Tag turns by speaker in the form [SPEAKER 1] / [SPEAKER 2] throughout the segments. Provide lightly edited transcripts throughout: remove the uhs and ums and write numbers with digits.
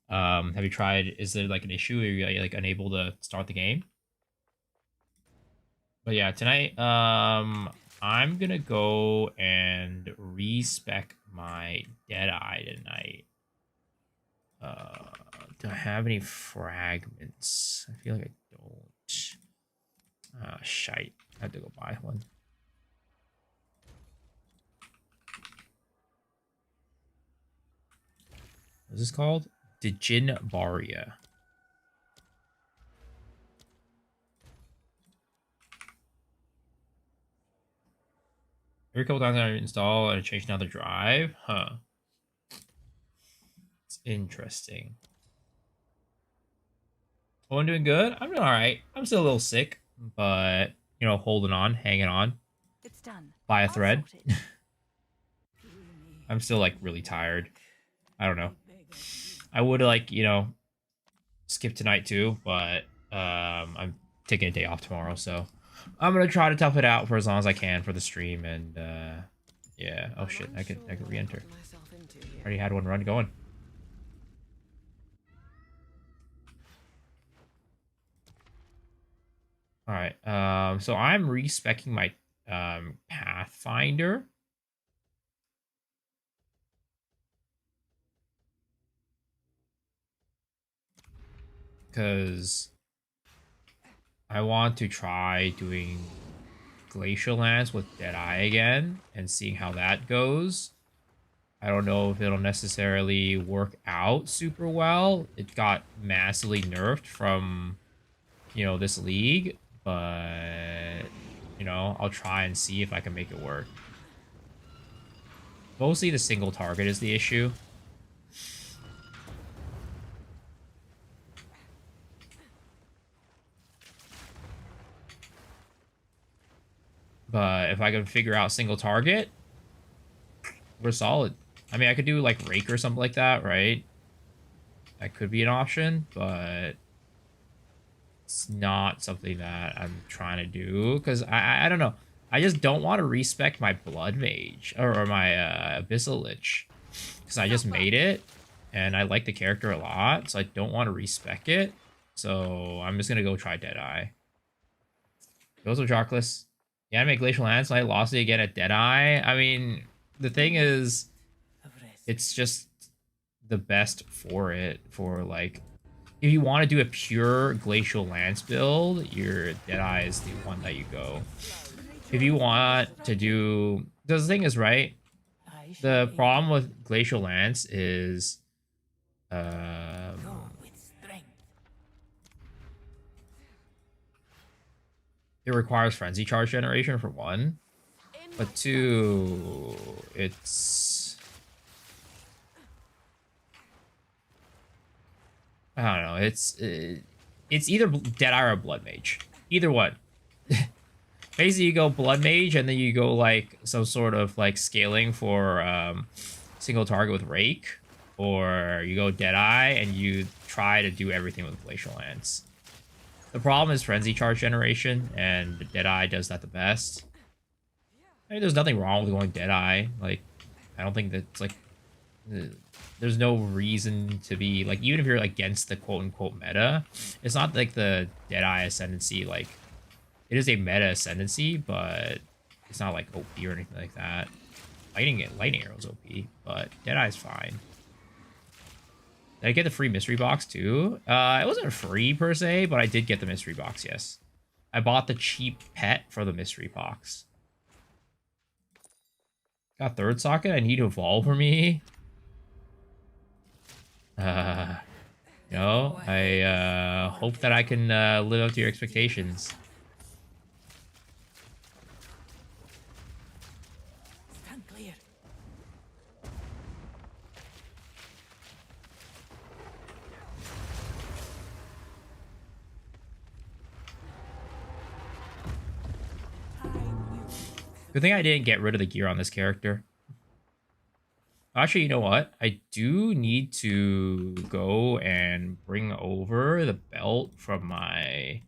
[SPEAKER 1] Have you tried? Is there like an issue? Are you like unable to start the game? But yeah, tonight, I'm gonna go and respec my Deadeye tonight. Do I have any fragments? I feel like I don't. Shite. I have to go buy one. What's this called? Djinn Baria. Every couple times I install and change another drive. Huh. It's interesting. Oh, I'm doing good. I'm doing all right. I'm still a little sick, but you know, holding on, hanging on
[SPEAKER 2] It's done.
[SPEAKER 1] by a
[SPEAKER 2] I'll
[SPEAKER 1] thread.
[SPEAKER 2] sort it.
[SPEAKER 1] I'm still like really tired. I don't know. I would like, you know, skip tonight too, but I'm taking a day off tomorrow, so I'm gonna try to tough it out for as long as I can for the stream. And yeah. Oh shit, I could re-enter. Already had one run going. All right. So I'm respecking my Pathfinder. Because I want to try doing Glacial Lance with Deadeye again and seeing how that goes. I don't know if it'll necessarily work out super well. It got massively nerfed from, you know, this league, but, you know, I'll try and see if I can make it work. Mostly the single target is the issue. But if I can figure out single target, we're solid. I mean, I could do like Rake or something like that, right? That could be an option, but it's not something that I'm trying to do because I don't know. I just don't want to respec my Blood Mage or my Abyssal Lich because I just made it and I like the character a lot, so I don't want to respec it. So I'm just gonna go try Deadeye. Goes with Chocolates. Yeah, I make Glacial Lance. I lost it again at Deadeye. I mean, the thing is, it's just the best for it. For like, if you want to do a pure Glacial Lance build, your Deadeye is the one that you go. If you want to do, because the thing is, right? The problem with Glacial Lance is, it requires Frenzy Charge generation for one, but two, it's, I don't know. It's either Deadeye or Blood Mage. Either one. Basically, you go Blood Mage, and then you go like some sort of like scaling for single target with Rake, or you go Deadeye and you try to do everything with Glacial Lance. The problem is Frenzy Charge generation, and Deadeye does that the best. I mean, there's nothing wrong with going Deadeye. Like, I don't think that's like there's no reason to be like, even if you're against the quote unquote meta, it's not like the Deadeye ascendancy. Like, it is a meta ascendancy, but it's not like OP or anything like that. Lightning arrow's OP, but Deadeye's fine. Did I get the free mystery box too? It wasn't free per se, but I did get the mystery box. Yes, I bought the cheap pet for the mystery box. Got third socket. I need to evolve for me. No, I hope that I can live up to your expectations.
[SPEAKER 2] Stand clear.
[SPEAKER 1] Good thing I didn't get rid of the gear on this character. Actually, you know what? I do need to go and bring over the belt from my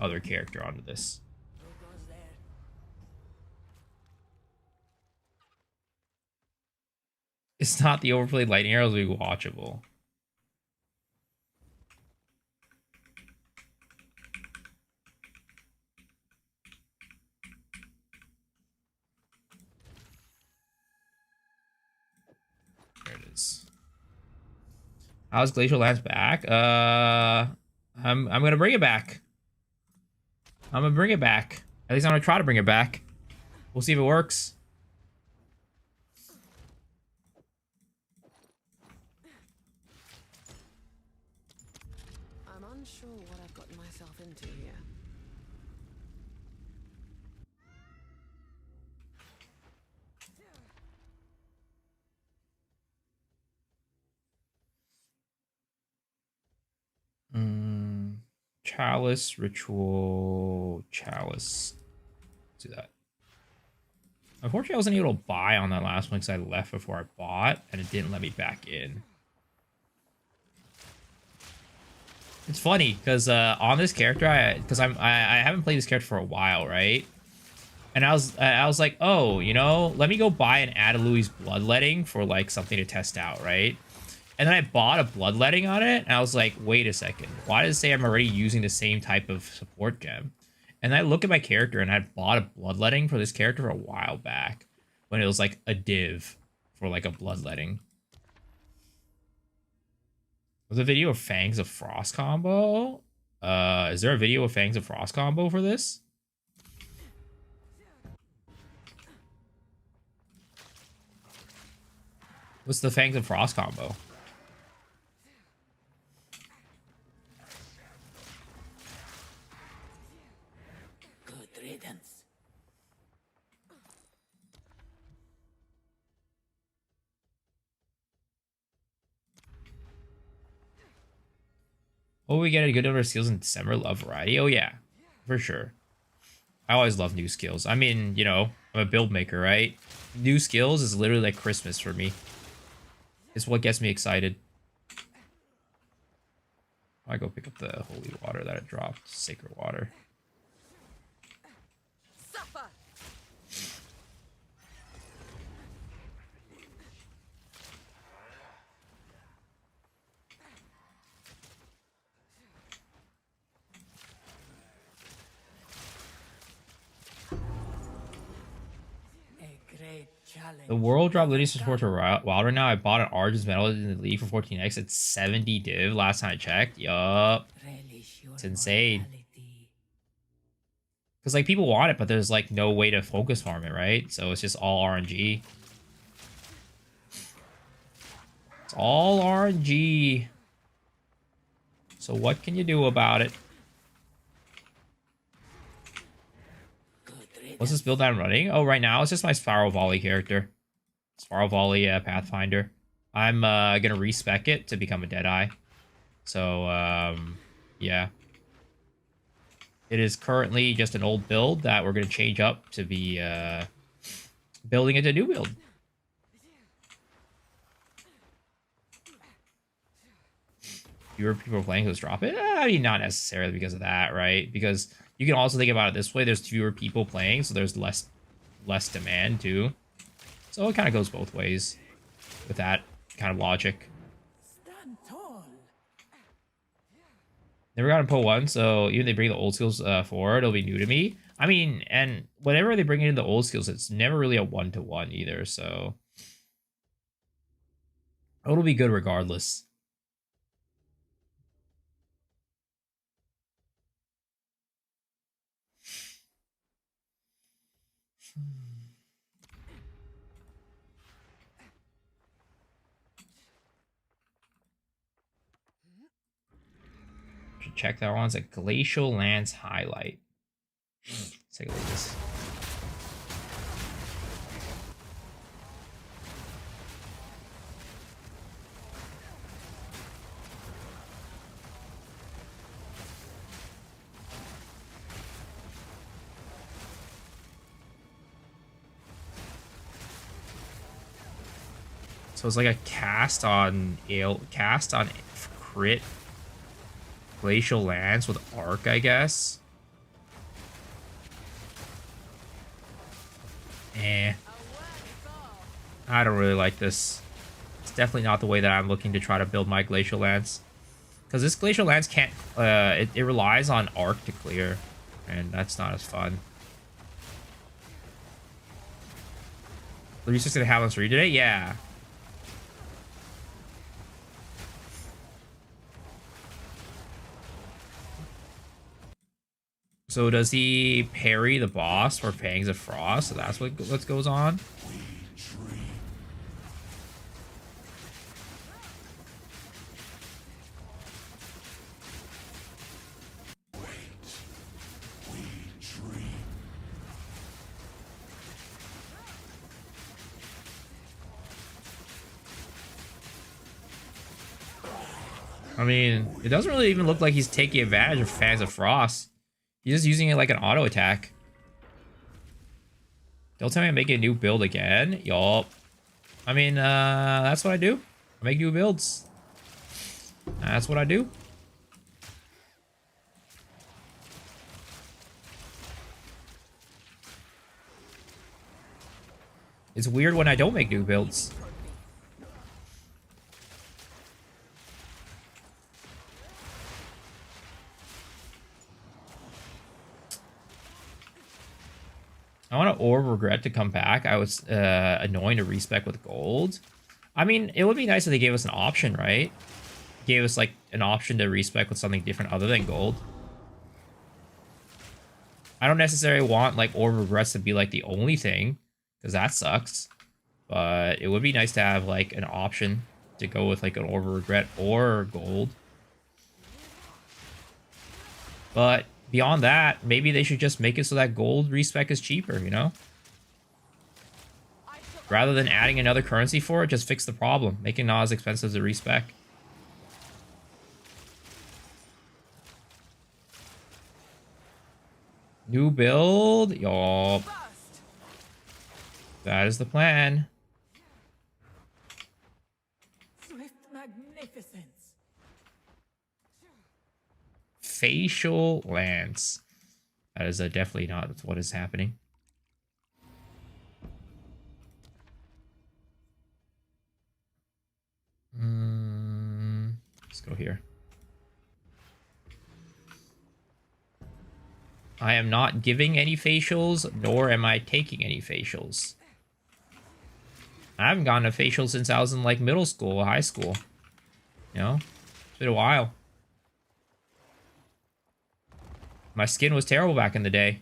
[SPEAKER 1] other character onto this. It's not the overplayed lightning arrows, will be watchable. How's Glacial Lance back? I'm gonna bring it back. I'm gonna bring it back. At least I'm gonna try to bring it back. We'll see if it works.
[SPEAKER 3] I'm unsure what I've gotten myself into here.
[SPEAKER 1] Chalice, ritual, chalice. Let's do that. Unfortunately, I wasn't able to buy on that last one because I left before I bought, and it didn't let me back in. It's funny because on this character, I haven't played this character for a while, right? And I was like, oh, you know, let me go buy an Adalui's bloodletting for like something to test out, right? And then I bought a bloodletting on it, and I was like, wait a second, why does it say I'm already using the same type of support gem? And I look at my character, and I bought a bloodletting for this character for a while back when it was like a div for like a bloodletting. Was a video of Fangs of Frost combo? Is there a video of Fangs of Frost combo for this? What's the Fangs of Frost combo?
[SPEAKER 2] Good riddance.
[SPEAKER 1] Oh, we get a good number of skills in December. Love variety. Oh, yeah. For sure. I always love new skills. I mean, you know, I'm a build maker, right? New skills is literally like Christmas for me. It's what gets me excited. I go pick up the holy water that I dropped. Sacred water.
[SPEAKER 3] Suffer!
[SPEAKER 2] A great challenge.
[SPEAKER 1] The world drop lineage support to wild right now. I bought an Argent's medal in the league for 14x. It's 70 div last time I checked. Yup. It's insane. Because like people want it, but there's like no way to focus farm it, right? So it's just all RNG. It's all RNG. So what can you do about it? What's this build I'm running? Oh, right now it's just my Spiral Volley character. Spiral Volley Pathfinder. I'm gonna respec it to become a Deadeye. So yeah. It is currently just an old build that we're gonna change up to be building into a new build. Fewer people playing, so let's drop it. I mean, not necessarily because of that, right? Because you can also think about it this way: there's fewer people playing, so there's less demand too. So it kind of goes both ways with that kind of logic.
[SPEAKER 2] Stand tall.
[SPEAKER 1] Never got in Poe 1, so even if they bring the old skills forward, it'll be new to me. I mean, and whenever they bring in the old skills, it's never really a one-to-one either, so it'll be good regardless. Should check that one. It's a Glacial Lance highlight. Let's take a look at this. So it's like a cast on crit Glacial Lance with arc, I guess. Eh. I don't really like this. It's definitely not the way that I'm looking to try to build my Glacial Lance. Because this Glacial Lance can't it relies on arc to clear. And that's not as fun. Are you just gonna have us read today? Yeah. So does he parry the boss for Fangs of Frost? So that's what goes on. I mean, it doesn't really even look like he's taking advantage of Fangs of Frost. He's just using it like an auto attack. Don't tell me I'm making a new build again. Yup. I mean, that's what I do. I make new builds. That's what I do. It's weird when I don't make new builds. I want to Orb Regret to come back. I was annoying to respec with gold. I mean, it would be nice if they gave us an option, right? Gave us like an option to respec with something different other than gold. I don't necessarily want like Orb Regrets to be like the only thing, because that sucks. But it would be nice to have like an option to go with like an Orb Regret or gold. But beyond that, maybe they should just make it so that gold respec is cheaper, you know? Rather than adding another currency for it, just fix the problem. Make it not as expensive to respec. New build? Yup. That is the plan.
[SPEAKER 2] Swift magnificence.
[SPEAKER 1] Glacial Lance. That is definitely not what is happening. Let's go here. I am not giving any facials, nor am I taking any facials. I haven't gotten a facial since I was in like middle school, high school. You know, it's been a while. My skin was terrible back in the day.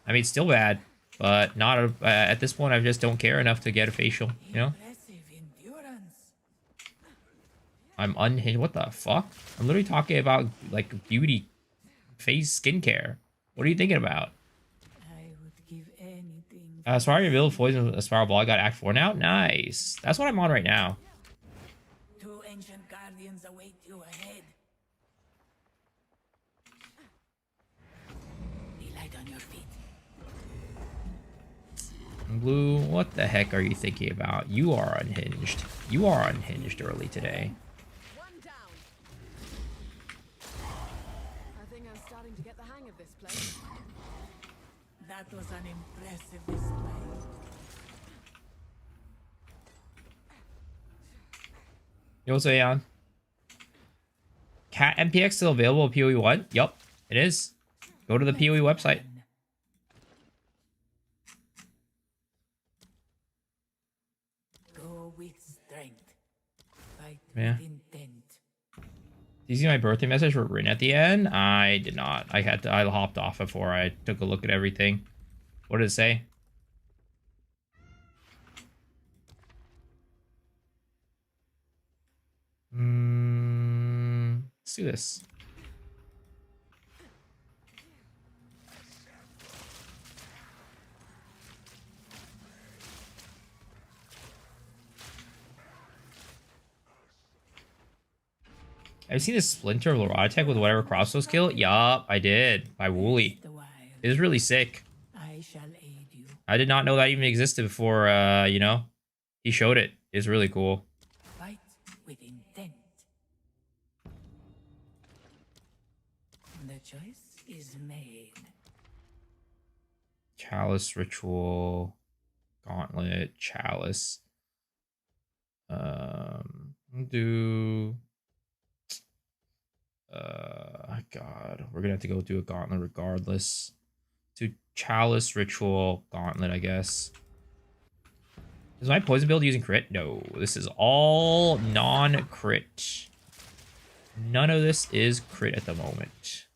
[SPEAKER 1] I mean, it's still bad, but not at this point. I just don't care enough to get a facial. You know, I'm unhinged. What the fuck? I'm literally talking about like beauty, face, skincare. What are you thinking about?
[SPEAKER 2] I would give anything.
[SPEAKER 1] Aspire your build poison Aspire Ball. I got Act 4 now. Nice. That's what I'm on right now.
[SPEAKER 2] Two ancient guardians await you ahead. Be light on your feet.
[SPEAKER 1] Blue, what the heck are you thinking about? You are unhinged. You are unhinged early today.
[SPEAKER 3] One down. I think I'm starting to get the hang of this place.
[SPEAKER 2] That was an impressive display.
[SPEAKER 1] Yo, Zayan. Cat MPX still available at PoE 1? Yup, it is. Go to the PoE website.
[SPEAKER 2] Go with strength. Fight
[SPEAKER 1] Yeah.
[SPEAKER 2] with intent.
[SPEAKER 1] Did you see my birthday message were written at the end? I did not. I hopped off before I took a look at everything. What did it say? Let's do this. Have you seen the Splinter of Lorotech with whatever crossbow skill? Yup, I did. By Wooly.
[SPEAKER 2] The wild.
[SPEAKER 1] It is really sick.
[SPEAKER 2] I shall aid you.
[SPEAKER 1] I did not know that even existed before, you know, he showed it. It's really cool.
[SPEAKER 2] Fight with intent. The choice is made.
[SPEAKER 1] Chalice Ritual. Gauntlet. Chalice. Do... God, we're gonna have to go do a gauntlet regardless. Do Chalice Ritual Gauntlet, I guess. Is my poison build using crit? No, this is all non-crit. None of this is crit at the moment.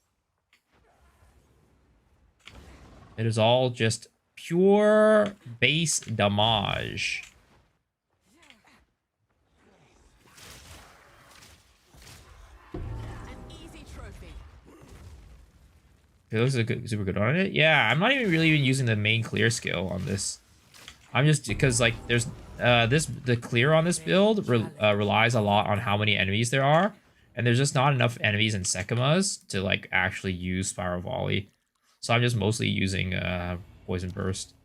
[SPEAKER 1] It is all just pure base damage.
[SPEAKER 3] An easy trophy.
[SPEAKER 1] It looks super good on it. Yeah, I'm not even really using the main clear skill on this. I'm just because like there's the clear on this build relies a lot on how many enemies there are, and there's just not enough enemies in Sekimas to like actually use Spiral Volley. So I'm just mostly using Poison Burst.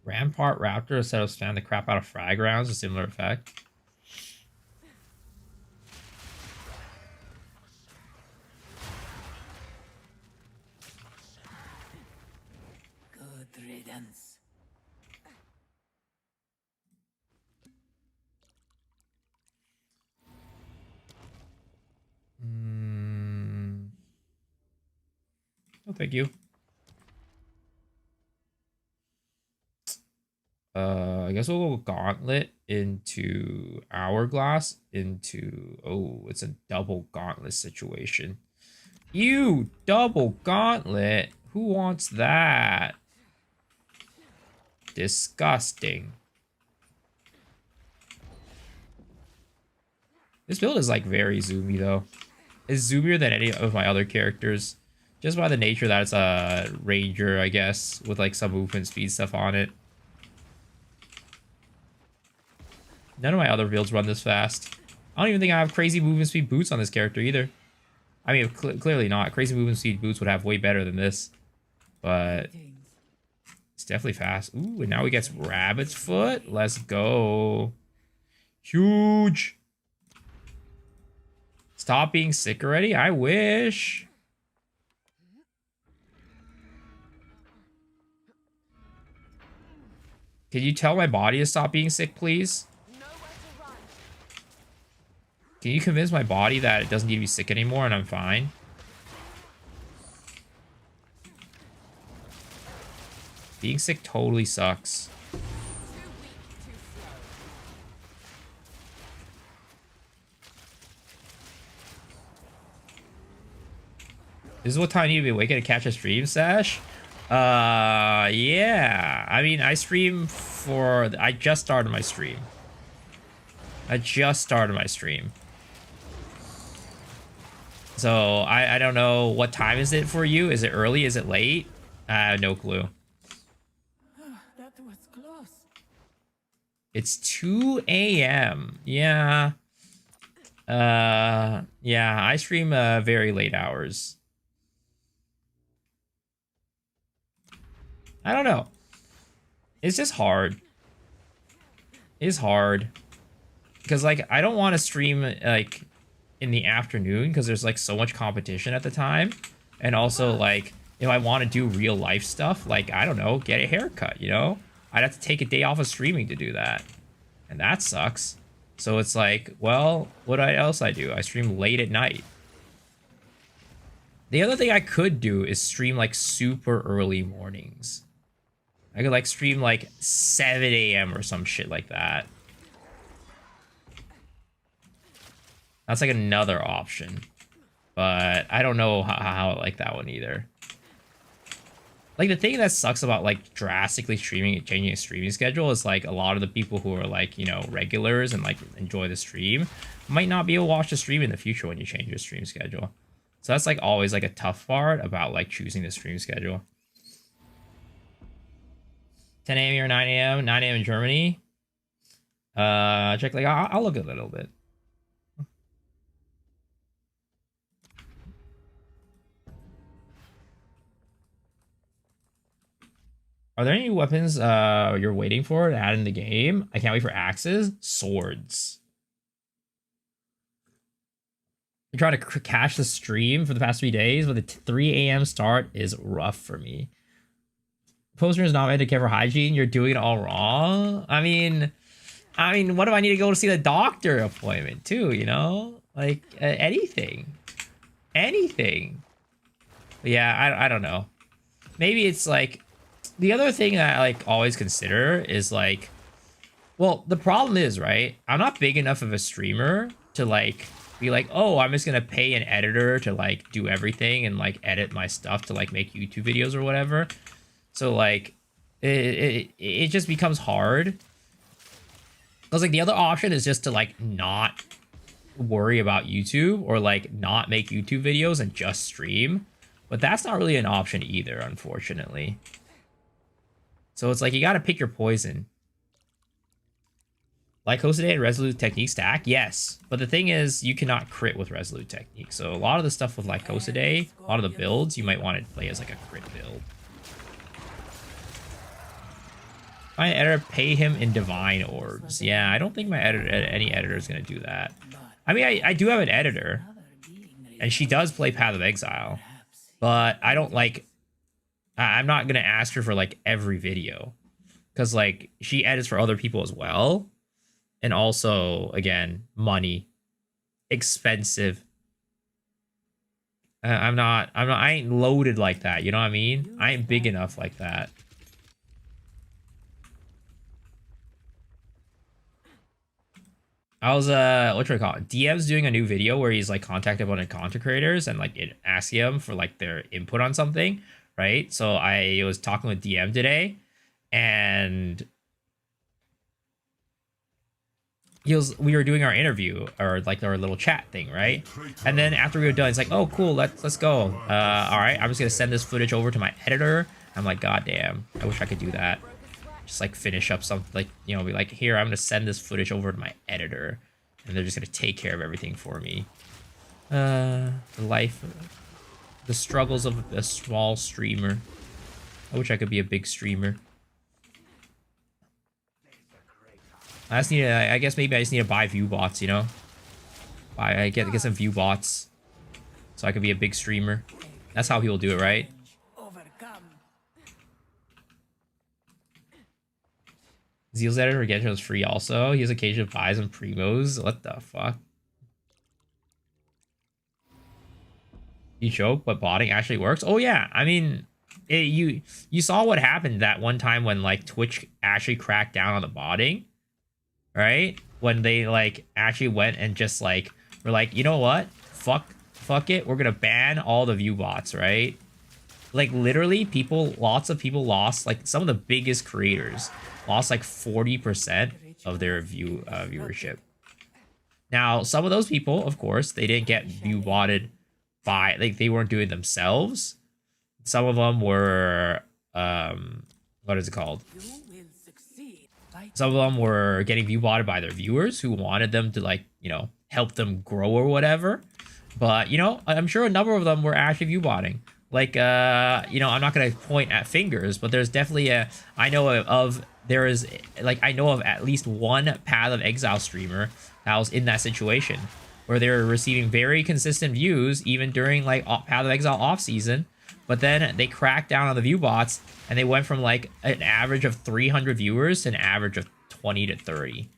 [SPEAKER 1] Rampart Raptor instead of spam the crap out of frag rounds, a similar effect.
[SPEAKER 2] Good riddance.
[SPEAKER 1] Oh, thank you. I guess we'll go Gauntlet into Hourglass into... Oh, it's a double Gauntlet situation. You double Gauntlet? Who wants that? Disgusting. This build is like very zoomy though. It's zoomier than any of my other characters. Just by the nature that it's a ranger, I guess, with like some movement speed stuff on it. None of my other builds run this fast. I don't even think I have crazy movement speed boots on this character either. I mean, clearly not. Crazy movement speed boots would have way better than this. But it's definitely fast. Ooh, and now we get Rabbit's Foot. Let's go. Huge. Stop being sick already? I wish. Can you tell my body to stop being sick, please? Can you convince my body that it doesn't need to be sick anymore and I'm fine? Being sick totally sucks. This is what time you need to be waking to catch a stream, Sash? Yeah. I mean, I stream for... I just started my stream. So, I don't know, what time is it for you? Is it early? Is it late? I have no clue.
[SPEAKER 2] That was close.
[SPEAKER 1] It's 2 a.m. Yeah. Yeah, I stream very late hours. I don't know. It's just hard. It's hard. Because, like, I don't want to stream, like, in the afternoon because there's, like, so much competition at the time. And also, like, if I want to do real life stuff, like, I don't know, get a haircut, you know? I'd have to take a day off of streaming to do that. And that sucks. So it's like, well, what else I do? I stream late at night. The other thing I could do is stream, like, super early mornings. I could, like, stream, like, 7 a.m. or some shit like that. That's, like, another option. But I don't know how I like that one either. Like, the thing that sucks about, like, drastically streaming and changing a streaming schedule is, like, a lot of the people who are, like, you know, regulars and, like, enjoy the stream might not be able to watch the stream in the future when you change your stream schedule. So that's, like, always, like, a tough part about, like, choosing the stream schedule. 10 a.m. or 9 a.m. 9 a.m. in Germany. Check, like, I'll look at it a little bit. Are there any weapons you're waiting for to add in the game? I can't wait for axes. Swords. I'm trying to cash the stream for the past 3 days, but the 3 a.m. start is rough for me. Poster is not meant to care for hygiene. You're doing it all wrong. I mean, what do I need to go to see the doctor appointment too? You know, like anything. But yeah, I don't know. Maybe it's like the other thing that I like always consider is like, well, the problem is, right, I'm not big enough of a streamer to like be like, oh, I'm just gonna pay an editor to like do everything and like edit my stuff to like make YouTube videos or whatever. So like it just becomes hard. Because like the other option is just to like not worry about YouTube or like not make YouTube videos and just stream. But that's not really an option either, unfortunately. So it's like you gotta pick your poison. Like Hosted and Resolute Technique stack? Yes. But the thing is, you cannot crit with Resolute Technique. So a lot of the stuff with like Hosted, a lot of the builds, you might want to play as like a crit build. My editor, pay him in divine orbs. Yeah, I don't think my editor, any editor is going to do that. I mean, I do have an editor, and she does play Path of Exile. But I don't like... I'm not going to ask her for like every video. Because like, she edits for other people as well. And also, again, money. Expensive. I ain't loaded like that, you know what I mean? I ain't big enough like that. I was, what should I call it? DM's doing a new video where he's like contacted a bunch of content creators and like asking them for like their input on something, right? So I was talking with DM today and we were doing our interview or like our little chat thing, right? And then after we were done, it's like, oh, cool, let's go. All right, I'm just gonna send this footage over to my editor. I'm like, god damn, I wish I could do that. Just like finish up something, like, you know, be like, here, I'm gonna send this footage over to my editor, and they're just gonna take care of everything for me. The life, the struggles of a small streamer. I wish I could be a big streamer. I just need to, I guess maybe I just need to buy view bots, you know? I get some view bots so I can be a big streamer. That's how people do it, right? Zeal's editor Genshin was free also. He has occasionally buys and primos. What the fuck? You choke, but botting actually works? Oh yeah, I mean, you saw what happened that one time when like Twitch actually cracked down on the botting, right? When they like actually went and just like were like, you know what? Fuck it. We're gonna ban all the view bots, right? Like literally, lots of people lost. Like some of the biggest creators lost like 40% of their viewership. Now, some of those people, of course, they didn't get view botted by, like they weren't doing themselves. Some of them were, what is it called? Some of them were getting view botted by their viewers who wanted them to like, you know, help them grow or whatever. But, you know, I'm sure a number of them were actually view botting. Like, you know, I'm not going to point at fingers, but there's definitely I know of at least one Path of Exile streamer that was in that situation where they were receiving very consistent views even during like Path of Exile off season, but then they cracked down on the view bots and they went from like an average of 300 viewers to an average of 20 to 30.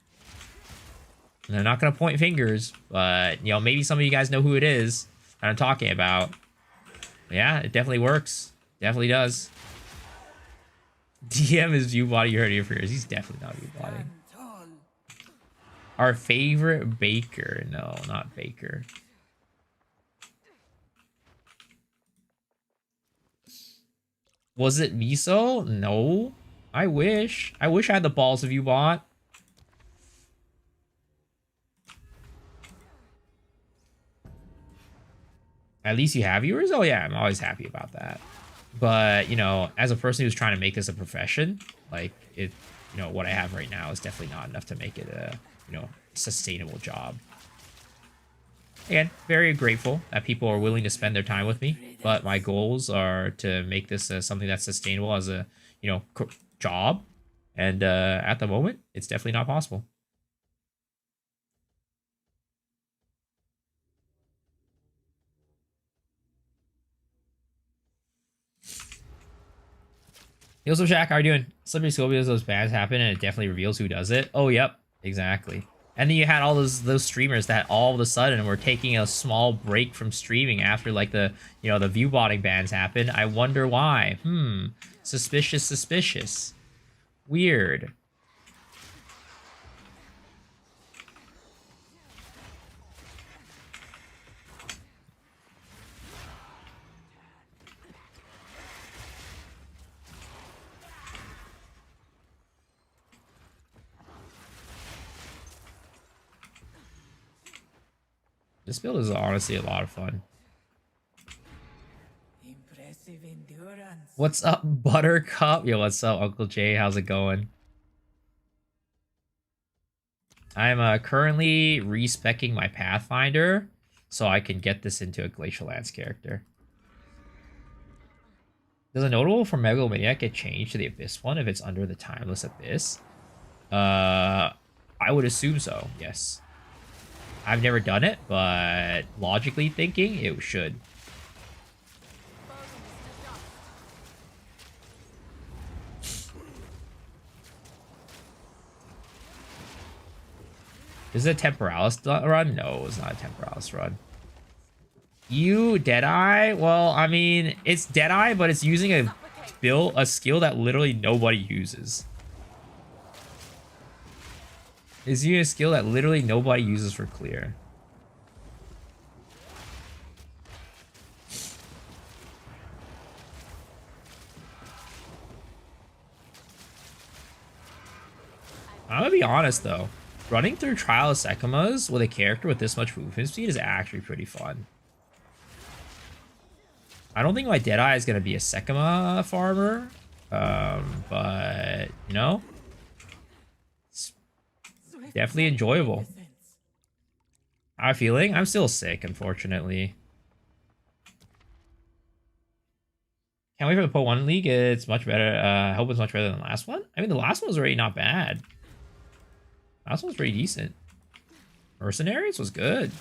[SPEAKER 1] And they're not going to point fingers, but, you know, maybe some of you guys know who it is that I'm talking about. Yeah, it definitely works. Definitely does. DM is view body. You heard it first. He's definitely not view body. Our favorite baker. No, not baker. Was it miso? No. I wish. I wish I had the balls of you bot. At least you have viewers? Oh yeah, I'm always happy about that. But, you know, as a person who's trying to make this a profession, like, it, you know, what I have right now is definitely not enough to make it a, you know, sustainable job. Again, very grateful that people are willing to spend their time with me, but my goals are to make this something that's sustainable as a, you know, job. And at the moment, it's definitely not possible. Yo, so Shaq, how are you doing? Slippery Scobias, those bans happen, and it definitely reveals who does it. Oh, yep, exactly. And then you had all those streamers that all of a sudden were taking a small break from streaming after like the, you know, the view botting bans happened. I wonder why. Suspicious, suspicious. Weird. This build is honestly a lot of fun.
[SPEAKER 2] Impressive endurance.
[SPEAKER 1] What's up, Buttercup? Yo, what's up, Uncle Jay? How's it going? I'm currently respecking my Pathfinder so I can get this into a Glacial Lance character. Does a notable from Megalomaniac get changed to the Abyss one if it's under the Timeless Abyss? I would assume so, yes. I've never done it, but logically thinking, it should. Is it a Temporalis run? No, it's not a Temporalis run. You Deadeye? Well, I mean, it's Deadeye, but it's using a skill that literally nobody uses. It's using a skill that literally nobody uses for clear. I'm gonna be honest though. Running through Trial of Sekimas with a character with this much movement speed is actually pretty fun. I don't think my Deadeye is gonna be a Sekima farmer, but you know, it's definitely enjoyable. How am I feeling? I'm still sick, unfortunately. Can't wait for the Po 1 League. It's much better. I hope it's much better than the last one. I mean, the last one was already not bad. Last one was pretty decent. Mercenaries was good.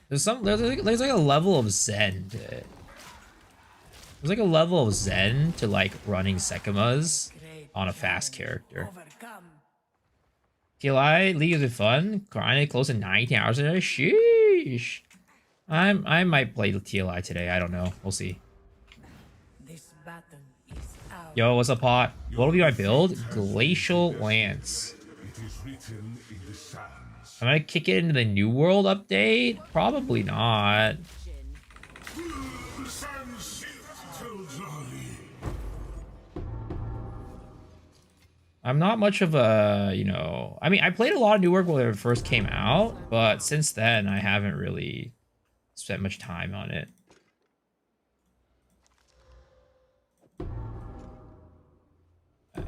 [SPEAKER 1] There's like a level of zen to it. There's like a level of zen to like running Sekimas on a fast character. TLI League is fun. Grinded close to 19 hours a day. Sheesh. I might play TLI today. I don't know. We'll see. Yo, what's up, Pot? What'll be my build? Glacial Lance. Am I gonna kick it into the New World update? Probably not. I'm not much of a, you know, I mean, I played a lot of New World when it first came out, but since then I haven't really spent much time on it.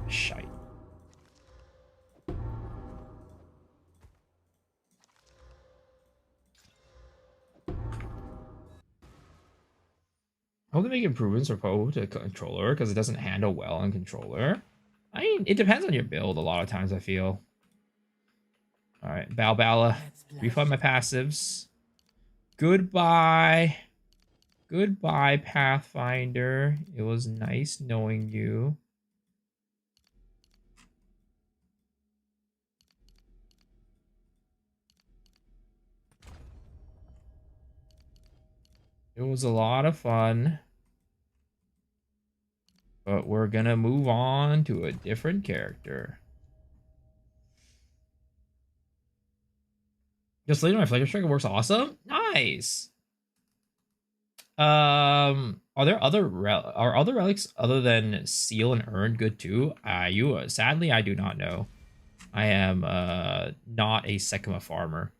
[SPEAKER 1] Shite. I hope they make improvements for Poe to controller because it doesn't handle well on controller. I mean, it depends on your build a lot of times, I feel. Alright, Balbala. Refund my passives. Goodbye. Goodbye, Pathfinder. It was nice knowing you. It was a lot of fun. But we're gonna move on to a different character. Just later, my flavor striker works awesome. Nice. Are there other relics other than seal and urn good too? Sadly, I do not know. I am not a Sekima farmer.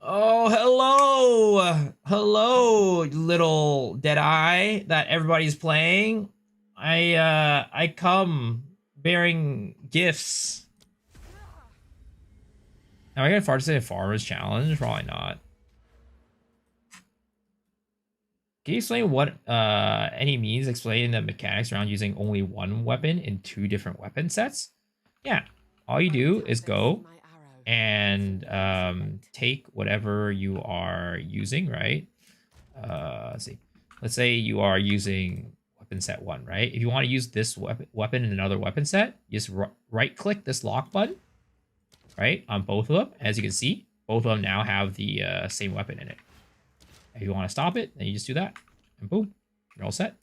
[SPEAKER 1] Oh, hello, little Deadeye that everybody's playing. I come bearing gifts. Am I gonna fart to say a farmer's challenge? Probably not. Can you explain what any means explaining the mechanics around using only one weapon in two different weapon sets? Yeah, all you do is go and take whatever you are using, right? Let's see. Let's say you are using weapon set 1, right? If you want to use this weapon in another weapon set, you just right-click this lock button, right, on both of them. As you can see, both of them now have the same weapon in it. If you want to stop it, then you just do that, and boom, you're all set.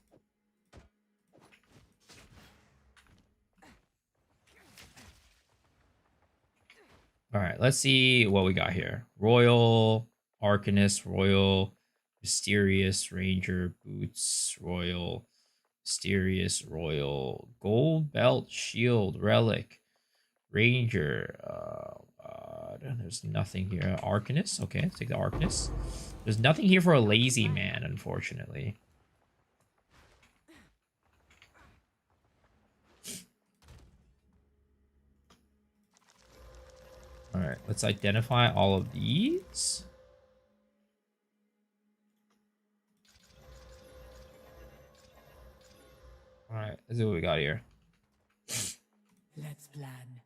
[SPEAKER 1] All right, let's see what we got here. Royal, Arcanist, Royal, Mysterious, Ranger, Boots, Royal, Mysterious, Royal, Gold Belt, Shield, Relic, Ranger. There's nothing here. Arcanist. Okay, let's take the Arcanist. There's nothing here for a lazy man, unfortunately. All right, let's identify all of these. All right, let's see what we got here.
[SPEAKER 2] Let's plan.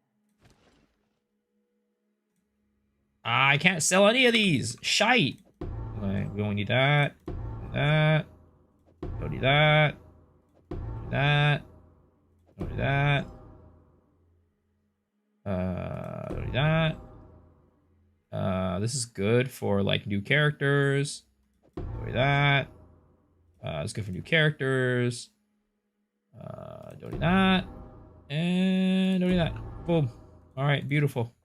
[SPEAKER 1] I can't sell any of these. Shite. Okay, we don't need that. That. Don't need that. Don't need that. Don't need that. Don't need that. This is good for like new characters. Don't need that. It's good for new characters. Don't need that. And don't need that. Boom. All right, beautiful.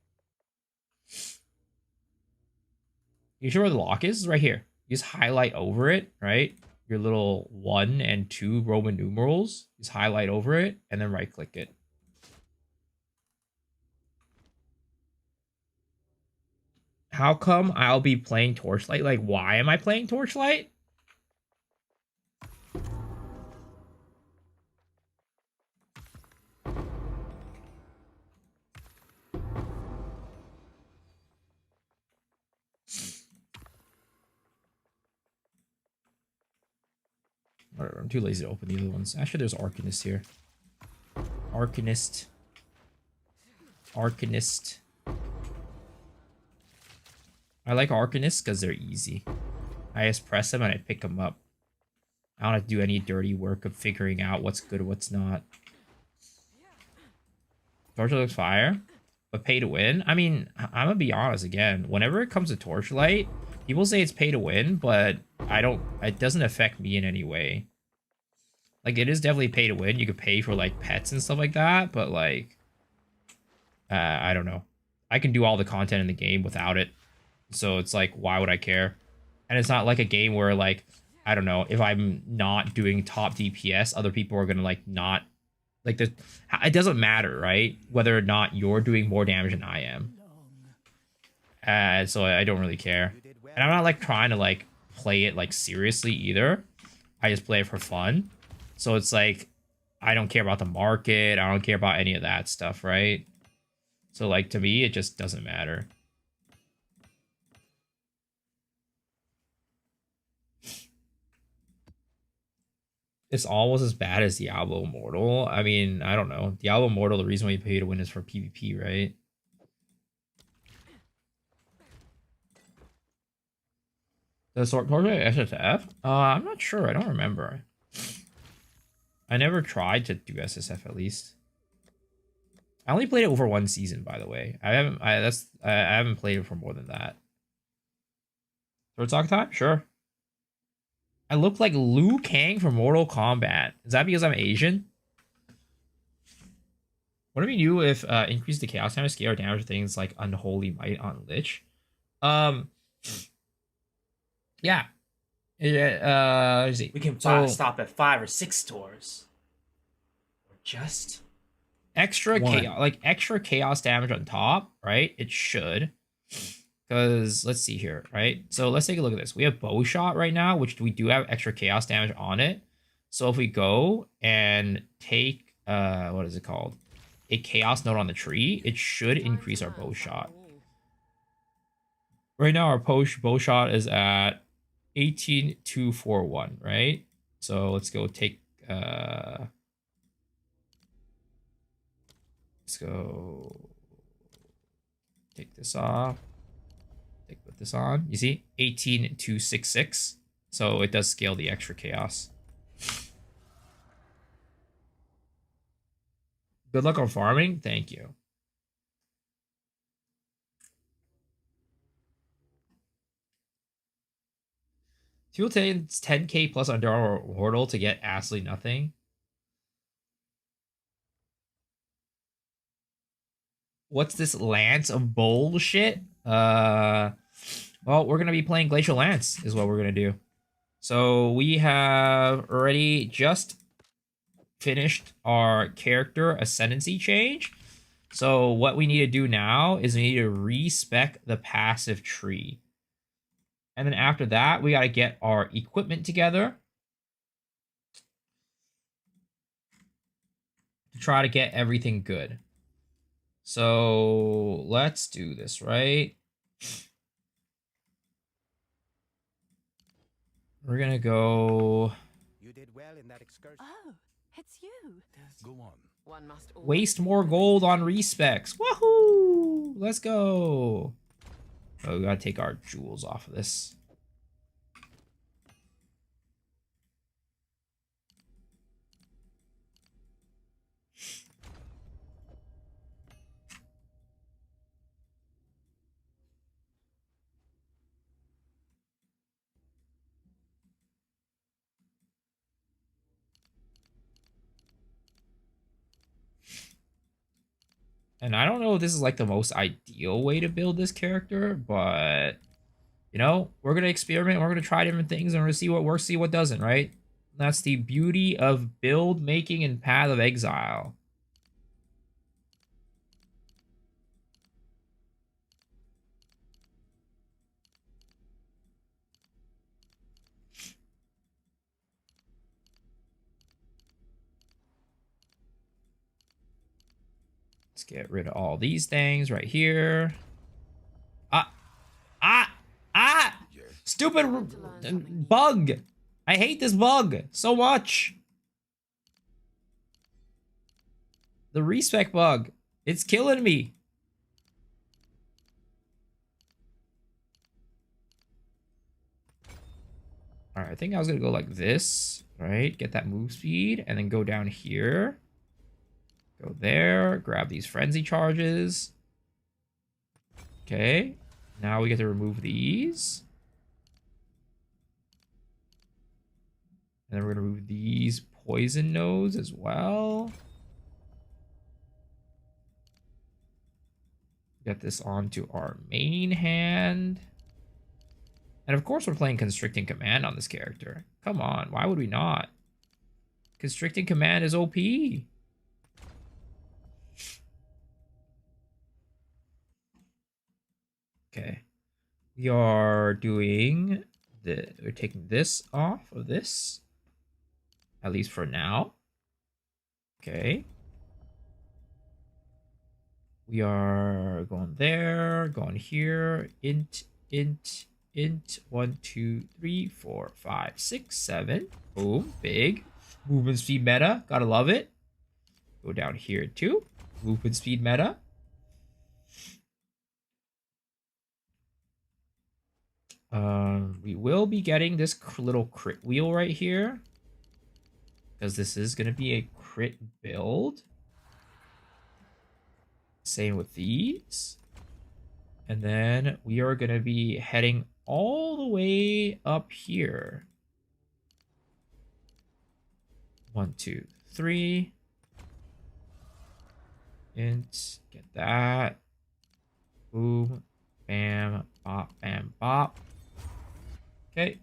[SPEAKER 1] You sure where the lock is? It's right here. You just highlight over it, right? Your little 1 and 2 Roman numerals. Just highlight over it and then right click it. How come I'll be playing Torchlight? Like, why am I playing Torchlight? Whatever, I'm too lazy to open the other ones. Actually, there's Arcanist here. Arcanist. Arcanist. I like Arcanists because they're easy. I just press them and I pick them up. I don't have to do any dirty work of figuring out what's good and what's not. Torchlight looks fire, but pay to win? I mean, I'm gonna be honest again. Whenever it comes to Torchlight, people say it's pay to win, but it doesn't affect me in any way. Like, it is definitely pay to win. You could pay for, like, pets and stuff like that, but, like, I don't know. I can do all the content in the game without it. So it's like, why would I care? And it's not like a game where, like, I don't know, if I'm not doing top DPS, other people are gonna, like, not, like, it doesn't matter, right? Whether or not you're doing more damage than I am. So I don't really care. And I'm not, like, trying to, like, play it, like, seriously either. I just play it for fun. So it's like, I don't care about the market. I don't care about any of that stuff, right? So, like, to me, it just doesn't matter. It's almost as bad as Diablo Immortal. I mean, I don't know. Diablo Immortal, the reason why you pay to win is for PvP, right? The Torchlight SSF? I'm not sure. I don't remember. I never tried to do SSF, at least. I only played it over 1 season, by the way. I haven't played it for more than that. Sword Talk time? Sure. I look like Liu Kang from Mortal Kombat. Is that because I'm Asian? What do we do if increase the chaos damage, scale or damage things like Unholy Might on Lich? Yeah. Let's see.
[SPEAKER 4] We can stop at 5 or 6 stores. Or just
[SPEAKER 1] extra
[SPEAKER 4] one.
[SPEAKER 1] chaos, like extra chaos damage on top, right? It should. Because let's see here, right? So let's take a look at this. We have bow shot right now, which we do have extra chaos damage on it. So if we go and take what is it called? A chaos note on the tree, it should increase our bow shot. Right now our bow shot is at 18,241, right? So let's go take let's go take this off. Put this on. You see? 18,266. So it does scale the extra chaos. Good luck on farming. Thank you. People say it's 10k plus under our Wordle to get absolutely nothing. What's this Lance of bullshit? Well, we're gonna be playing Glacial Lance is what we're gonna do. So we have already just finished our character ascendancy change. So what we need to do now is we need to respec the passive tree. And then after that, we got to get our equipment together to try to get everything good. So let's do this, right? We're going to go...
[SPEAKER 5] You did well in that excursion.
[SPEAKER 3] Oh, it's you.
[SPEAKER 5] Go on.
[SPEAKER 3] One must always
[SPEAKER 1] waste
[SPEAKER 3] be
[SPEAKER 1] more
[SPEAKER 3] the
[SPEAKER 1] gold
[SPEAKER 3] best.
[SPEAKER 1] on respecs. Woohoo! Let's go. Oh, we gotta take our jewels off of this. And I don't know if this is like the most ideal way to build this character, but you know, we're gonna experiment, we're gonna try different things, and we're gonna see what works, see what doesn't, right? That's the beauty of build making and Path of Exile. Let's get rid of all these things right here. Stupid bug. I hate this bug so much. The respec bug. It's killing me. All right, I think I was going to go like this, right? Get that move speed and then go down here. Go there, grab these frenzy charges. Okay, now we get to remove these. And then we're going to remove these poison nodes as well. Get this onto our main hand. And of course we're playing Constricting Command on this character. Come on, why would we not? Constricting Command is OP. Okay. We are doing we're taking this off of this. At least for now. Okay. We are going there, going here, int, 1, 2, 3, 4, 5, 6, 7. Boom, big. Movement speed meta, gotta love it. Go down here too. Movement speed meta. We will be getting this little crit wheel right here, because this is gonna be a crit build. Same with these. And then we are going to be heading all the way up here. 1, 2, 3. Int, get that. Boom, bam, bop, bam, bop. Okay.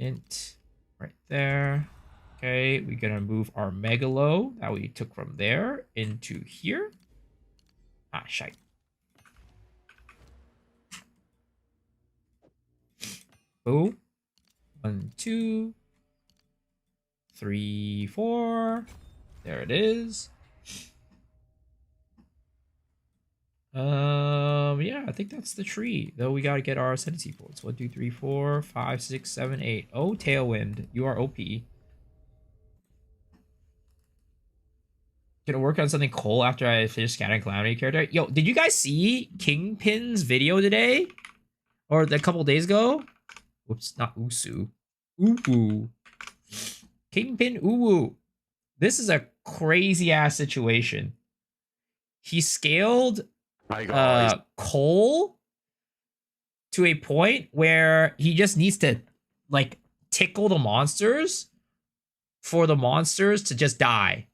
[SPEAKER 1] Int, right there. Okay, we're gonna move our megalo that we took from there into here. Ah, shite. Boom. 1, 2, 3, 4. There it is. Yeah, I think that's the tree. Though we gotta get our ascendancy points. 1, 2, 3, 4, 5, 6, 7, 8. Oh, Tailwind, you are OP. Gonna work on something cool after I finish Scattering Calamity character. Yo, did you guys see Kingpin's video today? Or a couple days ago? Whoops, not Usu. Uwu. Kingpin Uwu. This is a crazy ass situation. He scaled Cole to a point where he just needs to like tickle the monsters for the monsters to just die.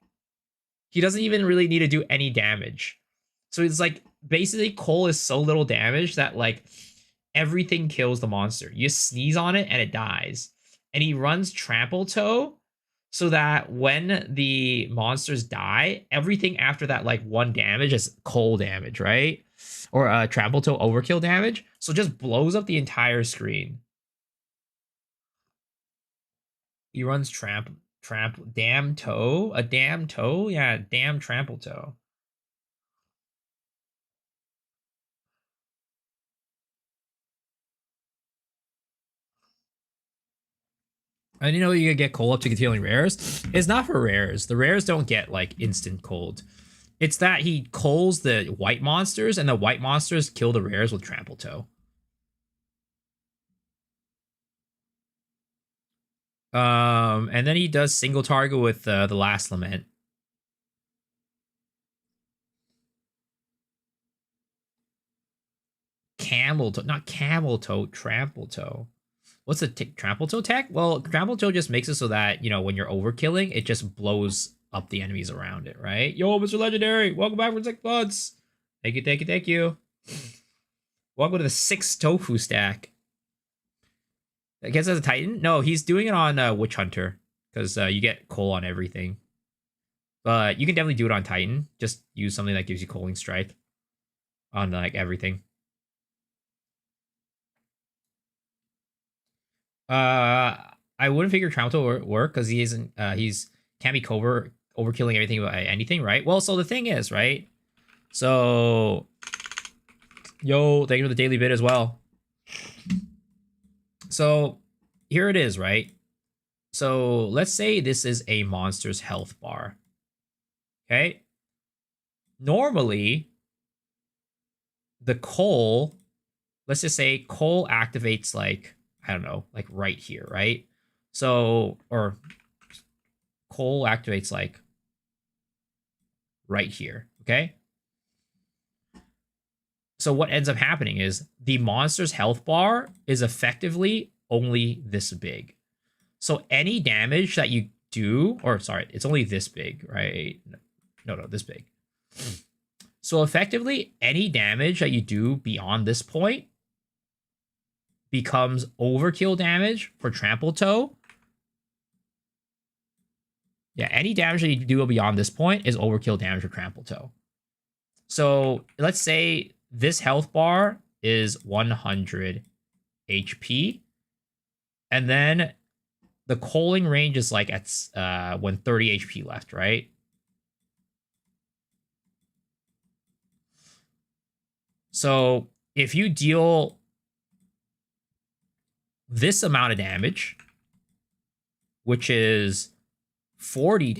[SPEAKER 1] He doesn't even really need to do any damage. So it's like basically Cole is so little damage that like everything kills the monster. You sneeze on it and it dies. And he runs trampletoe so that when the monsters die, everything after that like 1 damage is cold damage, right? Or trampletoe overkill damage. So it just blows up the entire screen. He runs damn toe? A damn toe? Yeah, damn trampletoe. I didn't know you could get cold up to concealing rares. It's not for rares. The rares don't get like instant cold. It's that he culls the white monsters, and the white monsters kill the rares with trampletoe. And then he does single target with the last lament. Camel toe, not camel toe, trampletoe. What's the trampletoe tech? Well, trampletoe just makes it so that, you know, when you're overkilling, it just blows up the enemies around it, right? Yo, Mr. Legendary, welcome back for 6 months. Thank you, thank you, thank you. Welcome to the 6 tofu stack. I guess as a Titan? No, he's doing it on Witch Hunter because you get coal on everything. But you can definitely do it on Titan. Just use something that gives you Coaling Strike on like everything. I wouldn't figure Trampletoe would work because he isn't. He's can't be overkilling everything by anything, right? Well, so the thing is, right? So, yo, thank you for the daily bid as well. So, here it is, right? So let's say this is a monster's health bar. Okay. Normally, the coal, let's just say coal activates like, I don't know, like right here, right? So, or coal activates like right here, okay? So what ends up happening is the monster's health bar is effectively only this big. So any damage that you do, or sorry, it's only this big, right? No, this big. So effectively, any damage that you do beyond this point becomes overkill damage for Trampletoe. Yeah, any damage that you do beyond this point is overkill damage for Trampletoe. So let's say this health bar is 100 HP. And then the coaling range is like at when 30 HP left, right? So if you deal this amount of damage, which is 40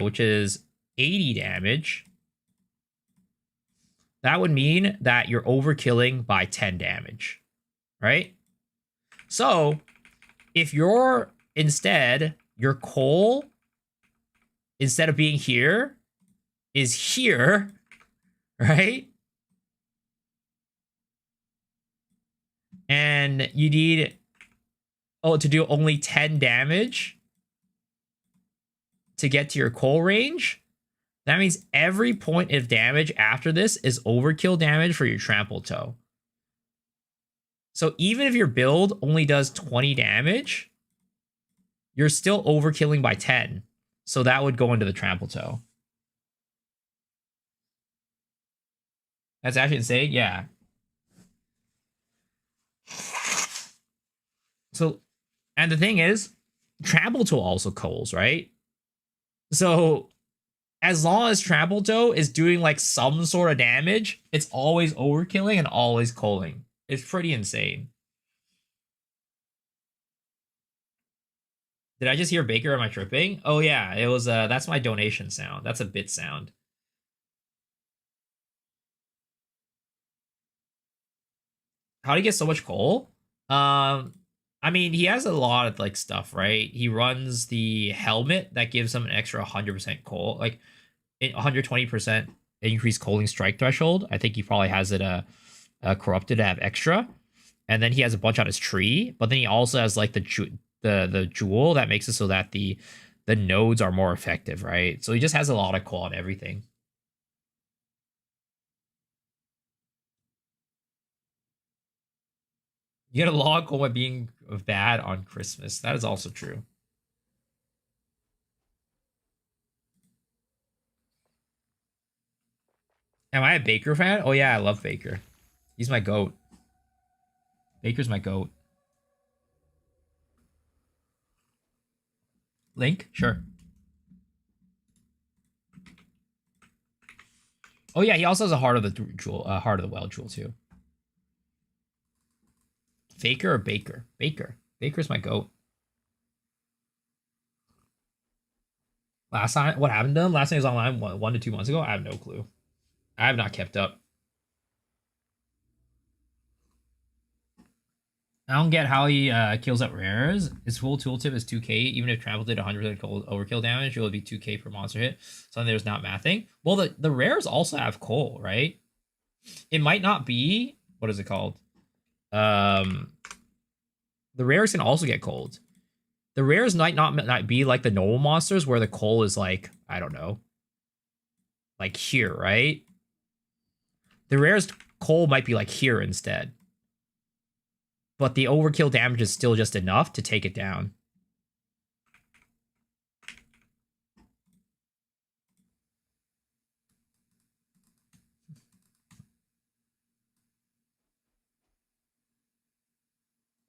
[SPEAKER 1] which is 80 damage, that would mean that you're overkilling by 10 damage, right? So if you're instead, your coal, instead of being here, is here, right? And you need to do only 10 damage to get to your coal range. That means every point of damage after this is overkill damage for your Trampletoe. So even if your build only does 20 damage, you're still overkilling by 10. So that would go into the Trampletoe. That's actually insane. Yeah. So, and the thing is, Trampletoe also coals, right? So, as long as Trampletoe is doing like some sort of damage, it's always overkilling and always coaling. It's pretty insane. Did I just hear Baker? Am I tripping? Oh yeah, it was that's my donation sound. That's a bit sound. How do you get so much coal? I mean, he has a lot of like stuff, right? He runs the helmet that gives him an extra 100% coal, like 120% increased coaling strike threshold. I think he probably has it corrupted to have extra. And then he has a bunch on his tree, but then he also has like the jewel that makes it so that the nodes are more effective, right? So he just has a lot of coal on everything. You get a log goal by being bad on Christmas. That is also true. Am I a Baker fan? Oh yeah, I love Baker. He's my goat. Baker's my goat. Link? Sure. Oh yeah, he also has a heart of the jewel, heart of the well jewel too. Faker or Baker? Baker. Baker's my goat. Last time, what happened to him? Last time he was online 1 to 2 months ago. I have no clue. I have not kept up. I don't get how he kills at rares. His full tooltip is 2k. Even if trample did 100% overkill damage, it would be 2k per monster hit. So there's not mathing. Well, the rares also have coal, right? It might not be... What is it called? The rares can also get cold. The rares might not be like the normal monsters where the coal is like, I don't know. Like here, right? The rares coal might be like here instead. But the overkill damage is still just enough to take it down.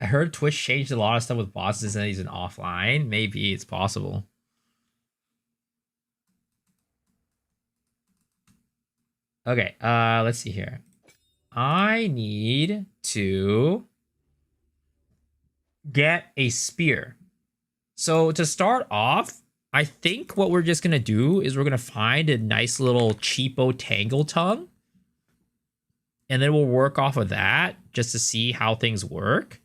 [SPEAKER 1] I heard Twitch changed a lot of stuff with bosses and he's an offline. Maybe it's possible. Okay, let's see here. I need to get a spear. So to start off, I think what we're just gonna do is we're gonna find a nice little cheapo tangle tongue. And then we'll work off of that just to see how things work.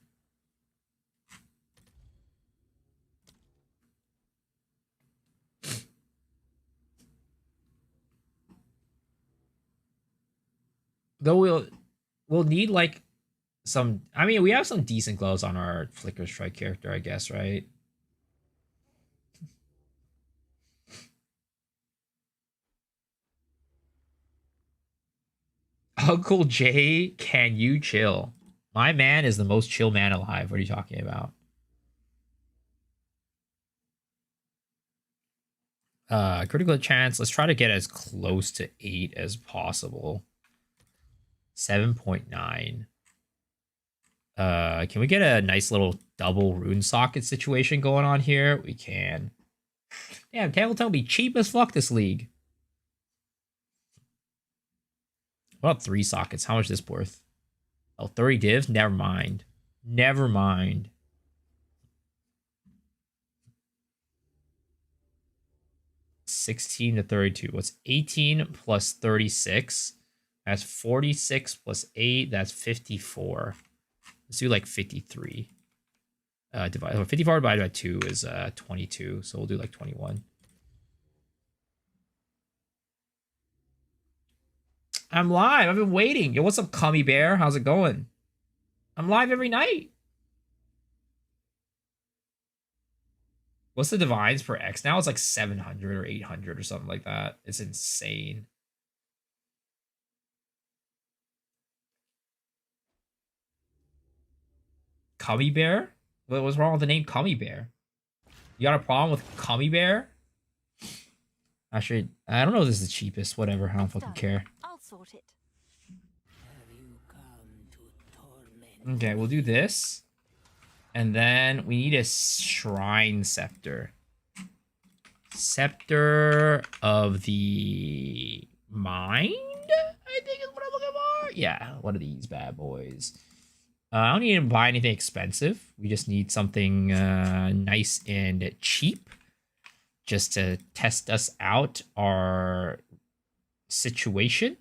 [SPEAKER 1] Though we'll need like some... I mean, we have some decent gloves on our Flicker Strike character, I guess, right? Uncle Jay, can you chill? My man is the most chill man alive. What are you talking about? Critical chance. Let's try to get as close to 8 as possible. 7.9. Can we get a nice little double rune socket situation going on here? We can. Damn, trampletoe be cheap as fuck this league. What about 3 sockets? How much is this worth? Oh, 30 divs? Never mind. Never mind. $16 to 32. What's 18 plus 36? That's 46 plus 8. That's 54. Let's do like 53. 54 divided by 2 is 22. So we'll do like 21. I'm live. I've been waiting. Yo, what's up, Cummy Bear? How's it going? I'm live every night. What's the divines per X now? It's like 700 or 800 or something like that. It's insane. Cummy Bear? What was wrong with the name Cummy Bear? You got a problem with Cummy Bear? Actually, I don't know if this is the cheapest. Whatever. I don't fucking care.
[SPEAKER 3] I'll sort it.
[SPEAKER 1] Okay, we'll do this. And then we need a shrine scepter. Scepter of the mind, I think is what I'm looking for. Yeah, one of these bad boys. I don't need to buy anything expensive. We just need something nice and cheap. Just to test us out our situation.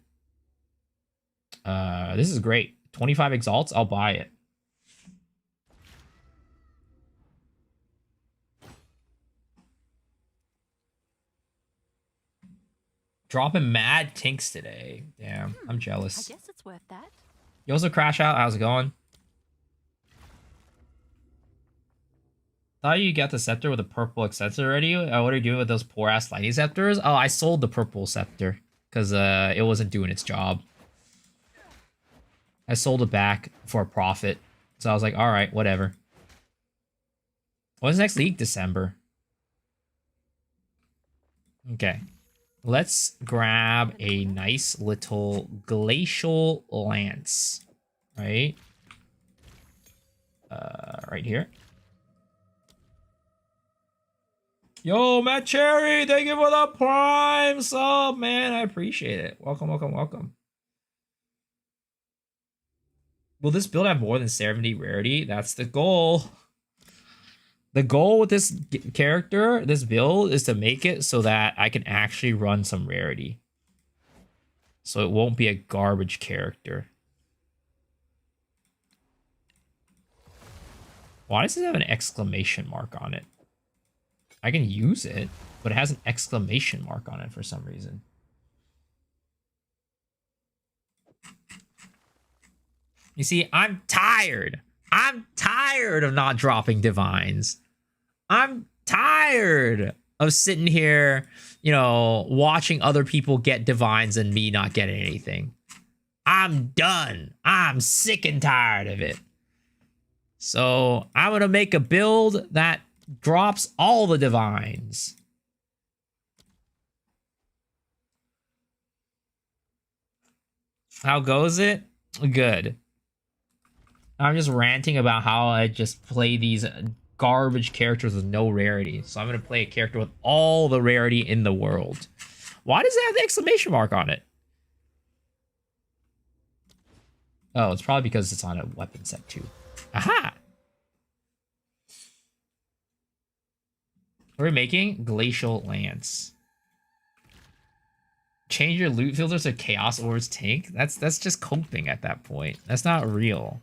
[SPEAKER 1] This is great. 25 exalts, I'll buy it. Dropping mad tinks today. Damn, I'm jealous.
[SPEAKER 3] I guess it's worth that.
[SPEAKER 1] You also crash out. How's it going? Thought you got the scepter with a purple accessory already. What are you doing with those poor ass lightning scepters? Oh, I sold the purple scepter because it wasn't doing its job. I sold it back for a profit. So I was like, all right, whatever. When's next league? December. Okay. Let's grab a nice little Glacial Lance. Right? Right here. Yo, Matt Cherry, thank you for the prime sub, man. I appreciate it. Welcome, welcome, welcome. Will this build have more than 70 rarity? That's the goal. The goal with this character, this build, is to make it so that I can actually run some rarity. So it won't be a garbage character. Why does it have an exclamation mark on it? I can use it, but it has an exclamation mark on it for some reason. You see, I'm tired. I'm tired of not dropping divines. I'm tired of sitting here, you know, watching other people get divines and me not getting anything. I'm done. I'm sick and tired of it. So I'm going to make a build that drops all the divines. How goes it? Good. I'm just ranting about how I just play these garbage characters with no rarity. So I'm going to play a character with all the rarity in the world. Why does it have the exclamation mark on it? Oh, it's probably because it's on a weapon set too. Aha! What are we making? Glacial Lance. Change your loot filters to Chaos Orbs tank? That's just coping at that point. That's not real.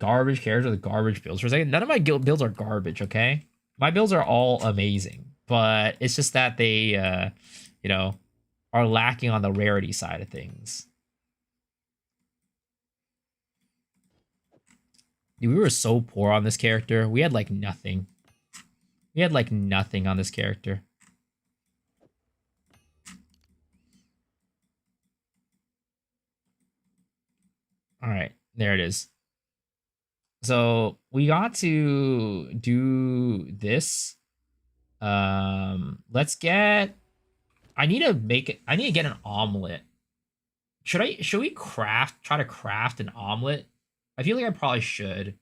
[SPEAKER 1] Garbage characters with garbage builds. For a second, none of my builds are garbage, okay? My builds are all amazing. But it's just that they, you know, are lacking on the rarity side of things. Dude, we were so poor on this character. We had, like, nothing. We had, like, nothing on this character. Alright, there it is. So, we got to do this. Let's get... I need to get an omelet. Should we try to craft an omelet? I feel like I probably should.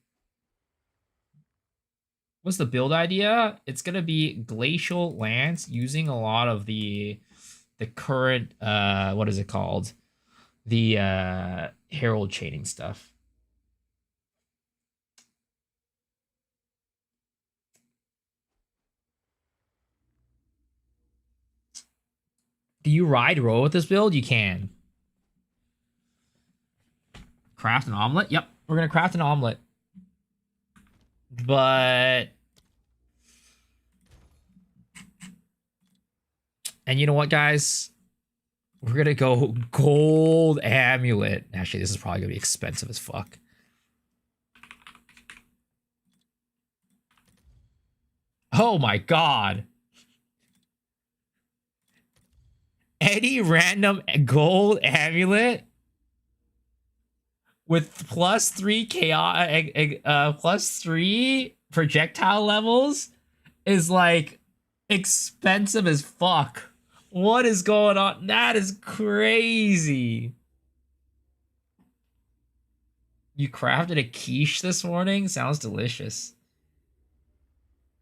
[SPEAKER 1] What's the build idea? It's gonna be Glacial Lance using a lot of the current what is it called? The Herald chaining stuff. Do you ride roll with this build? You can. Craft an omelet? Yep, we're gonna craft an omelet. But... And you know what, guys? We're gonna go gold amulet. Actually, this is probably gonna be expensive as fuck. Oh my god. Any random gold amulet with +3 chaos, +3 projectile levels is like expensive as fuck. What is going on? That is crazy. You crafted a quiche this morning? Sounds delicious.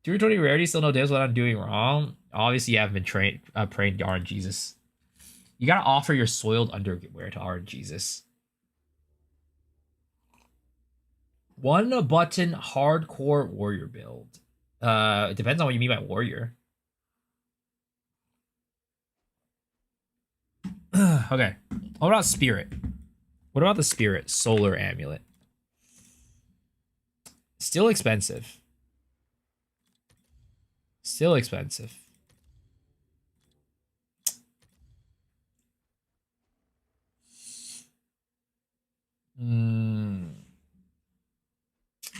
[SPEAKER 1] 220 rarity, still no dibs what I'm doing wrong. Obviously, you haven't been praying to RNGesus. You gotta offer your soiled underwear to RNGesus. One button hardcore warrior build. It depends on what you mean by warrior. Okay. What about spirit? What about the spirit solar amulet? Still expensive. Still expensive.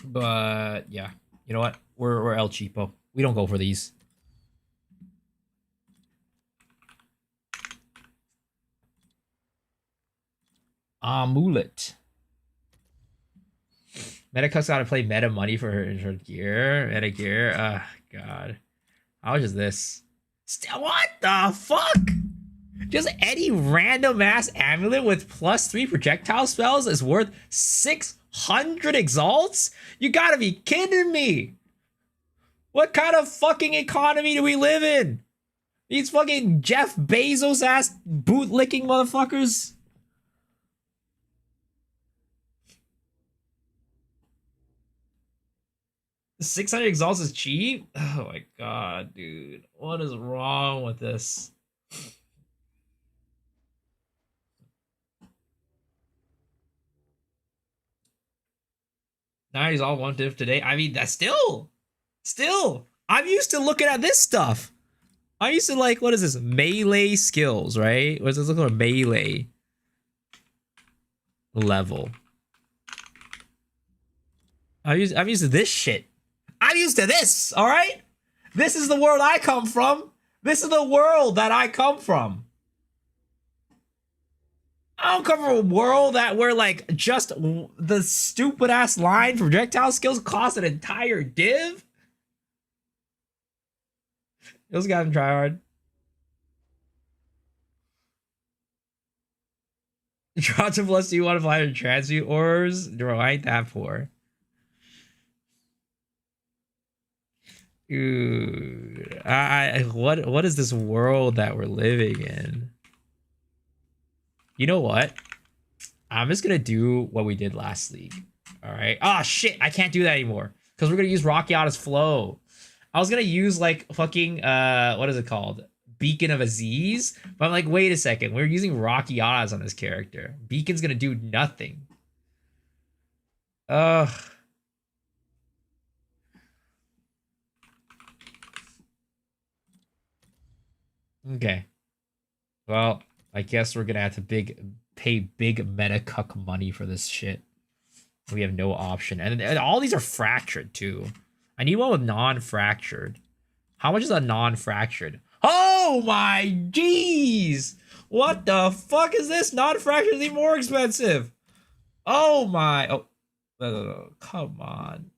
[SPEAKER 1] But yeah, you know what? We're El Cheapo. We don't go for these. Amulet. Metacuck's gotta play meta money for her gear. Meta gear. God. How much is this? What the fuck? Just any random ass amulet with +3 projectile spells is worth 600 exalts? You gotta be kidding me. What kind of fucking economy do we live in? These fucking Jeff Bezos ass bootlicking motherfuckers. $600 exalts is cheap? Oh my god, dude. What is wrong with this? Now he's all one div today. I mean, that's still. I'm used to looking at this stuff. I'm used to like, what is this? Melee skills, right? What's this? Look at melee level. I'm used to this shit. I'm used to this, all right? This is the world I come from. This is the world that I come from. I don't come from a world that where like just the stupid ass line for projectile skills cost an entire div. Those guys try hard. Draw to plus 2, 1 5 transmute ores. Bro, I ain't that poor. Dude, what is this world that we're living in? You know what? I'm just gonna do what we did last league. All right. Oh shit, I can't do that anymore because we're gonna use Rakiata's flow. I was gonna use like fucking what is it called? Beacon of Aziz, but I'm like, wait a second, we're using Rakiatas on this character. Beacon's gonna do nothing. Ugh. Okay. Well, I guess we're gonna have to pay big meta cuck money for this shit. We have no option, and all these are fractured too. I need one with non-fractured. How much is a non-fractured? Oh my jeez! What the fuck is this? Non-fractured is even more expensive. Oh my! Oh, no, come on.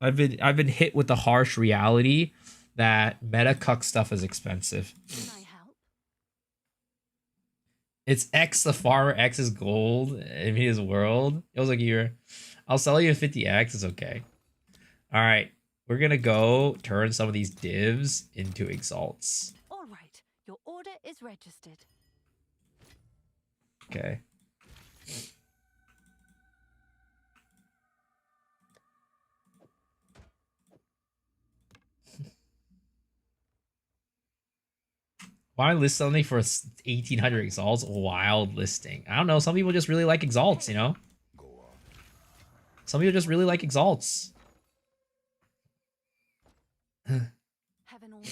[SPEAKER 1] I've been hit with the harsh reality that meta cuck stuff is expensive.
[SPEAKER 3] Can I help?
[SPEAKER 1] It's X the farmer, X is gold in his world. It was like I'll sell you a 50X, it's okay. Alright, we're gonna go turn some of these divs into exalts.
[SPEAKER 3] All right, your order is registered.
[SPEAKER 1] Okay. Why list something for 1,800 exalts? Wild listing. I don't know. Some people just really like exalts, you know? Some people just really like exalts.
[SPEAKER 3] Have an order?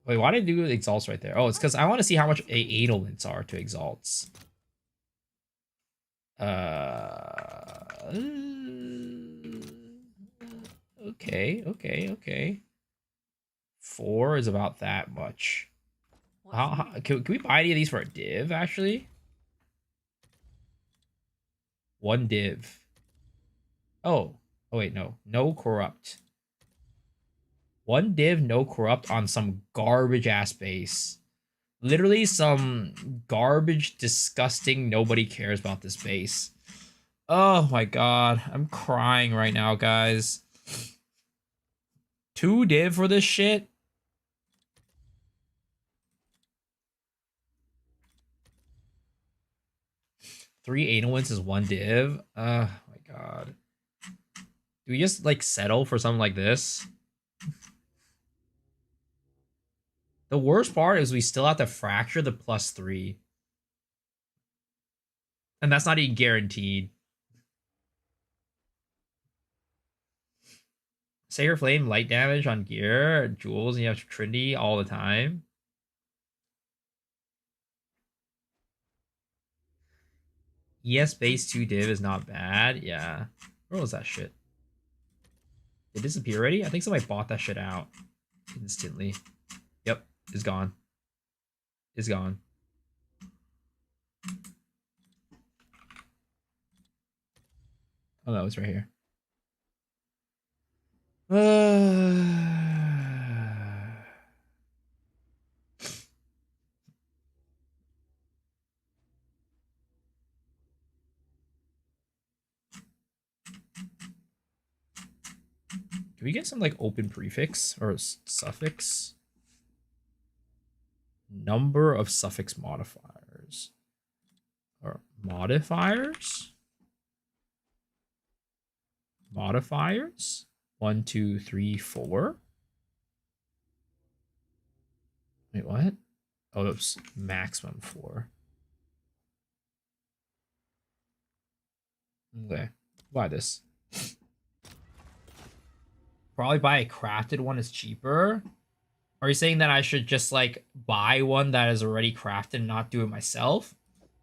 [SPEAKER 1] Wait, why did I do exalts right there? Oh, it's because I want to see how much amulet are to exalts. Okay. 4 is about that much. Can we buy any of these for a div, actually? 1 div. Oh wait, no. No corrupt. 1 div, no corrupt on some garbage ass base. Literally some garbage, disgusting, nobody cares about this base. Oh my god. I'm crying right now, guys. 2 div for this shit? Three annuals is 1 div. Oh my god. Do we just like settle for something like this? The worst part is we still have to fracture the +3. And that's not even guaranteed. Sayer Flame, light damage on gear, jewels, and you have Trinity all the time. ES base 2 div is not bad. Yeah. Where was that shit? Did it disappear already? I think somebody bought that shit out instantly. Yep. It's gone. It's gone. Oh, that was right here. Uh... Can we get some like open prefix or suffix? Number of suffix modifiers. Or modifiers? Modifiers? 1, 2, 3, 4. Wait, what? Oh, that's maximum 4. Okay. Buy this. Probably buy a crafted one is cheaper. Are you saying that I should just like buy one that is already crafted and not do it myself?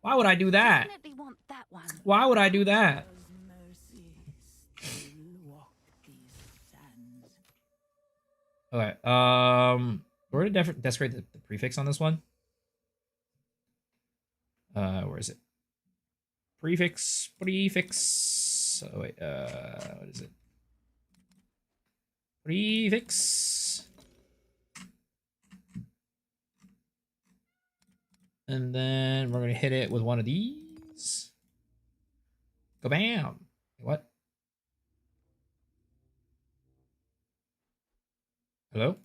[SPEAKER 1] Why would I do that?
[SPEAKER 6] Definitely want that one.
[SPEAKER 1] Why would I do that?
[SPEAKER 2] Mercy still walk these sands.
[SPEAKER 1] Okay. We're gonna desecrate the prefix on this one. Where is it? Prefix. Oh wait. What is it? Prefix. And then we're gonna hit it with one of these. Go bam. What? Hello?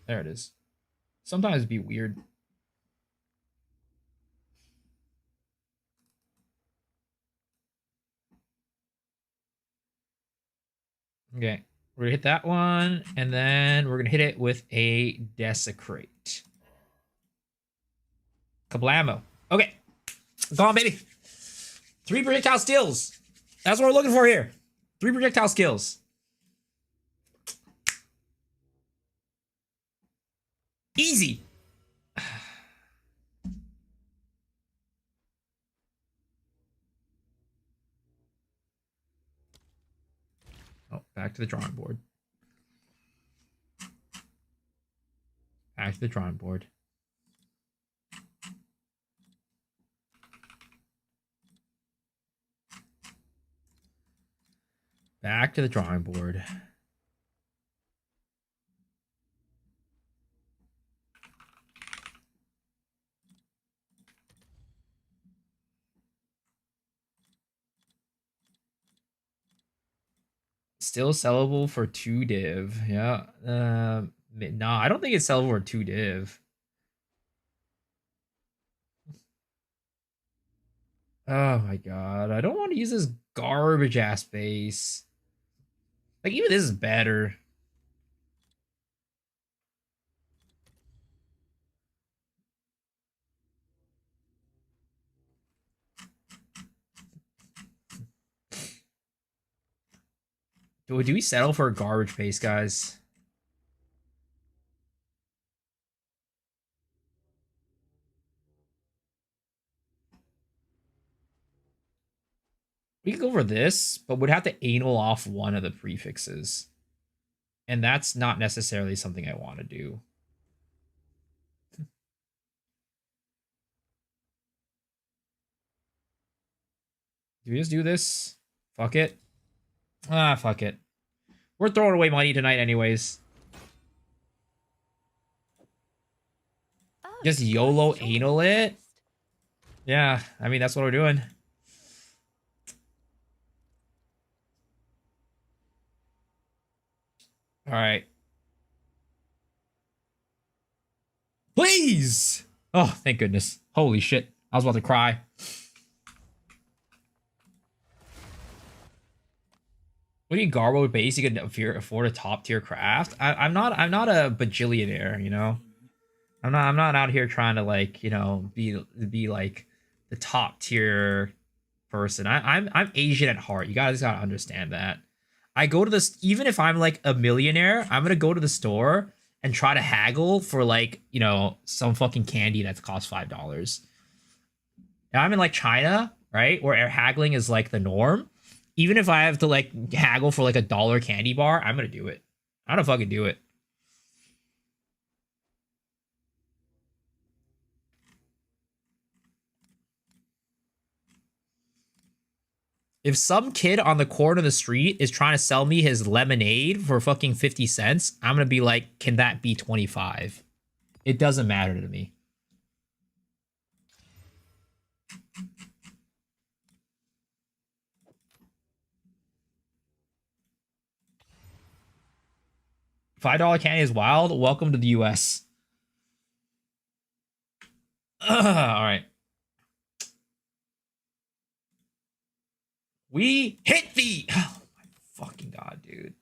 [SPEAKER 1] There it is. Sometimes it'd be weird. Okay. We're gonna hit that one, and then we're gonna hit it with a desecrate. Kablamo. Okay. Go on, baby. 3 projectile skills. That's what we're looking for here. 3 projectile skills. Easy. Oh, back to the drawing board. Back to the drawing board. Back to the drawing board. Still sellable for 2 div. Yeah. No, I don't think it's sellable for 2 div. Oh my god. I don't want to use this garbage ass base. Like, even this is better. Do we settle for a garbage base, guys? We could go for this, but we'd have to anal off one of the prefixes. And that's not necessarily something I want to do. Do we just do this? Fuck it. Ah, fuck it. We're throwing away money tonight anyways.
[SPEAKER 6] Oh,
[SPEAKER 1] Just YOLO
[SPEAKER 6] short
[SPEAKER 1] anal it?
[SPEAKER 6] list.
[SPEAKER 1] Yeah, I mean, that's what we're doing. All right. Please! Oh, thank goodness. Holy shit. I was about to cry. What do you Garbo base? You could afford a top tier craft. I'm not a bajillionaire, you know. I'm not out here trying to like, you know, be like the top tier person. I'm Asian at heart. You guys gotta understand that. I go to this, even if I'm like a millionaire, I'm gonna go to the store and try to haggle for like, you know, some fucking candy that costs $5. And I'm in like China, right, where haggling is like the norm. Even if I have to like haggle for like $1 candy bar, I'm gonna do it. I'm gonna fucking do it. If some kid on the corner of the street is trying to sell me his lemonade for fucking 50 cents, I'm gonna be like, can that be 25? It doesn't matter to me. $5 candy is wild. Welcome to the US. All right. We hit thee. Oh my fucking god, dude.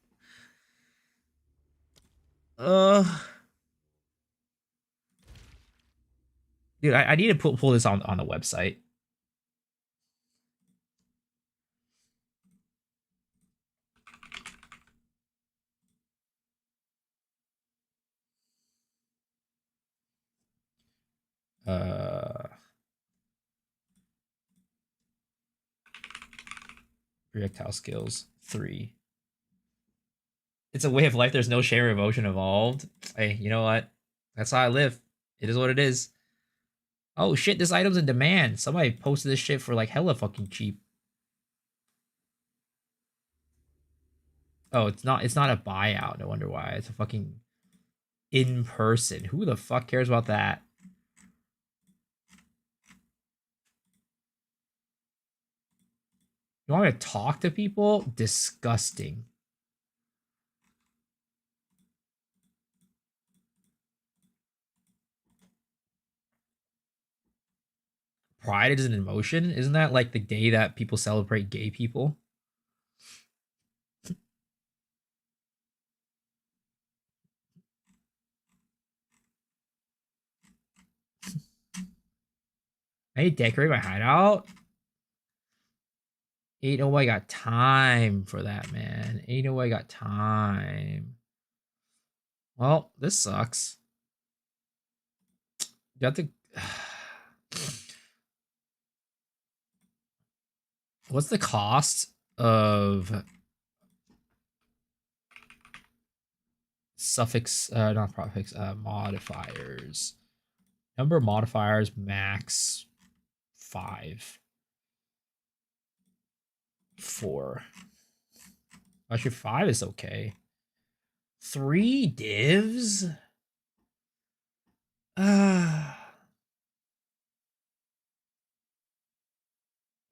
[SPEAKER 1] Dude, I need to pull this on the website. Projectile skills 3. It's a way of life. There's no share of emotion involved. Hey, you know what? That's how I live. It is what it is. Oh shit, this item's in demand. Somebody posted this shit for like hella fucking cheap. Oh, it's not a buyout. No wonder why. It's a fucking in person. Who the fuck cares about that? You want me to talk to people? Disgusting. Pride is an emotion. Isn't that like the day that people celebrate gay people? I need to decorate my hideout. Ain't nobody got time for that, man. Ain't nobody got time. Well, this sucks. You have to... What's the cost of suffix, not prefix, modifiers? Number of modifiers, max 5. 4. Actually, 5 is okay. 3 divs?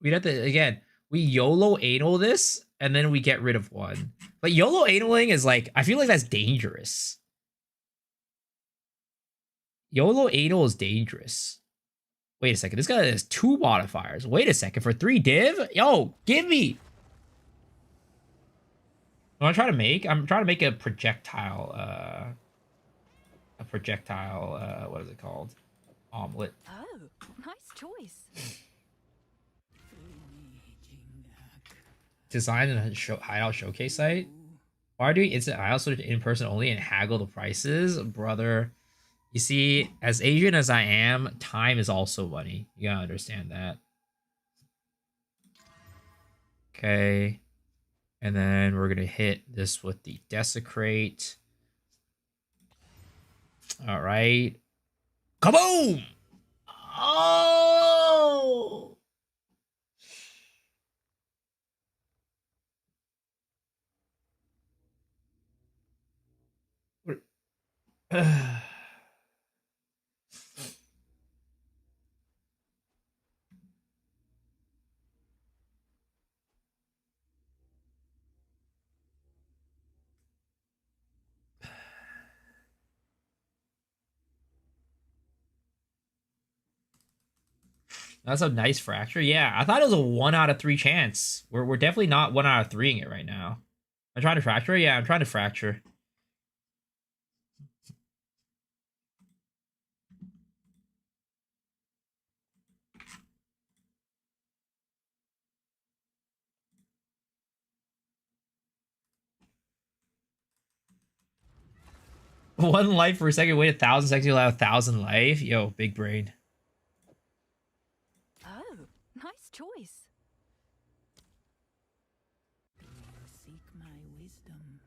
[SPEAKER 1] We'd have to, again, we YOLO anal this, and then we get rid of 1. But YOLO analing is like, I feel like that's dangerous. YOLO anal is dangerous. Wait a second, this guy has 2 modifiers. Wait a second, for 3 div? Yo, give me! What I'm trying to make? I'm trying to make a projectile, what is it called? Omelet.
[SPEAKER 6] Oh, nice choice.
[SPEAKER 1] Design and hideout showcase site. Why do instant hideout switch in person only and haggle the prices, brother? You see, as Asian as I am, time is also money. You gotta understand that. Okay, and then we're gonna hit this with the desecrate. All right, kaboom! Oh. That's a nice fracture. Yeah, I thought it was a 1 out of 3 chance. We're definitely not 1 out of 3ing it right now. I'm trying to fracture. Yeah, I'm trying to fracture. One life for a second. Wait 1,000 seconds. You'll have 1,000 life. Yo, big brain.
[SPEAKER 6] Oh, nice choice.
[SPEAKER 2] Seek my wisdom,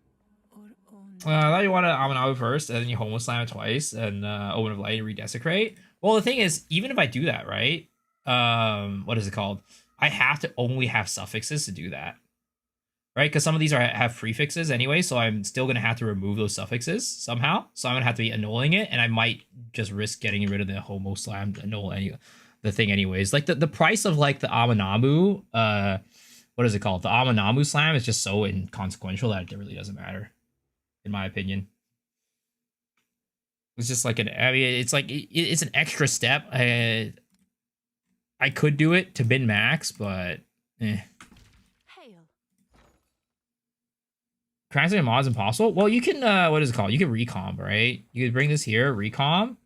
[SPEAKER 2] or only
[SPEAKER 1] I thought you wanted Amulet first, and then you Homo Slam it twice, and Omen of Light and redesecrate. Well, the thing is, even if I do that, right? What is it called? I have to only have suffixes to do that. Right? Because some of these have prefixes anyway, so I'm still going to have to remove those suffixes somehow. So I'm going to have to be annulling it, and I might just risk getting rid of the homo slam annul the thing anyways. Like the price of like the Amanamu, what is it called? The Amanamu slam is just so inconsequential that it really doesn't matter, in my opinion. It's just like it's like it's an extra step. I could do it to min max, but eh. Crafting mods impossible? Well, you can, what is it called? You can recomp, right? You can bring this here, recomp.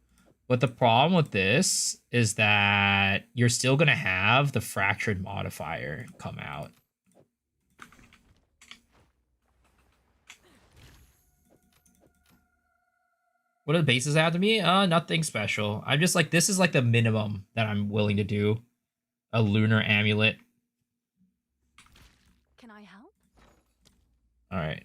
[SPEAKER 1] But the problem with this is that you're still going to have the fractured modifier come out. What do the bases have to be? Nothing special. I'm just like, this is like the minimum that I'm willing to do. A lunar amulet.
[SPEAKER 6] Can I help?
[SPEAKER 1] All right.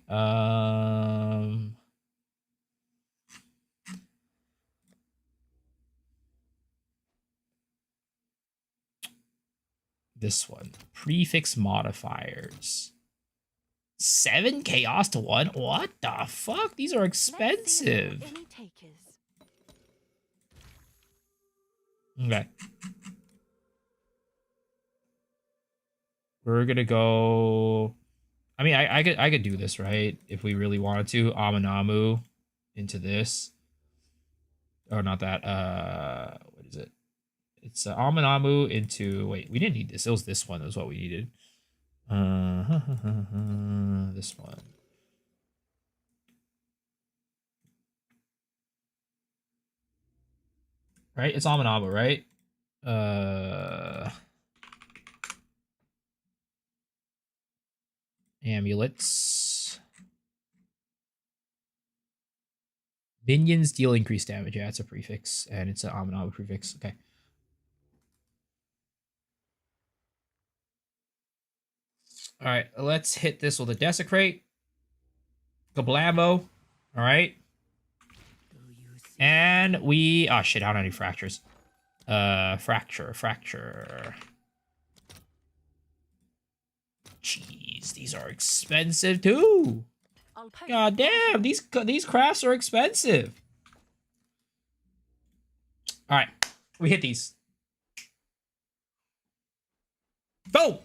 [SPEAKER 1] This one. Prefix modifiers. 7 chaos to 1? What the fuck? These are expensive.
[SPEAKER 6] Any takers?
[SPEAKER 1] Okay. We're gonna go. I mean, I could do this, right? If we really wanted to. Amanamu into this. Oh, not that. What is it? It's Amanamu into. Wait, we didn't need this. It was this one. That was what we needed. This one. Right? It's Amanamu, right? Amulets. Minions deal increased damage. Yeah, it's a prefix, and it's an Amanamu prefix. Okay. All right, let's hit this with a desecrate. Kablambo. All right. And we... Oh, shit, I don't have any fractures. Fracture. Jeez, these are expensive, too. God damn, these crafts are expensive. All right, we hit these. Boom!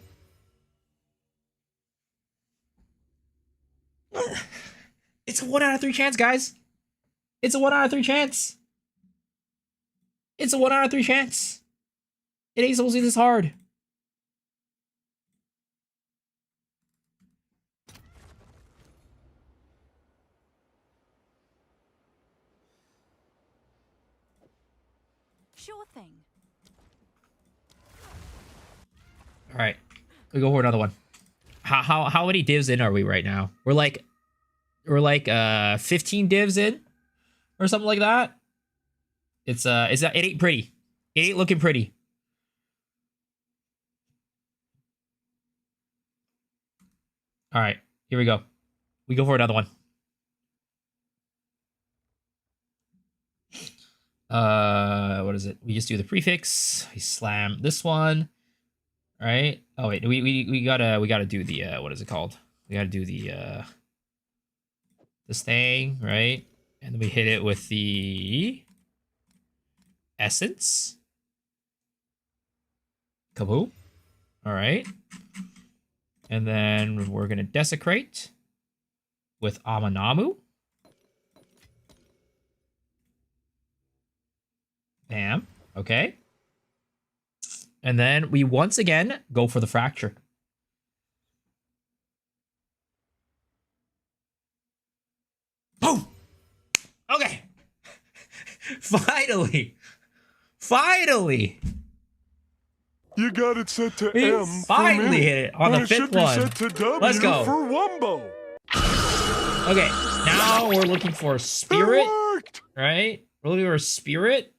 [SPEAKER 1] It's a 1 out of 3 chance, guys. It's a 1 out of 3 chance. It's a 1 out of 3 chance. It ain't supposed to be this hard.
[SPEAKER 6] Sure thing.
[SPEAKER 1] All right, we go for another one. How many divs in are we right now? We're like 15 divs in, or something like that. It ain't pretty. It ain't looking pretty. All right, here we go. We go for another one. What is it? We just do the prefix. We slam this one. All right. Oh wait, we gotta do the what is it called? We gotta do the this thing, right? And then we hit it with the essence. Kaboom. All right. And then we're gonna desecrate with Amanamu. Bam. Okay. And then we once again go for the fracture. Boom! Okay. Finally.
[SPEAKER 7] You got it set to
[SPEAKER 1] We
[SPEAKER 7] M.
[SPEAKER 1] finally hit it on the
[SPEAKER 7] it should
[SPEAKER 1] 5th
[SPEAKER 7] be
[SPEAKER 1] one.
[SPEAKER 7] set to W
[SPEAKER 1] Let's go.
[SPEAKER 7] for Wumbo.
[SPEAKER 1] Okay, now we're looking for spirit,
[SPEAKER 7] It worked.
[SPEAKER 1] right? We're looking for spirit.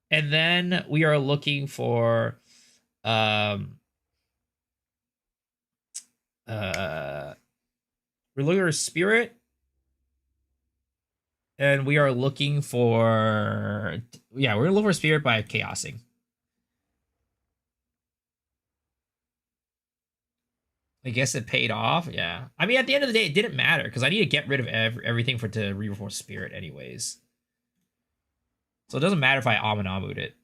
[SPEAKER 1] And then we are looking for we're looking for spirit. And we are looking for we're gonna look for spirit by chaosing. I guess it paid off. Yeah. I mean, at the end of the day, it didn't matter because I need to get rid of everything for to Reaver Spirit anyways. So it doesn't matter if I Amunamu'd it.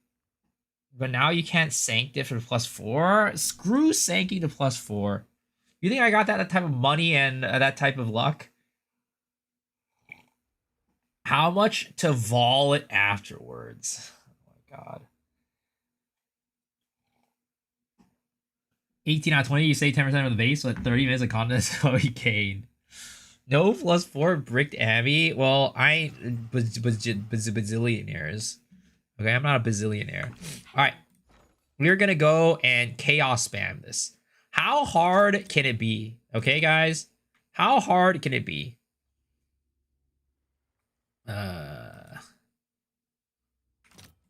[SPEAKER 1] But now you can't sank it for +4. Screw sanking to +4. You think I got that type of money and that type of luck? How much to vol it afterwards? Oh my god. 18 out of 20, you save 10% of the base, but 30 minutes of content is all you gain. No +4 bricked Abby. Well, I bazillionaires. Okay, I'm not a bazillionaire. Alright. We're gonna go and chaos spam this. How hard can it be? Okay, guys? How hard can it be?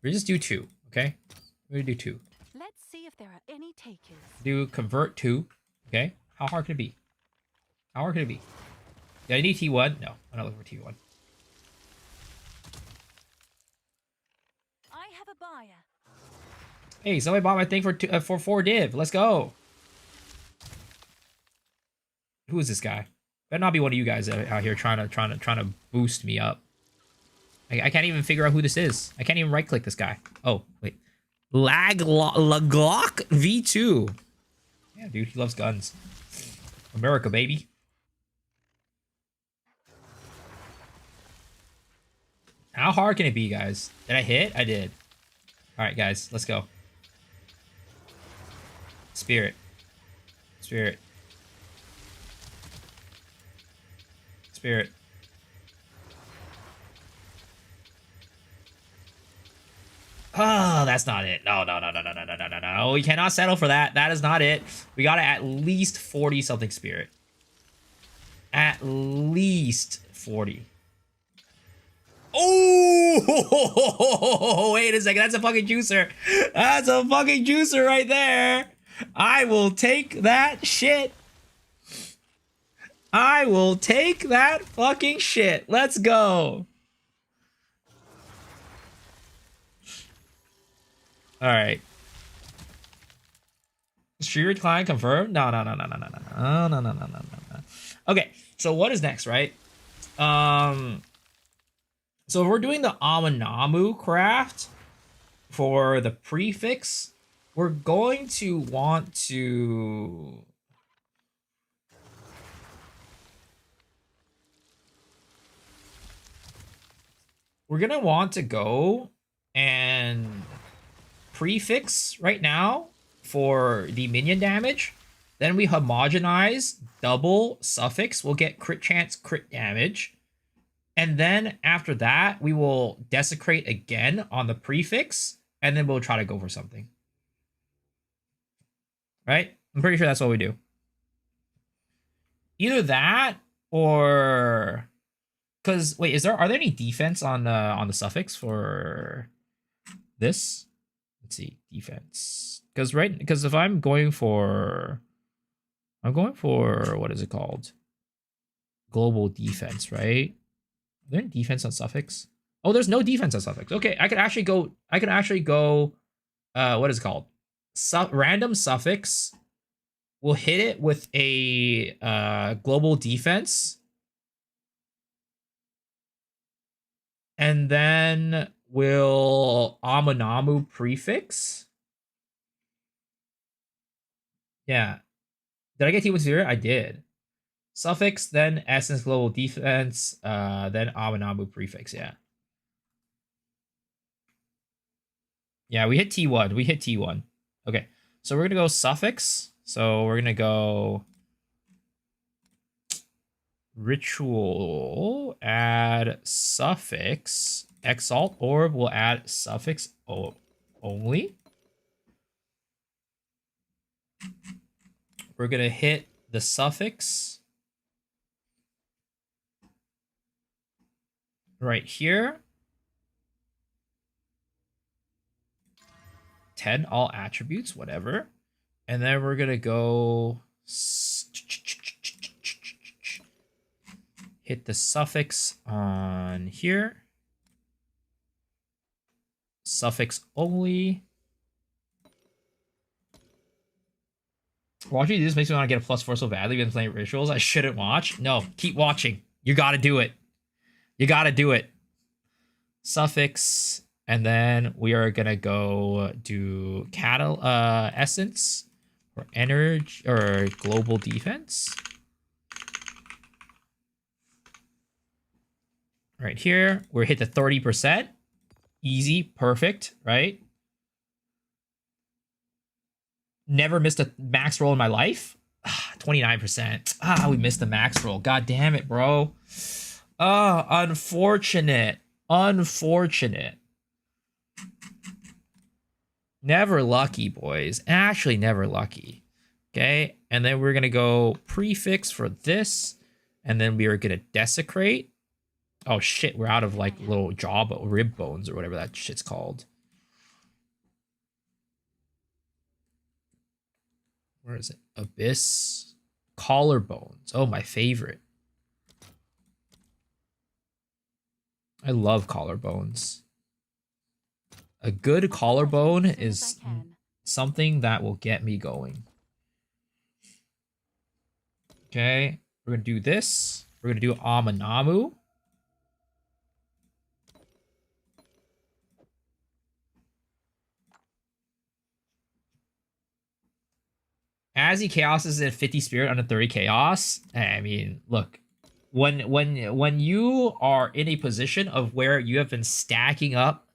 [SPEAKER 1] We just do 2, okay? We're gonna do 2.
[SPEAKER 6] Let's see if there are any takers.
[SPEAKER 1] Do convert 2, okay? How hard can it be? How hard can it be? Do I need T1? No, I'm not looking for T1.
[SPEAKER 6] I have a buyer.
[SPEAKER 1] Hey, somebody bought my thing for 4 div. Let's go. Who is this guy? Better not be one of you guys out here trying to boost me up. I can't even figure out who this is. I can't even right click this guy. Oh wait, Glock V2. Yeah, dude, he loves guns. America, baby. How hard can it be, guys? Did I hit? I did. All right, guys, let's go. Spirit. Spirit. Spirit. Oh, that's not it. No. We cannot settle for that. That is not it. We got to at least 40 something spirit. At least 40. Oh, wait a second. That's a fucking juicer. That's a fucking juicer right there. I will take that shit. I will take that fucking shit. Let's go. All right. Streamer client confirmed? No. Okay, so what is next, right? So if we're doing the Amunamu craft for the prefix, we're going to want to... We're going to want to go and prefix right now for the minion damage. Then we homogenize, double suffix. We'll get crit chance, crit damage. And then after that, we will desecrate again on the prefix. And then we'll try to go for something. Right? I'm pretty sure that's what we do. Either that or... Because, wait, are there any defense on the suffix for this? Let's see, defense. Because if I'm going for what is it called? Global defense, right? Is there any defense on suffix? Oh, there's no defense on suffix. Okay, I could actually go. What is it called? Random suffix. We'll hit it with a global defense. And then we'll Amunamu prefix. Yeah. Did I get T1 0? I did. Suffix, then Essence global defense, then Amunamu prefix, yeah. Yeah, we hit T1. We hit T1. Okay. So we're gonna go suffix. So we're gonna go ritual, add suffix, exalt orb will add suffix only. We're gonna hit the suffix right here. 10 all attributes, whatever. And then we're gonna go hit the suffix on here. Suffix only. Watching this makes me want to get a +4 so badly. Been playing rituals. I shouldn't watch. No, keep watching. You gotta do it. You gotta do it. Suffix, and then we are gonna go do cattle essence or energy or global defense. Right here, we're hit the 30%. Easy, perfect, right? Never missed a max roll in my life. 29%. We missed the max roll. God damn it, bro. Unfortunate. Unfortunate. Never lucky, boys. Actually, never lucky. Okay, and then we're gonna go prefix for this, and then we are gonna desecrate. Oh shit, we're out of like little rib bones or whatever that shit's called. Where is it? Abyss. Collarbones. Oh, my favorite. I love collarbones. A good collarbone is something that will get me going. Okay, we're gonna do this. We're gonna do Amanamu. As he chaos is at 50 spirit under 30 chaos. I mean, look, when you are in a position of where you have been stacking up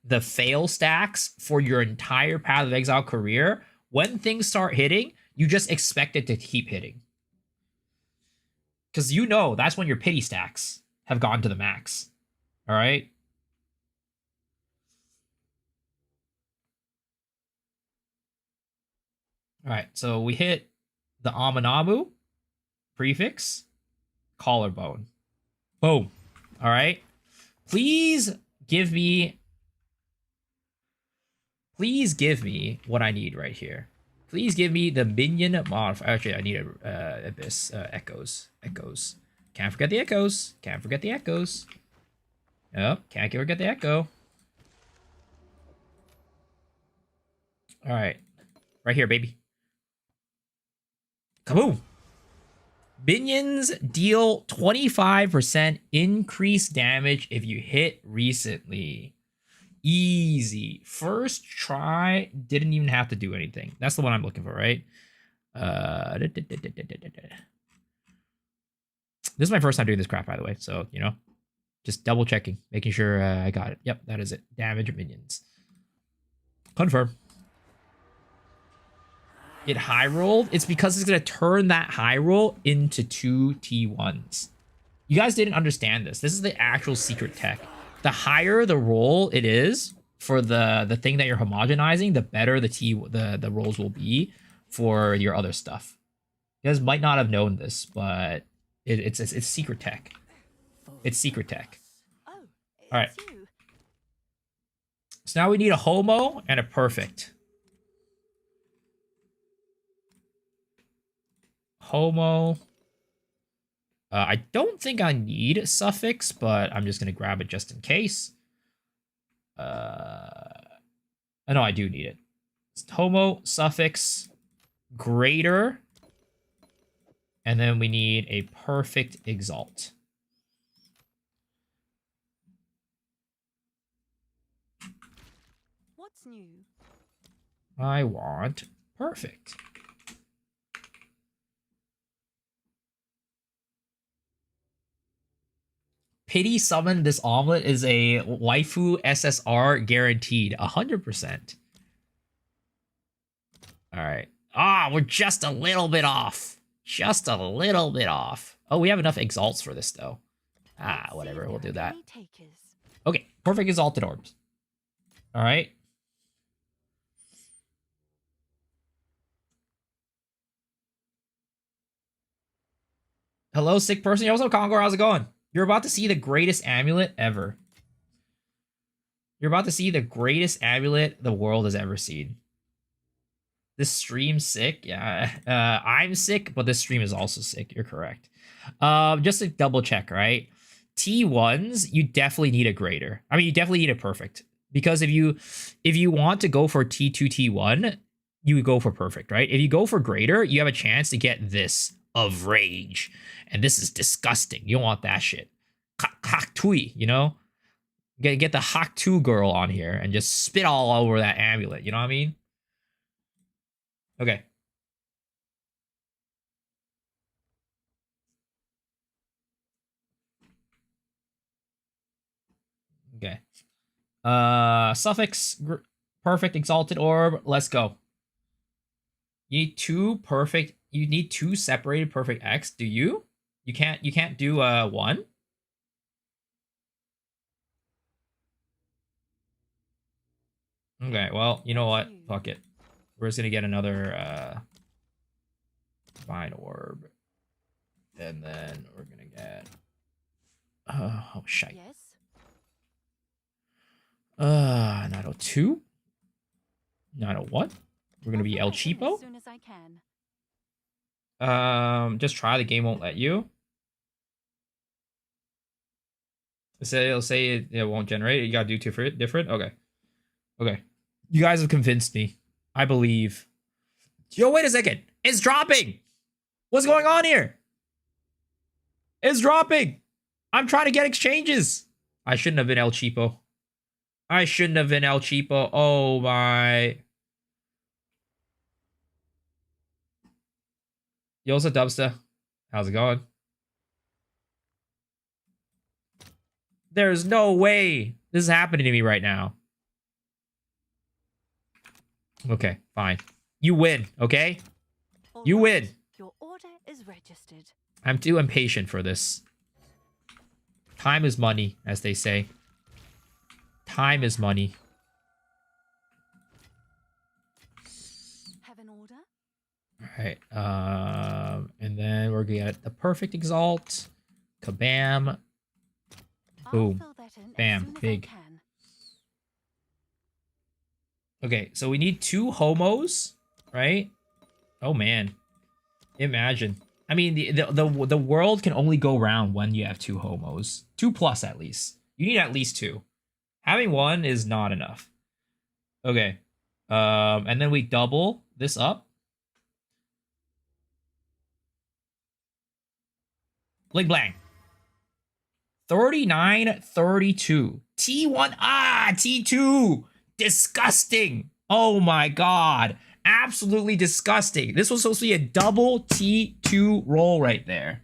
[SPEAKER 1] the fail stacks for your entire Path of Exile career, when things start hitting, you just expect it to keep hitting. Because you know that's when your pity stacks have gone to the max. All right? All right, so we hit the Amanamu, prefix, collarbone. Boom. All right. Please give me what I need right here. Please give me the minion modifier. Actually, I need a abyss echoes. Can't forget the echoes. Can't forget the echoes. Nope, can't forget the echo. All right, right here, baby. Kaboom! Minions deal 25% increased damage if you hit recently. Easy. First try, didn't even have to do anything. That's the one I'm looking for, right? This is my first time doing this crap, by the way. So, you know, just double checking, making sure I got it. Yep, that is it. Damage minions. Confirm. It high rolled. It's because it's going to turn that high roll into 2 T1s. You guys didn't understand this. This is the actual secret tech. The higher the roll it is for the thing that you're homogenizing, the better the rolls will be for your other stuff. You guys might not have known this, but it's secret tech. It's secret tech.
[SPEAKER 6] Oh,
[SPEAKER 1] all right.
[SPEAKER 6] you.
[SPEAKER 1] So now we need a homo and a perfect. Homo. I don't think I need a suffix, but I'm just going to grab it just in case. No, I do need it. It's homo, suffix, greater. And then we need a perfect exalt.
[SPEAKER 6] What's new?
[SPEAKER 1] I want perfect. Pity summon this omelet is a waifu SSR guaranteed. 100%. All right. We're just a little bit off. Just a little bit off. Oh, we have enough exalts for this, though. Whatever. We'll do that. Okay. Perfect exalted orbs. All right. Hello, sick person. Yo, what's up, Congo? How's it going? You're about to see the greatest amulet ever. You're about to see the greatest amulet the world has ever seen. This stream's sick. Yeah, I'm sick, but this stream is also sick. You're correct. Just to double check, right? T1s, you definitely need a greater. I mean, you definitely need a perfect. Because if you want to go for T2, T1, you go for perfect, right? If you go for greater, you have a chance to get this of rage. And this is disgusting. You don't want that shit. Hak Tui, you know? Get the Hak Tu girl on here and just spit all over that amulet. You know what I mean? Okay. Okay. Suffix perfect exalted orb. Let's go. You need two perfect. You need two separated perfect X. Do you? You can't do one. Okay. Well, you know what? Fuck it. We're just gonna get another divine orb, and then we're gonna get. Oh shit.
[SPEAKER 6] Yes.
[SPEAKER 1] 902. 901. We're gonna be El Cheapo.
[SPEAKER 6] As soon as I can.
[SPEAKER 1] Just try. The game won't let you. It'll say it won't generate. You gotta do different. Okay. Okay. You guys have convinced me. I believe. Yo, wait a second. It's dropping. What's going on here? It's dropping. I'm trying to get exchanges. I shouldn't have been El Cheapo. I shouldn't have been El Cheapo. Oh my. Yosa Dubsta. How's it going? There's no way this is happening to me right now. Okay, fine. You win, okay?
[SPEAKER 6] All
[SPEAKER 1] You
[SPEAKER 6] right.
[SPEAKER 1] win.
[SPEAKER 6] Your order is registered.
[SPEAKER 1] I'm too impatient for this. Time is money, as they say. Time is money.
[SPEAKER 6] Have an order?
[SPEAKER 1] Alright, and then we're gonna get the perfect exalt. Kabam. Boom.
[SPEAKER 6] I'll fill that in
[SPEAKER 1] Bam.
[SPEAKER 6] as soon as
[SPEAKER 1] Big.
[SPEAKER 6] I can.
[SPEAKER 1] Okay, so we need two homos, right? Oh man. Imagine. I mean, the world can only go round when you have two homos. 2+ at least. You need at least two. Having one is not enough. Okay. And then we double this up. Bling blang. 39-32. T1. T2. Disgusting. Oh my god. Absolutely disgusting. This was supposed to be a double T2 roll right there.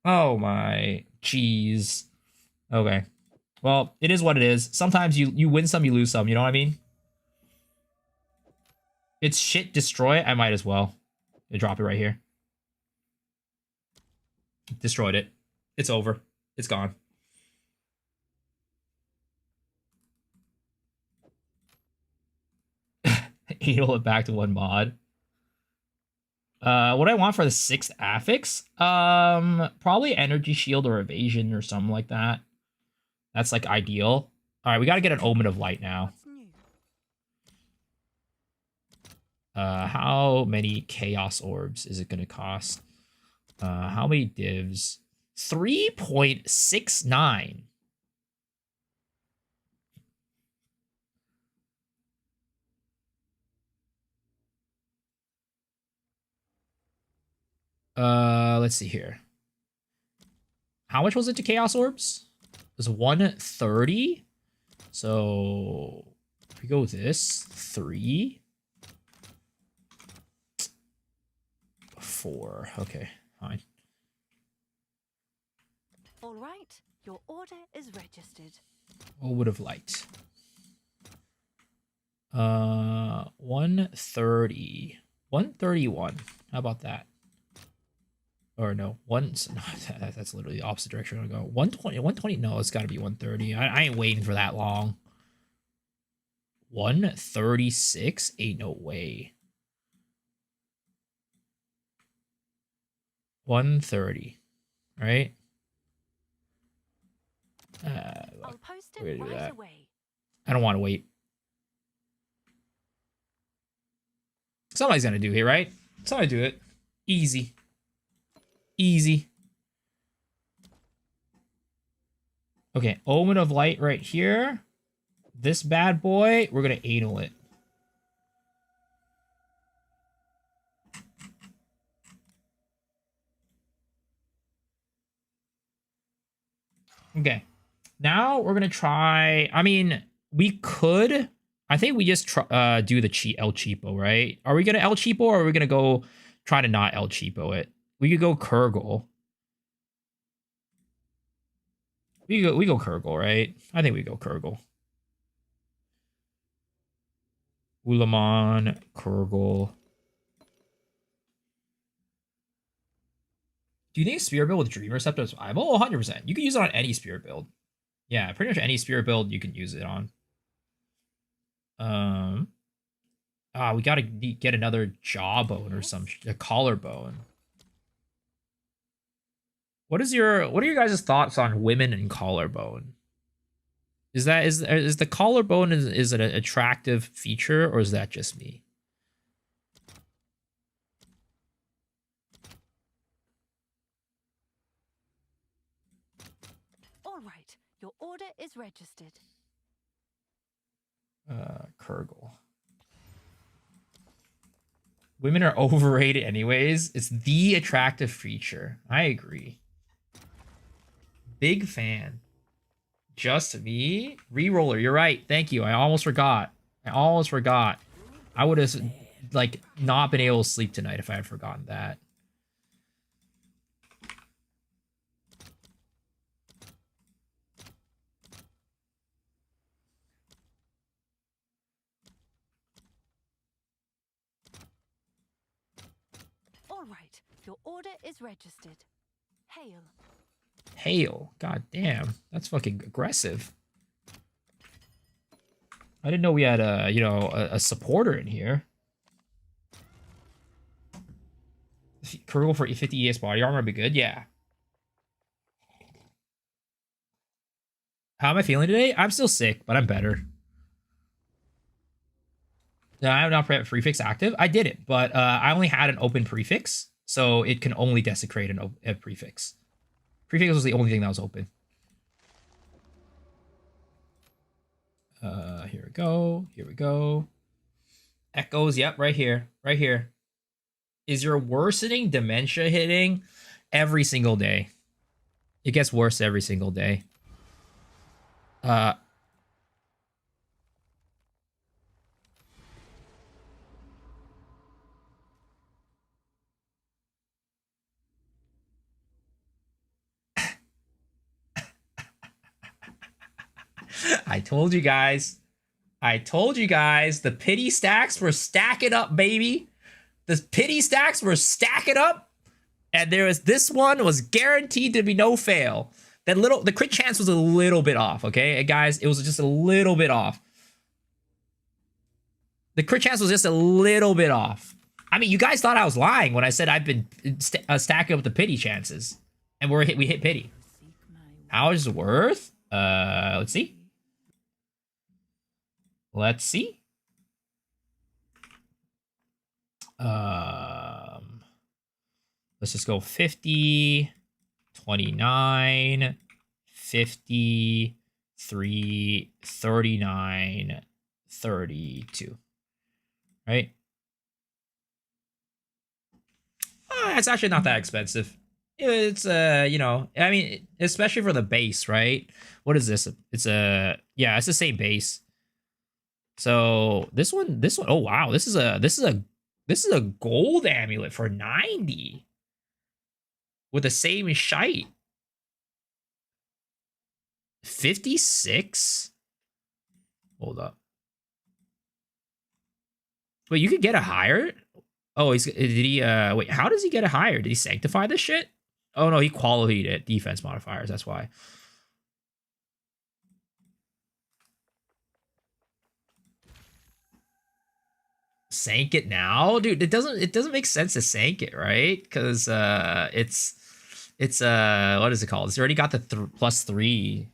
[SPEAKER 1] Oh my jeez. Okay. Well, it is what it is. Sometimes you win some, you lose some. You know what I mean? It's shit. Destroy it. I might as well. Drop it right here. Destroyed it. It's over. It's gone. Anal it back to one mod. What do I want for the 6th affix? Probably energy shield or evasion or something like that. That's like ideal. All right, we got to get an omen of light now.
[SPEAKER 6] What's new?
[SPEAKER 1] How many chaos orbs is it going to cost? How many divs? 3.69. Let's see here. How much was it to chaos orbs? It was 130. So if we go with this, 3, 4. Okay, fine.
[SPEAKER 6] All right. Your order is registered.
[SPEAKER 1] What would have liked? 130. 131. How about that? Or no, no, that's literally the opposite direction I'm gonna go. 120, 120, no, it's gotta be 130. I ain't waiting for that long. 136? Ain't no way. 130, right?
[SPEAKER 6] I'll post
[SPEAKER 1] we're
[SPEAKER 6] it
[SPEAKER 1] gonna do
[SPEAKER 6] right
[SPEAKER 1] that.
[SPEAKER 6] away.
[SPEAKER 1] I don't want to wait. Somebody's gonna do it, right? Somebody do it. Easy. Easy. Okay, Omen of Light right here. This bad boy, we're gonna anal it. Okay. Now we're gonna try. I mean, we could. I think we just do the El Cheapo, right? Are we gonna El Cheapo or are we gonna go try to not El Cheapo it? We could go Kurgle. We go Kurgle, right? I think we go Kurgle. Ulamon, Kurgle. Do you think Spirit build with Dream Receptor is viable? 100%. You can use it on any Spirit build. Yeah, pretty much any Spirit build you can use it on. We gotta get another jawbone or a collarbone. What are your guys' thoughts on women and collarbone? Is the collarbone is it an attractive feature or is that just me?
[SPEAKER 6] All right, your order is registered.
[SPEAKER 1] Kurgle. Women are overrated anyways. It's the attractive feature. I agree. Big fan. Just me? Reroller, you're right. Thank you. I almost forgot. I would have like not been able to sleep tonight if I had forgotten that.
[SPEAKER 6] All right, your order is registered. Hail.
[SPEAKER 1] Hail. God damn. That's fucking aggressive. I didn't know we had a supporter in here. Kurgle for 50 ES body armor would be good. Yeah. How am I feeling today? I'm still sick, but I'm better. No, I have not prefix active. I did it, but I only had an open prefix, so it can only desecrate a prefix. Prefix was the only thing that was open. Here we go. Here we go. Echoes. Yep, right here. Right here. Is your worsening dementia hitting every single day? It gets worse every single day. I told you guys. The pity stacks were stacking up, baby. The pity stacks were stacking up. And this one was guaranteed to be no fail. The crit chance was a little bit off, okay? Guys, it was just a little bit off. The crit chance was just a little bit off. I mean, you guys thought I was lying when I said I've been stacking up the pity chances. And we hit pity. How is it worth? Let's see. Let's just go 50, 29, 53, 39, 32. Right? It's actually not that expensive. It's I mean, especially for the base, right? What is this? It's the same base. So this one, oh wow, this is a gold amulet for 90 with the same shite. 56. Hold up. Wait, you could get a higher? Oh, did he wait, how does he get a higher? Did he sanctify this shit? Oh no, he qualified it. Defense modifiers, that's why. Sank it now, dude. It doesn't make sense to sank it, right? Because it's what is it called? It's already got the +3.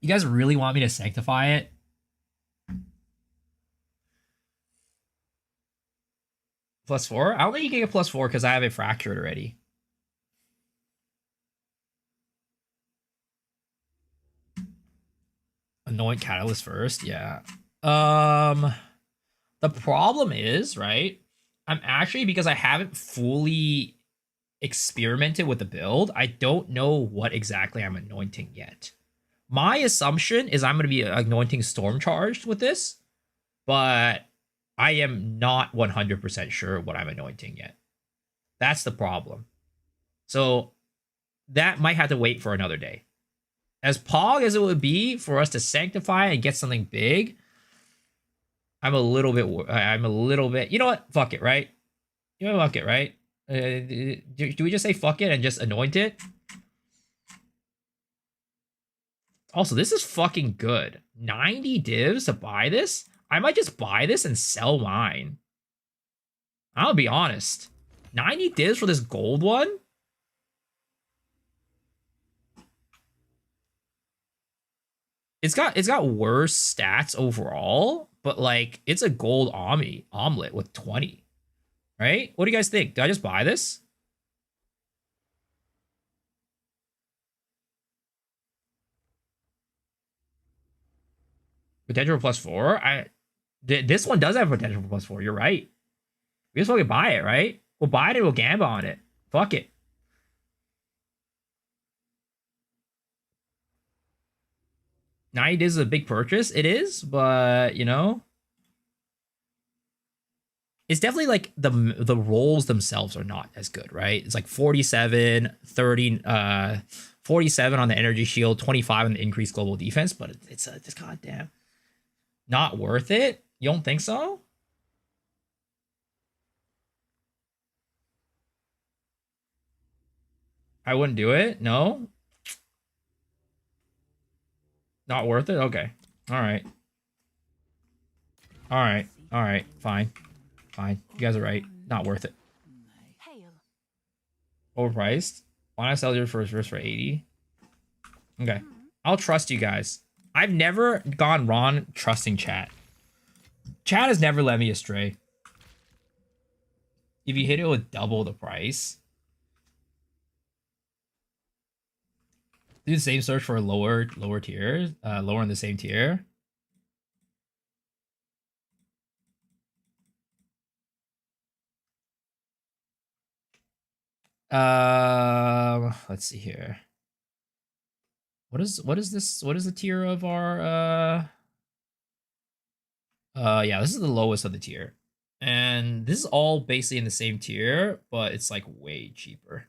[SPEAKER 1] You guys really want me to sanctify it? +4? I don't think you can get +4 because I have it fractured already. Anoint catalyst first, yeah. The problem is, right? I'm actually, because I haven't fully experimented with the build, I don't know what exactly I'm anointing yet. My assumption is I'm going to be anointing Storm Charged with this, but I am not 100% sure what I'm anointing yet. That's the problem. So that might have to wait for another day. As pog as it would be for us to sanctify and get something big, I'm a little bit, you know what? Fuck it, right? You know, fuck it, right? Do we just say fuck it and just anoint it? Also, this is fucking good. 90 divs to buy this? I might just buy this and sell mine. I'll be honest. 90 divs for this gold one? It's got worse stats overall, but like it's a gold omelet with 20. Right? What do you guys think? Do I just buy this? Potential for +4? This one does have potential for +4. You're right. We just fucking buy it, right? We'll buy it and we'll gamba on it. Fuck it. $90 is a big purchase. It is, but you know, it's definitely like the rolls themselves are not as good, right? It's like 47, 30, 47 on the energy shield, 25 on the increased global defense, but it's goddamn not worth it. You don't think so? I wouldn't do it. No. Not worth it? Okay. All right. All right. All right. Fine. Fine. You guys are right. Not worth it.
[SPEAKER 6] Hail.
[SPEAKER 1] Overpriced. Why not sell your first verse for 80? Okay. I'll trust you guys. I've never gone wrong trusting chat. Chat has never led me astray. If you hit it with double the price, do the same search for a lower tier, lower in the same tier. Let's see here. What is this? What is the tier of our yeah, this is the lowest of the tier. And this is all basically in the same tier, but it's like way cheaper.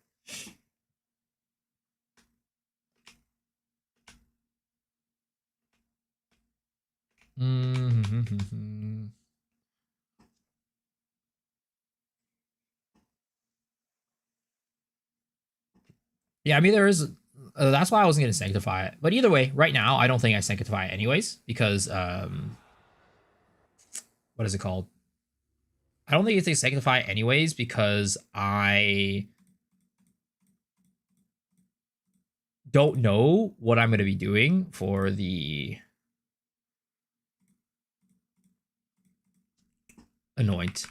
[SPEAKER 1] Yeah, I mean, there is. That's why I wasn't going to sanctify it. But either way, right now, I don't think I sanctify it anyways because what is it called? I don't think it's a sanctify anyways because I don't know what I'm going to be doing for the anoint.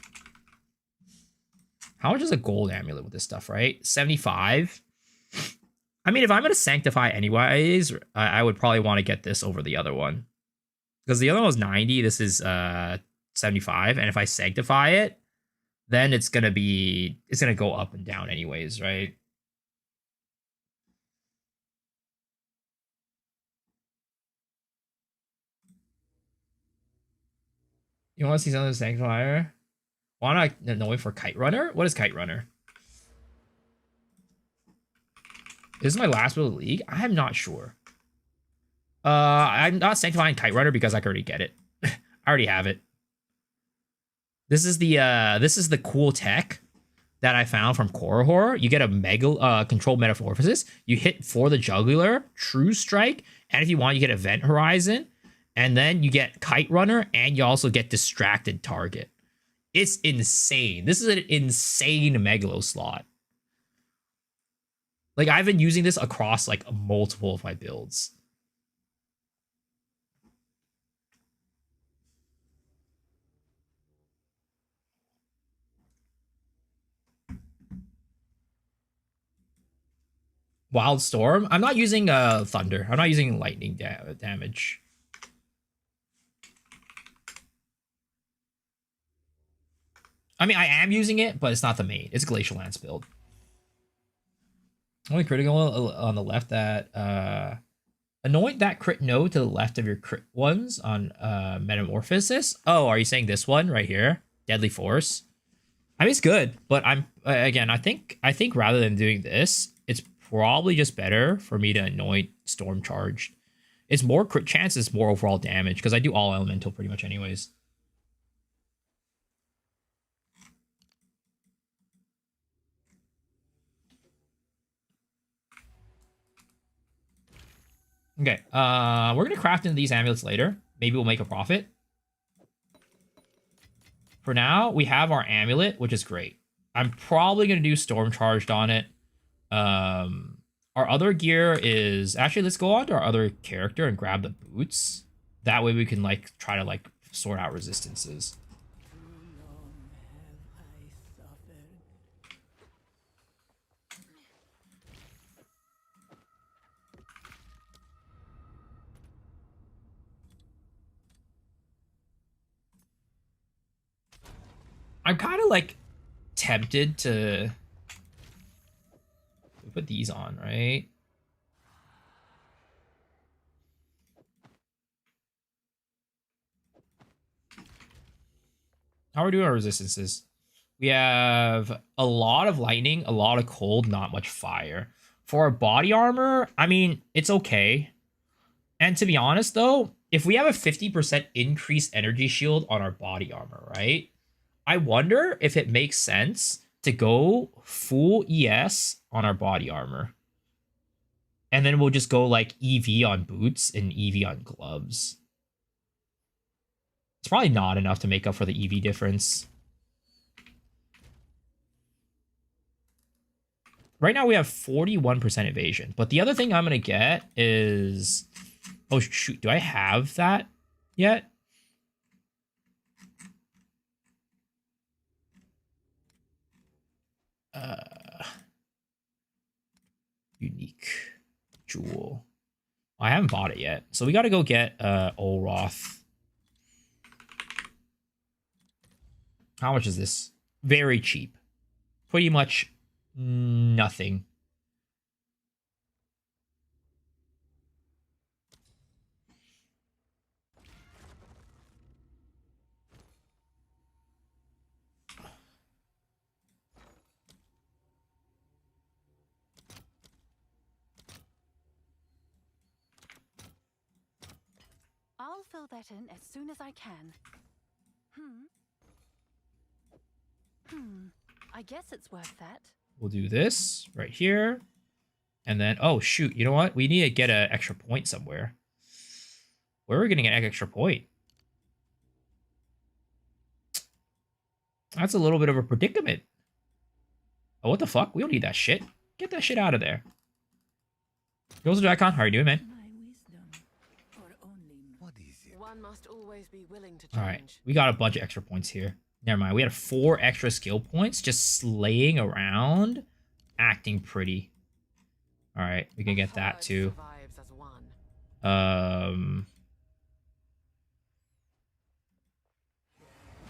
[SPEAKER 1] How much is a gold amulet with this stuff, right? 75. I mean, if I'm going to sanctify anyways, I would probably want to get this over the other one. Because the other one was 90, this is 75. And if I sanctify it, then it's going to go up and down anyways, right? You want to see something sanctifier? Why not know it for Kite Runner? What is Kite Runner? This is my last build of the league? I'm not sure. I'm not sanctifying Kite Runner because I can already get it. I already have it. This is the cool tech that I found from Core Horror. You get a mega controlled metamorphosis. You hit for the jugular, true strike, and if you want, you get event horizon, and then you get Kite Runner, and you also get distracted target. It's insane. This is an insane megalo slot. Like, I've been using this across like multiple of my builds. Wild Storm. I'm not using Thunder. I'm not using lightning damage. I mean, I am using it, but it's not the main. It's Glacial Lance build. Only critical on the left that anoint that crit node to the left of your crit ones on Metamorphosis. Oh, are you saying this one right here? Deadly Force. I mean, it's good, but I'm again. I think rather than doing this, it's probably just better for me to anoint Storm Charged. It's more crit chances, more overall damage because I do all elemental pretty much anyways. Okay, we're gonna craft into these amulets later. Maybe we'll make a profit. For now, we have our amulet, which is great. I'm probably gonna do Storm Charged on it. Our other gear is actually, let's go on to our other character and grab the boots. That way we can like try to like sort out resistances. I'm kind of like tempted to put these on, right? How are we doing our resistances? We have a lot of lightning, a lot of cold, not much fire. For our body armor, I mean, it's okay. And to be honest, though, if we have a 50% increased energy shield on our body armor, right? I wonder if it makes sense to go full ES on our body armor. And then we'll just go like EV on boots and EV on gloves. It's probably not enough to make up for the EV difference. Right now we have 41% evasion. But the other thing I'm going to get is... Oh, shoot. Do I have that yet? Unique jewel. I haven't bought it yet. So we got to go get Olroth. How much is this? Very cheap. Pretty much nothing.
[SPEAKER 6] I'll fill that in as soon as I can. I guess it's worth that.
[SPEAKER 1] We'll do this right here. And then, oh, shoot. You know what? We need to get an extra point somewhere. Where are we getting an extra point? That's a little bit of a predicament. Oh, what the fuck? We don't need that shit. Get that shit out of there. Goes to Icon. How are you doing, man?
[SPEAKER 5] What is it?
[SPEAKER 3] One must always be willing to change.
[SPEAKER 1] All right. We got a bunch of extra points here. Never mind. We had 4 extra skill points just slaying around, acting pretty. All right. We can get that too.
[SPEAKER 3] Survives as one.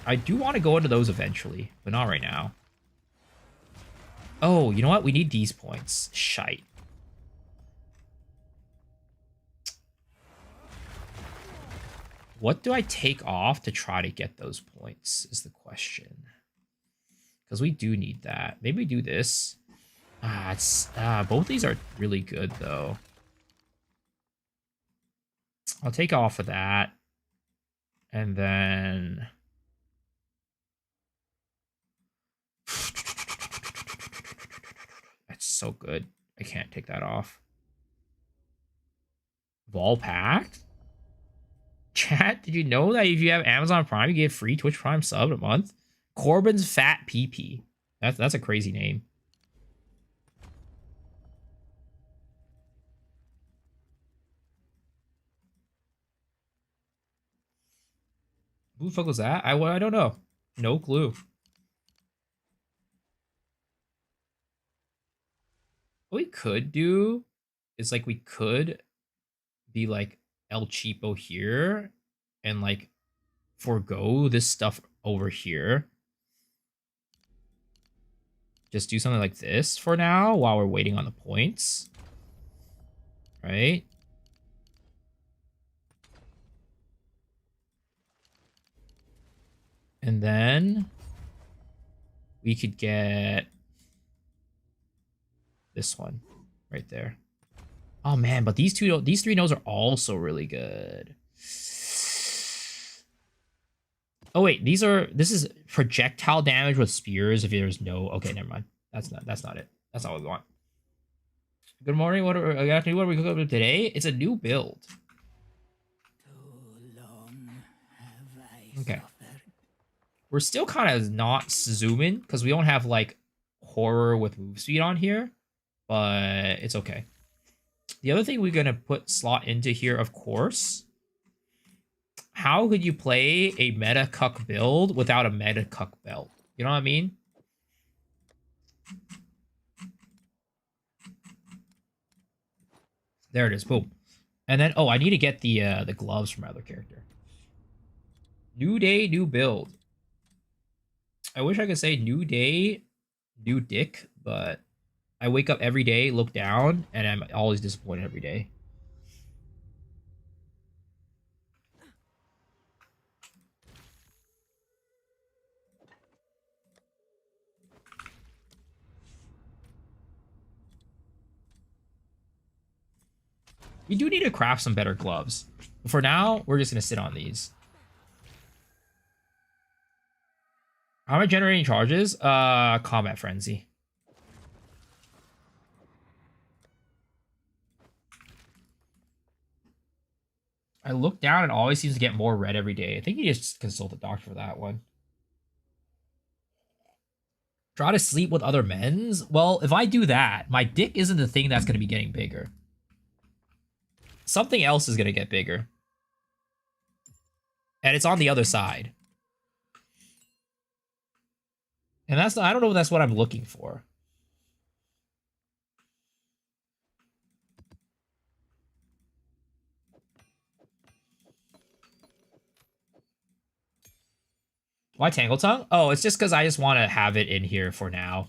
[SPEAKER 1] I do want to go into those eventually, but not right now. Oh, you know what? We need these points. Shite. What do I take off to try to get those points is the question. Because we do need that. Maybe we do this. Both these are really good, though. I'll take off of that. And then... That's so good. I can't take that off. Vol Pact? Chat, did you know that if you have Amazon Prime, you get free Twitch Prime sub a month? Corbin's Fat PP. That's a crazy name. Who the fuck was that? I don't know. No clue. What we could do is like we could be like El Cheapo here and like forego this stuff over here just do something like this for now while we're waiting on the points. Right? And then we could get this one right there. Oh man, but these three nodes are also really good. Oh wait, this is projectile damage with spears if there's no. Okay, never mind. That's not it. That's not what we want. Good morning. Good afternoon. What are we cooking up today? It's a new build.
[SPEAKER 2] Too long have I
[SPEAKER 1] Okay.
[SPEAKER 2] suffered.
[SPEAKER 1] We're still kind of not zooming because we don't have like horror with move speed on here, but it's okay. The other thing we're gonna put slot into here, of course. How could you play a meta cuck build without a meta cuck belt? You know what I mean? There it is. Boom. And then, oh, I need to get the gloves from my other character. New day, new build. I wish I could say new day, new dick, but I wake up every day, look down, and I'm always disappointed every day. We do need to craft some better gloves. But for now, we're just going to sit on these. How am I generating charges? Combat Frenzy. I look down and always seems to get more red every day. I think you just consult a doctor for that one. Try to sleep with other men's? Well, if I do that, my dick isn't the thing that's going to be getting bigger. Something else is going to get bigger. And it's on the other side. And that's not, I don't know if that's what I'm looking for. Why Tangle Tongue? Oh, it's just because I just want to have it in here for now.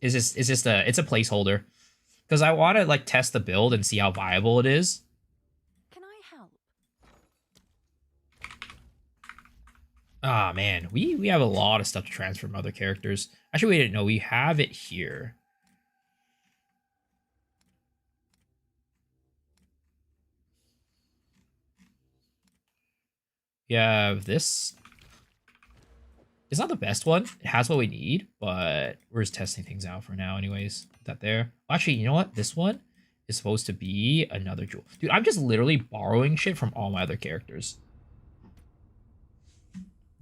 [SPEAKER 1] It's a placeholder. Because I want to like test the build and see how viable it is.
[SPEAKER 6] Can I help?
[SPEAKER 1] Ah, man. We have a lot of stuff to transfer from other characters. Actually, we didn't know. We have it here. We have this. It's not the best one. It has what we need, but we're just testing things out for now anyways. Put that there. Actually, you know what? This one is supposed to be another jewel. Dude, I'm just literally borrowing shit from all my other characters.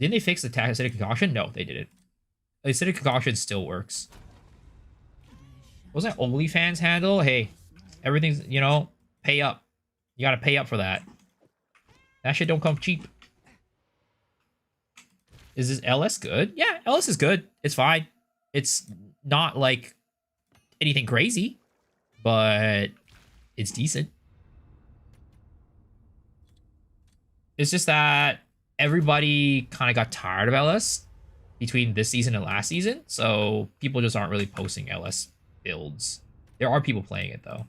[SPEAKER 1] Didn't they fix the acidic concoction? No, they didn't. The acidic concoction still works. Wasn't that OnlyFans handle? Hey, everything's, you know, pay up. You gotta pay up for that. That shit don't come cheap. Is this LS good? Yeah, LS is good. It's fine. It's not like anything crazy, but it's decent. It's just that everybody kind of got tired of LS between this season and last season, so people just aren't really posting LS builds. There are people playing it, though.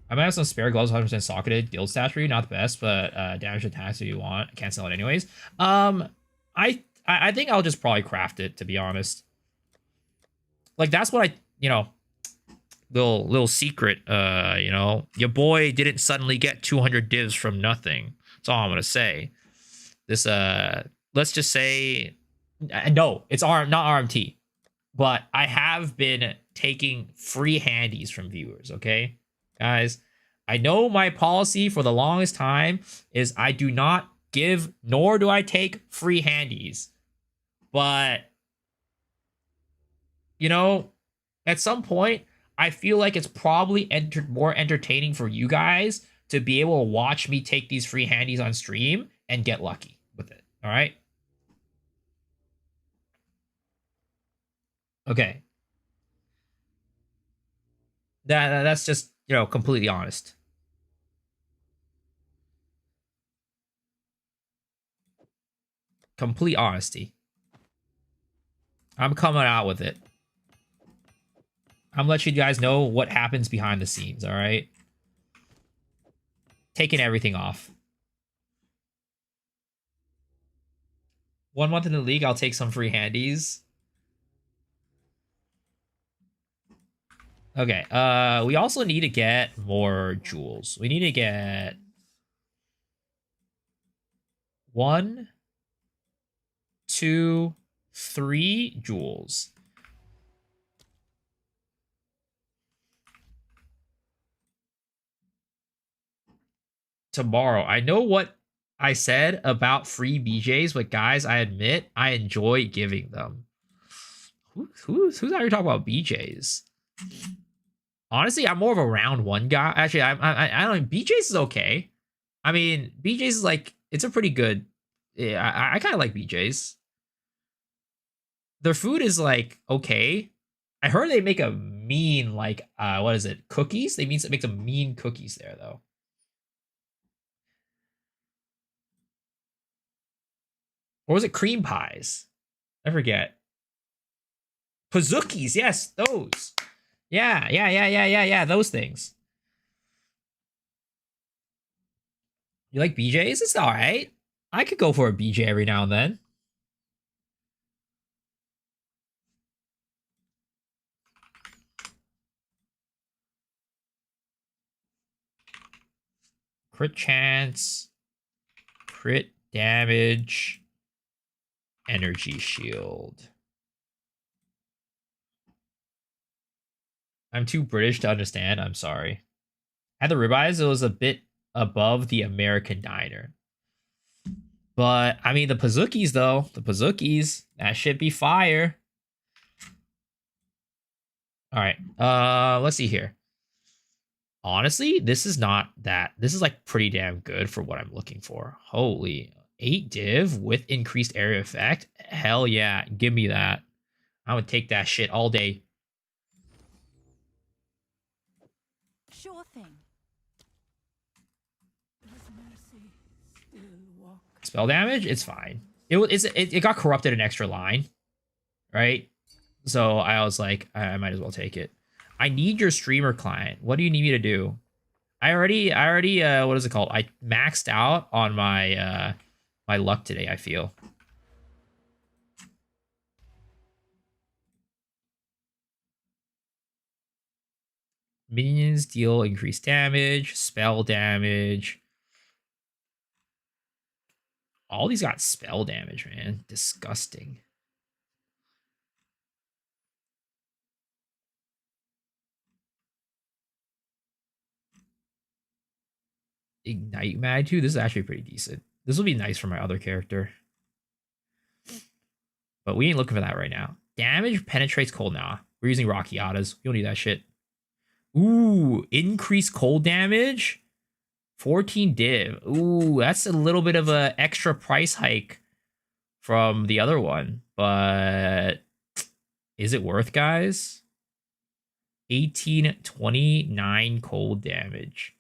[SPEAKER 1] I might have some spare gloves, 100% socketed, guild stash for you. Not the best, but damage attacks if you want. I can't sell it anyways. I think I'll just probably craft it, to be honest. Like, that's what I, you know, little secret, you know. Your boy didn't suddenly get 200 divs from nothing. That's all I'm going to say. This, let's just say, no, it's not RMT. But I have been taking free handies from viewers, okay? Guys, I know my policy for the longest time is I do not give, nor do I take free handies. But, you know, at some point, I feel like it's probably more entertaining for you guys to be able to watch me take these free handies on stream and get lucky with it. All right? Okay. That's just, you know, completely honest. Complete honesty. I'm coming out with it. I'm letting you guys know what happens behind the scenes, all right? Taking everything off. 1 month in the league, I'll take some free handies. Okay, we also need to get more jewels. We need to get 1, 2, 3 jewels. Tomorrow. I know what I said about free BJs, but guys, I admit I enjoy giving them. Who's out here talking about BJs? Honestly, I'm more of a round 1 guy. Actually, I don't. BJs is okay. I mean, BJs is like, it's a pretty good. Yeah, I kind of like BJs. Their food is like okay. I heard they make a mean like what is it? Cookies? They make some mean cookies there though. Or was it cream pies? I forget. Pazookies, yes, those. Yeah, those things. You like BJs? It's all right. I could go for a BJ every now and then. Crit chance, crit damage, energy shield. I'm too British to understand. I'm sorry. At the ribeyes, it was a bit above the American diner. But, I mean, the Pazookies, though. The Pazookies. That should be fire. All right. Let's see here. Honestly, this is not that. This is, like, pretty damn good for what I'm looking for. Holy. 8 div with increased area effect? Hell yeah. Give me that. I would take that shit all day.
[SPEAKER 6] Sure thing.
[SPEAKER 1] Spell damage, it's fine. It got corrupted an extra line, right? So I was like, I might as well take it. I need your streamer client. What do you need me to do? I already what is it called? I maxed out on my my luck today, I feel. Minions deal increased damage, spell damage. All these got spell damage, man. Disgusting. Ignite Mag too. This is actually pretty decent. This will be nice for my other character. But we ain't looking for that right now. Damage penetrates cold. Nah. We're using Rockiatas. You don't need that shit. Ooh, increased cold damage. 14 div. Ooh, that's a little bit of a extra price hike from the other one. But is it worth, guys? 1829 cold damage.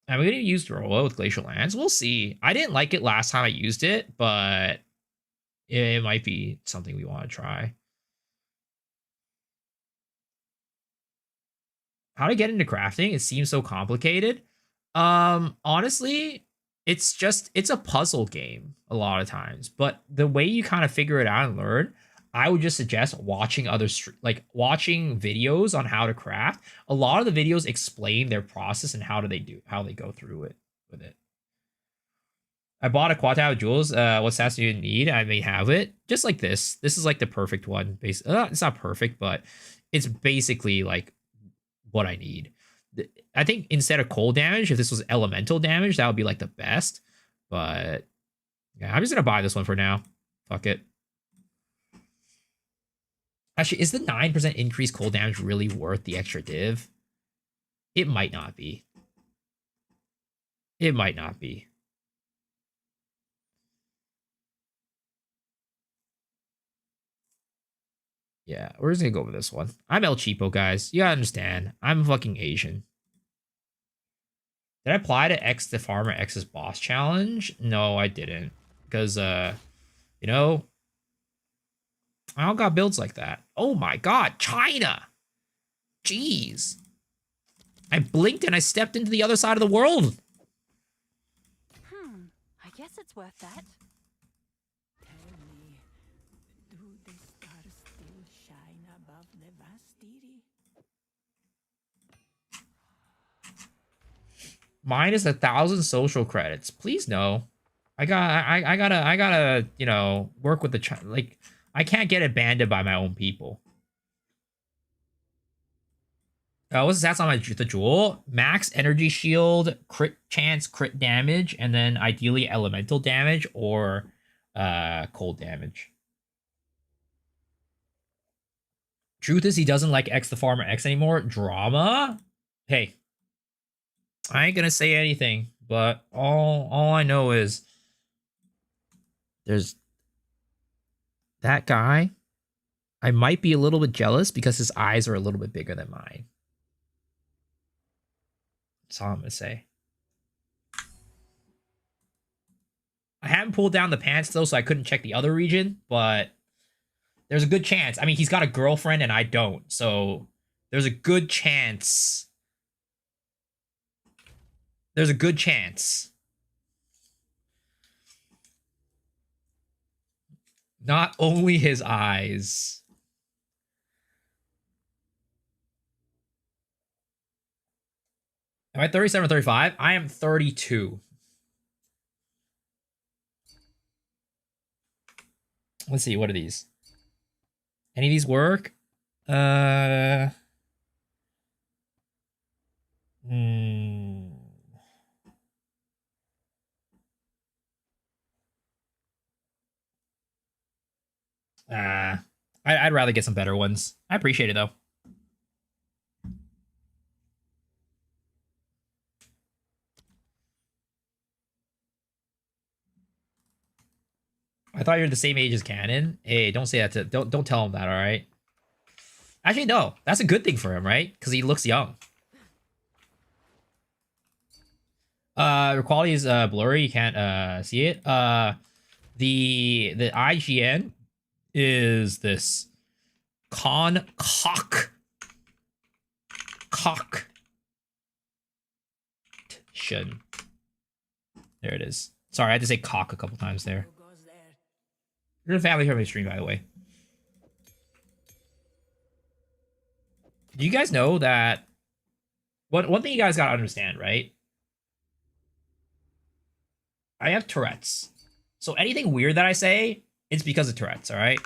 [SPEAKER 1] I'm going to use Rolla with Glacial Lance. We'll see. I didn't like it last time I used it, but it might be something we want to try. How to get into crafting? It seems so complicated. Honestly, it's a puzzle game a lot of times. But the way you kind of figure it out and learn, I would just suggest watching watching videos on how to craft. A lot of the videos explain their process and how they go through it with it. I bought a quad of jewels. What stats do you need? I may have it. Just like this. This is like the perfect one. It's not perfect, but it's basically like what I need. I think instead of cold damage, if this was elemental damage, that would be like the best. But yeah, I'm just gonna buy this one for now. Fuck it. Actually, is the 9% increased cold damage really worth the extra div? It might not be. It might not be. Yeah, we're just gonna go with this one. I'm El Cheapo, guys. You gotta understand. I'm fucking Asian. Did I apply to X the Farmer X's boss challenge? No, I didn't. Because You know, I don't got builds like that. Oh my god, China! Jeez. I blinked and I stepped into the other side of the world.
[SPEAKER 6] I guess it's worth that.
[SPEAKER 2] Tell me, do the stars still shine above the Vastiri?
[SPEAKER 1] Mine is 1,000 social credits. Please no. I gotta, you know, work with the like. I can't get abandoned by my own people. What's the stats on the jewel? Max energy shield, crit chance, crit damage, and then ideally elemental damage or cold damage. Truth is, he doesn't like X the Farmer X anymore. Drama? Hey, I ain't gonna say anything, but all I know is there's that guy. I might be a little bit jealous because his eyes are a little bit bigger than mine. That's all I'm gonna say. I haven't pulled down the pants though, so I couldn't check the other region, but there's a good chance. I mean, he's got a girlfriend and I don't, so there's a good chance. There's a good chance. Not only his eyes. Am I 37 or 35? I am 32. Let's see, what are these? Any of these work? I I'd rather get some better ones. I appreciate it though. I thought you were the same age as Cannon. Hey, don't say that to don't tell him that, all right? Actually, no. That's a good thing for him, right? Because he looks young. Your quality is blurry. You can't see it. The IGN is this cock. There it is. Sorry, I had to say cock a couple times there.
[SPEAKER 2] Who goes there?
[SPEAKER 1] You're a family here on my stream, by the way. Do you guys know that one thing you guys gotta understand, right? I have Tourette's. So anything weird that I say, it's because of Tourette's, all right?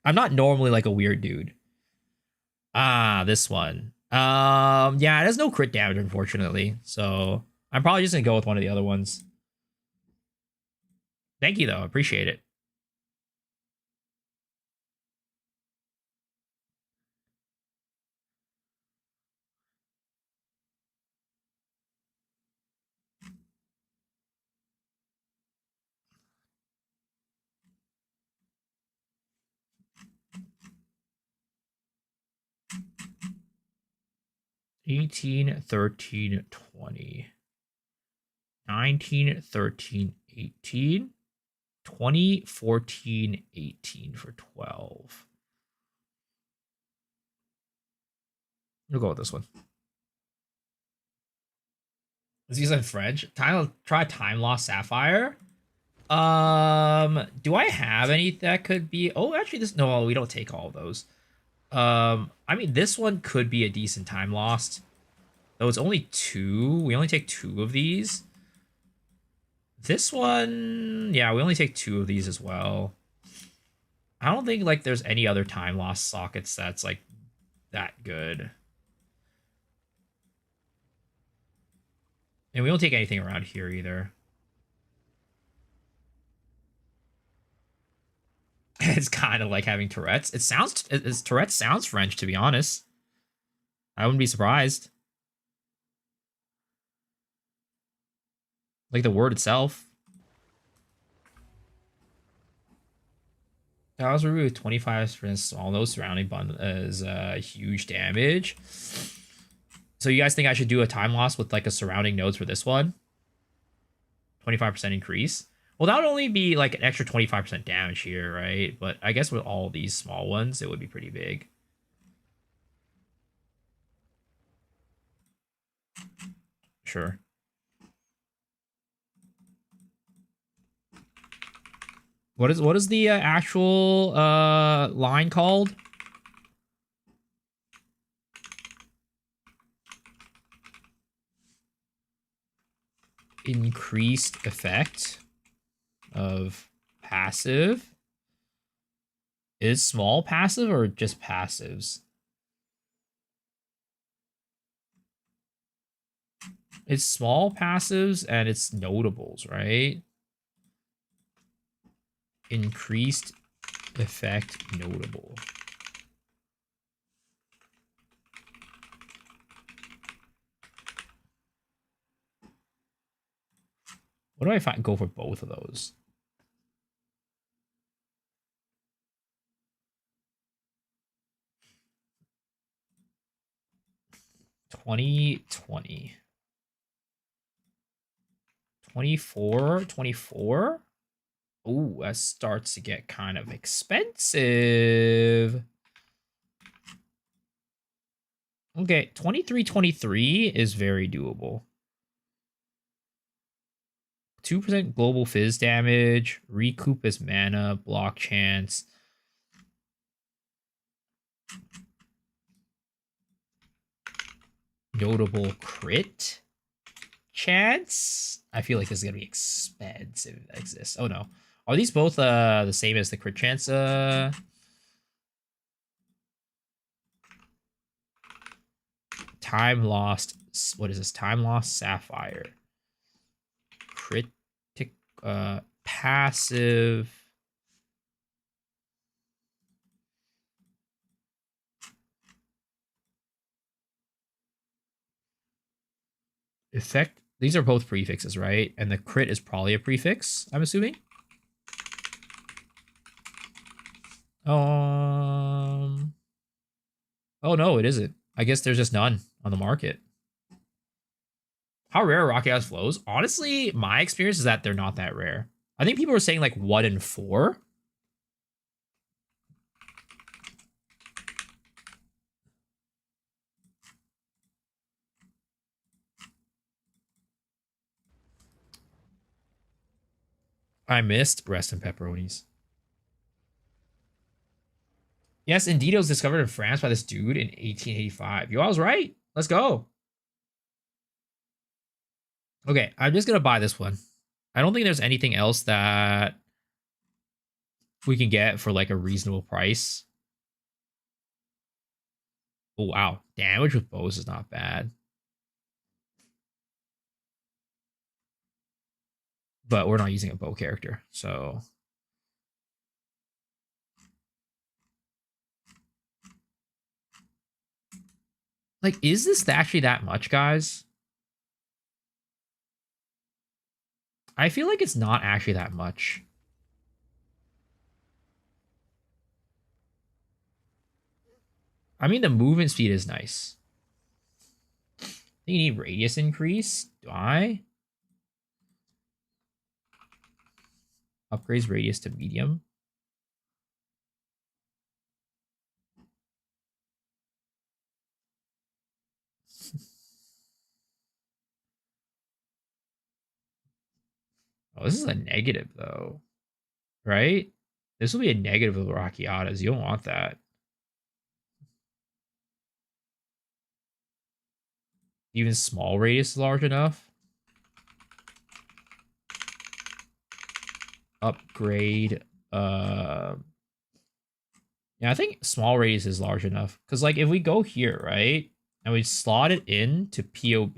[SPEAKER 1] I'm not normally like a weird dude. Ah, this one. Yeah, it has no crit damage, unfortunately. So I'm probably just gonna go with one of the other ones. Thank you, though. I appreciate it. $18, $13, $20, $19, $13, $18, $20, $14, $18 for 12. We'll go with this one. Let's use it in French. Try Time Lost Sapphire. Do I have any that could be? Oh, actually, this no. We don't take all of those. I mean, this one could be a decent time lost. Though it's only 2. We only take 2 of these. This one, yeah, we only take 2 of these as well. I don't think like there's any other time lost sockets that's like that good. And we don't take anything around here either. It's kind of like having Tourette's. Tourette's sounds French, to be honest. I wouldn't be surprised. Like the word itself. I was removed 25% all those surrounding bundle is huge damage. So you guys think I should do a time loss with like a surrounding nodes for this one? 25% increase. Well, that would only be like an extra 25% damage here, right? But I guess with all these small ones, it would be pretty big. Sure. What is the actual line called? Increased effect of passive. Is small passive or just passives? It's small passives and it's notables, right? Increased effect notable. What do I find? Go for both of those. $20. 24. Ooh, that starts to get kind of expensive. Okay, 23 is very doable. 2% global fizz damage, recoup as mana, block chance. Notable crit chance. I feel like this is gonna be expensive if that exists. Oh no. Are these both the same as the crit chance? Time lost. What is this? Time lost sapphire. Critic passive. Effect. These are both prefixes, right? And the crit is probably a prefix, I'm assuming. Oh no, it isn't. I guess there's just none on the market. How rare are Rocky House flows? Honestly, my experience is that they're not that rare. I think people are saying like 1 in 4. I missed breast and pepperonis. Yes, indeed, it was discovered in France by this dude in 1885. Yo, I was right. Let's go. Okay, I'm just gonna buy this one. I don't think there's anything else that we can get for like a reasonable price. Oh wow, damage with bows is not bad. But we're not using a bow character, so like, is this actually that much, guys? I feel like it's not actually that much. I mean, the movement speed is nice. I think you need radius increase. Do I? Upgrades radius to medium. Oh, this is a negative, though. Right? This will be a negative of Rockiatas. You don't want that. Even small radius is large enough. Upgrade. Yeah, I think small radius is large enough. Because, like, if we go here, right? And we slot it into POB,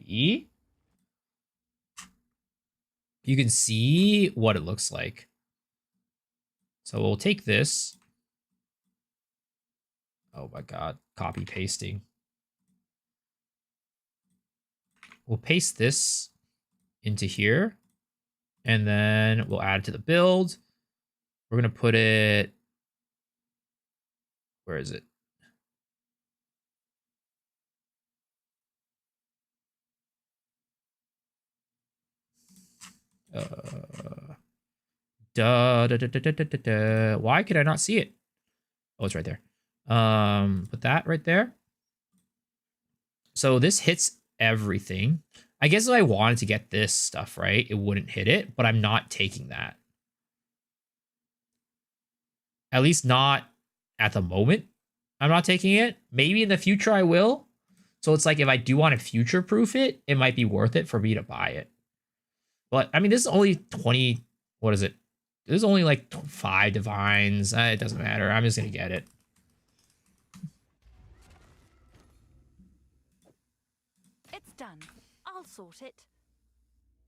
[SPEAKER 1] you can see what it looks like. So we'll take this. Oh my god, copy pasting. We'll paste this into here. And then we'll add it to the build. We're going to put it... Where is it? Why could I not see it? Oh, it's right there. Put that right there. So this hits everything. I guess if I wanted to get this stuff, right, it wouldn't hit it, but I'm not taking that. At least not at the moment. I'm not taking it. Maybe in the future I will. So it's like if I do want to future-proof it, it might be worth it for me to buy it. But, I mean, this is only 20... What is it? This is only like 5 divines. It doesn't matter. I'm just going to get it.
[SPEAKER 6] It's done. I'll sort it.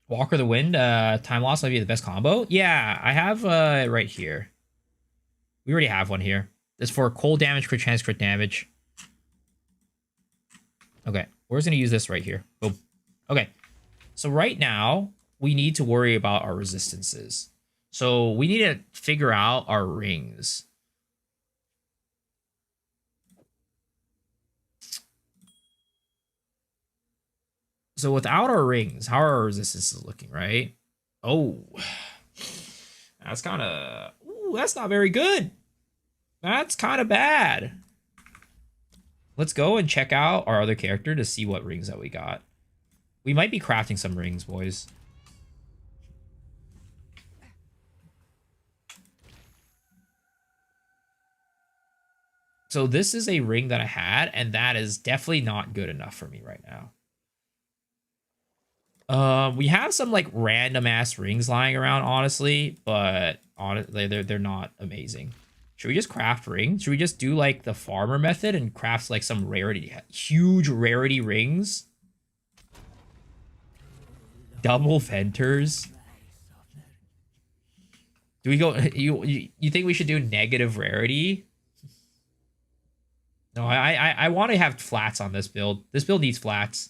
[SPEAKER 1] Walker the Wind, time loss might be the best combo. Yeah, I have right here. We already have one here. This is for cold damage, crit chance, crit damage. Okay, we're just going to use this right here. Boom. Okay, so right now, we need to worry about our resistances. So we need to figure out our rings. So without our rings, how are our resistances looking, right? Oh, that's kind of... Ooh, that's not very good. That's kind of bad. Let's go and check out our other character to see what rings that we got. We might be crafting some rings, boys. So this is a ring that I had, and that is definitely not good enough for me right now. We have some like random ass rings lying around, honestly, but honestly, they're not amazing. Should we just craft rings? Should we just do like the farmer method and craft like some rarity, huge rarity rings? Double venters. Do we go? You think we should do negative rarity? No, I want to have flats on this build. This build needs flats.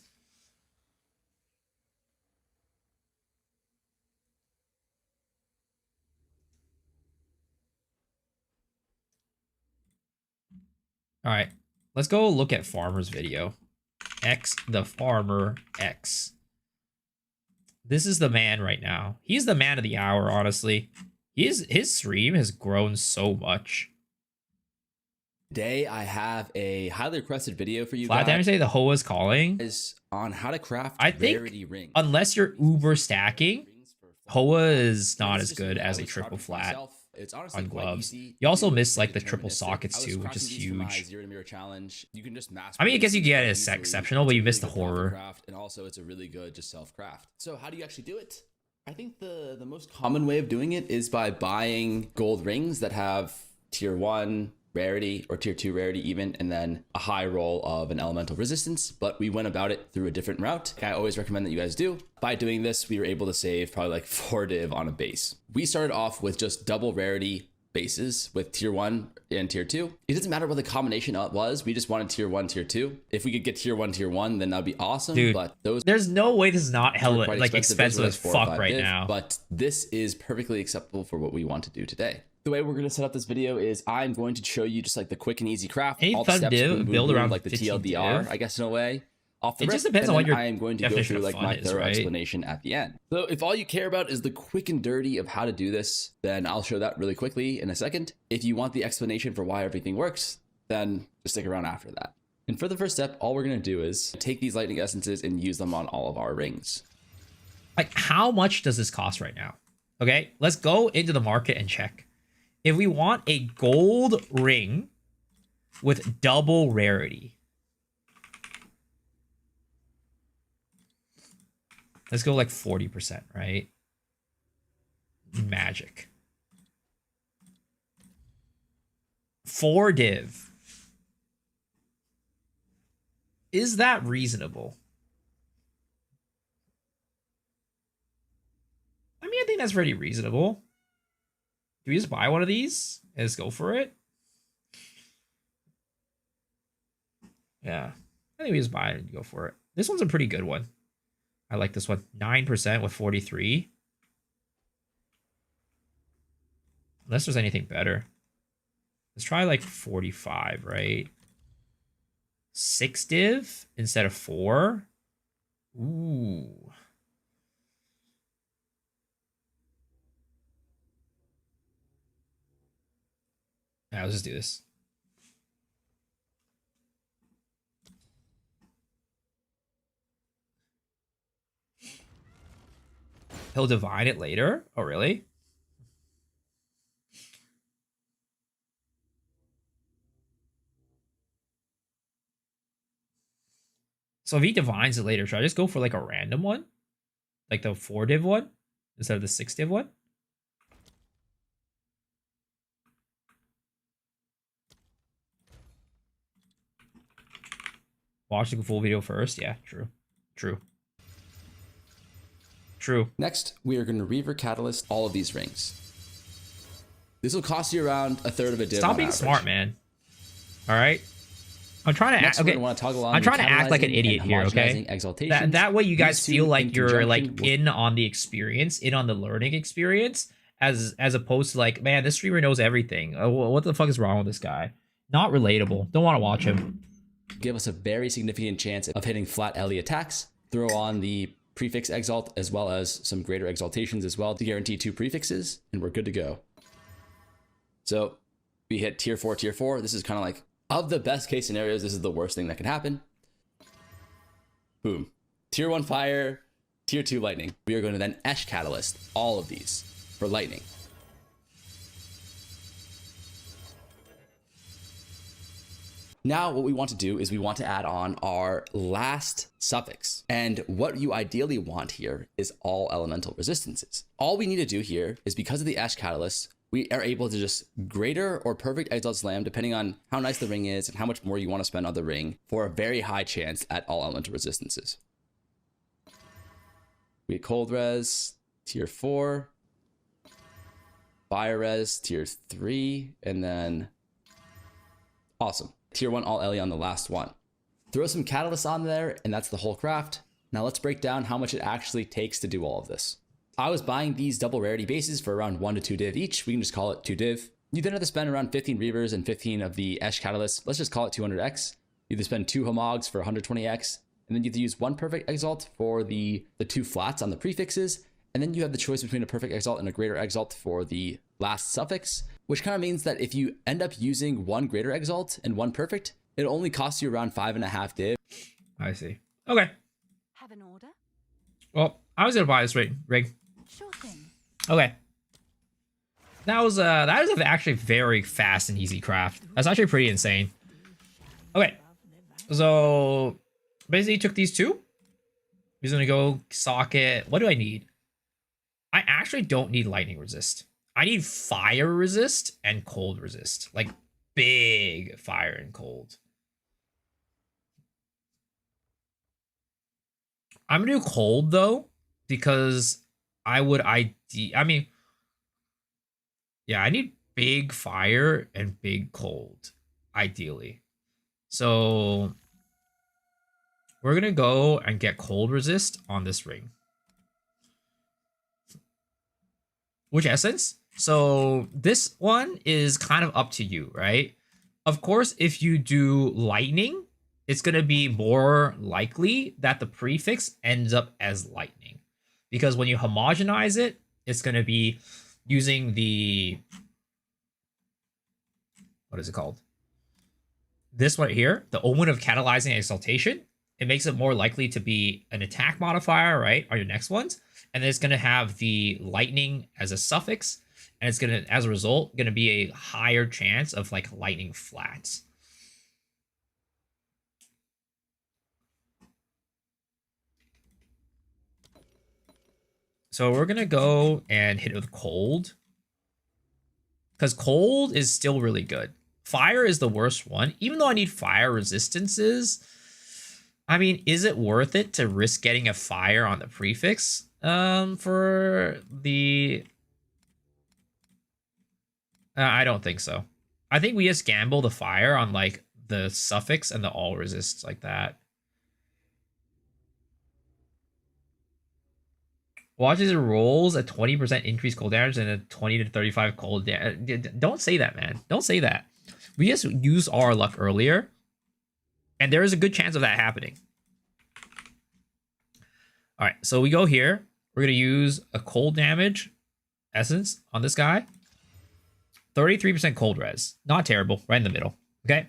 [SPEAKER 1] All right, let's go look at Farmer's video. X the Farmer X. This is the man right now. He's the man of the hour, honestly. His stream has grown so much.
[SPEAKER 8] Today I have a highly requested video for you
[SPEAKER 1] Flat damage say the Hoa is calling.
[SPEAKER 8] guys on how to craft
[SPEAKER 1] I think
[SPEAKER 8] rarity rings.
[SPEAKER 1] unless you're uber stacking, Hoa is not as good as a triple flat on gloves. You also miss like the triple sockets too, which is huge. I mean, I guess you get it as exceptional, but you miss the horror.
[SPEAKER 8] And also it's a really good just self-craft. So how do you actually do it? I think the most common way of doing it is by buying gold rings that have tier 1 rarity or tier 2 rarity even, and then a high roll of an elemental resistance. But we went about it through a different route. I always recommend that you guys do. By doing this, we were able to save probably like 4 div on a base. We started off with just double rarity bases with tier 1 and tier 2. It doesn't matter what the combination was. We just wanted tier 1, tier 2. If we could get tier 1, then that'd be awesome.
[SPEAKER 1] Dude,
[SPEAKER 8] but those
[SPEAKER 1] there's no way this is not hella like expensive as
[SPEAKER 8] 4 or
[SPEAKER 1] fuck
[SPEAKER 8] 5
[SPEAKER 1] right
[SPEAKER 8] div,
[SPEAKER 1] now.
[SPEAKER 8] But this is perfectly acceptable for what we want to do today. The way we're going to set up this video is I'm going to show you just like the quick and easy craft.
[SPEAKER 1] Any
[SPEAKER 8] all the
[SPEAKER 1] fun
[SPEAKER 8] steps,
[SPEAKER 1] div
[SPEAKER 8] boom, boom,
[SPEAKER 1] build
[SPEAKER 8] boom,
[SPEAKER 1] around
[SPEAKER 8] like the
[SPEAKER 1] 15
[SPEAKER 8] TLDR,
[SPEAKER 1] div?
[SPEAKER 8] I guess in a way. Off the
[SPEAKER 1] It
[SPEAKER 8] rip,
[SPEAKER 1] just depends
[SPEAKER 8] and
[SPEAKER 1] on what
[SPEAKER 8] then
[SPEAKER 1] your
[SPEAKER 8] I am going to go
[SPEAKER 1] definition
[SPEAKER 8] through
[SPEAKER 1] of
[SPEAKER 8] like
[SPEAKER 1] fun
[SPEAKER 8] my
[SPEAKER 1] is,
[SPEAKER 8] thorough
[SPEAKER 1] right?
[SPEAKER 8] explanation at the end. So if all you care about is the quick and dirty of how to do this, then I'll show that really quickly in a second. If you want the explanation for why everything works, then just stick around after that. And for the first step, all we're going to do is take these lightning essences and use them on all of our rings.
[SPEAKER 1] Like, how much does this cost right now? Okay, let's go into the market and check. If we want a gold ring with double rarity, let's go like 40%, right? Magic. 4 div. Is that reasonable? I mean, I think that's pretty reasonable. Do we just buy one of these and just go for it? Yeah, I think we just buy it and go for it. This one's a pretty good one. I like this one. 9% with 43. Unless there's anything better. Let's try like 45, right? 6 div instead of 4. Ooh. Alright, let's just do this. He'll divine it later? Oh, really? So if he divines it later, should I just go for like a random one? Like the 4 div one? Instead of the 6 div one? Watch the full video first? Yeah, true. True. True.
[SPEAKER 8] Next, we are going to Reaver Catalyst all of these rings. This will cost you around a third of a div.
[SPEAKER 1] Stop
[SPEAKER 8] on
[SPEAKER 1] being
[SPEAKER 8] average.
[SPEAKER 1] smart, man. All right. I'm trying to
[SPEAKER 8] Next,
[SPEAKER 1] act.
[SPEAKER 8] we're
[SPEAKER 1] Okay.
[SPEAKER 8] gonna want to toggle on
[SPEAKER 1] I'm trying
[SPEAKER 8] the
[SPEAKER 1] to act like an
[SPEAKER 8] catalyzing
[SPEAKER 1] idiot
[SPEAKER 8] and
[SPEAKER 1] here. Okay.
[SPEAKER 8] homogenizing exaltations.
[SPEAKER 1] That way you guys
[SPEAKER 8] These two
[SPEAKER 1] feel
[SPEAKER 8] in
[SPEAKER 1] like you're like
[SPEAKER 8] conjunction will-
[SPEAKER 1] in on the experience, in on the learning experience, as opposed to like, man, this streamer knows everything. What the fuck is wrong with this guy? Not relatable. Don't want to watch him.
[SPEAKER 8] give us a very significant chance of hitting flat Ellie attacks. Throw on the prefix exalt as well as some greater exaltations as well to guarantee 2 prefixes, and we're good to go. So we hit tier 4, tier 4. This is kind of like, of the best case scenarios, this is the worst thing that can happen. Boom. Tier 1 fire, tier 2 lightning. We are going to then Esh Catalyst all of these for lightning. Now what we want to do is we want to add on our last suffix. And what you ideally want here is all elemental resistances. All we need to do here is, because of the Ash Catalyst, we are able to just greater or perfect Exalt Slam, depending on how nice the ring is and how much more you want to spend on the ring, for a very high chance at all elemental resistances. We get Cold Res, tier 4, Fire Res, tier 3, and then awesome. Tier 1 all Ellie on the last one. Throw some catalysts on there, and that's the whole craft. Now let's break down how much it actually takes to do all of this. I was buying these double rarity bases for around 1 to 2 div each. We can just call it 2 div. You then have to spend around 15 Reavers and 15 of the Esh Catalysts. Let's just call it 200x. You have to spend 2 Homogs for 120x. And then you have to use 1 Perfect Exalt for the 2 flats on the prefixes. And then you have the choice between a Perfect Exalt and a Greater Exalt for the last suffix, which kind of means that if you end up using 1 Greater Exalt and 1 Perfect, it only costs you around 5.5 div.
[SPEAKER 1] I see. Okay.
[SPEAKER 6] Have an order?
[SPEAKER 1] Well, I was gonna buy this ring.
[SPEAKER 6] Sure thing.
[SPEAKER 1] Okay. That was actually very fast and easy craft. That's actually pretty insane. Okay. So basically took these 2. He's gonna go socket. What do I need? I actually don't need lightning resist. I need fire resist and cold resist. Like big fire and cold. I'm gonna do cold though, because I mean, yeah, I need big fire and big cold, ideally. So we're gonna go and get cold resist on this ring. Which essence? So this one is kind of up to you, right? Of course, if you do lightning, it's going to be more likely that the prefix ends up as lightning. Because when you homogenize it, it's going to be using the... What is it called? This one here, the Omen of Catalyzing Exaltation. It makes it more likely to be an attack modifier, right, on your next ones. And then it's going to have the lightning as a suffix. And it's going to, as a result, going to be a higher chance of like lightning flats. So we're going to go and hit it with cold. Because cold is still really good. Fire is the worst one. Even though I need fire resistances, I mean, is it worth it to risk getting a fire on the prefix? For the... I don't think so. I think we just gamble the fire on, like, the suffix and the all resists like that. Watch as it rolls a 20% increased cold damage and a 20 to 35 cold damage. Don't say that, man. Don't say that. We just used our luck earlier, and there is a good chance of that happening. All right, so we go here. We're going to use a cold damage essence on this guy. 33% cold res. Not terrible. Right in the middle. Okay.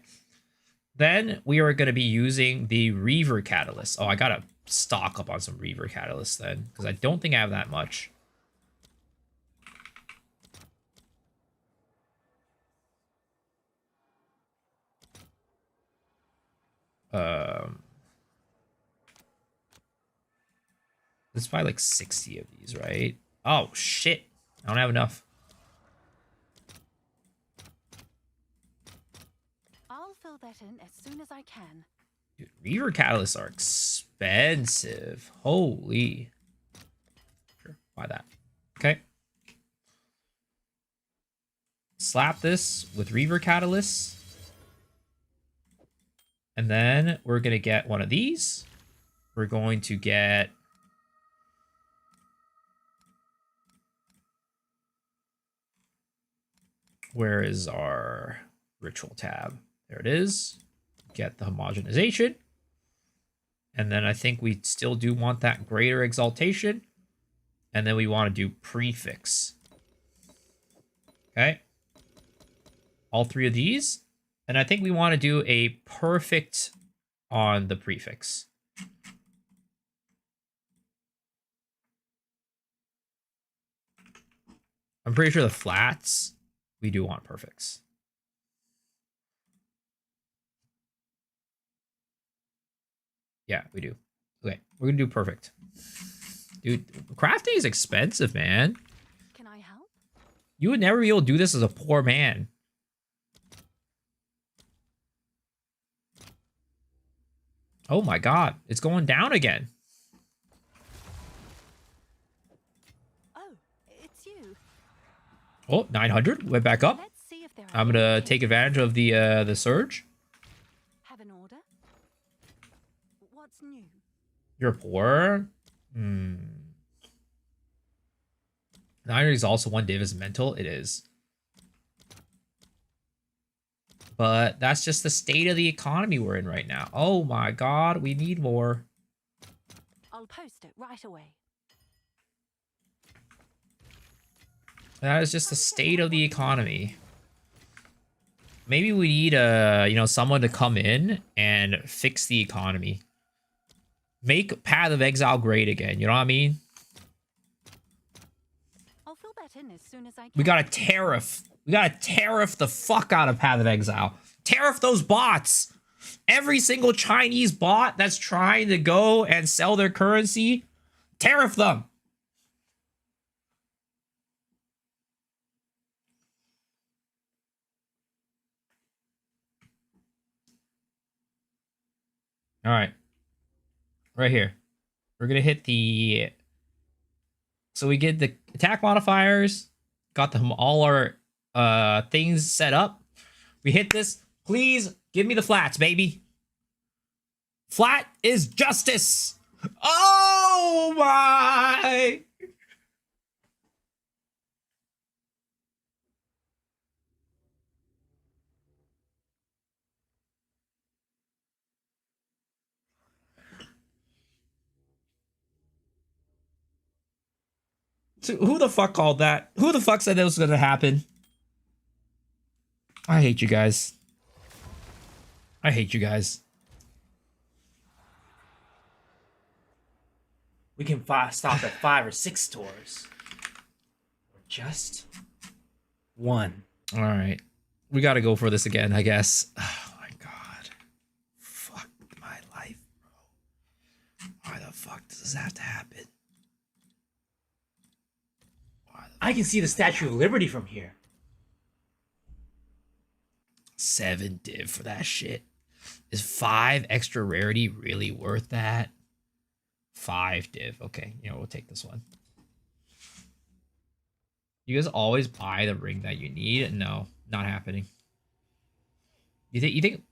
[SPEAKER 1] Then we are going to be using the Reaver Catalyst. Oh, I got to stock up on some Reaver Catalyst then, because I don't think I have that much. Let's buy like 60 of these, right? Oh, shit. I don't have enough.
[SPEAKER 6] I'll fill that in as soon as I can.
[SPEAKER 1] Dude, Reaver Catalysts are expensive. Holy. Sure, buy that. Okay. Slap this with Reaver Catalysts. And then we're going to get one of these. We're going to get... Where is our ritual tab? There it is. Get the homogenization. And then I think we still do want that greater exaltation. And then we want to do prefix. Okay. All three of these. And I think we want to do a perfect on the prefix. I'm pretty sure the flats, we do want perfects. Yeah, we do. Okay, we're gonna do perfect. Dude, crafting is expensive, man.
[SPEAKER 6] Can I help?
[SPEAKER 1] You would never be able to do this as a poor man. Oh my god, it's going down again.
[SPEAKER 6] Oh, it's you.
[SPEAKER 1] Oh, 900, went back up.
[SPEAKER 6] Let's see if there are
[SPEAKER 1] I'm gonna
[SPEAKER 6] any
[SPEAKER 1] take advantage of the surge.
[SPEAKER 6] Have an order? What's new?
[SPEAKER 1] You're poor. 900 is also one div is mental. It is. But that's just the state of the economy we're in right now. Oh my god, we need more.
[SPEAKER 6] I'll post it right away.
[SPEAKER 1] That is just the state of the economy. Maybe we need someone to come in and fix the economy. Make Path of Exile great again, you know what I mean?
[SPEAKER 6] I'll fill that in as soon as I can.
[SPEAKER 1] We gotta tariff. We gotta tariff the fuck out of Path of Exile. Tariff those bots. Every single Chinese bot that's trying to go and sell their currency, tariff them. All right. Right here. We're gonna hit the... So we get the attack modifiers. Got them all our things set up. We hit this. Please give me the flats, baby. Flat is justice. Oh my. So who the fuck called that? Who the fuck said that was gonna happen? I hate you guys. I hate you guys.
[SPEAKER 4] We can stop at 5 or 6 stores. Or just one.
[SPEAKER 1] All right. We got to go for this again, I guess. Oh my god. Fuck my life, bro. Why the fuck does this have to happen?
[SPEAKER 4] I can see the Statue of Liberty from here.
[SPEAKER 1] 7 div for that shit. Is 5 extra rarity really worth that? 5 div. Okay, we'll take this one. You guys always buy the ring that you need? No, not happening. You think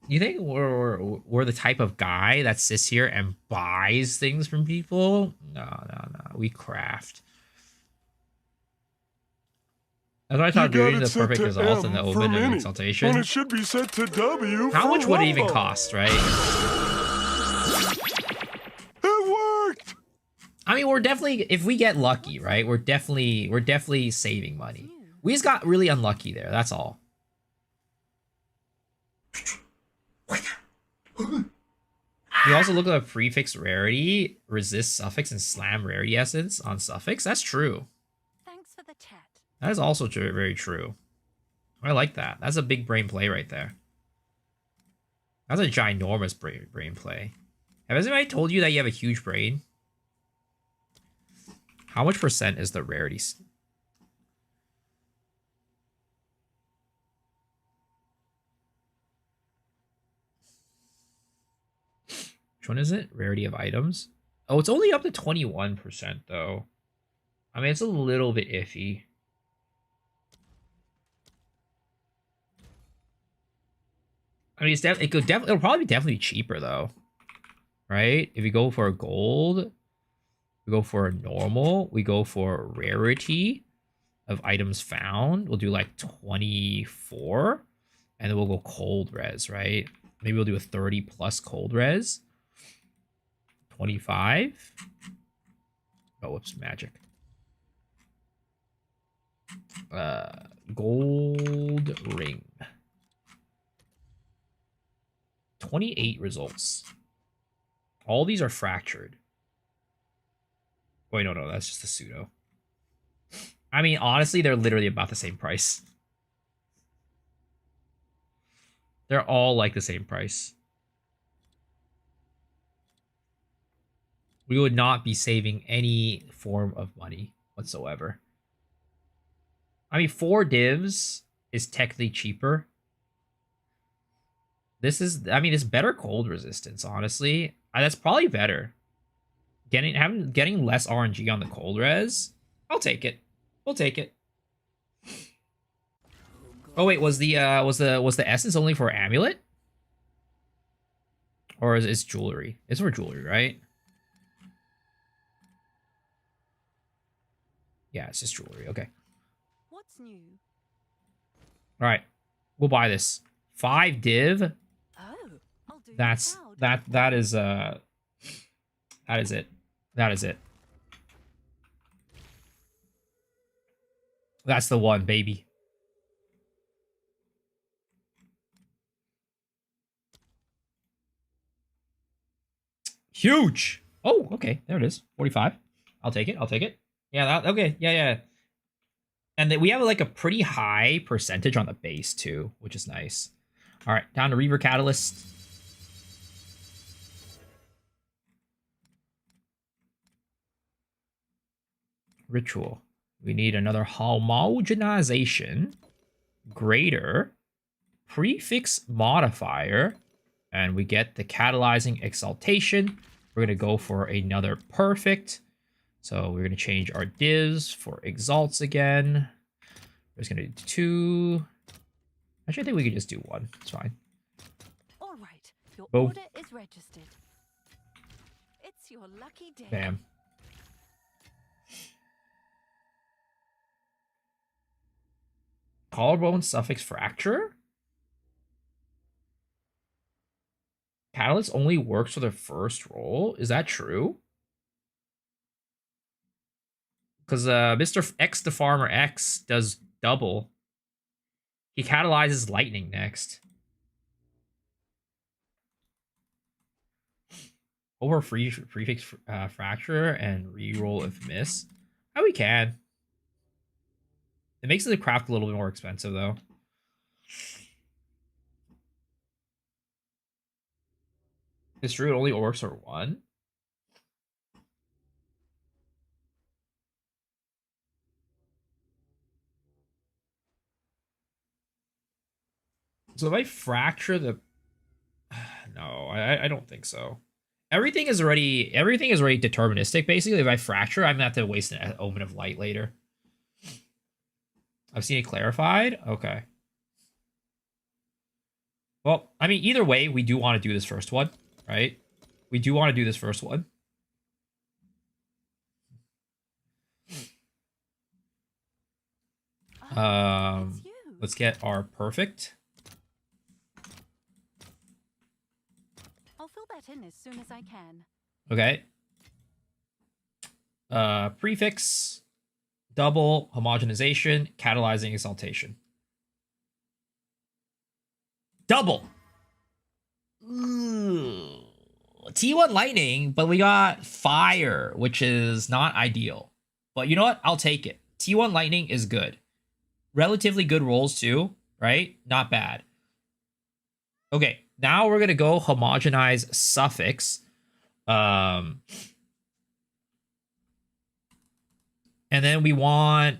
[SPEAKER 1] we're the type of guy that sits here and buys things from people? No. We craft. That's why I thought doing the perfect results and the omen and exaltation.
[SPEAKER 7] When it should be set to W.
[SPEAKER 1] How much would it even
[SPEAKER 7] Rumble.
[SPEAKER 1] cost, right?
[SPEAKER 7] It worked.
[SPEAKER 1] I mean, we're definitely, if we get lucky, right? We're definitely saving money. We just got really unlucky there. That's all. You also look at the prefix rarity, resist suffix, and slam rarity essence on suffix. That's true.
[SPEAKER 6] Thanks for the chat.
[SPEAKER 1] That is also very true. I like that. That's a big brain play right there. That's a ginormous brain play. Has anybody told you that you have a huge brain? How much percent is the rarity? Which one is it? Rarity of items. Oh, it's only up to 21% though. I mean, it's a little bit iffy. I mean, it'll probably definitely be cheaper though, right? If you go for a gold, we go for a normal, we go for rarity of items found. We'll do like 24, and then we'll go cold res, right? Maybe we'll do a 30 plus cold res. 25. Oh, whoops, magic. Gold ring. 28 results. All these are fractured. Wait, no, that's just a pseudo. I mean, honestly, they're literally about the same price. They're all like the same price. We would not be saving any form of money whatsoever. I mean, 4 divs is technically cheaper. This is, I mean, it's better cold resistance, honestly. That's probably better. Getting less RNG on the cold res, I'll take it. We'll take it. Oh wait, was the essence only for amulet? Or is it jewelry? It's for jewelry, right? Yeah, it's just jewelry. Okay.
[SPEAKER 6] What's new?
[SPEAKER 1] All right, we'll buy this. 5 div.
[SPEAKER 6] Oh, I'll do
[SPEAKER 1] That's
[SPEAKER 6] you proud.
[SPEAKER 1] that is it. That is it. That's the one, baby. Huge. Oh, okay. There it is. 45. I'll take it. I'll take it. Yeah, okay. Yeah. And then we have like a pretty high percentage on the base too, which is nice. All right, down to Reaver Catalyst. Ritual. We need another homogenization, greater, prefix modifier, and we get the catalyzing exaltation. We're going to go for another perfect. So we're going to change our divs for exalts again. We're just going to do 2. Actually, I think we could just do 1. It's fine.
[SPEAKER 6] All right, your
[SPEAKER 1] Boom.
[SPEAKER 6] order is registered. It's your lucky day.
[SPEAKER 1] Bam. Collarbone suffix fracture? Catalyst only works for the first roll? Is that true? Because Mr. X the Farmer X does double. He catalyzes lightning next. Over prefix fracture and reroll if miss. Oh, we can. It makes the craft a little bit more expensive though. It's true, it only works for 1. So if I fracture the... No, I don't think so. Everything is already deterministic, basically. If I fracture, I'm gonna have to waste an Omen of Light later. I've seen it clarified? Okay. Well, I mean, either way, we do want to do this first one, right? We do want to do this first one.
[SPEAKER 6] It's you.
[SPEAKER 1] Let's get our perfect.
[SPEAKER 6] I'll fill that in as soon as I can.
[SPEAKER 1] Okay. Prefix. double, homogenization, catalyzing exaltation. Double. Ooh. T1 lightning, but we got fire, which is not ideal. But you know what? I'll take it. T1 lightning is good. Relatively good rolls too, right? Not bad. Okay, now we're gonna go homogenize suffix. And then we want,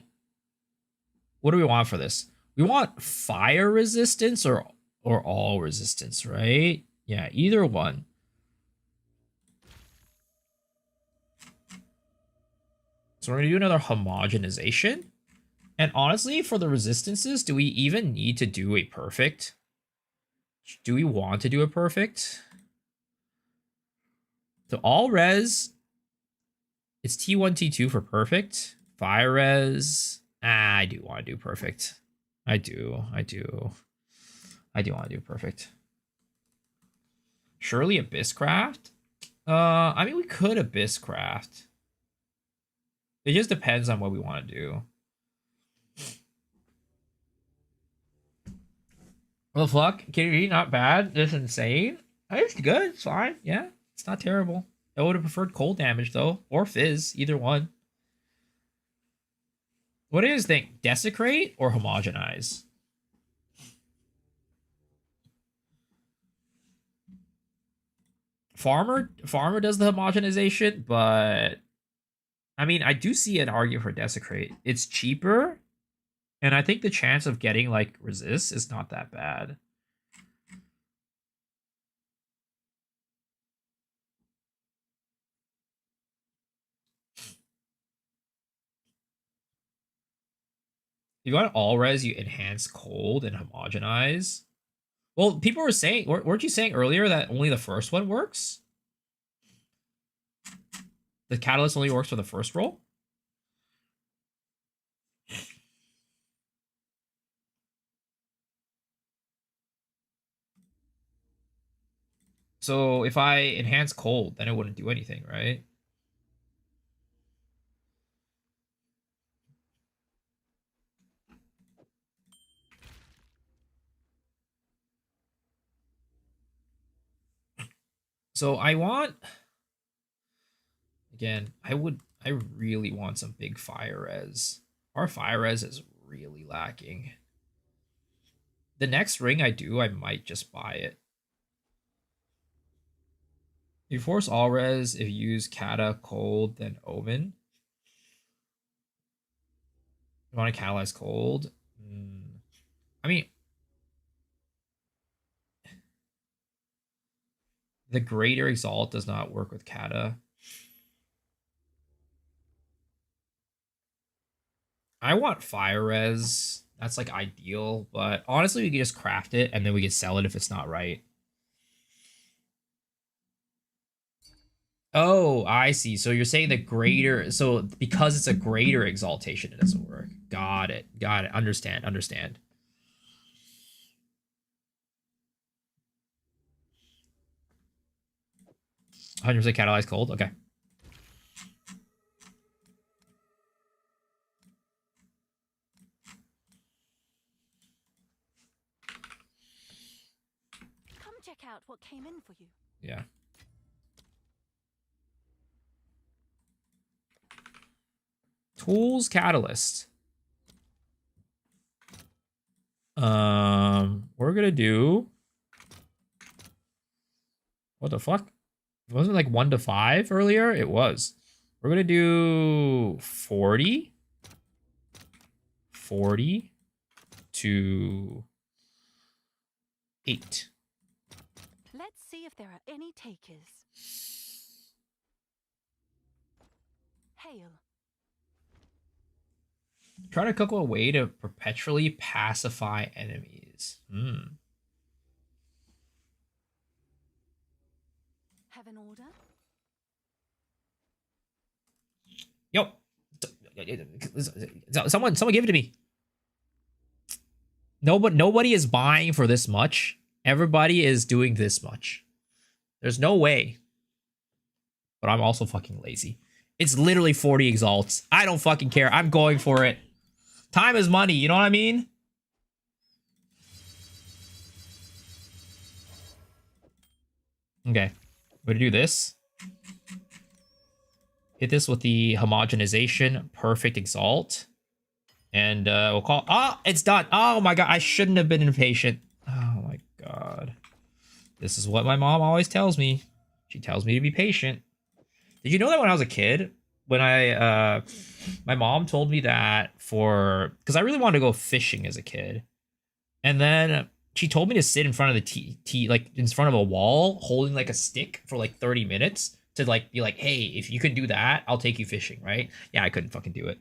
[SPEAKER 1] what do we want for this? We want fire resistance or all resistance, right? Yeah, either one. So we're gonna do another homogenization. And honestly, for the resistances, do we even need to do a perfect? Do we want to do a perfect? So all res, it's T1, T2 for perfect. Fire res, I do want to do perfect. I do want to do perfect. Surely Abysscraft? I mean, we could Abysscraft. It just depends on what we want to do. Well, fuck, KD, not bad. It's insane. It's good. It's fine. Yeah, it's not terrible. I would have preferred cold damage though, or fizz, either one. What do you guys think? Desecrate or homogenize? Farmer does the homogenization, but I mean, I do see an argument for desecrate. It's cheaper. And I think the chance of getting, like, resist is not that bad. You got all res, you enhance cold and homogenize. Well, people were saying, weren't you saying earlier that only the first one works? The catalyst only works for the first roll? So if I enhance cold, then it wouldn't do anything, right? So I want, again, I really want some big fire res. Our fire res is really lacking. The next ring I do, I might just buy it. You force all res if you use Kata, Cold, then Omen. You want to catalyze Cold? I mean, the Greater Exalt does not work with Kata. I want Fire Res. That's like ideal, but honestly, we can just craft it and then we can sell it if it's not right. Oh, I see. So you're saying the greater, so because it's a greater exaltation, it doesn't work. Got it. Understand. 100% catalyzed cold. Okay.
[SPEAKER 6] Come check out what came in for you.
[SPEAKER 1] Yeah. Tools catalyst. We're gonna do, what the fuck? Wasn't it like 1 to 5 earlier? It was. We're gonna do 40 to 8.
[SPEAKER 6] Let's see if there are any takers. Hail.
[SPEAKER 1] Try to cook a way to perpetually pacify enemies.
[SPEAKER 6] Have an order?
[SPEAKER 1] Yo, someone give it to me. Nobody is buying for this much. Everybody is doing this much. There's no way. But I'm also fucking lazy. It's literally 40 exalts. I don't fucking care. I'm going for it. Time is money, you know what I mean? Okay. We're gonna do this. Hit this with the homogenization, perfect exalt. And we'll call... Oh, it's done. Oh my god, I shouldn't have been impatient. Oh my god. This is what my mom always tells me. She tells me to be patient. Did you know that when I was a kid, when my mom told me that because I really wanted to go fishing as a kid. And then she told me to sit in front of the like in front of a wall, holding like a stick for like 30 minutes to like be like, hey, if you can do that, I'll take you fishing, right? Yeah, I couldn't fucking do it.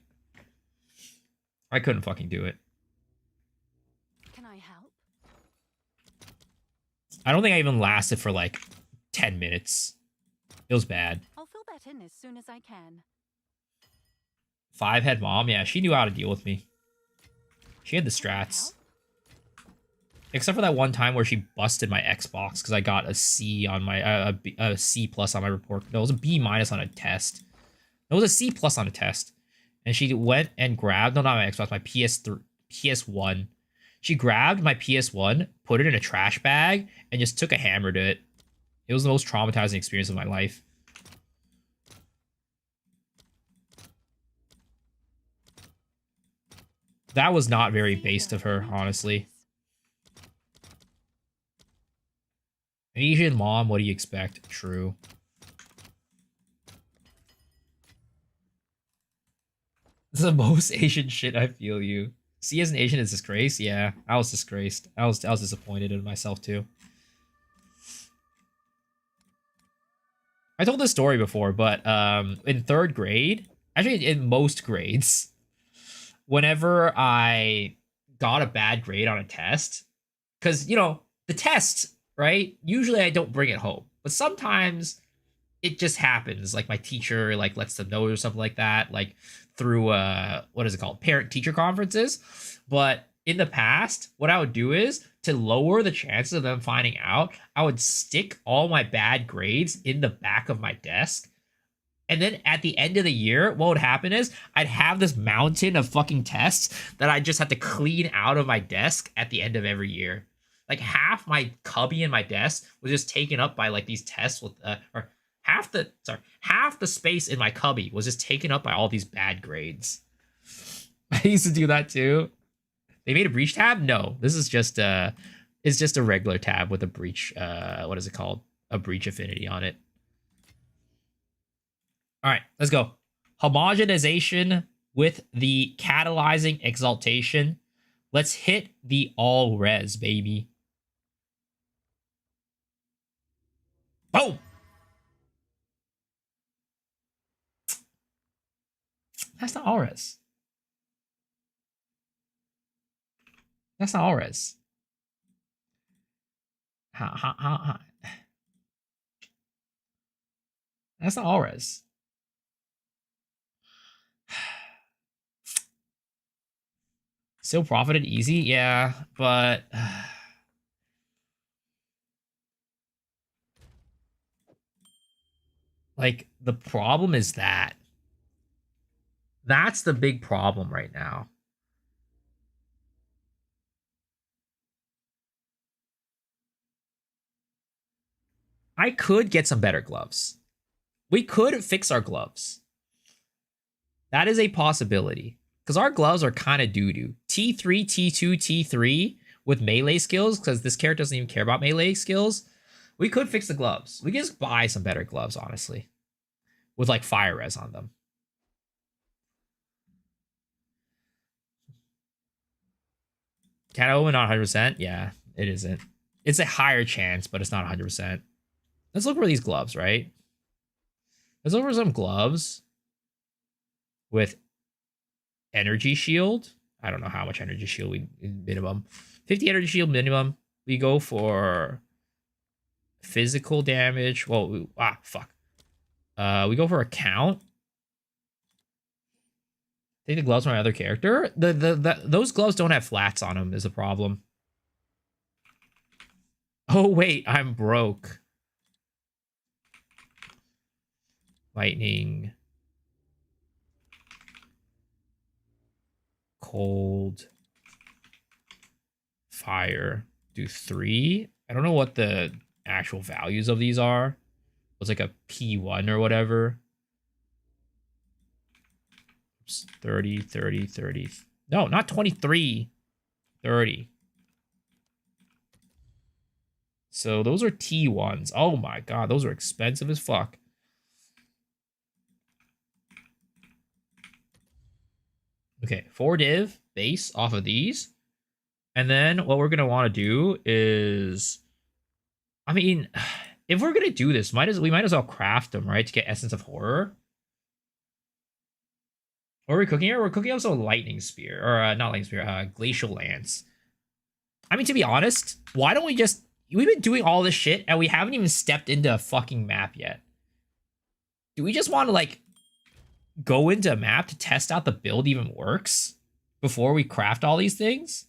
[SPEAKER 1] I couldn't fucking do it.
[SPEAKER 6] Can I help?
[SPEAKER 1] I don't think I even lasted for like 10 minutes. It was bad.
[SPEAKER 6] I'll fill that in as soon as I can.
[SPEAKER 1] 5-head mom, yeah, she knew how to deal with me. She had the
[SPEAKER 6] Can I
[SPEAKER 1] strats.
[SPEAKER 6] help?
[SPEAKER 1] Except for that one time where she busted my Xbox because I got a C on my a C plus on my report. No, it was a B minus on a test. It was a C plus on a test, and she went and grabbed not my Xbox, my PS1. She grabbed my PS1, put it in a trash bag, and just took a hammer to it. It was the most traumatizing experience of my life. That was not very based of her, honestly. Asian mom, what do you expect? True. This is the most Asian shit, I feel you. See, as an Asian is disgrace? Yeah, I was disgraced. I was disappointed in myself too. I told this story before, but in 3rd grade, actually in most grades, whenever I got a bad grade on a test, because, you know, the test, right? Usually I don't bring it home, but sometimes it just happens. Like my teacher like lets them know or something like that, like through what is it called? Parent-teacher conferences. But in the past, what I would do is to lower the chances of them finding out, I would stick all my bad grades in the back of my desk. And then at the end of the year, what would happen is I'd have this mountain of fucking tests that I just had to clean out of my desk at the end of every year. Like half my cubby in my desk was just taken up by like these tests with or half the space in my cubby was just taken up by all these bad grades. I used to do that too. They made a breach tab? No, this is just it's just a regular tab with a breach what is it called? A breach affinity on it. All right, let's go. Homogenization with the catalyzing exaltation. Let's hit the all res, baby. Boom. That's not all res. That's not all res. That's not all res. Still profited easy, yeah, but like the problem is that's the big problem right now. I could get some better gloves. We could fix our gloves. That is a possibility. Because our gloves are kind of doo-doo. T3, T2, T3 with melee skills, because this character doesn't even care about melee skills. We could fix the gloves. We could just buy some better gloves, honestly. With like fire res on them. Can I open not 100%? Yeah, it isn't. It's a higher chance, but it's not 100%. Let's look for these gloves, right? Let's look for some gloves with energy shield. I don't know how much energy shield we minimum. 50 energy shield minimum. We go for physical damage. Well, fuck. We go for a count. Take the gloves from my other character. Those gloves don't have flats on them is a problem. Oh wait, I'm broke. Lightning. cold, fire. Do 3. I don't know what the actual values of these are. It's like a P1 or whatever. Oops, 30, 30, 30. No, not 23. 30. So those are T1s. Oh my god, those are expensive as fuck. Okay, 4 div base off of these. And then what we're going to want to do is, I mean, if we're going to do this, we might as well craft them, right? To get Essence of Horror. What are we cooking here? We're cooking also Lightning Spear, or not Lightning Spear, Glacial Lance. I mean, to be honest, why don't we just, we've been doing all this shit and we haven't even stepped into a fucking map yet. Do we just want to like go into a map to test out the build even works before we craft all these things?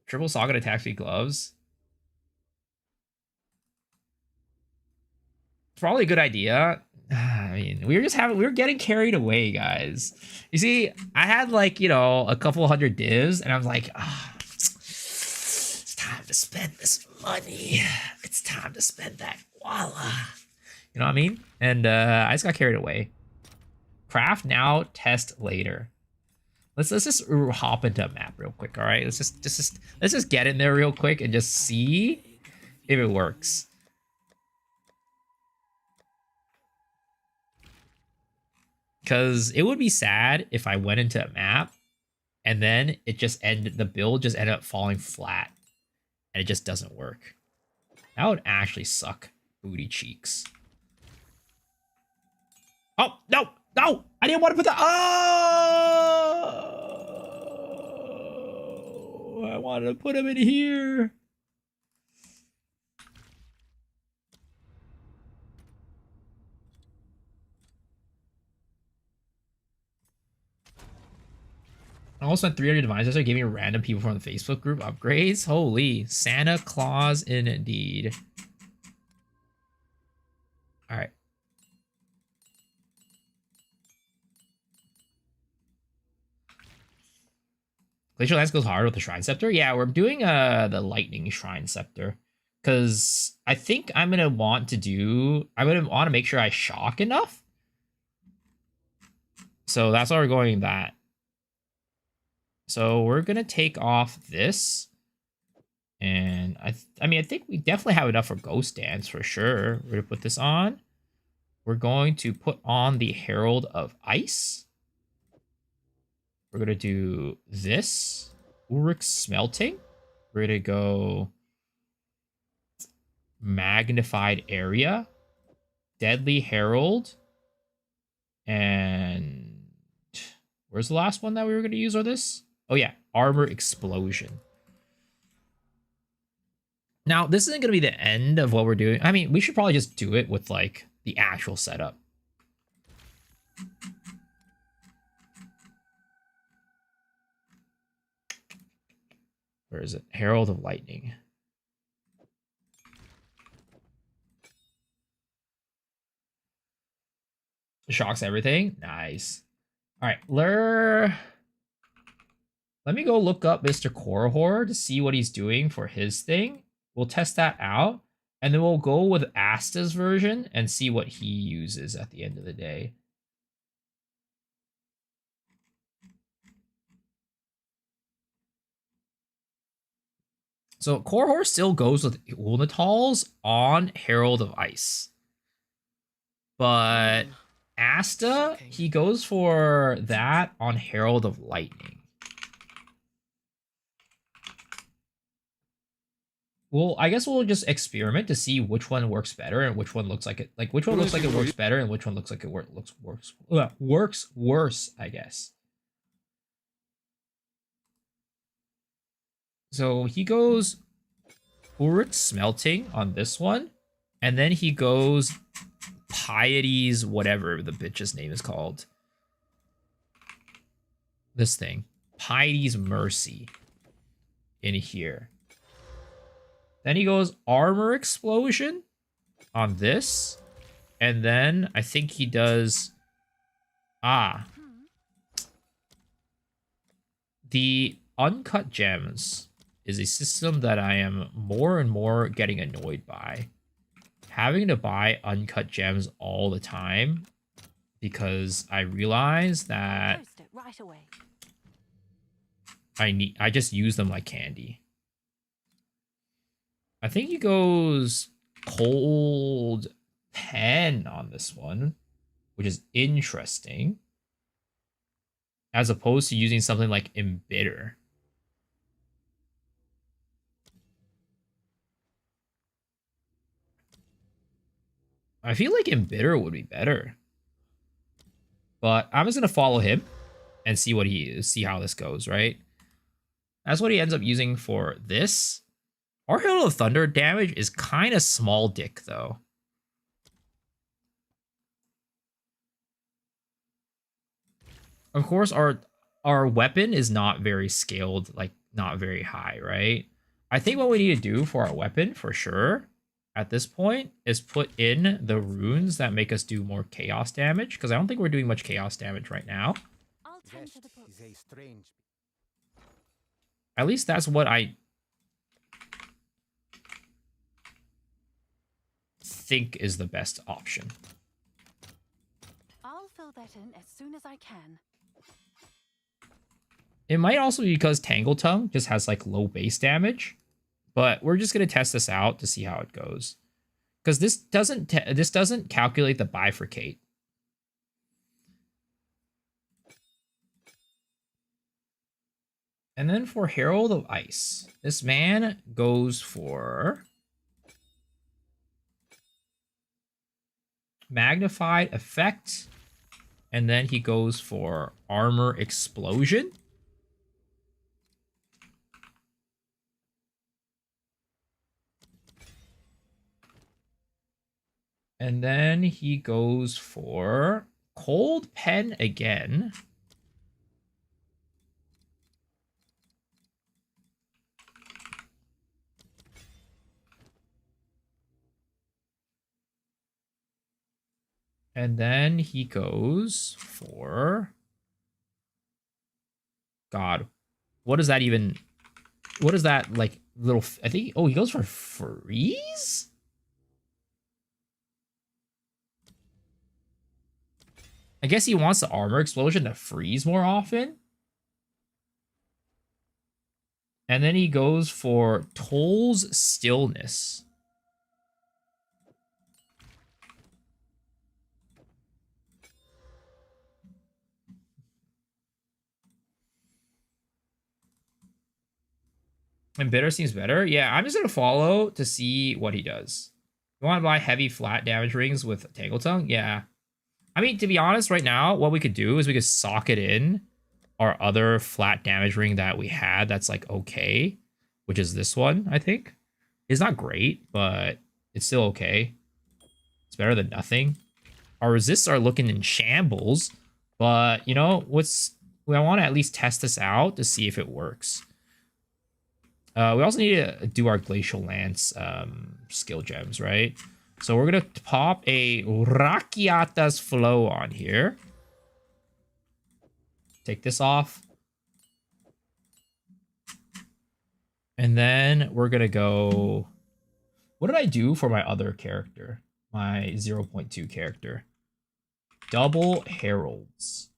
[SPEAKER 1] Triple Socket attack speed gloves. It's probably a good idea. I mean, we were getting carried away, guys. You see, I had like, you know, a couple hundred divs, and I was like, it's time to spend this money. It's time to spend that guala. You know what I mean? And I just got carried away. Craft now, test later. Let's just hop into a map real quick, all right? Let's just get in there real quick and just see if it works. Because it would be sad if I went into a map and then the build just ended up falling flat and it just doesn't work. That would actually suck booty cheeks. Oh, no, no, I didn't want to put the, oh, I wanted to put him in here. I almost spent 300 divines yesterday giving random people from the Facebook group upgrades. Holy Santa Claus indeed. All right. Glacial Lance goes hard with the Shrine Scepter. Yeah, we're doing the Lightning Shrine Scepter. Because I think I'm going to want to make sure I shock enough. So that's why we're going that. So we're going to take off this. And I mean, I think we definitely have enough for Ghost Dance for sure. We're going to put this on. We're going to put on the Herald of Ice. We're going to do this. Ulrich's Smelting. We're going to go Magnified Area. Deadly Herald. And where's the last one that we were going to use on this? Oh yeah, Armor Explosion. Now, this isn't going to be the end of what we're doing. I mean, we should probably just do it with like the actual setup. Where is it? Herald of Lightning. Shocks everything. Nice. All right, let me go look up Mr. Korihor to see what he's doing for his thing. We'll test that out, and then we'll go with Asta's version and see what he uses at the end of the day. So Korihor still goes with Ulnatals on Herald of Ice. But Asta, he goes for that on Herald of Lightning. Well, I guess we'll just experiment to see which one works better and which one looks like it. Like which one looks like it works better and which one looks like it works worse, I guess. So he goes Ulrich's Smelting on this one, and then he goes Piety's whatever the bitch's name is called. This thing. Piety's Mercy in here. Then he goes armor explosion on this. And then I think he does... The uncut gems is a system that I am more and more getting annoyed by. Having to buy uncut gems all the time because I realize that
[SPEAKER 6] Post it right away.
[SPEAKER 1] I just use them like candy. I think he goes cold pen on this one, which is interesting. As opposed to using something like embitter. I feel like embitter would be better. But I'm just gonna follow him and see what see how this goes, right? That's what he ends up using for this. Our Hail of Thunder damage is kind of small dick, though. Of course, our weapon is not very scaled, like not very high, right? I think what we need to do for our weapon, for sure, at this point, is put in the runes that make us do more chaos damage, because I don't think we're doing much chaos damage right now.
[SPEAKER 6] I'll tend to the book.
[SPEAKER 5] Is a strange.
[SPEAKER 1] At least that's what I think is the best option.
[SPEAKER 6] I'll fill that in as soon as I can.
[SPEAKER 1] It might also be because Tangle Tongue just has like low base damage, but we're just gonna test this out to see how it goes. Because this doesn't calculate the bifurcate. And then for Herald of Ice, this man goes for magnified effect, and then he goes for armor explosion. And then he goes for cold pen again. And then he goes for... God, what is that even... What is that, like, little... I think... Oh, he goes for freeze? I guess he wants the armor explosion to freeze more often. And then he goes for Toll's stillness. And bitter seems better. Yeah, I'm just going to follow to see what he does. You want to buy heavy flat damage rings with Tangle Tongue? Yeah. I mean, to be honest, right now, what we could do is we could socket in our other flat damage ring that we had that's like okay, which is this one, I think. It's not great, but it's still okay. It's better than nothing. Our resists are looking in shambles, but you know, I want to at least test this out to see if it works. We also need to do our Glacial Lance skill gems, right? So we're going to pop a Rakiata's Flow on here. Take this off. And then we're going to go... What did I do for my other character? My 0.2 character. Double Heralds.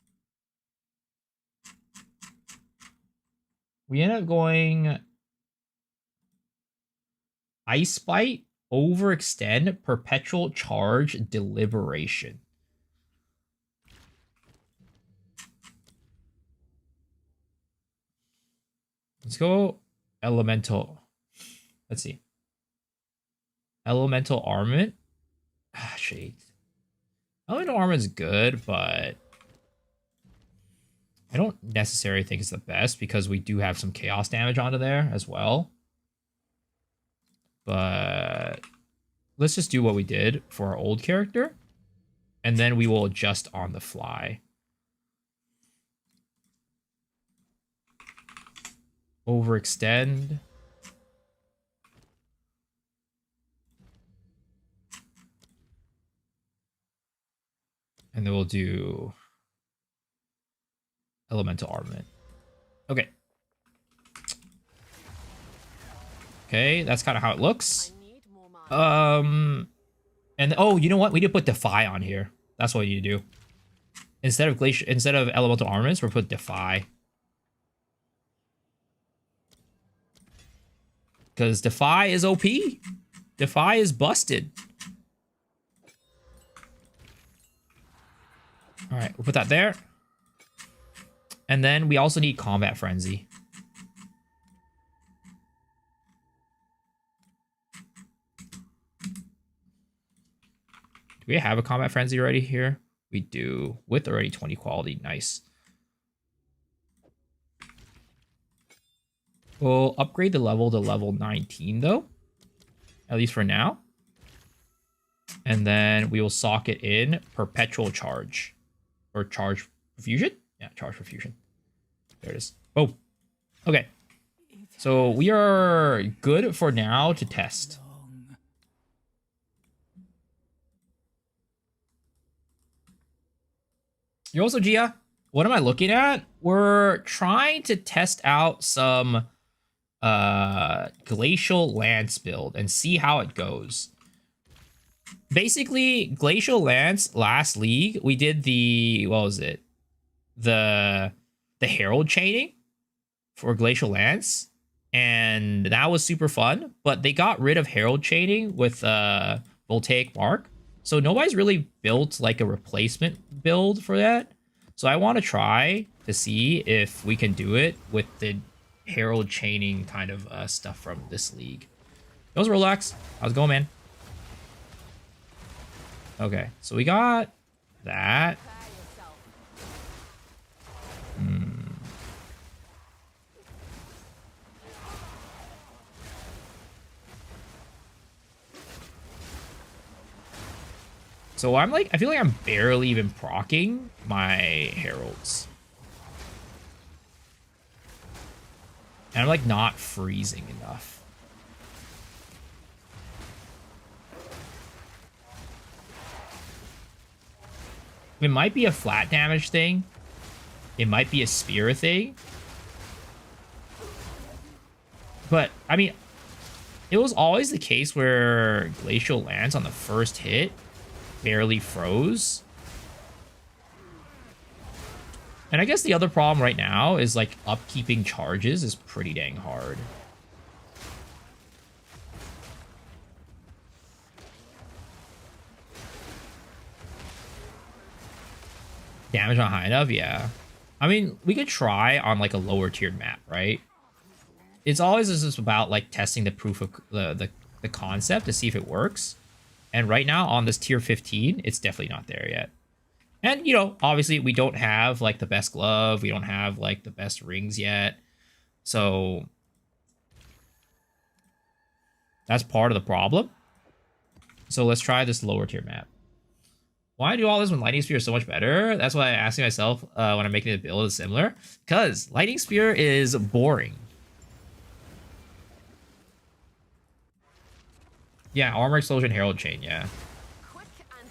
[SPEAKER 1] We end up going... Ice Bite, Overextend, Perpetual Charge, Deliberation. Let's go Elemental. Let's see. Elemental Armament. Shade. Elemental Armament is good, but I don't necessarily think it's the best because we do have some chaos damage onto there as well. But let's just do what we did for our old character, and then we will adjust on the fly. Overextend. And then we'll do elemental armament. Okay. Okay, that's kind of how it looks.
[SPEAKER 3] I need more mana.
[SPEAKER 1] And oh, you know what? We need to put Defy on here. That's what we need to do. Instead of elemental armaments, we're put Defy. Because Defy is OP. Defy is busted. All right, we'll put that there. And then we also need Combat Frenzy. Do we have a Combat Frenzy already here? We do, with already 20 quality. Nice. We'll upgrade the level to level 19, though. At least for now. And then we will socket in Perpetual Charge. Or Charge for Fusion? Yeah, Charge for Fusion. There it is. Oh, okay. So we are good for now to test. You're also, Gia, what am I looking at? We're trying to test out some Glacial Lance build and see how it goes. Basically, Glacial Lance last league, we did the, what was it? The Herald chaining for Glacial Lance. And that was super fun, but they got rid of Herald chaining with Voltaic Mark. So nobody's really built like a replacement build for that. So I want to try to see if we can do it with the Herald chaining kind of stuff from this league. Those Rolex. How's it going, man? Okay, so we got that. So I'm like, I feel like I'm barely even proccing my heralds. And I'm like not freezing enough. It might be a flat damage thing. It might be a spear thing. But, I mean, it was always the case where Glacial Lance on the first hit barely froze. And I guess the other problem right now is like upkeeping charges is pretty dang hard. Damage not high enough, yeah. I mean, we could try on like a lower tiered map, right? It's always just about like testing the proof of the concept to see if it works. And right now on this tier 15, it's definitely not there yet. And, you know, obviously we don't have like the best glove. We don't have like the best rings yet. So that's part of the problem. So let's try this lower tier map. Why do all this when Lightning Spear is so much better? That's why I'm asking myself when I'm making the build is similar. Because Lightning Spear is boring. Yeah, Armor Explosion, Herald Chain, yeah.
[SPEAKER 3] Quick and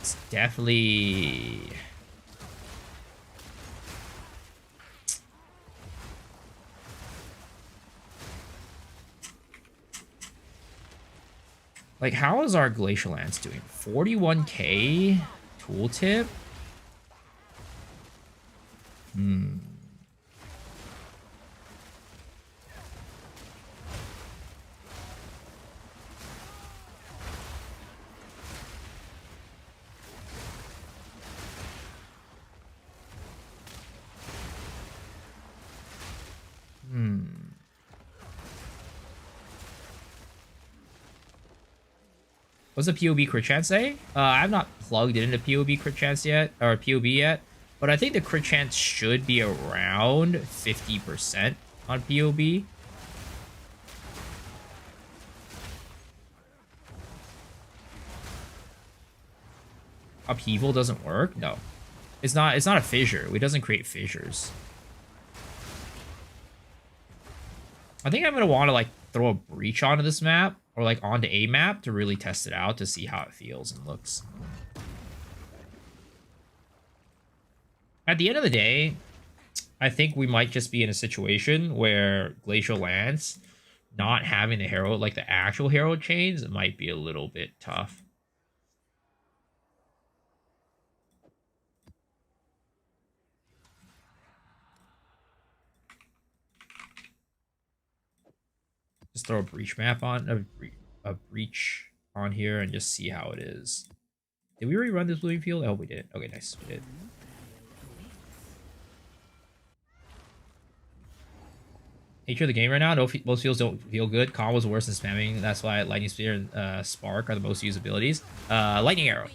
[SPEAKER 1] It's definitely... Like, how is our Glacial Lance doing? 41k tooltip? What's the POB crit chance say? I have not plugged it into POB crit chance yet, or POB yet, but I think the crit chance should be around 50% on POB. Upheaval doesn't work? No. It's not a fissure. It doesn't create fissures. I think I'm gonna want to like throw a breach onto this map or like onto a map to really test it out to see how it feels and looks. At the end of the day, I think we might just be in a situation where Glacial Lance not having the herald, like the actual herald chains, it might be a little bit tough. Just throw a breach map on, a breach on here and just see how it is. Did we already run this blooming field? I hope we did. Okay, nice, we did. Nature of the game right now, most fields don't feel good. Combo's worse than spamming. That's why Lightning Spear and Spark are the most used abilities. Lightning Arrow,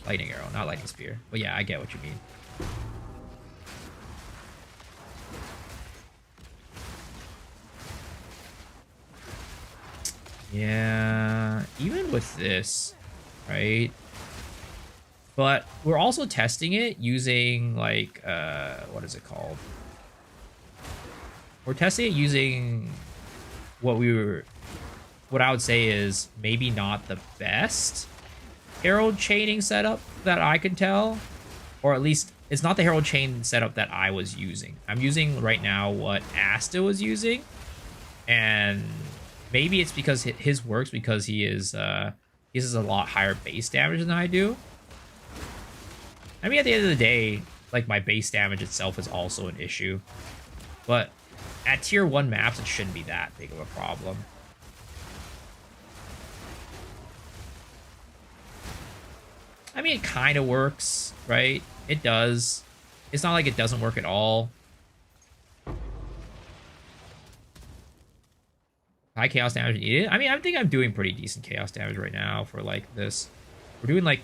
[SPEAKER 1] not Lightning Spear. But yeah, I get what you mean. Yeah, even with this, right? But we're also testing it using like, what is it called? We're testing it using what I would say is maybe not the best herald chaining setup that I can tell, or at least it's not the herald chain setup that I was using. I'm using right now what Asta was using, and maybe it's because his works because he has a lot higher base damage than I do. I mean, at the end of the day, like my base damage itself is also an issue, but at tier 1 maps, it shouldn't be that big of a problem. I mean, it kind of works, right? It does. It's not like it doesn't work at all. High chaos damage needed. I mean, I think I'm doing pretty decent chaos damage right now for like this. We're doing like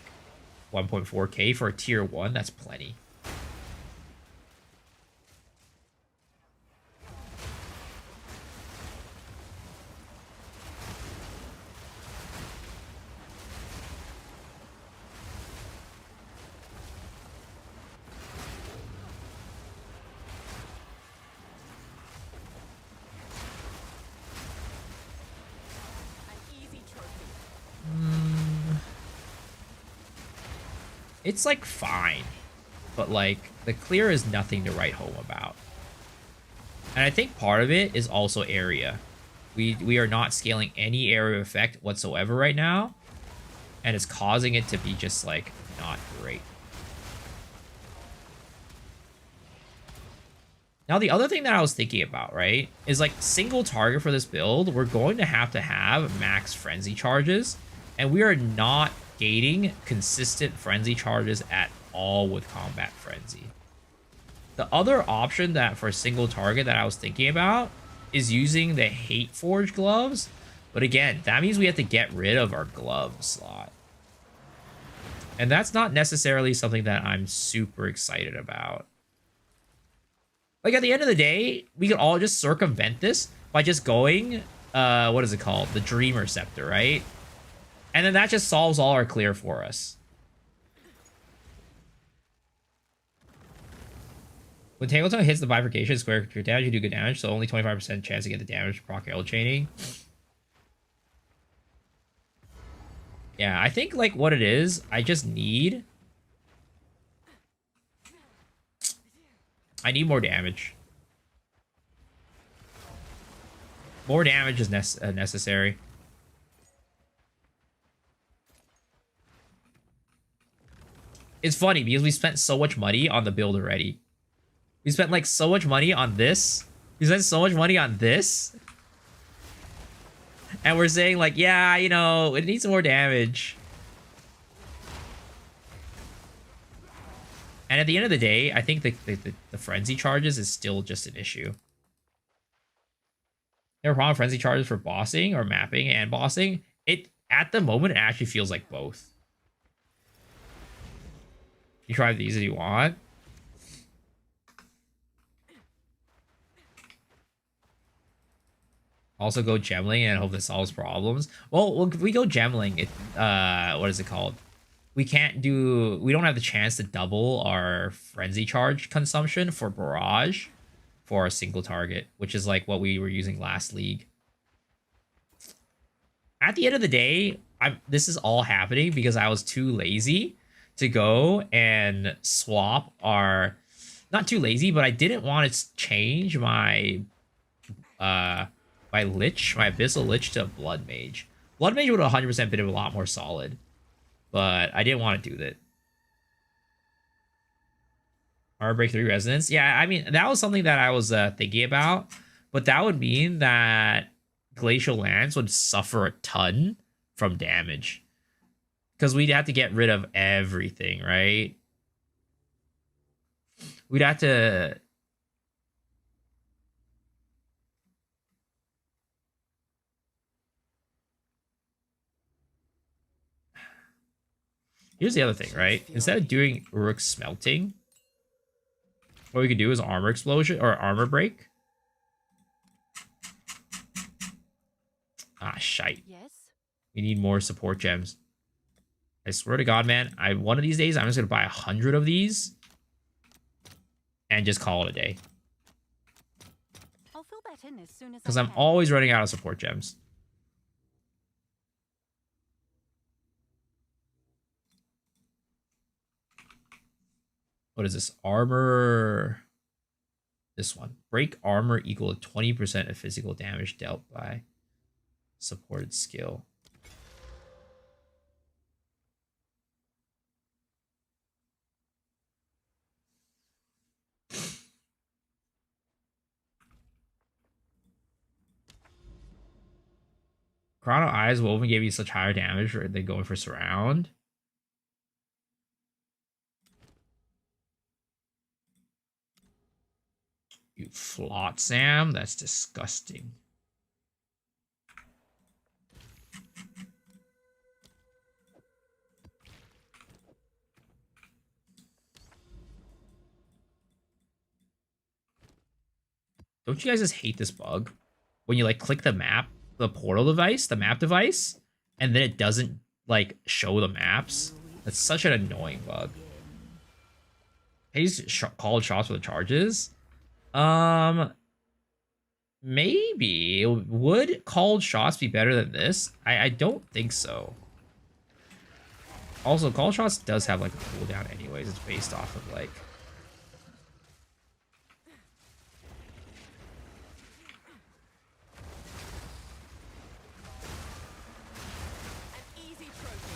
[SPEAKER 1] 1.4k for a tier 1. That's plenty. It's like fine, but like the clear is nothing to write home about. And I think part of it is also area. We are not scaling any area effect whatsoever right now, and it's causing it to be just like not great. Now the other thing that I was thinking about, right, is like single target for this build, we're going to have max frenzy charges, and we are not gating consistent frenzy charges at all with combat frenzy. The other option that for single target that I was thinking about is using the Hate Forge gloves, but again, that means we have to get rid of our glove slot, and that's not necessarily something that I'm super excited about. Like at the end of the day, we could all just circumvent this by just going what is it called, the Dreamer Scepter, right? And then that just solves all our clear for us. When Trampletoe hits the bifurcation square damage, you do good damage, so only 25% chance to get the damage proc L chaining. Yeah, I think like what it is, I need more damage. More damage is necessary. It's funny because we spent so much money on the build already. We spent like so much money on this. We spent so much money on this. And we're saying like, yeah, you know, it needs more damage. And at the end of the day, I think the frenzy charges is still just an issue. There are problem frenzy charges for bossing or mapping and bossing. It at the moment it actually feels like both. You try these if you want. Also go gemling and hope this solves problems. Well, if we go gemling, it what is it called? We don't have the chance to double our frenzy charge consumption for barrage for a single target, which is like what we were using last league. at the end of the day, this is all happening because I was too lazy to go and swap our, not too lazy, but I didn't want to change my my lich, my abyssal lich to blood mage. Blood mage would have 100% been a lot more solid, but I didn't want to do that. Armor break 3 resonance. Yeah, I mean, that was something that I was thinking about, but that would mean that Glacial Lance would suffer a ton from damage because we'd have to get rid of everything, right? We'd have to... Here's the other thing, right? Instead of doing Uruk smelting, what we could do is armor explosion or armor break. Ah, shite.
[SPEAKER 6] Yes.
[SPEAKER 1] We need more support gems. I swear to God, man, one of these days I'm just gonna buy 100 of these and just call it a day.
[SPEAKER 6] I'll fill that in as soon as
[SPEAKER 1] Because
[SPEAKER 6] I
[SPEAKER 1] I'm
[SPEAKER 6] can.
[SPEAKER 1] always running out of support gems. What is this? Armor. This one. Break armor equal to 20% of physical damage dealt by supported skill. Chrono Eyes Woven gave you such higher damage than going for surround. You Flotsam? That's disgusting. Don't you guys just hate this bug? When you like click the map, the portal device, the map device, and then it doesn't like show the maps? That's such an annoying bug. He's called shots for the charges. Maybe. Would called shots be better than this? I don't think so. Also, called shots does have like a cooldown anyways. It's based off of like...
[SPEAKER 3] An easy trophy.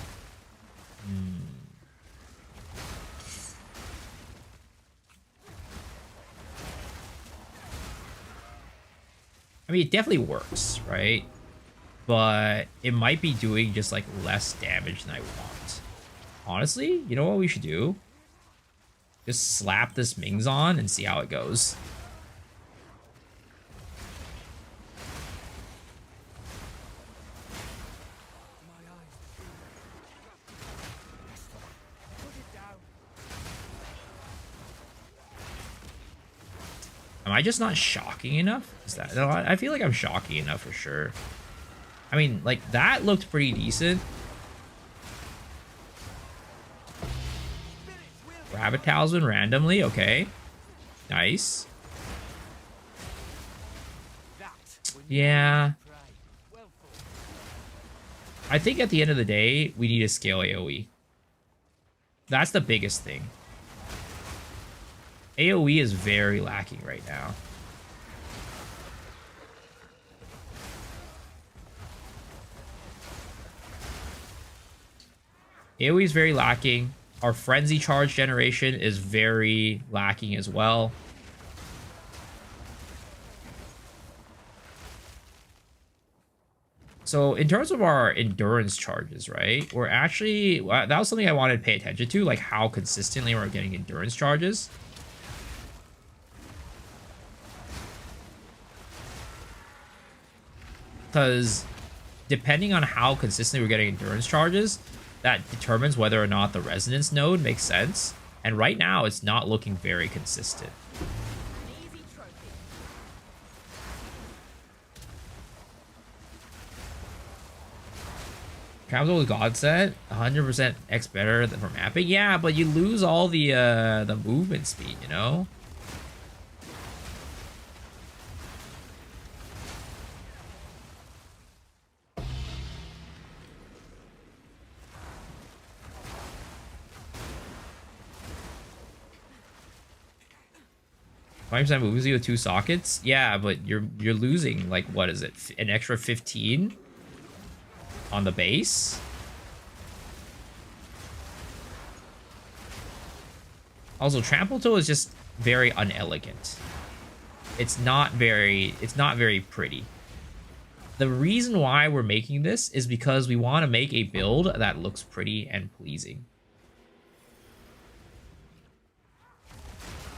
[SPEAKER 1] I mean, it definitely works, right? But it might be doing just like less damage than I want. Honestly, you know what we should do? Just slap this Mings on and see how it goes. Am I just not shocking enough? Is that... No, I feel like I'm shocking enough for sure. I mean, like, that looked pretty decent. Rabbit Talisman randomly, okay. Nice. Yeah. I think at the end of the day, we need to scale AoE. That's the biggest thing. AoE is very lacking right now. AoE is very lacking. Our frenzy charge generation is very lacking as well. So in terms of our endurance charges, right? We're actually... that was something I wanted to pay attention to, like how consistently we're getting endurance charges. Because depending on how consistently we're getting endurance charges, that determines whether or not the resonance node makes sense. And right now, it's not looking very consistent.
[SPEAKER 3] An easy trophy.
[SPEAKER 1] Travels with God set, 100% X better than for mapping. Yeah, but you lose all the movement speed, you know? 20% moves you with 2 sockets? Yeah, but you're losing, like, what is it? An extra 15 on the base? Also, trampletoe is just very unelegant. It's not very pretty. The reason why we're making this is because we want to make a build that looks pretty and pleasing.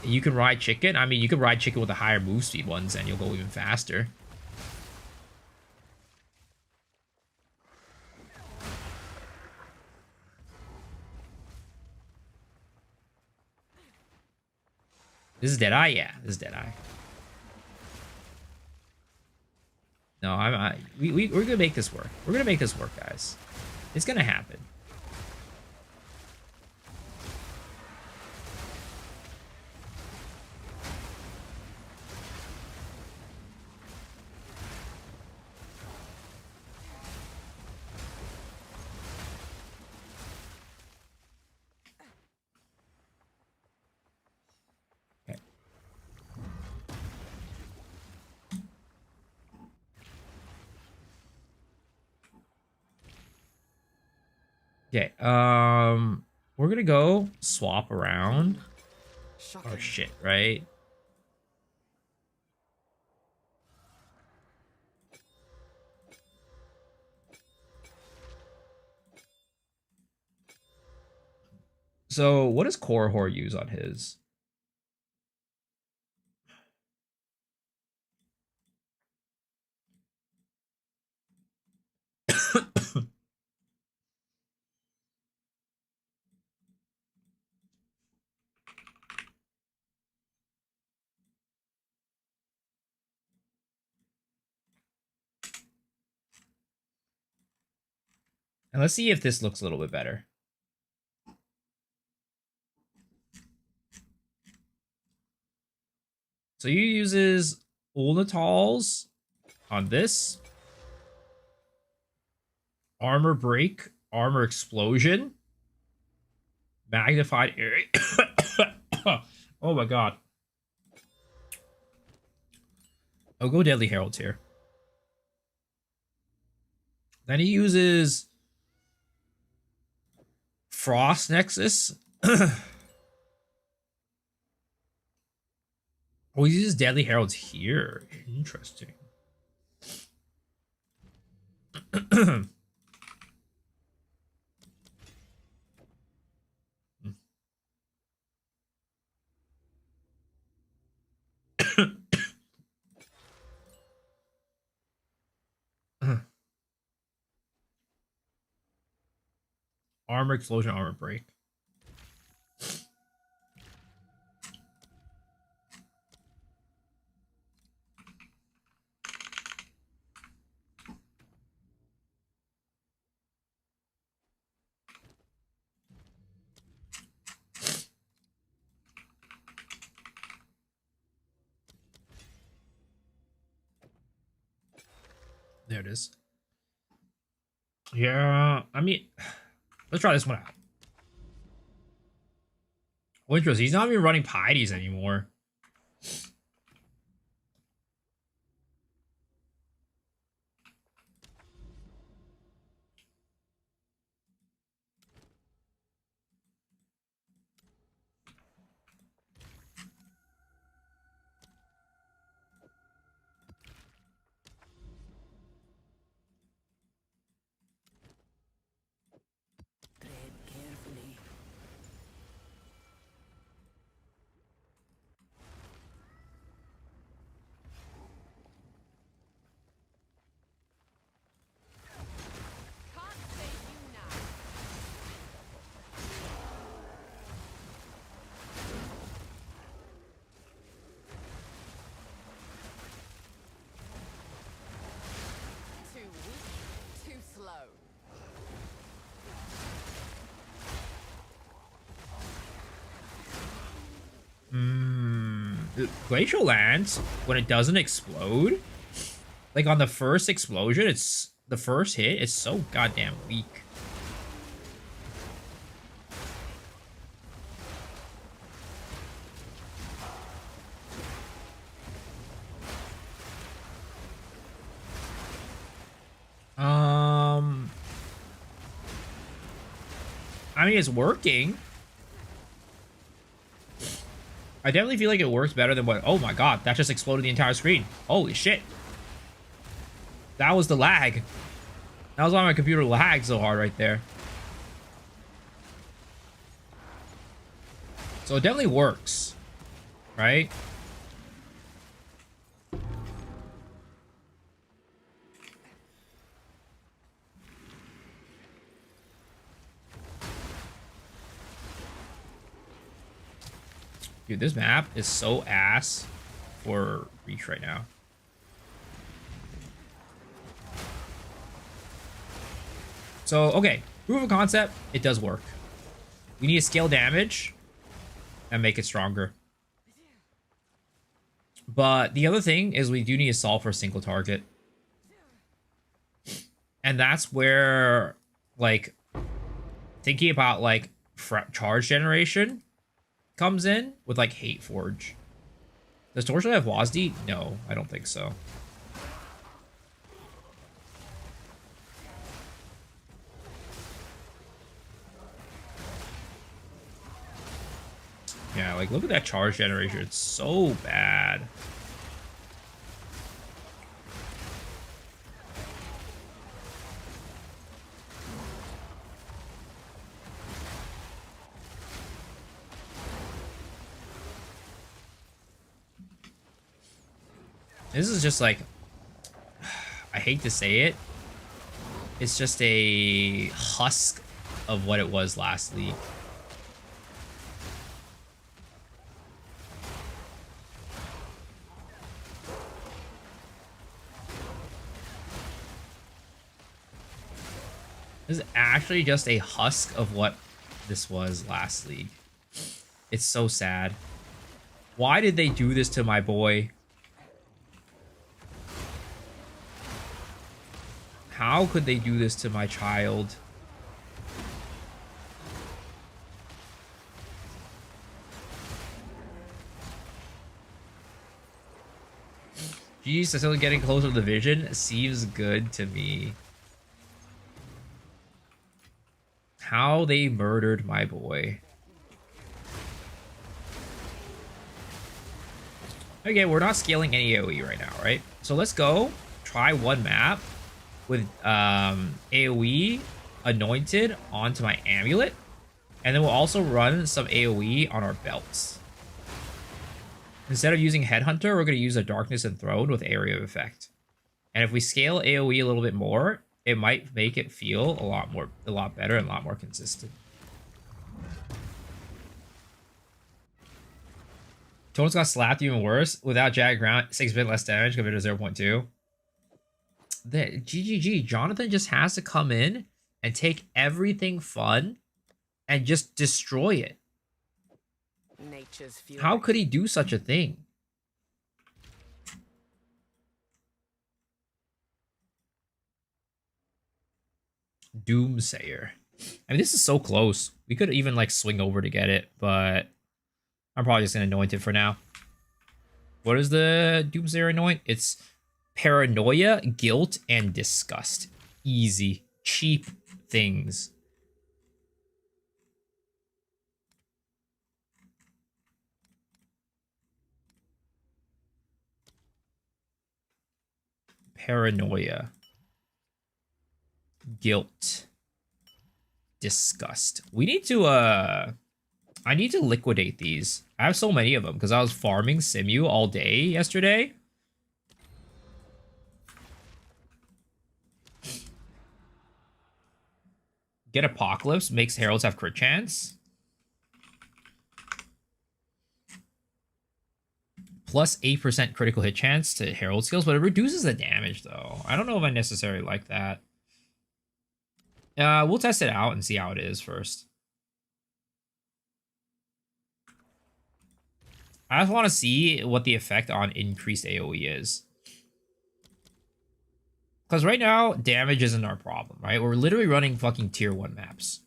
[SPEAKER 1] You can ride chicken. I mean, you can ride chicken with the higher move speed ones and you'll go even faster. This is Deadeye? Yeah, this is Deadeye. No, we're gonna make this work. We're gonna make this work, guys. It's gonna happen. Okay, we're gonna go swap around.
[SPEAKER 3] Shocking.
[SPEAKER 1] Oh shit, right? So, what does Korihor use on his? And let's see if this looks a little bit better. So he uses Ulnatal's on this. Armor break, armor explosion, magnified area. Oh my god. I'll go Deadly Heralds here. Then he uses Frost Nexus. Oh, he uses Deadly Heralds here. Interesting. Armor explosion, armor break. There it is. Yeah, I mean, let's try this one out. Winters, he's not even running Pieties anymore.
[SPEAKER 2] Tread carefully.
[SPEAKER 3] Can't save you now. Too weak, too slow.
[SPEAKER 1] Glacial Lance, when it doesn't explode, like on the first explosion, it's the first hit, it's so goddamn weak. mean, it's working. I definitely feel like it works better than what... Oh my god, that just exploded the entire screen. Holy shit. That was the lag. That was why my computer lagged so hard right there. So it definitely works. Right? Dude, this map is so ass for Reach right now. So, okay. Proof of concept, it does work. We need to scale damage and make it stronger. But the other thing is we do need to solve for a single target. And that's where, like, thinking about, like, charge generation comes in with, like, Hate Forge. Does Torchlight have WASD? No, I don't think so. Yeah, like, look at that charge generation. It's so bad. This is just like, I hate to say it, it's just a husk of what it was last league. This is actually just a husk of what this was last league. It's so sad. Why did they do this to my boy? How could they do this to my child? Geez, still getting closer to the vision seems good to me. How they murdered my boy. Okay, we're not scaling any AoE right now, right? So let's go try one map with AoE anointed onto my amulet. And then we'll also run some AoE on our belts. Instead of using Headhunter, we're going to use a Darkness Enthroned with Area of Effect. And if we scale AoE a little bit more, it might make it feel a lot better and a lot more consistent. Tones got slapped even worse. Without Jag Ground, 6-bit less damage compared to 0.2. The GGG, Jonathan just has to come in and take everything fun and just destroy it.
[SPEAKER 3] Nature's fury.
[SPEAKER 1] How could he do such a thing? Doomsayer. I mean, this is so close. We could even, like, swing over to get it, but I'm probably just going to anoint it for now. What is the Doomsayer anoint? It's Paranoia, Guilt, and Disgust. Easy. Cheap things. Paranoia. Guilt. Disgust. We need to, I need to liquidate these. I have so many of them because I was farming Simu all day yesterday. Get Apocalypse. Makes Heralds have crit chance. Plus 8% critical hit chance to Herald skills, but it reduces the damage, though. I don't know if I necessarily like that. We'll test it out and see how it is first. I just want to see what the effect on increased AoE is. Because right now, damage isn't our problem, right? We're literally running fucking tier 1 maps.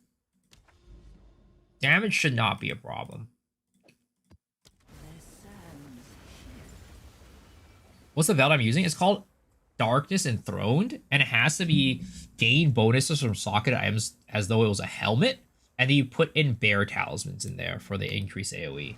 [SPEAKER 1] Damage should not be a problem. What's the belt I'm using? It's called Darkness Enthroned, and it has to be gain bonuses from socket items as though it was a helmet, And then you put in bear talismans in there for the increased AoE.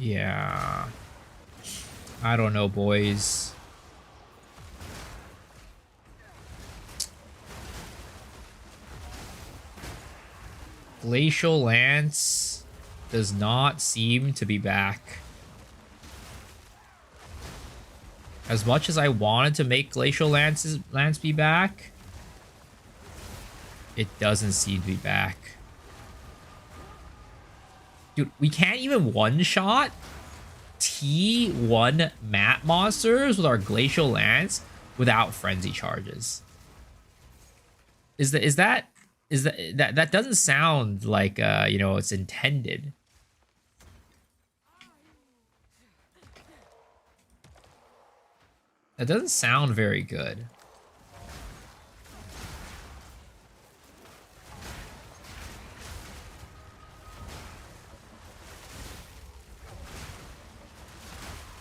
[SPEAKER 1] Yeah. I don't know, boys. Glacial Lance does not seem to be back. As much as I wanted to make Glacial Lance be back, it doesn't seem to be back. Dude, we can't even one-shot T1 map monsters with our Glacial Lance without frenzy charges. That doesn't sound like you know, it's intended. That doesn't sound very good.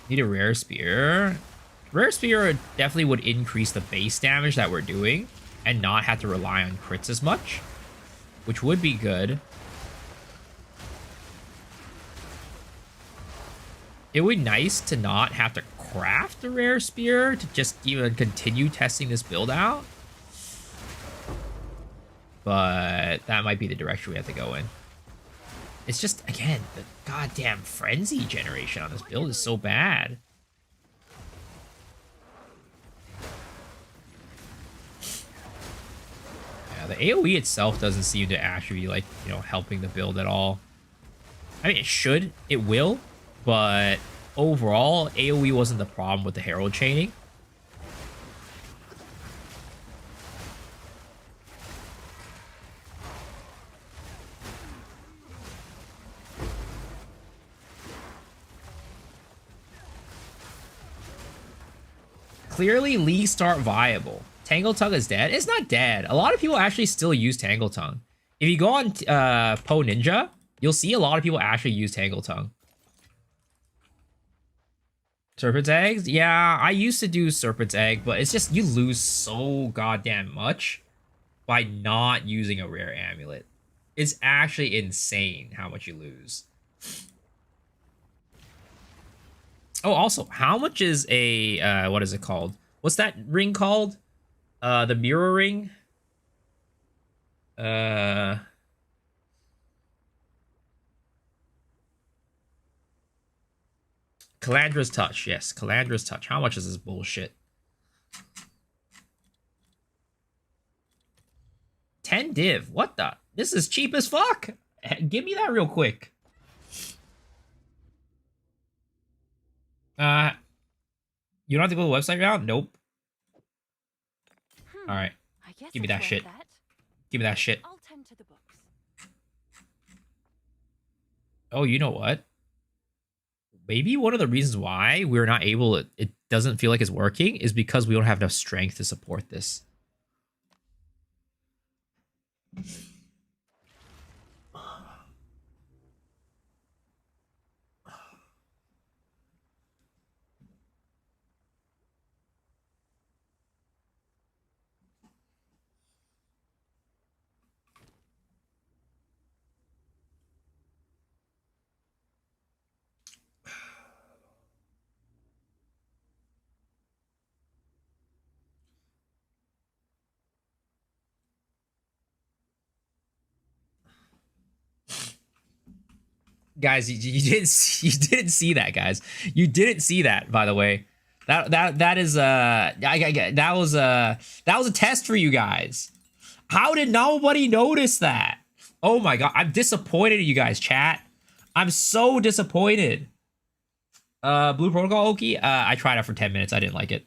[SPEAKER 1] Need a rare spear. Rare spear definitely would increase the base damage that we're doing and not have to rely on crits as much, which would be good. It would be nice to not have to craft a rare spear to just even continue testing this build out. But that might be the direction we have to go in. It's just, again, the goddamn frenzy generation on this build is so bad. Yeah, the AoE itself doesn't seem to actually be, like, you know, helping the build at all. I mean, it should, it will, but overall, AoE wasn't the problem with the Herald chaining. Clearly, Lee start viable. Tangle Tongue is dead. It's not dead. A lot of people actually still use Tangle Tongue. If you go on Po Ninja, you'll see a lot of people actually use Tangle Tongue. Serpent's Eggs? Yeah, I used to do Serpent's Egg, but it's just you lose so goddamn much by not using a rare amulet. It's actually insane how much you lose. Oh, also, how much is a, what is it called? What's that ring called? The mirror ring? Calandra's Touch. Yes, Calandra's Touch. How much is this bullshit? 10 div. What the? This is cheap as fuck. Give me that real quick. You don't have to go to the website now? Nope. All right. Give me that shit. Give me that shit.
[SPEAKER 6] I'll tend to the books.
[SPEAKER 1] Oh, you know what? Maybe one of the reasons why we're not able to, it doesn't feel like it's working is because we don't have enough strength to support this. Guys, you didn't see that, guys. You didn't see that, by the way. That is that was a test for you guys. How did nobody notice that? Oh my god, I'm disappointed in you guys, chat. I'm so disappointed. Blue Protocol Oki. I tried it for 10 minutes. I didn't like it.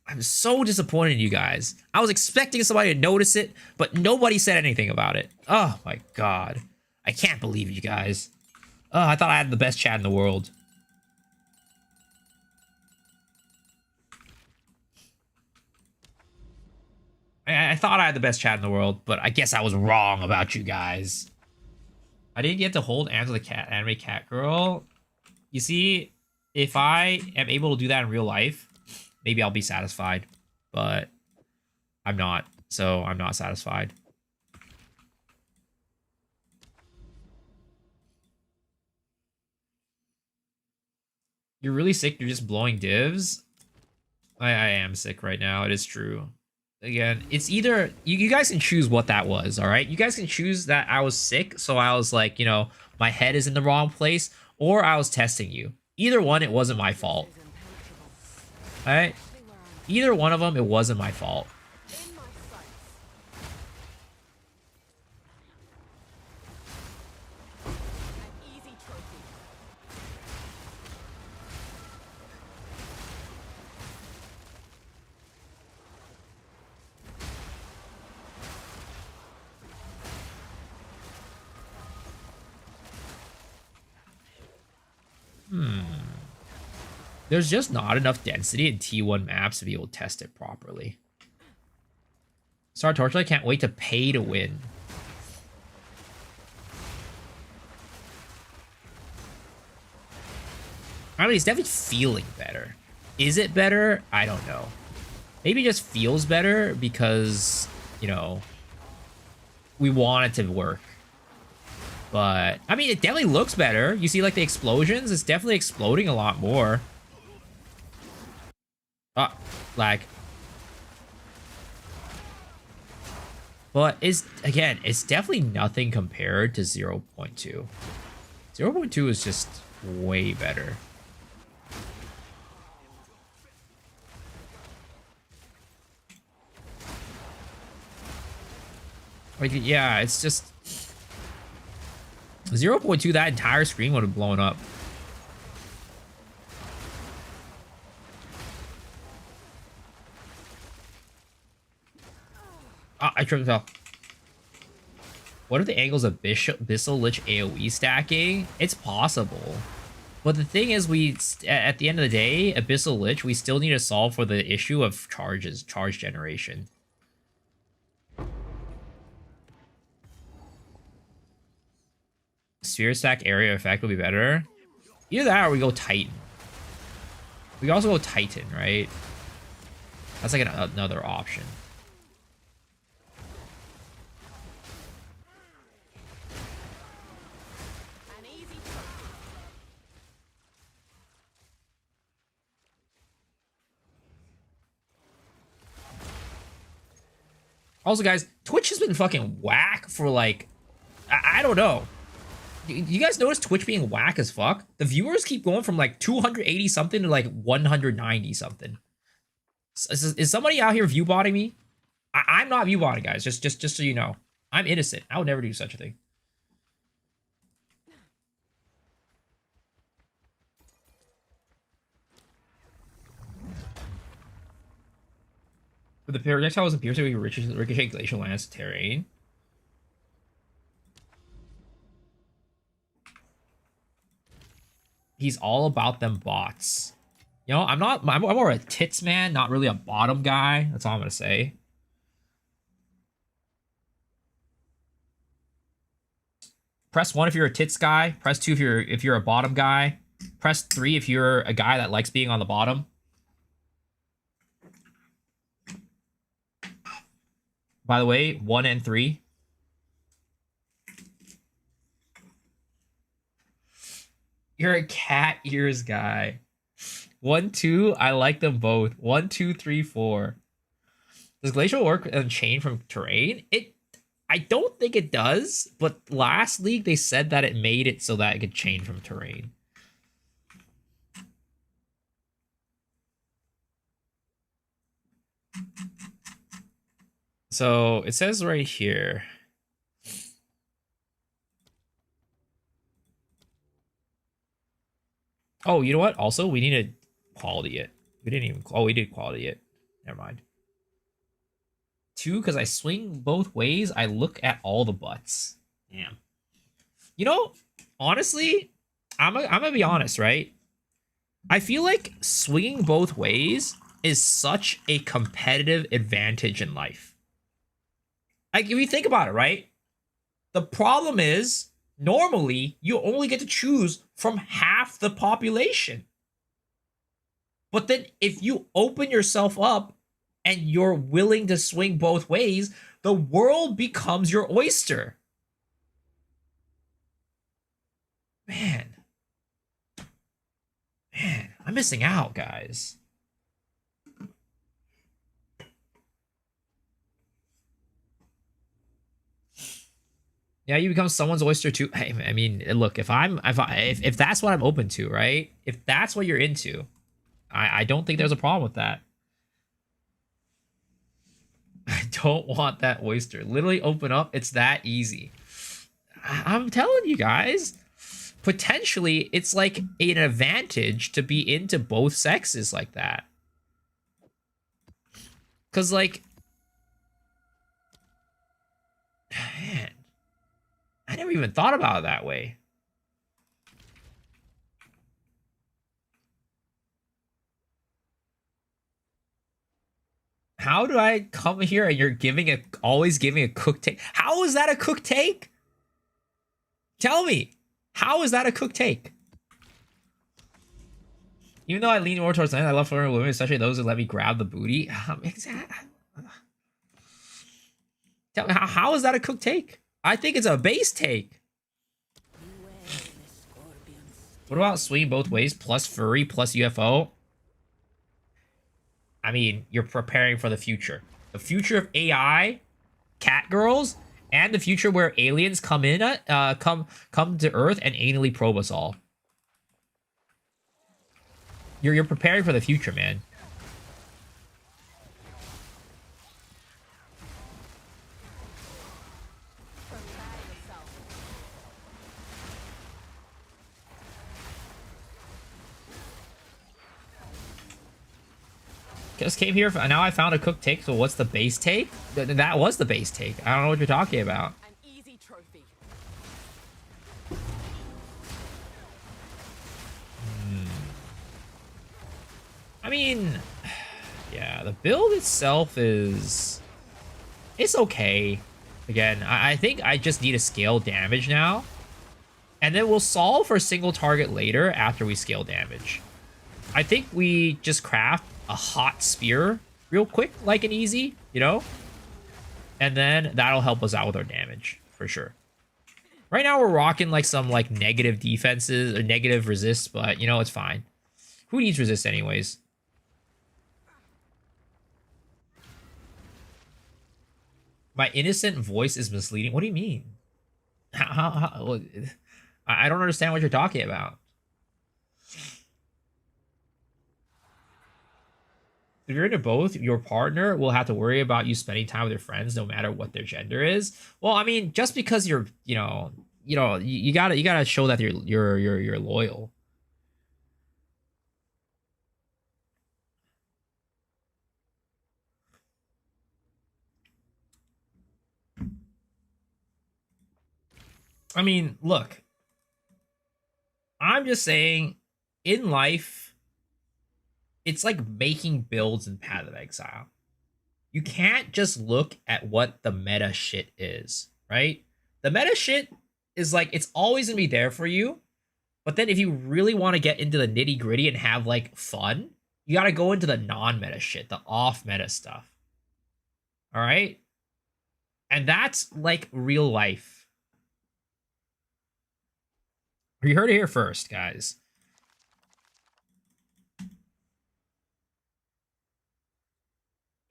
[SPEAKER 1] I'm so disappointed in you guys. I was expecting somebody to notice it, but nobody said anything about it. Oh my god. I can't believe you guys. Oh, I thought I had the best chat in the world. I thought I had the best chat in the world, but I guess I was wrong about you guys. I didn't get to hold Angela the cat, anime cat girl. You see, if I am able to do that in real life, maybe I'll be satisfied. But I'm not, so I'm not satisfied. You're really sick, you're just blowing divs? I am sick right now, it is true. Again, it's either, you guys can choose what that was, alright? You guys can choose that I was sick, so I was like, you know, my head is in the wrong place, or I was testing you. Either one, it wasn't my fault. Alright? Either one of them, it wasn't my fault.
[SPEAKER 3] In my sights. An easy trophy.
[SPEAKER 1] There's just not enough density in T1 maps to be able to test it properly. Star Torchlight can't wait to pay to win. I mean, it's definitely feeling better. Is it better? I don't know. Maybe it just feels better because, you know, we want it to work. But, I mean, it definitely looks better. You see, like, the explosions? It's definitely exploding a lot more. Ah, lag. But it's, again, it's definitely nothing compared to 0.2. 0.2 is just way better. Like, yeah, it's just 0.2, that entire screen would have blown up. Ah, I tripped and fell. What are the angles of Abyssal Lich AoE stacking? It's possible. But the thing is, at the end of the day, Abyssal Lich, we still need to solve for the issue of charge generation. Sphere stack area effect will be better. Either that or we go Titan. We can also go Titan, right? That's like another option.
[SPEAKER 3] An easy trophy.
[SPEAKER 1] Also, guys, Twitch has been fucking whack for like, I don't know. You guys notice Twitch being whack as fuck? The viewers keep going from like 280 something to like 190 something. Is somebody out here viewbotting me? I'm not viewbotting, guys. Just so you know, I'm innocent. I would never do such a thing. But the projectile was appears to be ricochet glacial lance terrain. He's all about them bots. You know, I'm more a tits man, not really a bottom guy. That's all I'm gonna say. Press 1 if you're a tits guy. Press 2 if you're a bottom guy. Press 3 if you're a guy that likes being on the bottom. By the way, 1 and 3. You're a cat ears guy. 1, 2, I like them both. 1, 2, 3, 4. Does glacial work and chain from terrain? I don't think it does, but last league they said that it made it so that it could chain from terrain. So it says right here. Oh, you know what? Also, we need to quality it. We didn't even... Oh, we did quality it. Never mind. 2, because I swing both ways. I look at all the butts. Damn. You know, honestly, I'm gonna be honest, right? I feel like swinging both ways is such a competitive advantage in life. Like, if you think about it, right? The problem is, normally, you only get to choose from half the population. But then if you open yourself up and you're willing to swing both ways, the world becomes your oyster. Man, I'm missing out, guys. Yeah, you become someone's oyster too. Hey, I mean, look, if that's what I'm open to, right? If that's what you're into, I don't think there's a problem with that. I don't want that oyster. Literally open up. It's that easy. I'm telling you guys, potentially it's like an advantage to be into both sexes like that. Cause like, man, I never even thought about it that way. How do I come here and you're always giving a cook take? How is that a cook take? Tell me, how is that a cook take? Even though I lean more towards men, I love flirting with women, especially those who let me grab the booty. Tell me, how is that a cook take? I think it's a base take. What about swing both ways plus furry plus UFO? I mean, you're preparing for the future. The future of AI, cat girls, and the future where aliens come in, come to Earth and anally probe us all. You're preparing for the future, man. Just came here, now I found a cook take, so what's the base take? That was the base take. I don't know what you're talking about.
[SPEAKER 3] An easy trophy.
[SPEAKER 1] I mean, yeah, the build itself is... It's okay. Again, I think I just need to scale damage now. And then we'll solve for single target later after we scale damage. I think we just craft a hot spear real quick, like an easy, you know? And then that'll help us out with our damage, for sure. Right now we're rocking like some like negative defenses or negative resists, but you know, it's fine. Who needs resist anyways? My innocent voice is misleading. What do you mean? How I don't understand what you're talking about. If you're into both, your partner will have to worry about you spending time with your friends no matter what their gender is. Well, I mean, just because you're, you gotta show that you're loyal. I mean, look. I'm just saying, in life, it's like making builds in Path of Exile. You can't just look at what the meta shit is, right? The meta shit is like, it's always gonna be there for you. But then if you really want to get into the nitty gritty and have like fun, you gotta go into the non-meta shit, the off-meta stuff. All right? And that's like real life. You heard it here first, guys.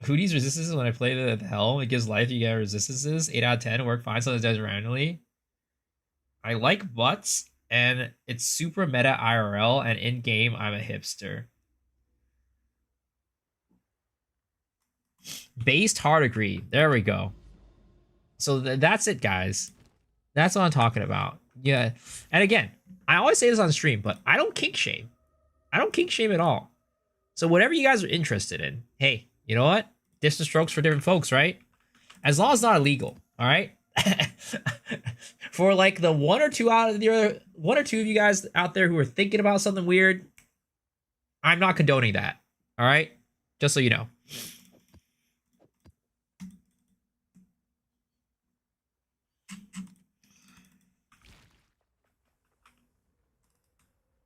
[SPEAKER 1] Who needs resistances when I play the helm? It gives life, you get resistances. 8 out of 10, work fine, sometimes does randomly. I like butts, and it's super meta IRL, and in-game, I'm a hipster. Based hard agree. There we go. So that's it, guys. That's what I'm talking about. Yeah. And again, I always say this on stream, but I don't kink shame. I don't kink shame at all. So whatever you guys are interested in, hey, you know what? Different strokes for different folks, right? As long as it's not illegal, all right? For like the one or two of you guys out there who are thinking about something weird, I'm not condoning that. All right, just so you know.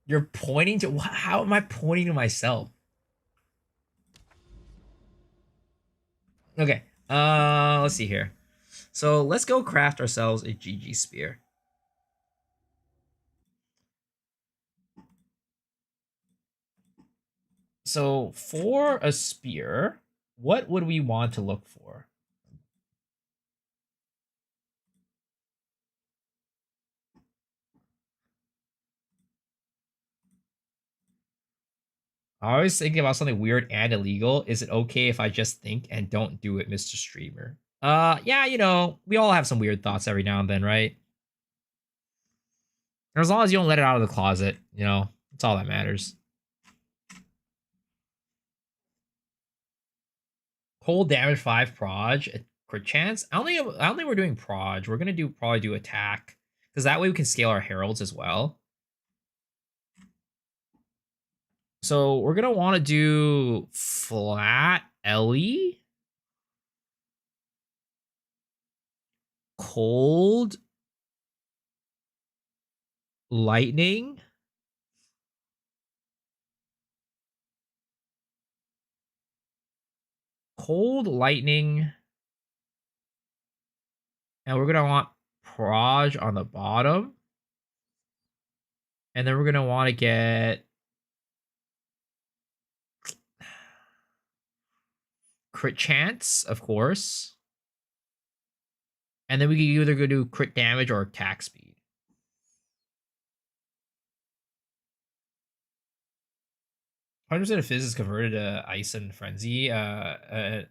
[SPEAKER 1] You're pointing to, how am I pointing to myself? Okay. Let's see here. So let's go craft ourselves a GG spear. So for a spear, what would we want to look for? I always thinking about something weird and illegal. Is it okay if I just think and don't do it, Mr. Streamer? Yeah, you know, we all have some weird thoughts every now and then, right? And as long as you don't let it out of the closet, you know, that's all that matters. Cold damage 5 proj, crit chance. I don't think we're doing proj. We're gonna probably do attack, because that way we can scale our heralds as well. So we're gonna want to do flat Ellie, cold lightning, cold lightning, and we're gonna want proj on the bottom, and then we're gonna want to get crit chance, of course, and then we can either go do crit damage or attack speed. 100% of Fizz is converted to Ice and Frenzy on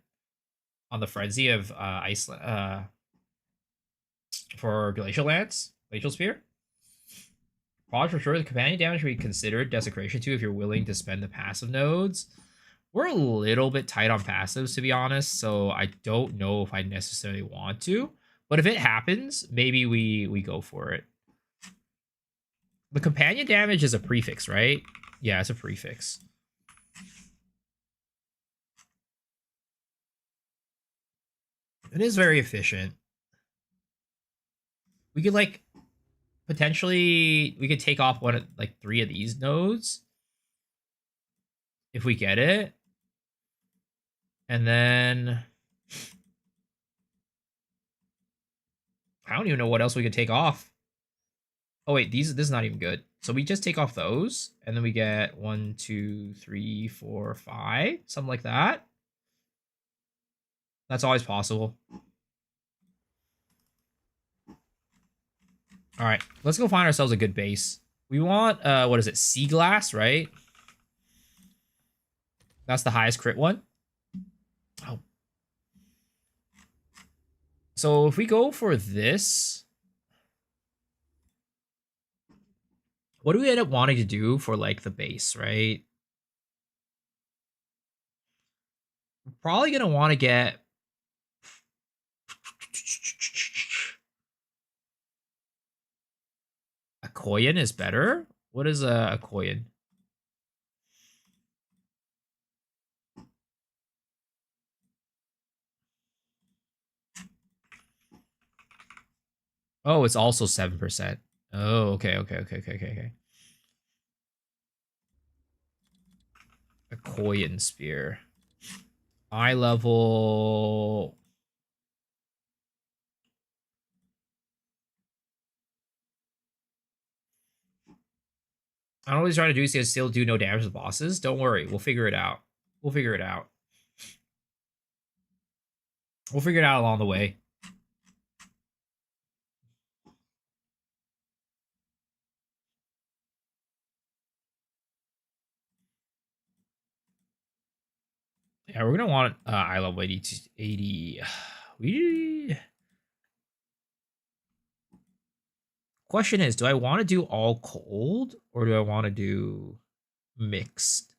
[SPEAKER 1] the Frenzy of Iceland for Glacial Lance, Glacial Spear. Proj for sure. The companion damage should be considered Desecration too if you're willing to spend the passive nodes. We're a little bit tight on passives, to be honest, so I don't know if I necessarily want to. But if it happens, maybe we go for it. The companion damage is a prefix, right? Yeah, it's a prefix. It is very efficient. We could like potentially we could take off like 3 of these nodes if we get it. And then I don't even know what else we could take off. Oh wait, this is not even good. So we just take off those, and then we get 1, 2, 3, 4, 5, something like that. That's always possible. All right, let's go find ourselves a good base. We want what is it? Sea glass, right? That's the highest crit one. Oh. So if we go for this, what do we end up wanting to do for like the base, right? We're probably gonna want to get a coin is better. What is a coin? Oh, it's also 7%. Oh, okay. A coin spear. Eye level. I don't know what he's trying to do. He's gonna still do no damage to the bosses. Don't worry, we'll figure it out. We'll figure it out. We'll figure it out along the way. Yeah, we're gonna want eye level 80 to 80. We question is, do I want to do all cold or do I want to do mixed?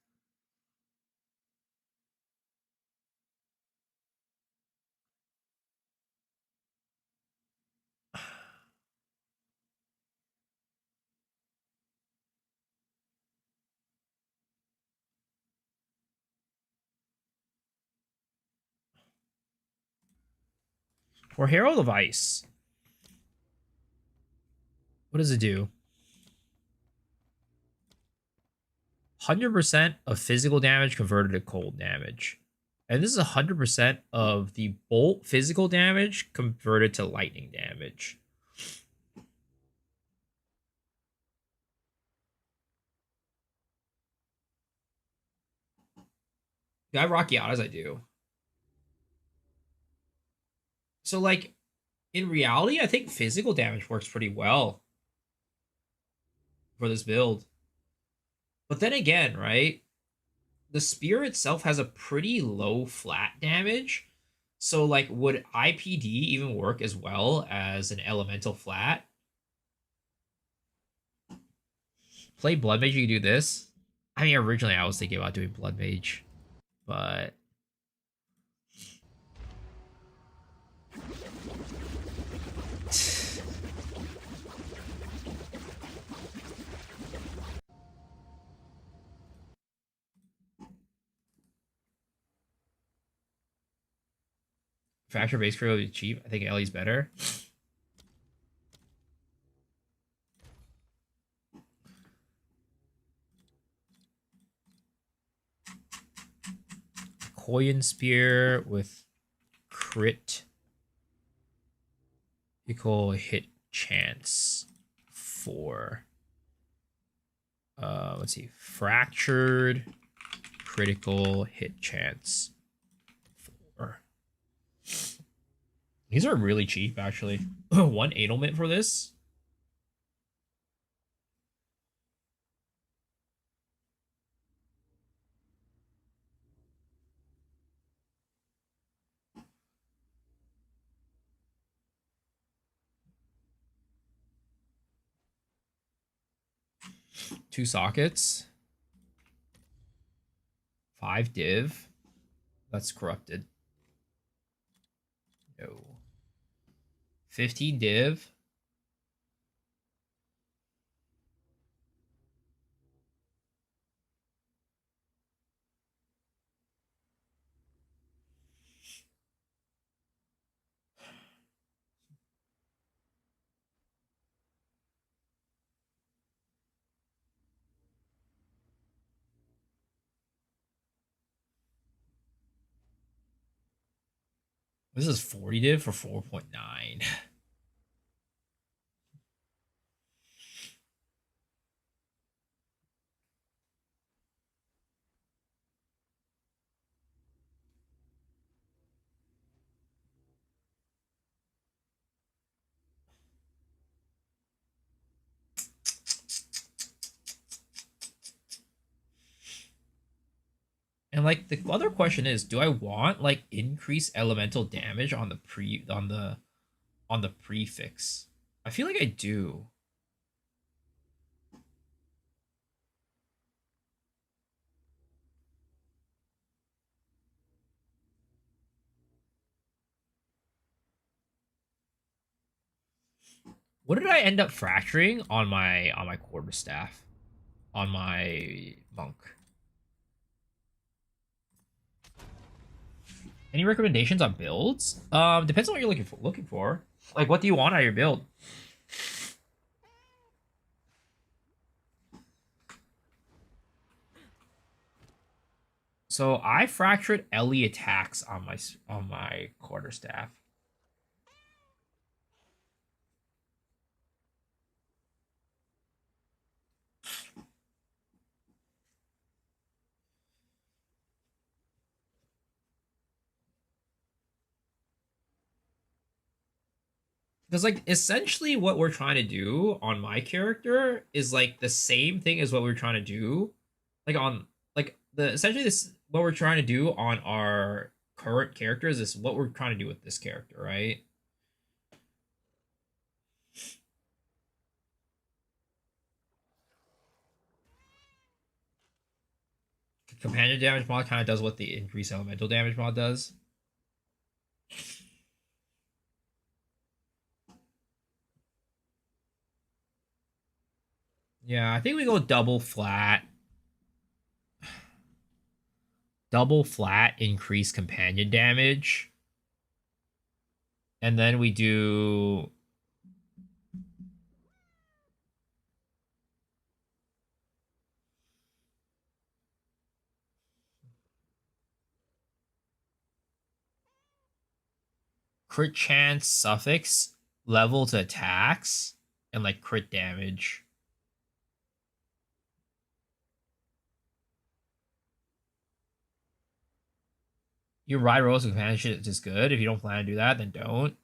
[SPEAKER 1] For Herald of Ice, what does it do? 100% of physical damage converted to cold damage. And this is 100% of the bolt physical damage converted to lightning damage. Do I have Rakiatas? I do. So, like, in reality, I think physical damage works pretty well for this build. But then again, right? The spear itself has a pretty low flat damage. So, like, would IPD even work as well as an elemental flat? Play Blood Mage, you can do this. I mean, originally I was thinking about doing Blood Mage, but Fracture base crew would be cheap. I think Ellie's better. Koyan Spear with crit equal hit chance for let's see, fractured critical hit chance for. These are really cheap actually. 1 ailment for this. Two sockets. 5 div. That's corrupted. No. 15 div. This is 40 div for 4.9. And like the other question is, do I want like increased elemental damage on the prefix? I feel like I do. What did I end up fracturing on my quarterstaff? On my monk? Any recommendations on builds? Depends on what you're looking for. Like, what do you want out of your build? So I fractured Ellie attacks on my quarterstaff. Because, like, essentially what we're trying to do on my character is, like, the same thing as what we're trying to do. Like, on, like, essentially this, what we're trying to do on our current characters is what we're trying to do with this character, right? Companion damage mod kind of does what the increased elemental damage mod does. Yeah, I think we go double flat. Double flat increase companion damage. And then we do crit chance suffix level to attacks and like crit damage. Your ride rolls with advantage is good. If you don't plan to do that, then don't.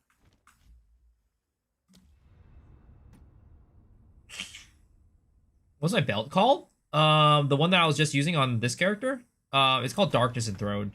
[SPEAKER 1] What's my belt called? The one that I was just using on this character. It's called Darkness Enthroned.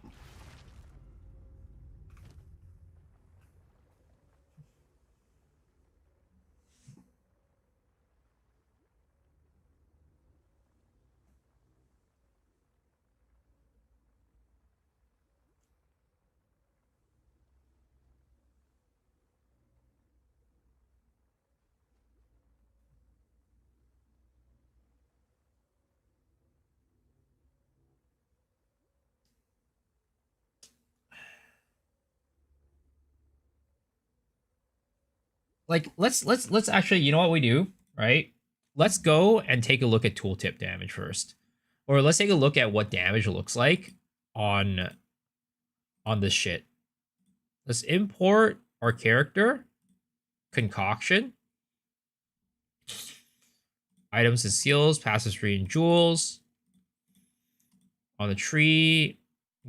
[SPEAKER 1] Like let's actually, you know what we do, right? Let's go and take a look at tooltip damage first. Or let's take a look at what damage looks like on this shit. Let's import our character concoction. Items and seals, passive tree and jewels. On the tree,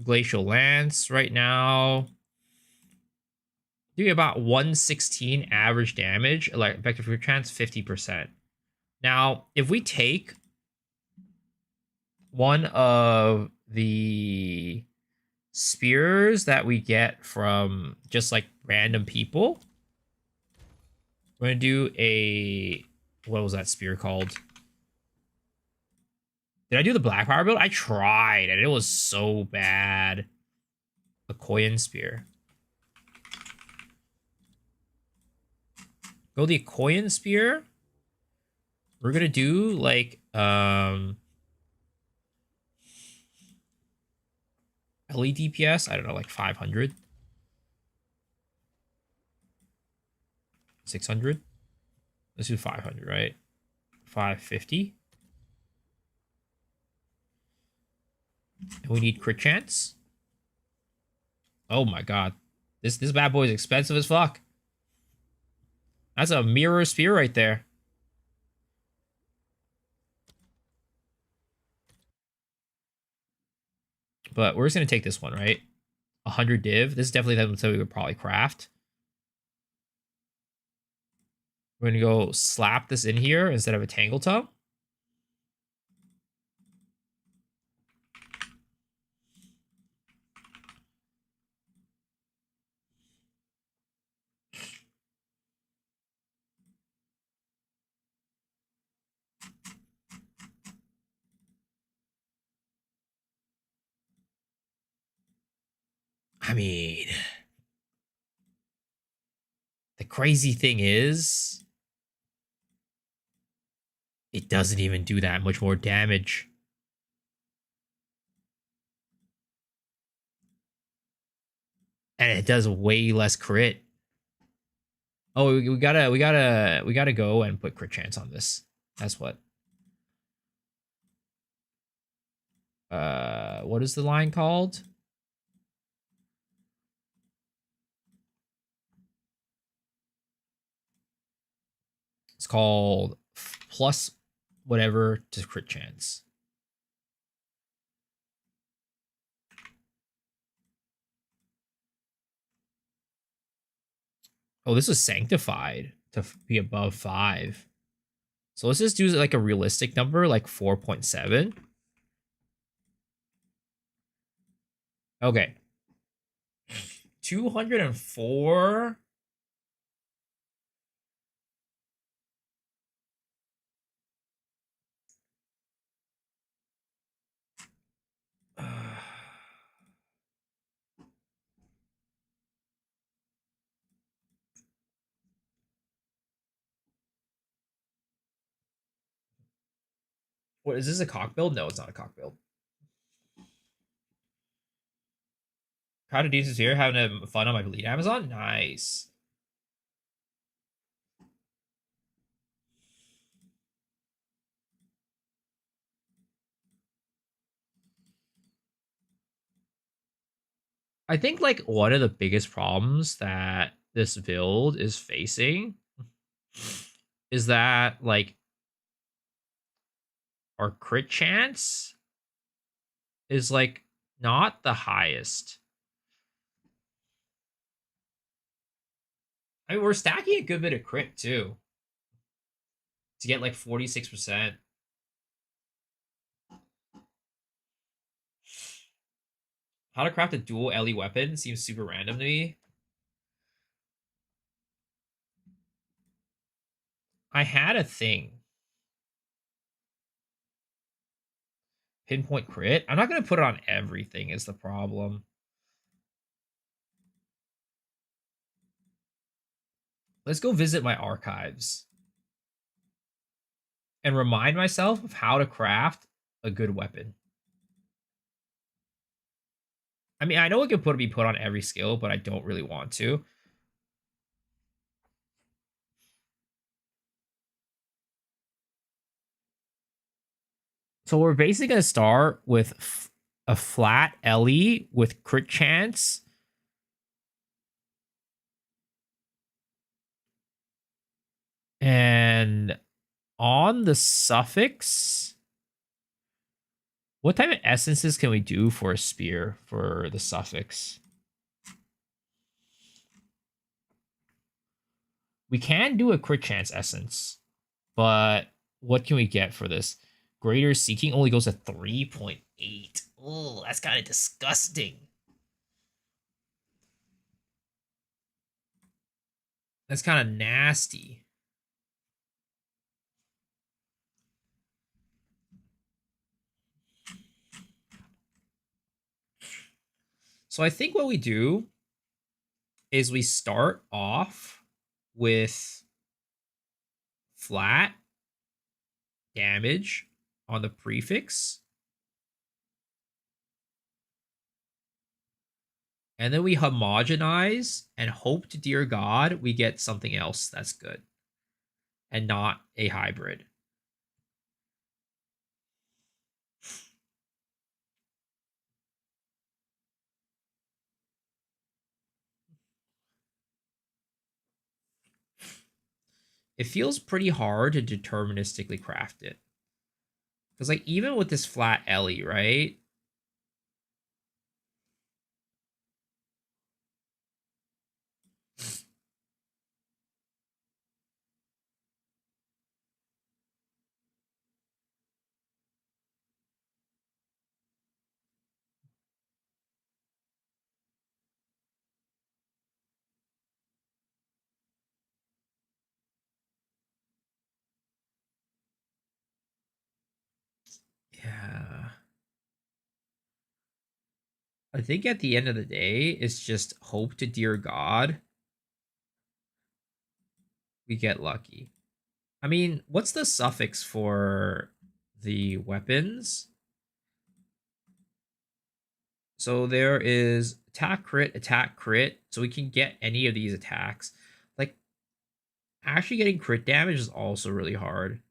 [SPEAKER 1] Glacial Lance right now. Do about 116 average damage, like effective crit chance 50%. Now, if we take one of the spears that we get from just like random people, we're gonna do a, what was that spear called? Did I do the black power build? I tried and it was so bad. A Koyan spear. Go the Koyan spear. We're gonna do like LE DPS, I don't know, like 500. 600. Let's do 500, right? 550. And we need crit chance. Oh my god. This bad boy is expensive as fuck. That's a mirror spear right there. But we're just gonna take this one, right? 100 div. This is definitely something we would probably craft. We're gonna go slap this in here instead of a tangle toe. I mean, the crazy thing is, it doesn't even do that much more damage. And it does way less crit. Oh, we gotta go and put crit chance on this. That's what. What is the line called? It's called plus whatever to crit chance. Oh, this is sanctified to be above 5. So let's just do like a realistic number, like 4.7. Okay. 204. What is this, a cock build? No, it's not a cock build. Crowded Decent here, having fun on my bleed Amazon. Nice. I think like one of the biggest problems that this build is facing is that like our crit chance is like not the highest. I mean, we're stacking a good bit of crit too to get like 46%. How to craft a dual LE weapon seems super random to me. I had a thing. Pinpoint crit. I'm not going to put it on everything is the problem. Let's go visit my archives and remind myself of how to craft a good weapon. I mean, I know it could be put on every skill, but I don't really want to. So we're basically going to start with a flat LE with crit chance. And on the suffix, what type of essences can we do for a spear for the suffix? We can do a crit chance essence, but what can we get for this? Greater Seeking only goes to 3.8. Oh, that's kind of disgusting. That's kind of nasty. So I think what we do is we start off with flat damage on the prefix. And then we homogenize and hope to dear God we get something else that's good and not a hybrid. It feels pretty hard to deterministically craft it. Because like even with this flat LE, right? Yeah. I think at the end of the day, it's just hope to dear God we get lucky. I mean, what's the suffix for the weapons? So there is attack crit. So we can get any of these attacks. Like, actually getting crit damage is also really hard.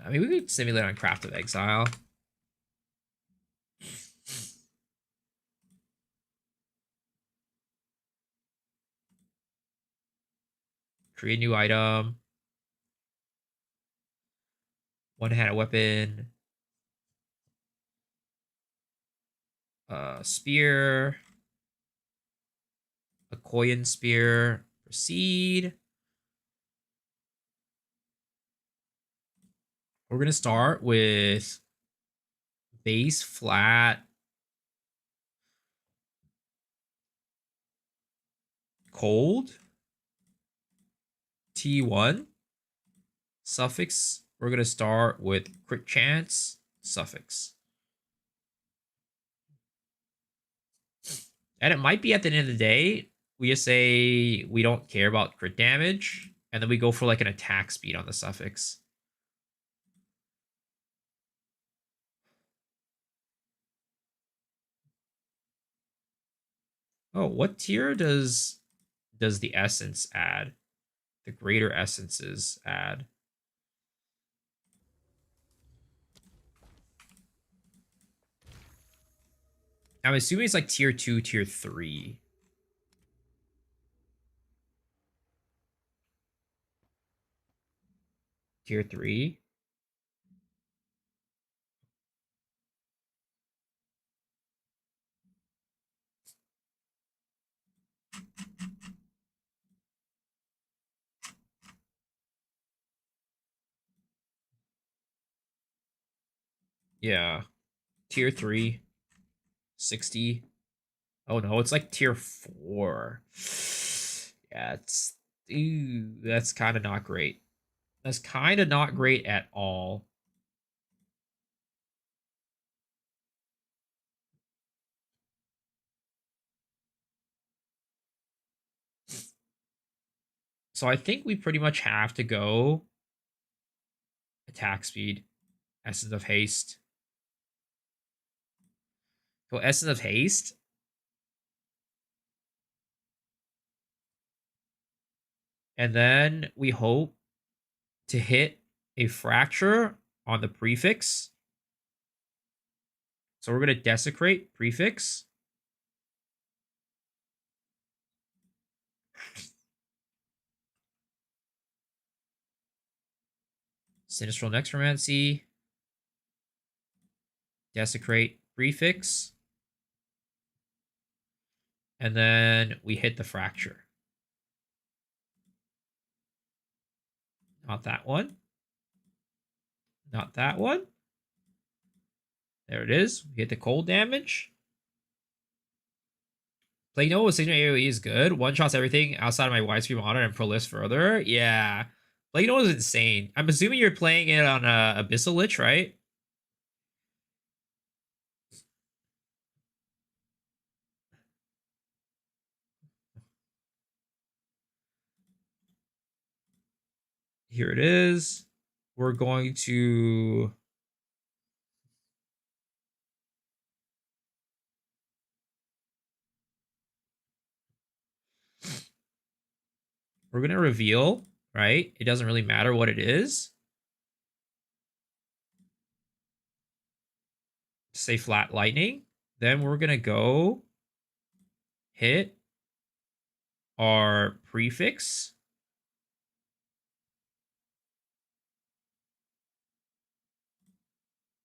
[SPEAKER 1] I mean, we could simulate on Craft of Exile. Create a new item. One-handed weapon. Spear. A Koyan spear. Proceed. We're going to start with base flat. Cold. T1. Suffix. We're going to start with crit chance. Suffix. And it might be at the end of the day, we just say we don't care about crit damage, and then we go for like an attack speed on the suffix. Oh, what tier does the essence add? The greater essences add. I'm assuming it's like tier 2, tier 3. Tier 3? Yeah. Tier 3. 60. Oh no, it's like tier 4. Yeah, it's... Ooh, that's kind of not great. That's kind of not great at all. So I think we pretty much have to go attack speed, essence of haste. Go essence of haste. And then we hope to hit a fracture on the prefix. So we're going to desecrate prefix. Sinistral Necromancy. Desecrate prefix. And then we hit the fracture. Not that one. Not that one. There it is. We hit the cold damage. Plague Noble with Signature AoE is good. One-shots everything outside of my widescreen monitor and prolifs further. Yeah. Plague Noble is insane. I'm assuming you're playing it on Abyssal Lich, right? Here it is. We're going to... We're going to reveal, right? It doesn't really matter what it is. Say flat lightning. Then we're going to go hit our prefix.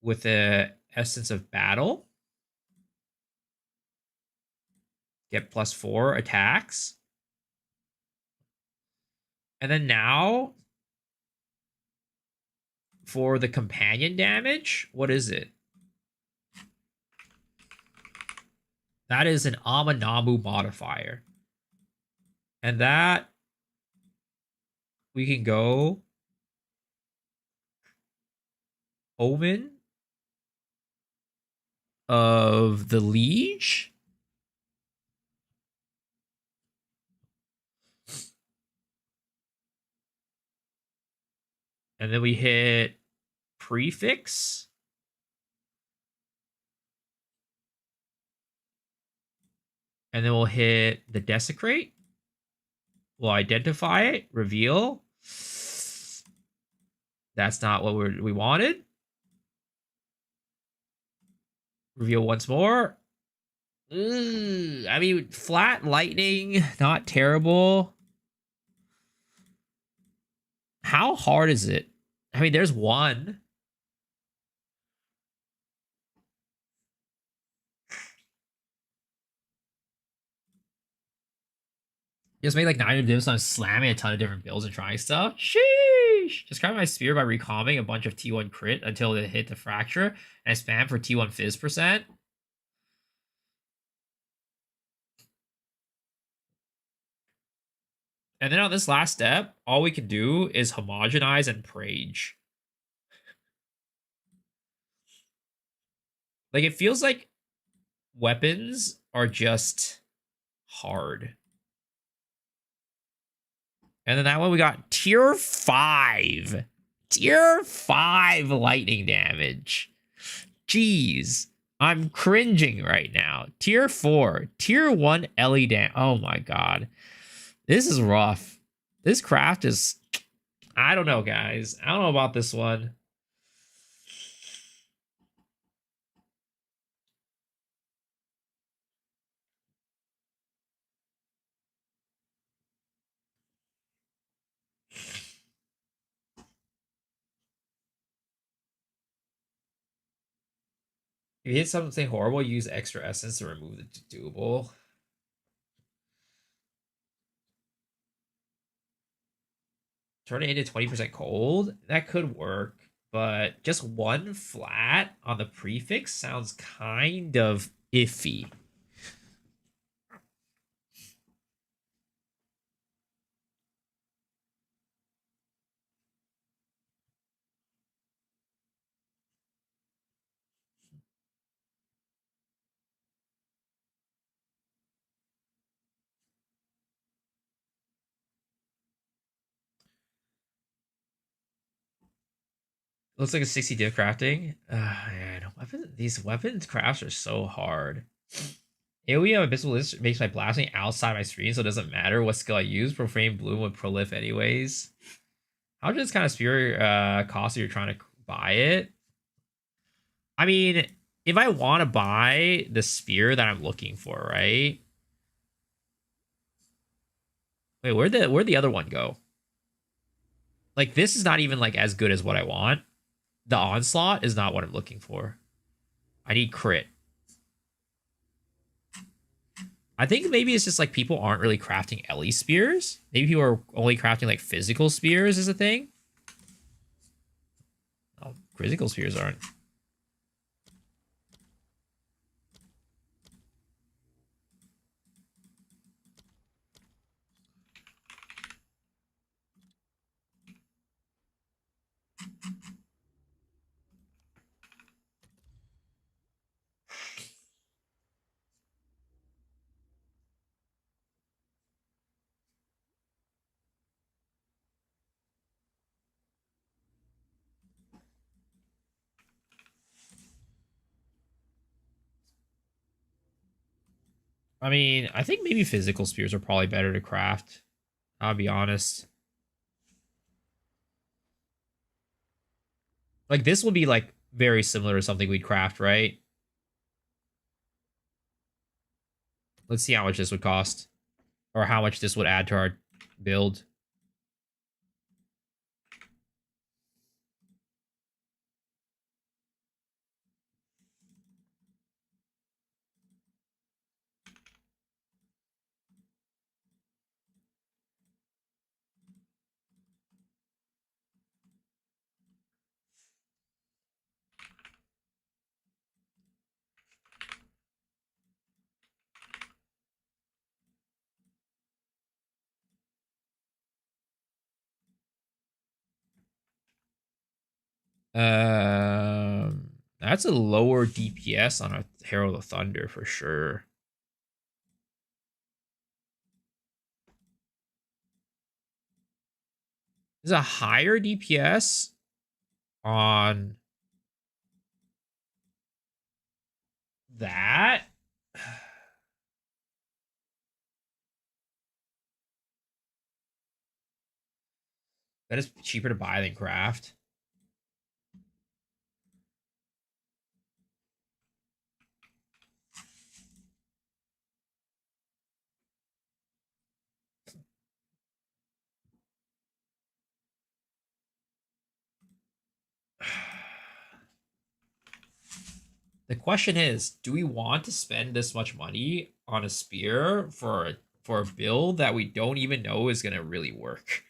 [SPEAKER 1] With the Essence of Battle. Get +4 attacks. And then now, for the companion damage, what is it? That is an Amanamu modifier. And that, we can go Omen of the Liege. And then we hit prefix. And then we'll hit the desecrate. We'll identify it, reveal. That's not what we wanted. Reveal once more. Ooh, I mean, flat lightning, not terrible. How hard is it? I mean, there's one. Just made like 9 divs, so I'm slamming a ton of different builds and trying stuff. Sheesh! Just grab my spear by recalming a bunch of T1 crit until it hit the fracture, and spam for T1 fizz %. And then on this last step, all we can do is homogenize and prage. Like, it feels like weapons are just hard. And then that one we got tier 5. Tier 5 lightning damage. Jeez. I'm cringing right now. Tier 4. Tier 1 Ellie Dan. Oh my god. This is rough. This craft is... I don't know, guys. I don't know about this one. If you hit something horrible, use extra essence to remove the doable. Turn it into 20% cold. That could work, but just one flat on the prefix sounds kind of iffy. Looks like a 60 div crafting. Man, these weapons crafts are so hard. AoE of Abyssal List makes my blasting outside my screen, so it doesn't matter what skill I use. Profane Bloom would prolif anyways. How much does kind of spear cost if you're trying to buy it? I mean, if I want to buy the spear that I'm looking for, right? Wait, where'd the other one go? Like, this is not even like as good as what I want. The onslaught is not what I'm looking for. I need crit. I think maybe it's just like people aren't really crafting Ellie spears. Maybe people are only crafting like physical spears is a thing. Oh, physical spears aren't. I mean, I think maybe physical spears are probably better to craft. I'll be honest. Like, this will be, like, very similar to something we'd craft, right? Let's see how much this would cost. Or how much this would add to our build. That's a lower DPS on a Herald of Thunder for sure. There's a higher DPS on that. That is cheaper to buy than craft. The question is, do we want to spend this much money on a spear for a build that we don't even know is gonna really work?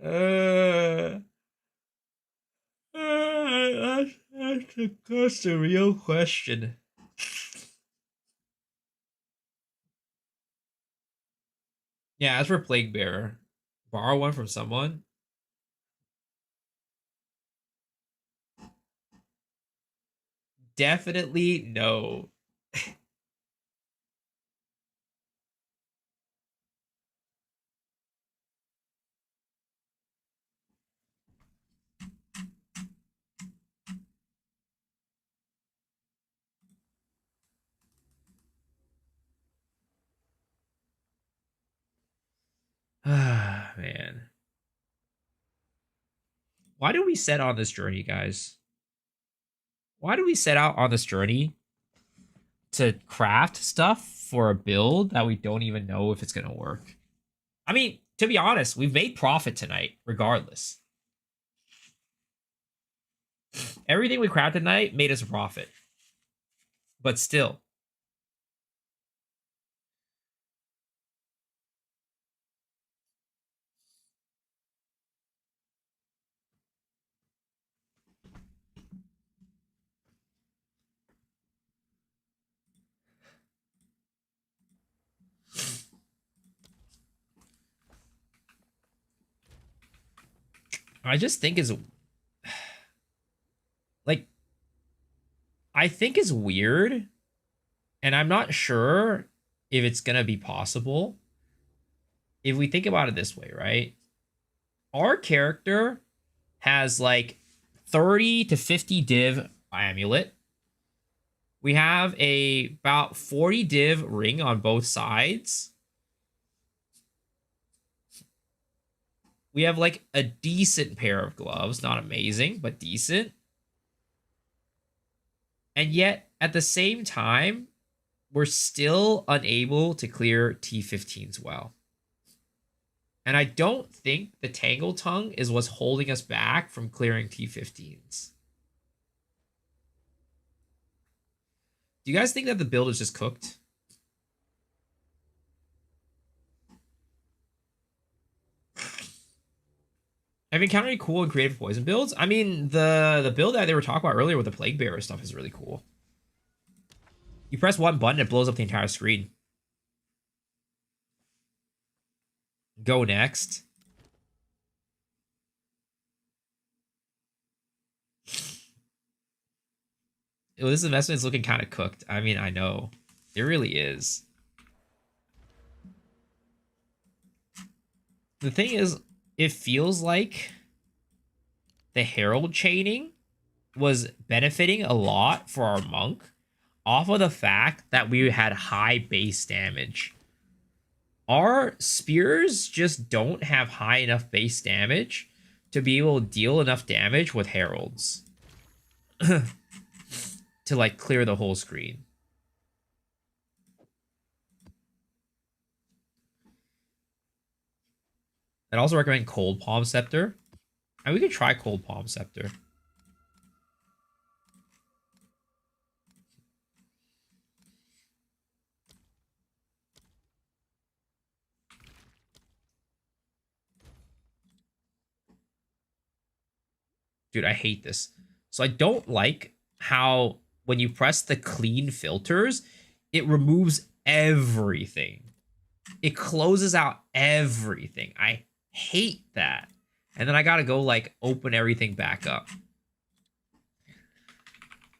[SPEAKER 1] uh, that's the real question. Yeah, as for Plague Bearer, borrow one from someone. Definitely no. Man. Why do we set on this journey, guys? Why do we set out on this journey to craft stuff for a build that we don't even know if it's going to work? I mean, to be honest, we've made profit tonight, regardless. Everything we crafted tonight made us a profit. But still. I just think is like, I think is weird, and I'm not sure if it's gonna be possible. If we think about it this way, right? Our character has like 30 to 50 div amulet. We have about 40 div ring on both sides. We have like a decent pair of gloves, not amazing, but decent. And yet, at the same time, we're still unable to clear T15s well. And I don't think the Tangle Tongue is what's holding us back from clearing T15s. Do you guys think that the build is just cooked? Have you encountered any cool and creative poison builds? I mean, the build that they were talking about earlier with the Plague Bearer stuff is really cool. You press one button, it blows up the entire screen. Go next. Well, this investment is looking kind of cooked. I mean, I know. It really is. The thing is, it feels like the Herald chaining was benefiting a lot for our monk off of the fact that we had high base damage. Our spears just don't have high enough base damage to be able to deal enough damage with heralds to like clear the whole screen. I'd also recommend Cold Palm Scepter. And we could try Cold Palm Scepter. Dude, I hate this. So I don't like how when you press the clean filters, it removes everything. It closes out everything. I hate that. And then I gotta go like open everything back up.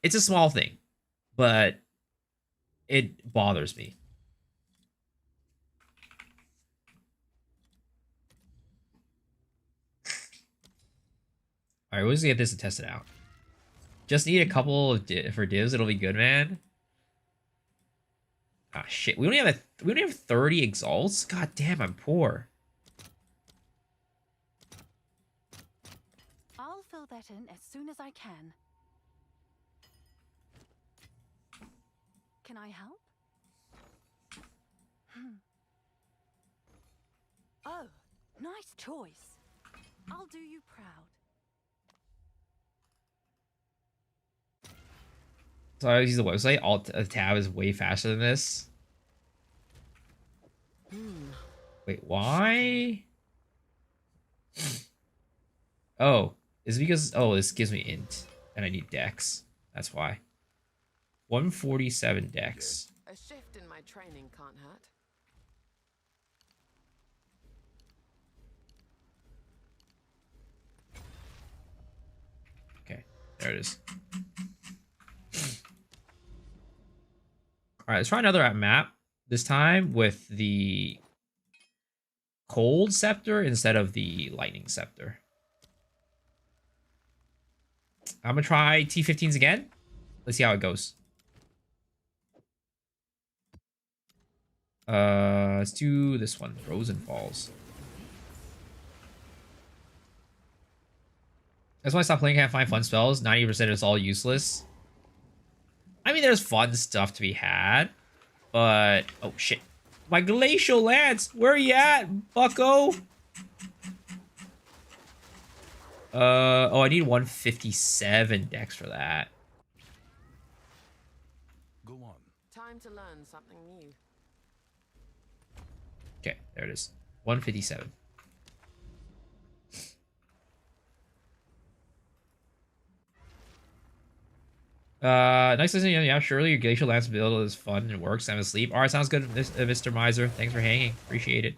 [SPEAKER 1] It's a small thing, but it bothers me. All right, we'll just get this and test it out. Just need a couple of for divs. It'll be good, man. Ah, shit. We only have 30 exalts. God damn, I'm poor.
[SPEAKER 6] I'll fill that in as soon as I can. Can I help? Oh, nice choice. I'll do you proud.
[SPEAKER 1] So I use the website. Alt tab is way faster than this. Wait, why? Oh, is it because this gives me int and I need dex. That's why. 147 dex.
[SPEAKER 3] A shift in my training can't hurt.
[SPEAKER 1] Okay, there it is. All right, let's try another map. This time with the cold scepter instead of the lightning scepter. I'm gonna try T15s again. Let's see how it goes. Let's do this one, Frozen Falls. That's why I stopped playing. Can't find fun spells. 90% is all useless. I mean, there's fun stuff to be had, but oh shit, my Glacial Lance, where you at, Bucko? Oh, I need 157 dex for that.
[SPEAKER 5] Go on.
[SPEAKER 3] Time to learn something new.
[SPEAKER 1] Okay, there it is. 157. Nice listening. Yeah, surely your Glacial Lance build is fun and works. I'm asleep. Alright, sounds good, Mr. Miser. Thanks for hanging. Appreciate it.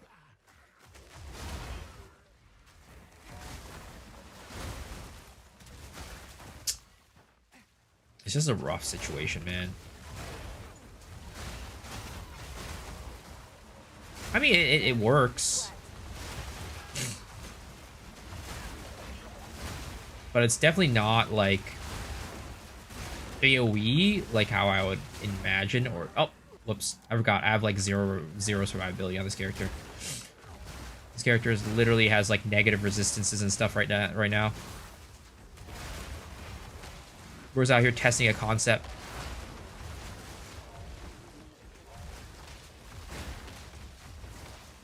[SPEAKER 1] It's just a rough situation, man. I mean, it works. But it's definitely not like AoE, like how I would imagine, or oh, whoops, I forgot. I have like zero survivability on this character. This character literally has like negative resistances and stuff right now. We're out here testing a concept.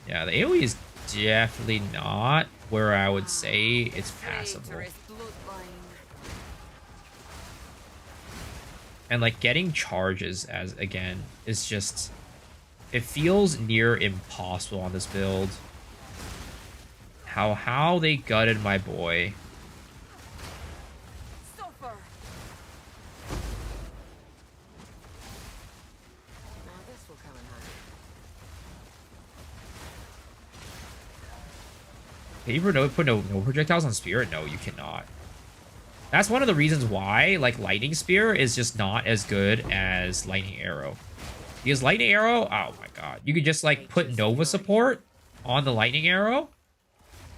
[SPEAKER 1] Yeah, the AoE is definitely not where I would say it's passable. And like getting charges as again is just, it feels near impossible on this build. How they gutted my boy.
[SPEAKER 3] Suffer. Now this will come in handy.
[SPEAKER 1] Can you put no projectiles on Spirit? No, you cannot. That's one of the reasons why, like, Lightning Spear is just not as good as Lightning Arrow. Because Lightning Arrow, oh my god. You could just, like, put Nova support on the Lightning Arrow,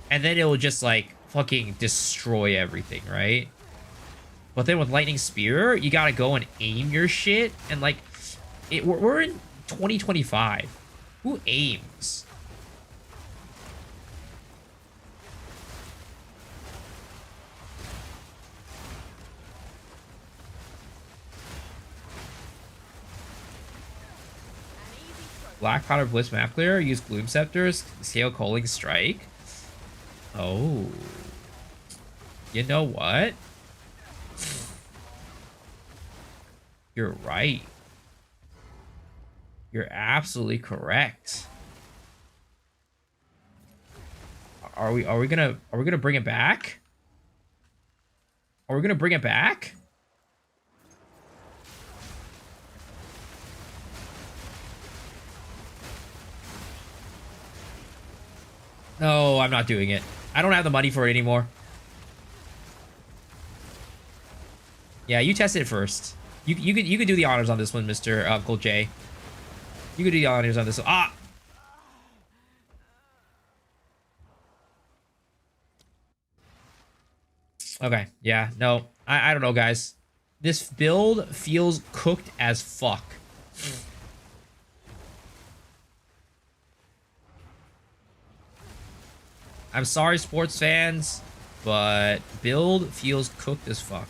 [SPEAKER 1] and then it will just, like, fucking destroy everything, right? But then with Lightning Spear, you gotta go and aim your shit, and, like, we're in 2025. Who aims? Black Powder Bliss map clear, use Gloom Scepters, scale Coaling Strike. Oh. You know what? You're right. You're absolutely correct. Are we gonna bring it back? Are we gonna bring it back? No, I'm not doing it. I don't have the money for it anymore. Yeah, you test it first. You could do the honors on this one, Mr. Uncle J. You could do the honors on this one. Ah! Okay, yeah, no. I don't know, guys. This build feels cooked as fuck. I'm sorry, sports fans, but build feels cooked as fuck.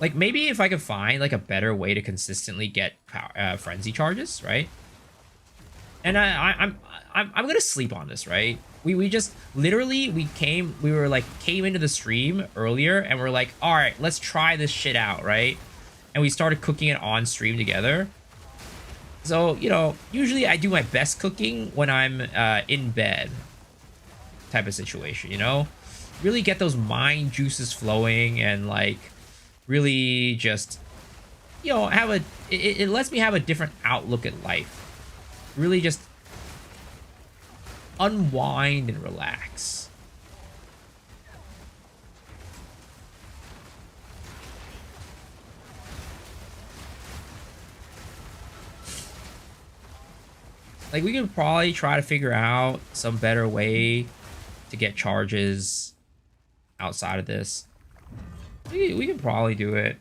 [SPEAKER 1] Like, maybe if I could find, like, a better way to consistently get frenzy charges, right? And I'm gonna sleep on this, right? We just literally came into the stream earlier and we're like, all right, let's try this shit out, right? And we started cooking it on stream together. So, you know, usually I do my best cooking when I'm in bed type of situation, you know? Really get those mind juices flowing and, like, really just, you know, it lets me have a different outlook at life. Really just unwind and relax. Like, we could probably try to figure out some better way to get charges outside of this. We can probably do it.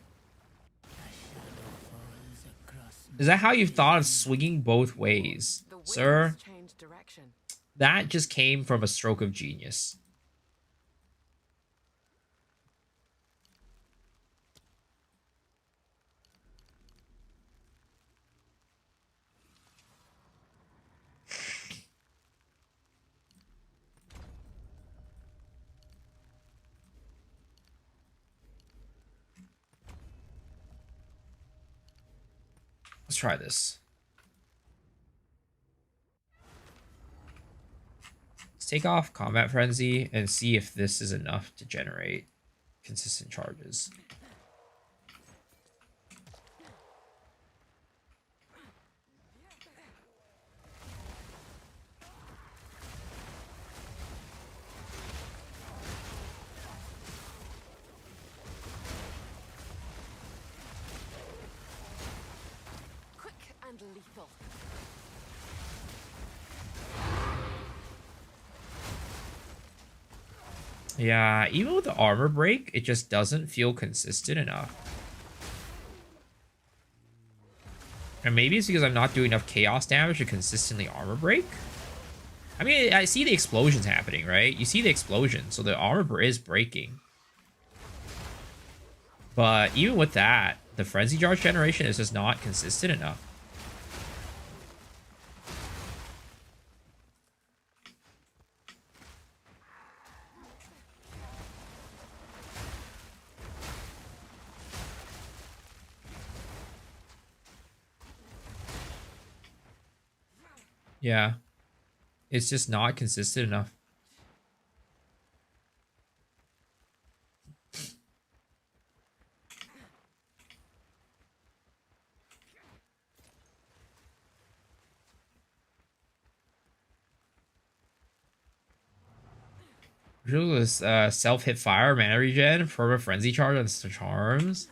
[SPEAKER 1] Is that how you thought of swinging both ways, sir? That just came from a stroke of genius. Let's try this. Let's take off Combat Frenzy and see if this is enough to generate consistent charges.
[SPEAKER 3] Quick and lethal.
[SPEAKER 1] Yeah, even with the armor break, it just doesn't feel consistent enough. And maybe it's because I'm not doing enough chaos damage to consistently armor break. I mean, I see the explosions happening, right? You see the explosion, so the armor is breaking. But even with that, the frenzy charge generation is just not consistent enough. Yeah. It's just not consistent enough. This self-hit fire, mana regen, for a frenzy charge on charms.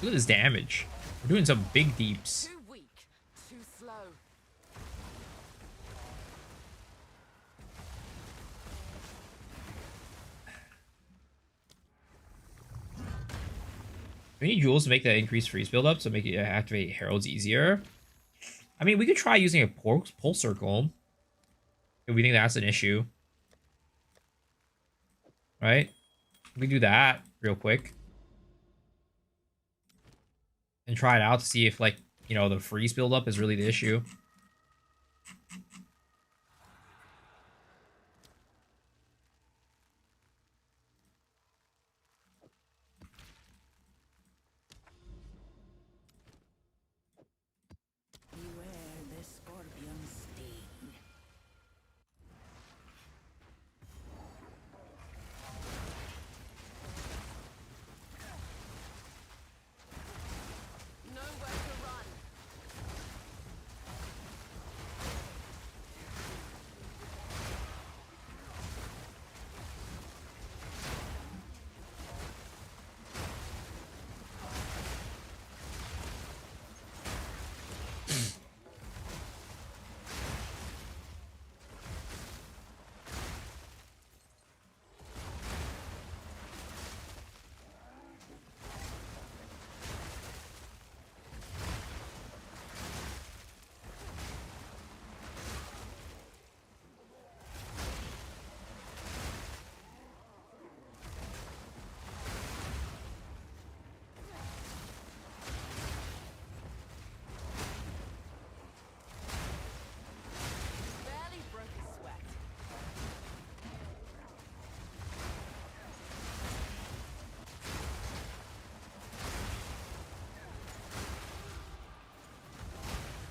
[SPEAKER 1] Look at this damage. We're doing some big deeps.
[SPEAKER 3] Too weak. Too slow.
[SPEAKER 1] We need jewels to make that increased freeze build up, so make it activate heralds easier. I mean, we could try using a pulse circle if we think that's an issue. Right? We can do that real quick. And try it out to see if, like, you know, the freeze buildup is really the issue.
[SPEAKER 2] Beware the scorpion sting.
[SPEAKER 3] Nowhere to run. Barely broke a sweat.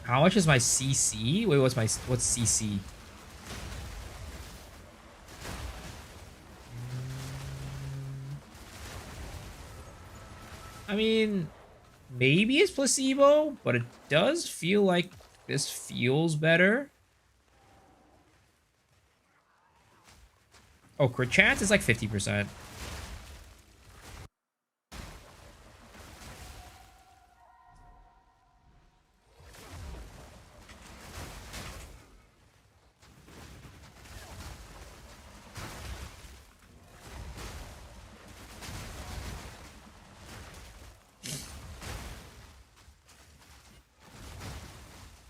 [SPEAKER 1] How much is my CC? Wait, what's CC? I mean, maybe it's placebo, but it does feel like this feels better. Oh, crit chance is like 50%.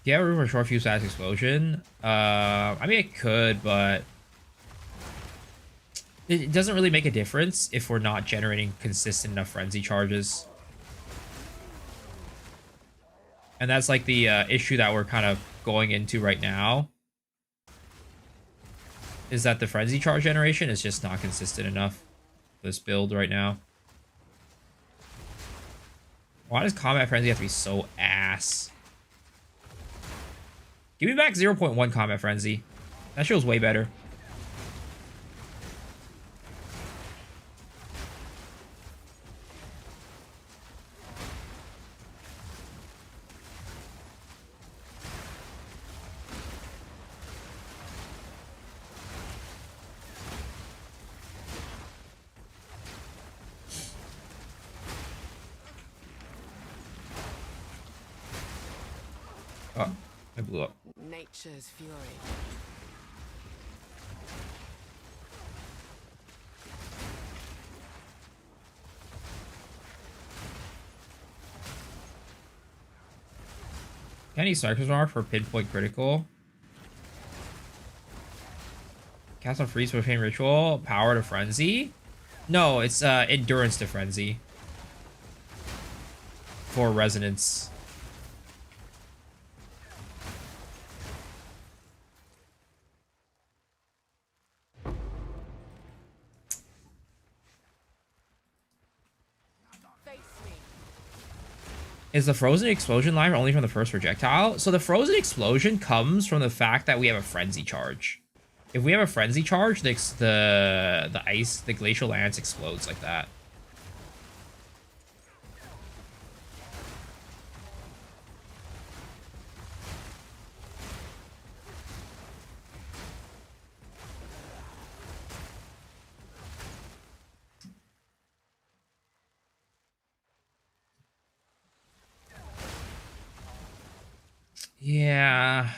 [SPEAKER 1] Do you have room for short fuse fast explosion? I mean, I could, but it doesn't really make a difference if we're not generating consistent enough frenzy charges. And that's like the issue that we're kind of going into right now. Is that the frenzy charge generation is just not consistent enough for this build right now. Why does combat frenzy have to be so ass? Give me back 0.1 combat frenzy. That feels way better. Oh, I blew up.
[SPEAKER 3] Nature's fury.
[SPEAKER 1] Any Cycles are for pinpoint critical. Cast on freeze profane ritual. Power to frenzy. No, it's endurance to frenzy. For resonance.
[SPEAKER 3] Face me.
[SPEAKER 1] Is the frozen explosion line only from the first projectile? So the frozen explosion comes from the fact that we have a frenzy charge. If we have a frenzy charge, the Glacial Lance explodes like that. Yeah.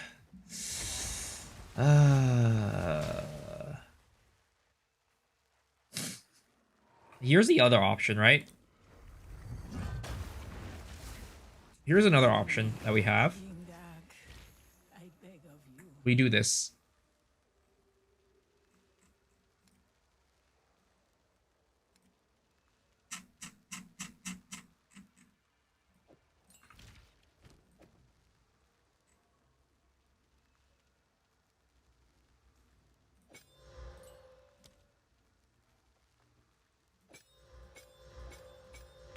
[SPEAKER 1] Here's the other option, right? Here's another option that we have.
[SPEAKER 2] I beg of you.
[SPEAKER 1] We do this.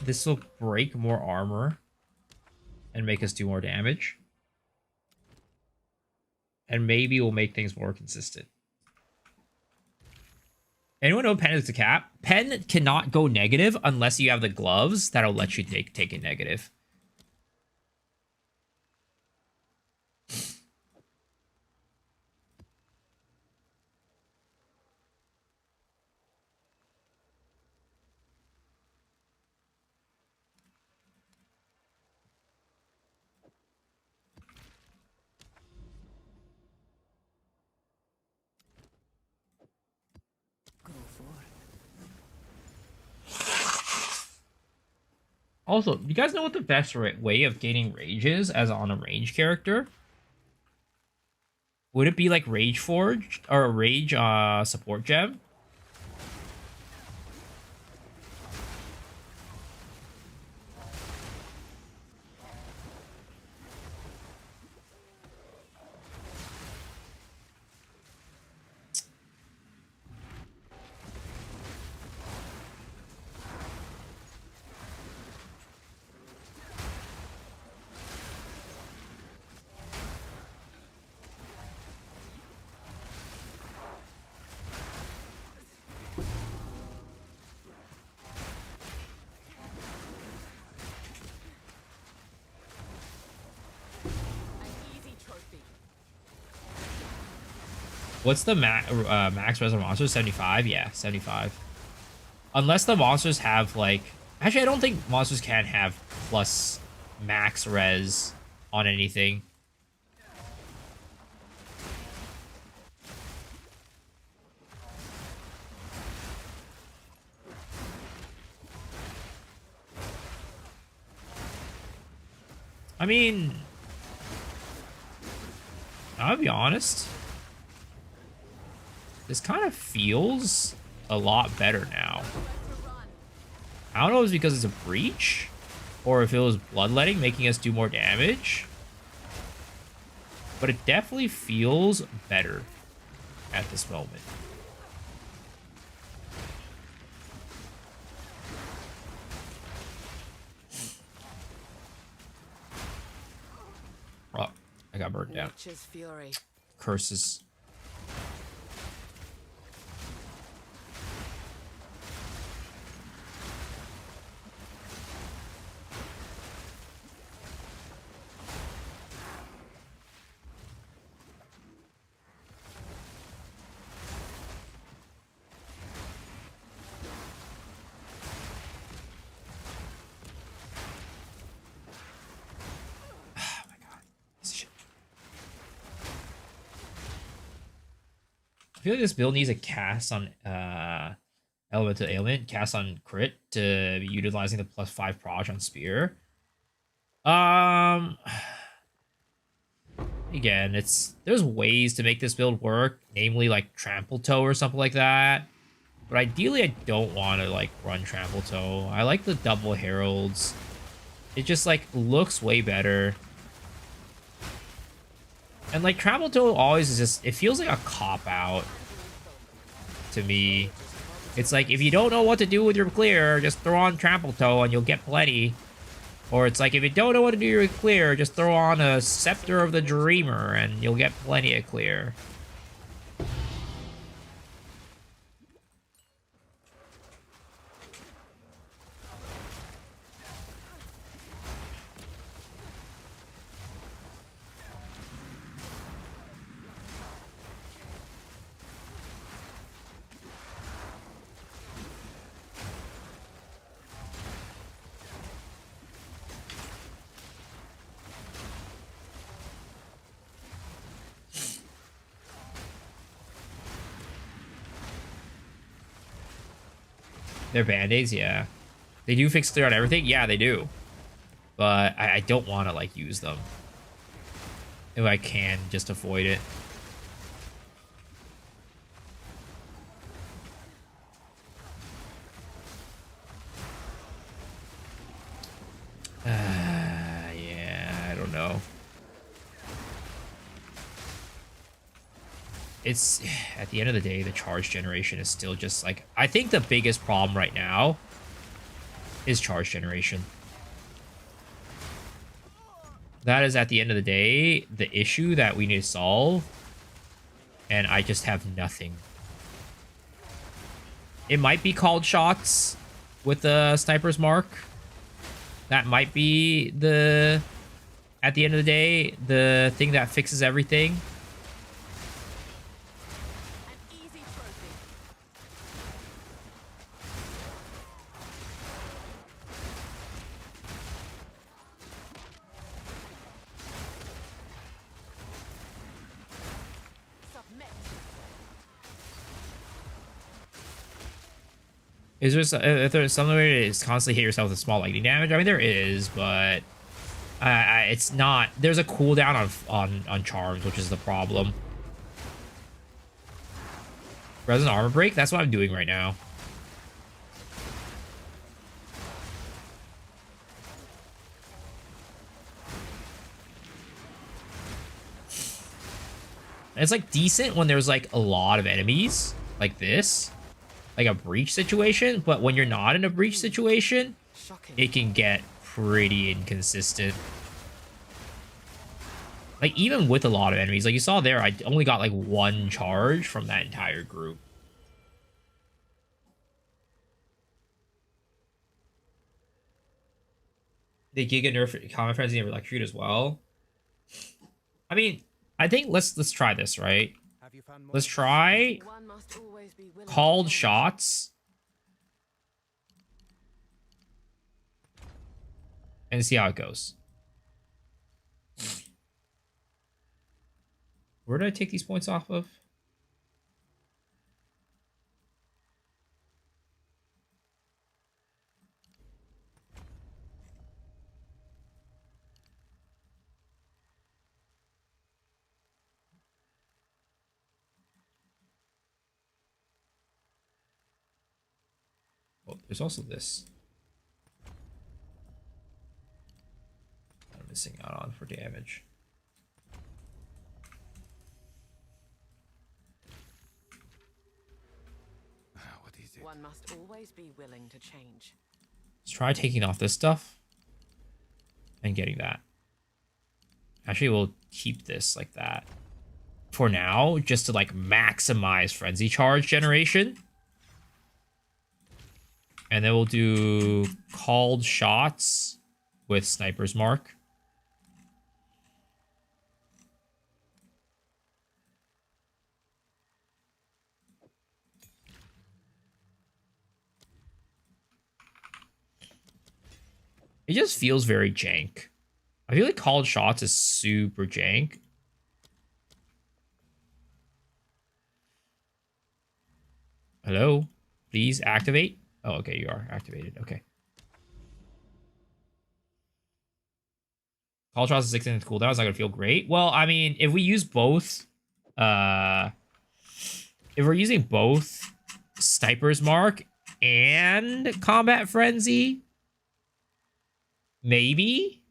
[SPEAKER 1] This will break more armor and make us do more damage. And maybe we'll make things more consistent. Anyone know Pen is a cap? Pen cannot go negative unless you have the gloves that'll let you take it negative.
[SPEAKER 2] Go forth.
[SPEAKER 1] Also, you guys know what the best way of gaining rage is as on a range character? Would it be like Rage Forged or a Rage support gem? What's the max res of monsters? 75? Yeah, 75. Unless the monsters have, like... Actually, I don't think monsters can have plus max res on anything. I mean... I'll be honest. This kind of feels a lot better now. I don't know if it's because it's a breach, or if it was bloodletting making us do more damage. But it definitely feels better at this moment. Oh, I got burnt down.
[SPEAKER 3] Nature's fury.
[SPEAKER 1] Curses. I feel like this build needs a cast on element to ailment, cast on crit to be utilizing the +5 proj on spear. Again, there's ways to make this build work, namely like trampletoe or something like that. But ideally, I don't want to like run trampletoe. I like the double heralds. It just like looks way better. And like trampletoe always is just, it feels like a cop-out to me. It's like, if you don't know what to do with your clear, just throw on trampletoe and you'll get plenty. Or it's like, if you don't know what to do with your clear, just throw on a Scepter of the Dreamer and you'll get plenty of clear. They're band-aids, yeah. They do fix clear on everything? Yeah, they do. But I don't want to, like, use them. If I can, just avoid it. Yeah, I don't know. It's, at the end of the day, the charge generation is still just like, I think the biggest problem right now is charge generation. That is, at the end of the day, the issue that we need to solve. And I just have nothing. It might be called shots with the sniper's mark. That might be the, at the end of the day, the thing that fixes everything. Is there, if there's some way to constantly hit yourself with a small lightning damage? I mean, there is, but it's not. There's a cooldown on charms, which is the problem. Resin armor break. That's what I'm doing right now. And it's like decent when there's like a lot of enemies like this. Like a breach situation, but when you're not in a breach situation, it can get pretty inconsistent. Like, even with a lot of enemies, like you saw there, I only got like one charge from that entire group. They Giga nerf Common Frenzy and Electrocute as well. I mean, I think let's try this, right?
[SPEAKER 5] Have you found more?
[SPEAKER 1] Let's try
[SPEAKER 3] One must always be willing to
[SPEAKER 1] called
[SPEAKER 3] change.
[SPEAKER 1] shots and see how it goes. Where did I take these points off of? Oh, there's also this. I'm missing out on for damage.
[SPEAKER 5] What is it?
[SPEAKER 3] One must always be willing to change.
[SPEAKER 1] Let's try taking off this stuff and getting that. Actually, we'll keep this like that for now, just to like maximize frenzy charge generation. And then we'll do called shots with sniper's mark. It just feels very jank. I feel like called shots is super jank. Hello? Please activate. Oh, okay, you are activated. Okay. Call shots is 6 minutes cooldown. It's not gonna feel great. Well, I mean, if we use both, if we're using both Sniper's Mark and Combat Frenzy, maybe,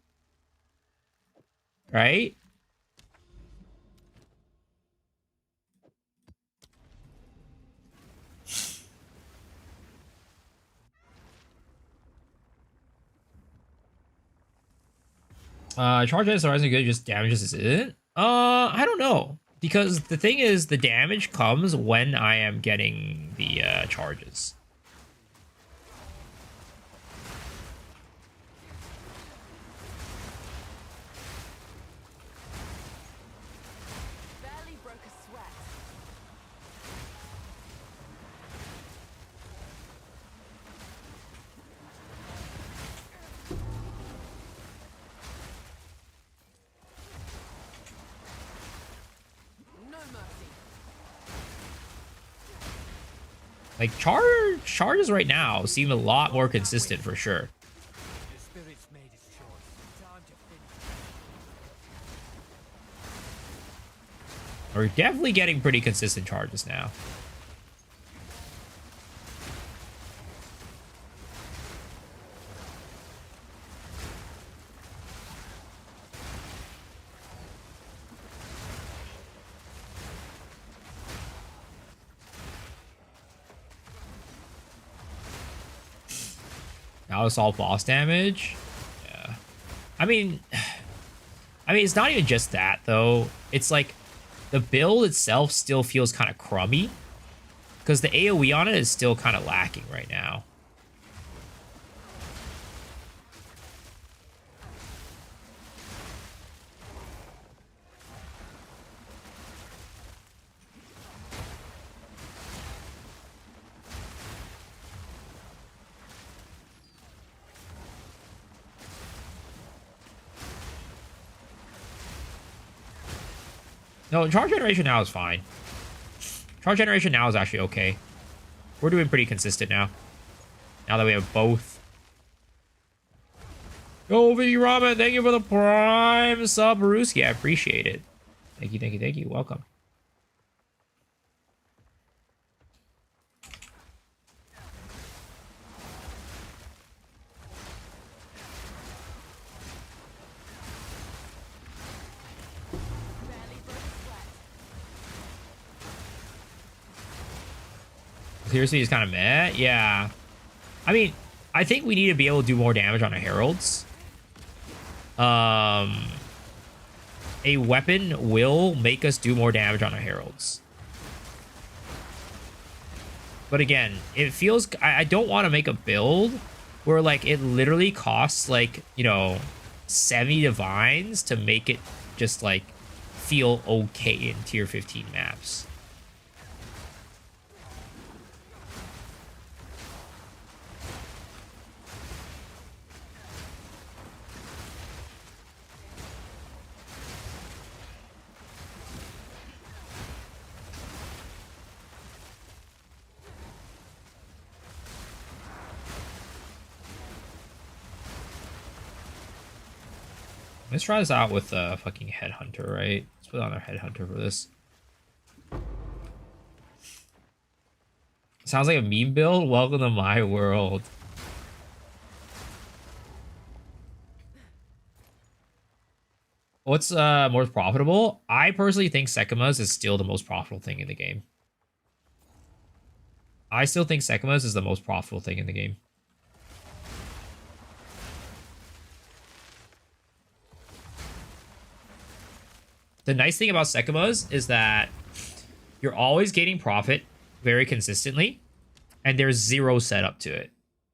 [SPEAKER 1] right? Charge is surprisingly good, just damages it. I don't know. Because the thing is, the damage comes when I am getting the charges.
[SPEAKER 3] Barely broke a sweat. No mercy.
[SPEAKER 1] Like, charges right now seem a lot more consistent for sure.
[SPEAKER 5] The spirit's made its choice. Time to finish.
[SPEAKER 1] We're definitely getting pretty consistent charges now. Now it's all boss damage. Yeah. I mean, it's not even just that though. It's like the build itself still feels kind of crummy because the AoE on it is still kind of lacking right now. No, charge generation now is fine. Charge generation now is actually okay. We're doing pretty consistent now. Now that we have both. Yo, V Ramen, thank you for the prime sub, Ruski. I appreciate it. Thank you, thank you, thank you. Welcome.
[SPEAKER 3] Barely broke a sweat.
[SPEAKER 1] Seriously, it's kind of meh. Yeah. I mean, I think we need to be able to do more damage on our heralds. A weapon will make us do more damage on our heralds. But again, it feels... I don't want to make a build where, like, it literally costs, like, you know, 70 divines to make it just, like, feel okay in tier 15 maps. Let's try this out with a fucking headhunter, right? Let's put on our headhunter for this. Sounds like a meme build. Welcome to my world. What's more profitable? I personally think Sekima's is still the most profitable thing in the game. I still think Sekima's is the most profitable thing in the game. The nice thing about Sekima's is that you're always getting profit very consistently, and there's zero setup to it.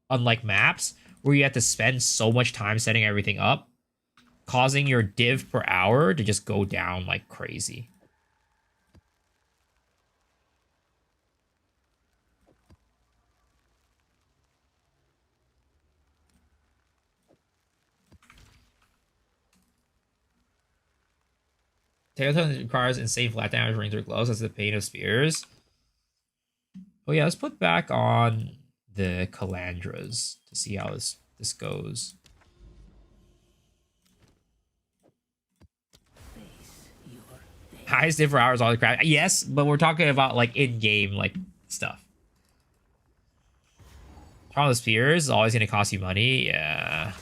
[SPEAKER 1] Unlike maps, where you have to spend so much time setting everything up, causing your div per hour to just go down like crazy. Trampletoe requires insane flat damage, rings, or gloves as the pain of spears. Oh yeah, let's put back on the Calandras to see how this goes. Highest div for hours, all the crap. Yes, but we're talking about like in-game like stuff. Problem with spears is always gonna cost you money. Yeah.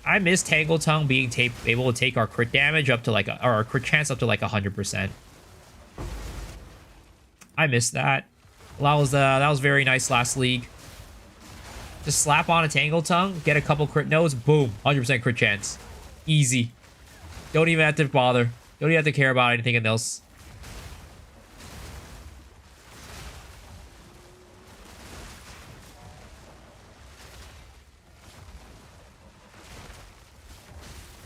[SPEAKER 1] I miss Tangle Tongue being able to take our crit damage up to like, or our crit chance up to like 100%. I missed that. That was very nice last league. Just slap on a Tangle Tongue, get a couple crit nodes, boom, 100% crit chance. Easy. Don't even have to bother. Don't even have to care about anything else.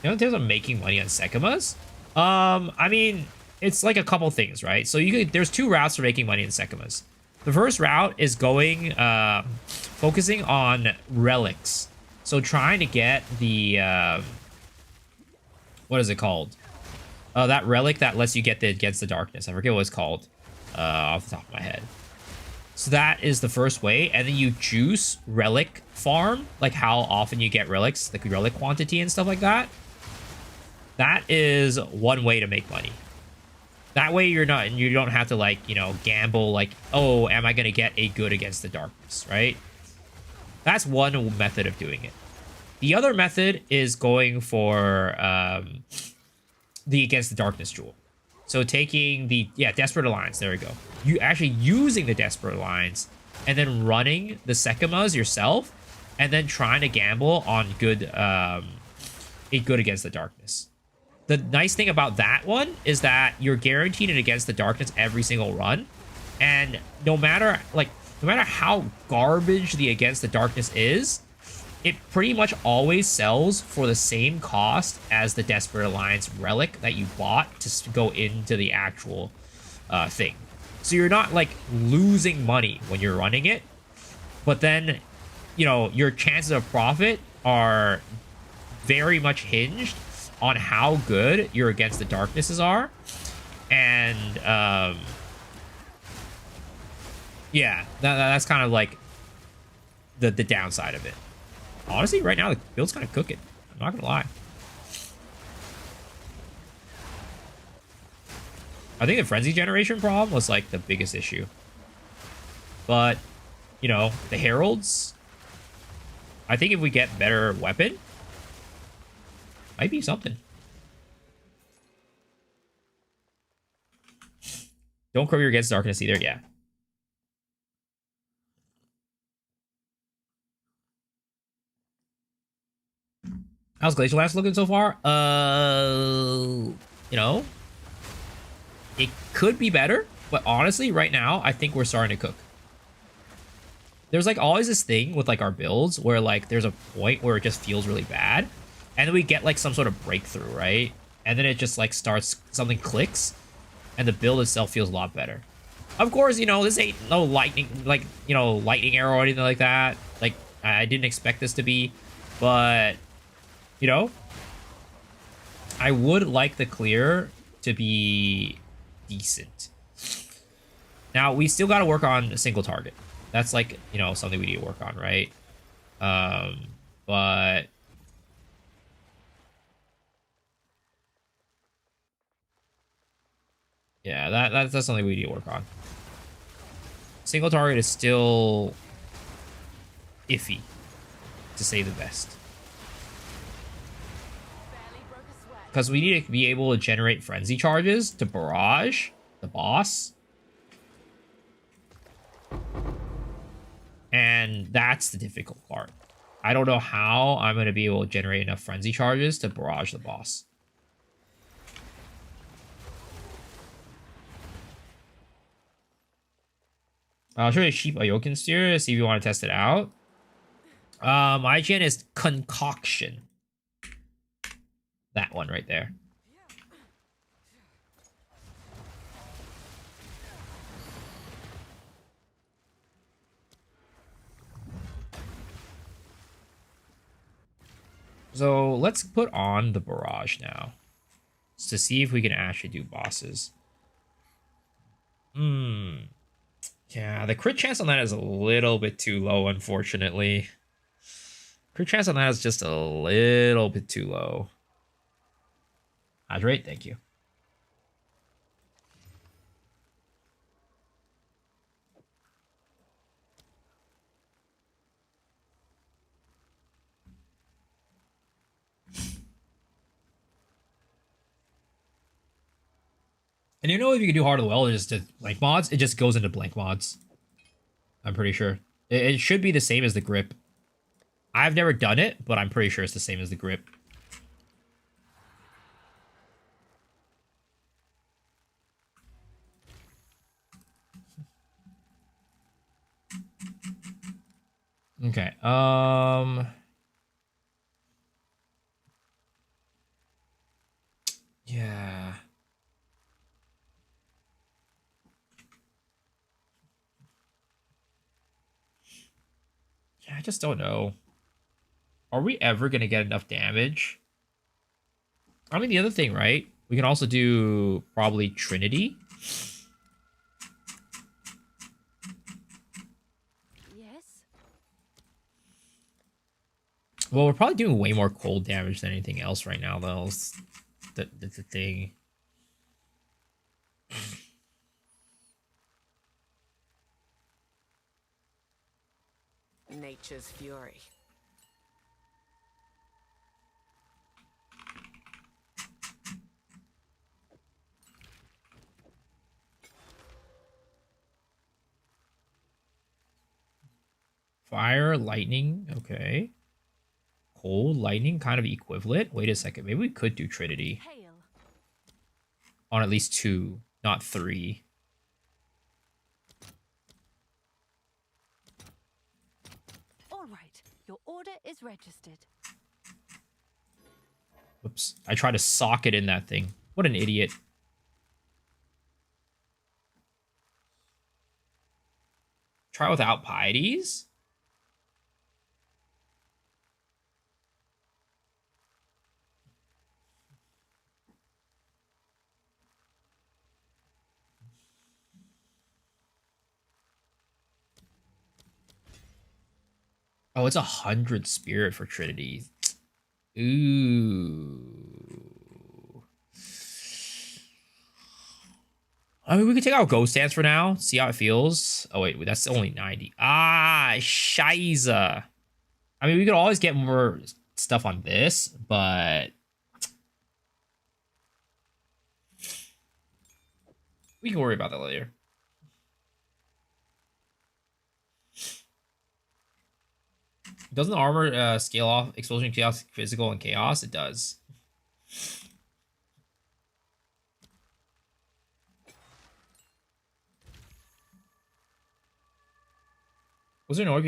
[SPEAKER 1] You know, in terms of making money on Sekima's, I mean, it's like a couple things, right? So there's two routes for making money in Sekima's. The first route is going, focusing on relics. So trying to get the, what is it called? That relic that lets you get the Against the Darkness. I forget what it's called, off the top of my head. So that is the first way, and then you juice relic farm, like how often you get relics, like relic quantity and stuff like that. That is one way to make money. That way you don't have to like, you know, gamble like, oh, am I going to get a good Against the Darkness, right? That's one method of doing it. The other method is going for the Against the Darkness jewel. So taking the, Desperate Alliance, there we go. You actually using the Desperate Alliance and then running the Sekima's yourself and then trying to gamble on a good Against the Darkness. The nice thing about that one is that you're guaranteed an Against the Darkness every single run. And no matter how garbage the Against the Darkness is, it pretty much always sells for the same cost as the Desperate Alliance relic that you bought to go into the actual thing. So you're not like losing money when you're running it, but then, you know, your chances of profit are very much hinged on how good your Against the Darknesses are. And yeah, that's kind of like the downside of it. Honestly, right now the build's kind of cooking. I'm not gonna lie. I think the frenzy generation problem was like the biggest issue. But, you know, the heralds, I think if we get better weapon, might be something. Don't cover against darkness either. Yeah. How's Glacial Lance looking so far? You know, it could be better, but honestly, right now, I think we're starting to cook. There's like always this thing with like our builds where like there's a point where it just feels really bad, and then we get like some sort of breakthrough, right? And then it just like starts, something clicks, and the build itself feels a lot better. Of course, you know, this ain't no lightning, like, you know, lightning arrow or anything like that. Like, I didn't expect this to be, but, you know, I would like the clear to be decent. Now, we still got to work on a single target. That's like, you know, something we need to work on, right? But yeah, that's something we need to work on. Single target is still iffy, to say the best. Because we need to be able to generate frenzy charges to barrage the boss. And that's the difficult part. I don't know how I'm going to be able to generate enough frenzy charges to barrage the boss. I'll show you a sheep Ayoken steer, see if you want to test it out. My gen is concoction. That one right there. So let's put on the barrage now, to see if we can actually do bosses. Yeah, the crit chance on that is a little bit too low, unfortunately. Crit chance on that is just a little bit too low. Hydrate, thank you. And you know, if you can do Heart of the Well, just to blank mods, it just goes into blank mods. I'm pretty sure. It should be the same as the grip. I've never done it, but I'm pretty sure it's the same as the grip. Okay, yeah. Yeah, I just don't know. Are we ever going to get enough damage? I mean, the other thing, right? We can also do probably Trinity.
[SPEAKER 6] Yes.
[SPEAKER 1] Well, we're probably doing way more cold damage than anything else right now, though. That's the thing.
[SPEAKER 2] Nature's fury.
[SPEAKER 1] Fire, lightning, okay. Cold, lightning, kind of equivalent. Wait a second, maybe we could do Trinity.
[SPEAKER 6] Hail.
[SPEAKER 1] On at least 2, not 3.
[SPEAKER 6] All right, your order is registered.
[SPEAKER 1] Whoops, I tried to sock it in that thing. What an idiot. Try without pieties? Oh, it's 100 spirit for Trinity. Ooh. I mean, we could take out Ghost Dance for now, see how it feels. Oh, wait, that's only 90. Ah, Shiza. I mean, we could always get more stuff on this, but We can worry about that later. Doesn't the armor scale off explosion, chaos, physical, and chaos? It does. Was there an orc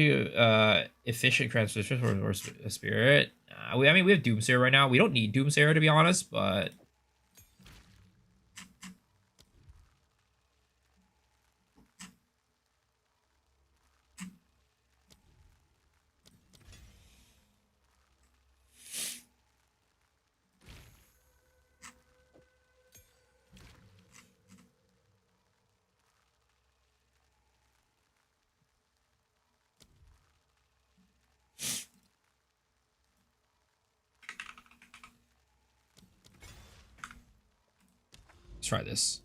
[SPEAKER 1] efficient transmission or a spirit? I mean, we have Doomsayer right now. We don't need Doomsayer to be honest, but let's try this.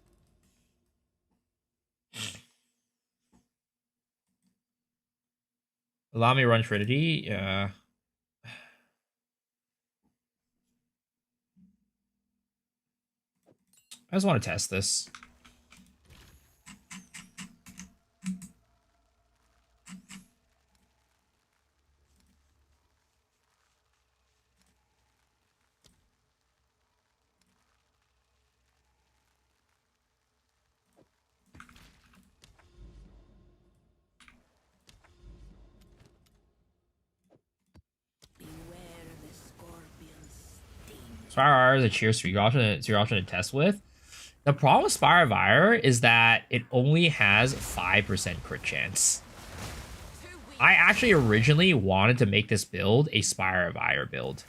[SPEAKER 1] Allow me to run Trinity. Yeah. I just want to test this. Spire is a cheer so you're option to test with. The problem with Spire of Ire is that it only has 5% crit chance. I actually originally wanted to make this build a Spire of Ire build.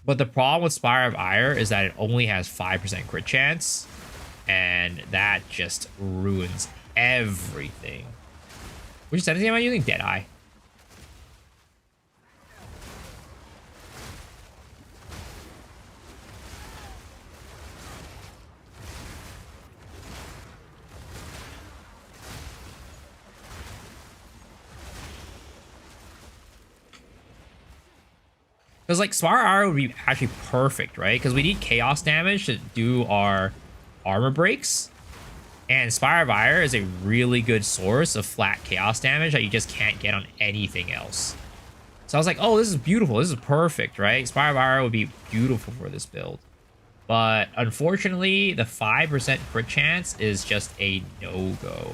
[SPEAKER 1] But the problem with Spire of Ire is that it only has 5% crit chance, and that just ruins everything. Which sentencing am I using? Deadeye. Because, like, Spire Arrow would be actually perfect, right? Because we need chaos damage to do our armor breaks. And Spire of Ire is a really good source of flat chaos damage that you just can't get on anything else. So I was like, oh, this is beautiful. This is perfect, right? Spire of Ire would be beautiful for this build. But unfortunately, the 5% crit chance is just a no-go.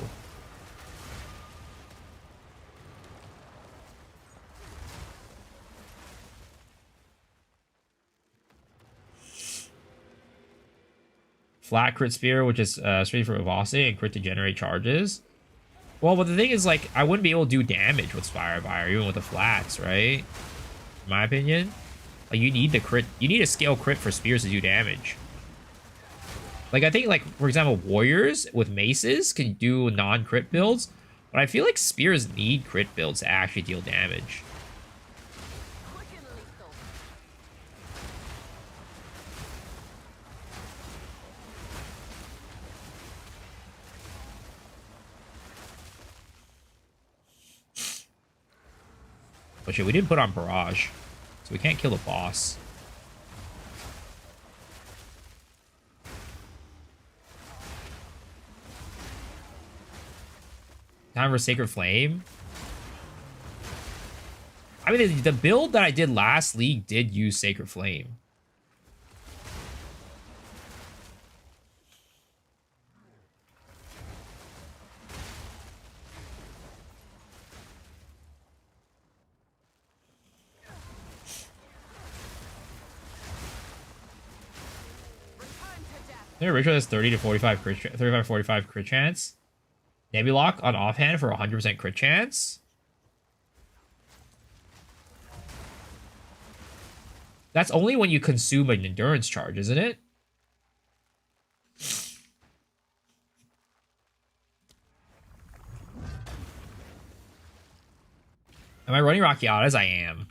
[SPEAKER 1] Flat crit spear, which is straight for velocity, and crit to generate charges. Well, but the thing is, like, I wouldn't be able to do damage with Spire of Ire, even with the flats, right? In my opinion. Like, you need the crit. You need a scale crit for spears to do damage. Like, I think, like, for example, warriors with maces can do non-crit builds. But I feel like spears need crit builds to actually deal damage. But shit, we didn't put on Barrage, so we can't kill the boss. Time for Sacred Flame. I mean, the build that I did last league did use Sacred Flame. Their Ritual has 30 to 45 crit 35 45 crit chance. Nebulock on offhand for 100% crit chance. That's only when you consume an endurance charge, isn't it? Am I running Rakiatas? I am.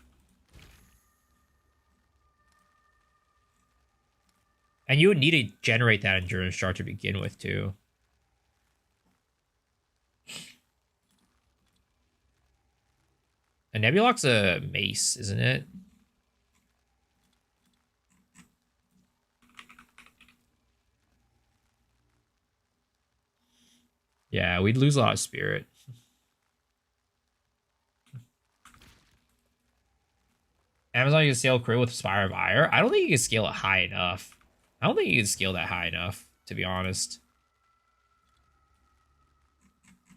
[SPEAKER 1] And you would need to generate that endurance charge to begin with, too. A Nebulock's a mace, isn't it? Yeah, we'd lose a lot of spirit. Amazon, you can scale crit with Spire of Ire. I don't think you can scale it high enough. I don't think you can scale that high enough, to be honest.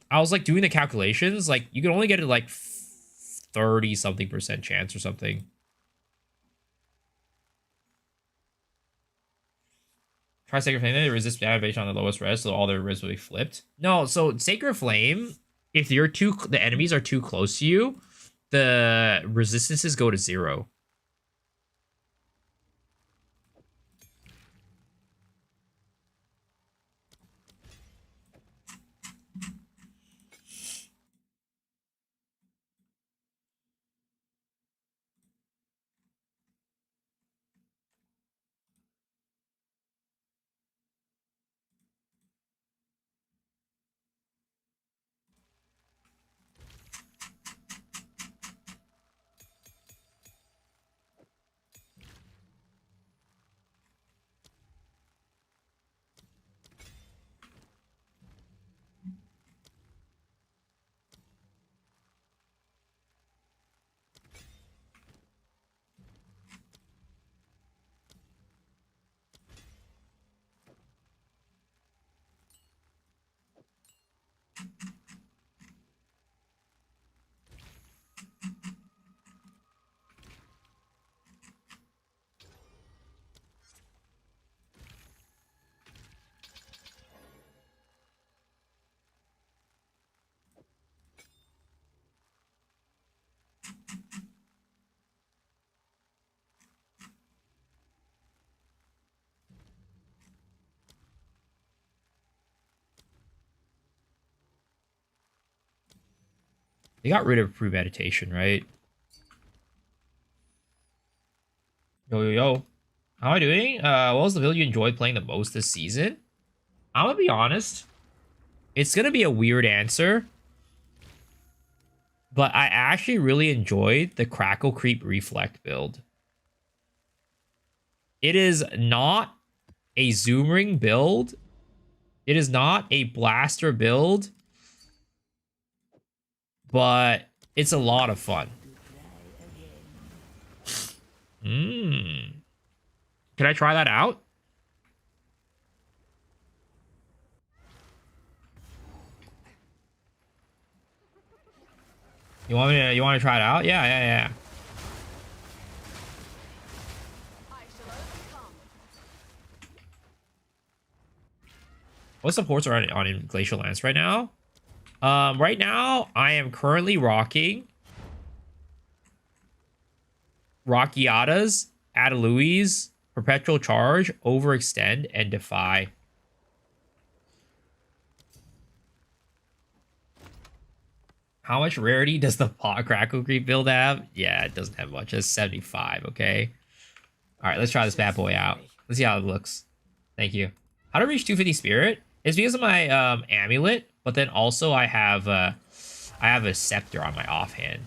[SPEAKER 1] I was like doing the calculations, like you can only get it like 30 something % chance or something. Try Sacred Flame, they resist activation on the lowest res, so all their res will be flipped. No, so Sacred Flame, if the enemies are too close to you, the resistances go to 0. They got rid of premeditation, right? Yo, yo, yo. How am I doing? What was the build you enjoyed playing the most this season? I'm gonna be honest. It's gonna be a weird answer. But I actually really enjoyed the Crackle Creep Reflect build. It is not a Zoom Ring build. It is not a Blaster build. But it's a lot of fun. Can I try that out? You want to try it out? Yeah, yeah, yeah. What supports are on Glacial Lance right now? Right now, I am currently rocking Rockiatas, Adaluis, Perpetual Charge, Overextend, and Defy. How much rarity does the Pot Crackle Creep build have? Yeah, it doesn't have much. It's 75, okay? Alright, let's try this bad boy out. Let's see how it looks. Thank you. How to reach 250 spirit? It's because of my amulet, but then also I have a scepter on my offhand.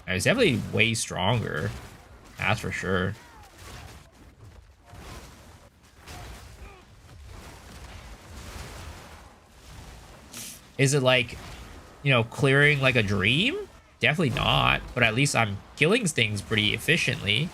[SPEAKER 1] It's definitely way stronger. That's for sure. Is it like, you know, clearing like a dream? Definitely not, but at least I'm killing things pretty efficiently.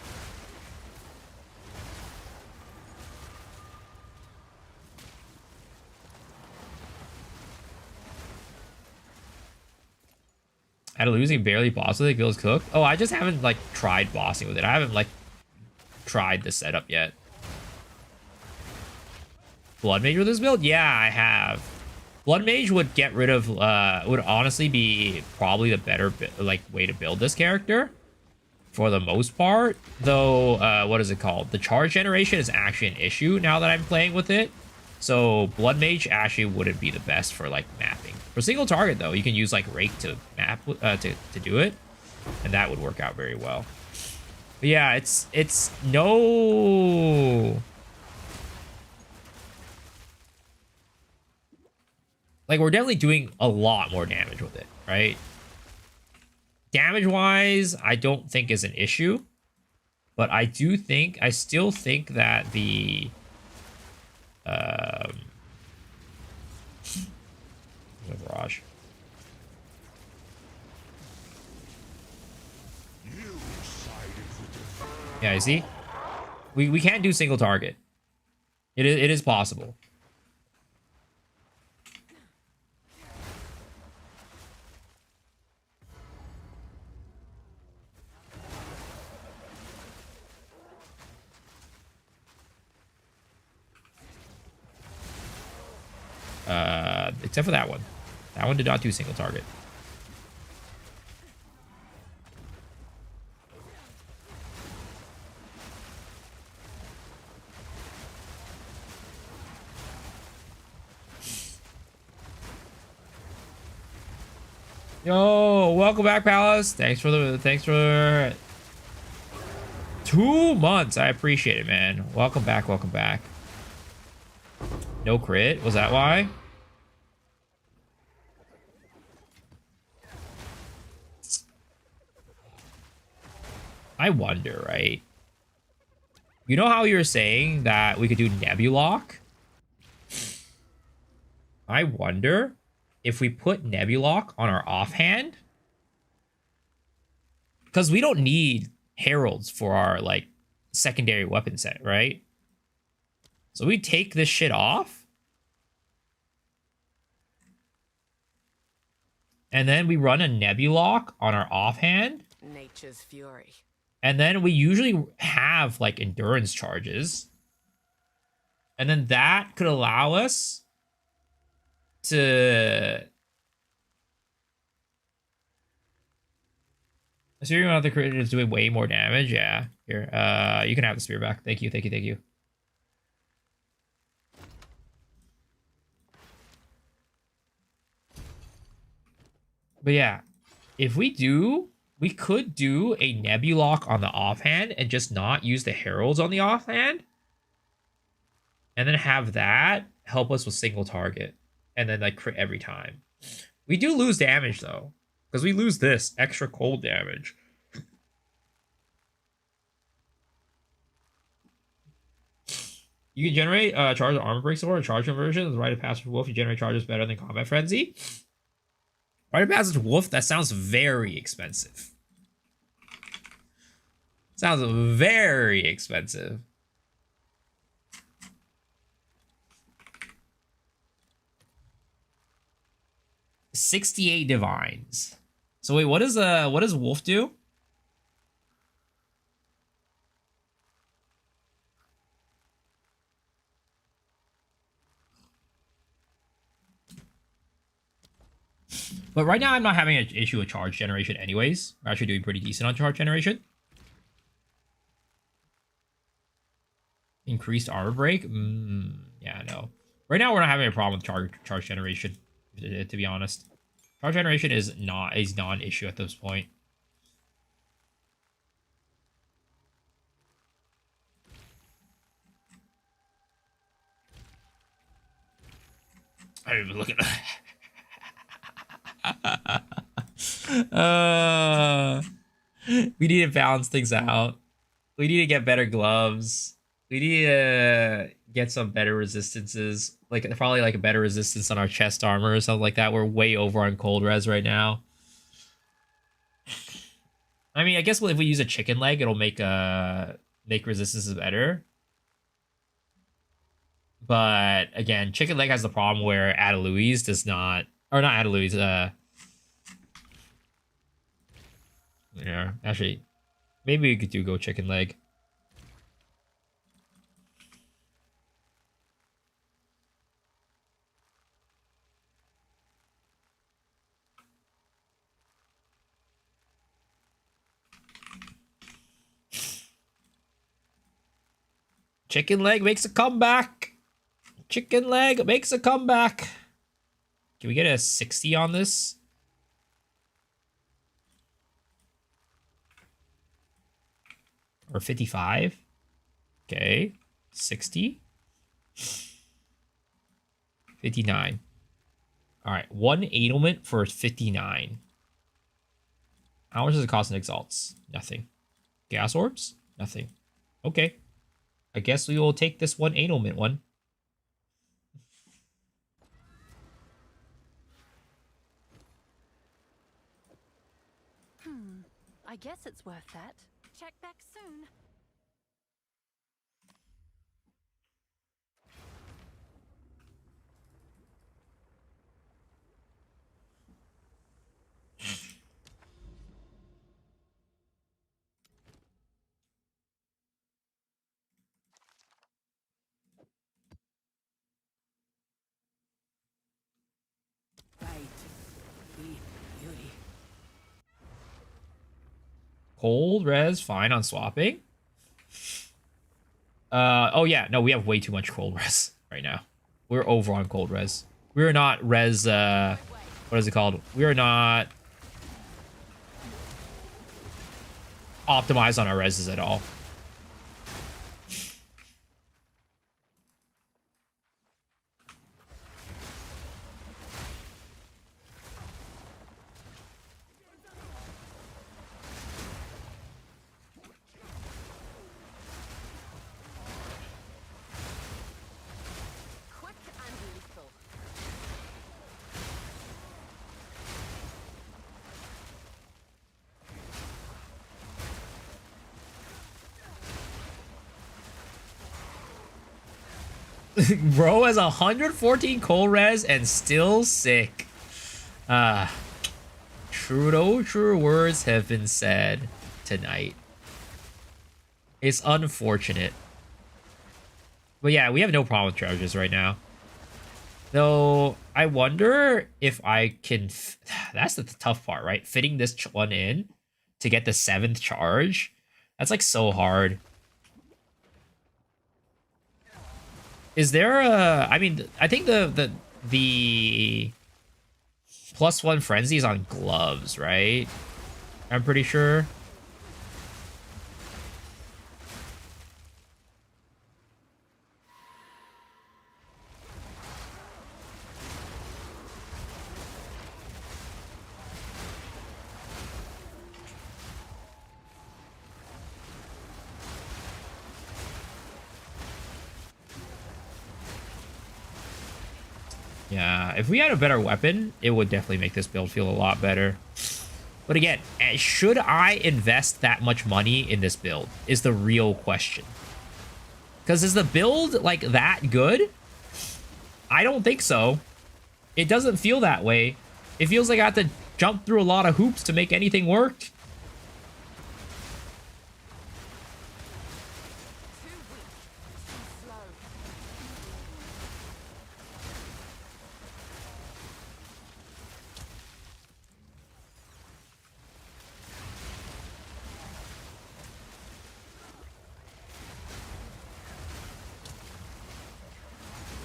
[SPEAKER 1] At a losing barely boss with it, feels cooked. Oh, I just haven't like tried bossing with it. I haven't like tried the setup yet. Blood Mage with this build? Yeah, I have. Blood Mage would get rid of, would honestly be probably the better like way to build this character for the most part. Though, what is it called? The charge generation is actually an issue now that I'm playing with it. So Blood Mage actually wouldn't be the best for like mapping. For single target though, you can use like Rake to map to do it, and that would work out very well. But yeah, it's no. Like, we're definitely doing a lot more damage with it, right? Damage-wise, I don't think is an issue. But I still think that the... Barrage. Yeah, you see? We can't do single target. It is possible. Except for that one. That one did not do single target. Yo, welcome back, Palace. Thanks for 2 months. I appreciate it, man. Welcome back, welcome back. No crit? Was that why? I wonder, right? You know how you were saying that we could do Nebulock? I wonder if we put Nebulock on our offhand. Because we don't need heralds for our, like, secondary weapon set, right? So we take this shit off. And then we run a Nebulock on our offhand.
[SPEAKER 3] Nature's fury.
[SPEAKER 1] And then we usually have, like, endurance charges. And then that could allow us to... Assuming one of the creators is doing way more damage, yeah. Here, you can have the spear back. Thank you, thank you, thank you. But yeah, if we could do a Nebulock on the offhand and just not use the heralds on the offhand. And then have that help us with single target. And then, like, crit every time. We do lose damage, though. Because we lose this extra cold damage. You can generate charge of armor break sword or charge conversion. The Rite of Passage Wolf, you generate charges better than Combat Frenzy. Rite of Passage Wolf, that sounds very expensive. Sounds very expensive. $68 divines. So wait, what does Wolf do? But right now I'm not having an issue with charge generation anyways. We're actually doing pretty decent on charge generation. Increased armor break? Yeah, no. Right now we're not having a problem with charge generation, to be honest. Charge generation is non-issue at this point. I didn't even look at that. We need to balance things out. We need to get better gloves. We need to get some better resistances. Like, probably like a better resistance on our chest armor or something like that. We're way over on cold res right now. I mean, I guess if we use a chicken leg, it'll make resistances better. But again, chicken leg has the problem where Adaluise does not, or not Adaluise. Yeah, actually, maybe we could go chicken leg. Chicken leg makes a comeback. Chicken leg makes a comeback. Can we get a 60 on this? Or 55. Okay. 60. 59. All right. 1 ailment for 59. How much does it cost in exalts? Nothing. Gas orbs? Nothing. Okay. I guess we will take this 1 ailment one.
[SPEAKER 6] I guess it's worth that. Check back soon.
[SPEAKER 2] Right. Be beauty.
[SPEAKER 1] Cold res, fine on swapping. Oh yeah, no, we have way too much cold res right now. We're over on cold res. We're not res, what is it called? We're not optimized on our reses at all.
[SPEAKER 3] Quick and lethal.
[SPEAKER 1] Bro has 114 cold res and still sick. Truer words have been said tonight. It's unfortunate. But yeah, we have no problem with charges right now. Though, I wonder if I can... That's the tough part, right? Fitting this one in to get the 7th charge. That's like so hard. Is there a... I mean, I think the +1 frenzy is on gloves, right? I'm pretty sure. Yeah, if we had a better weapon, it would definitely make this build feel a lot better. But again, should I invest that much money in this build is the real question. Because is the build, like, that good? I don't think so. It doesn't feel that way. It feels like I have to jump through a lot of hoops to make anything work.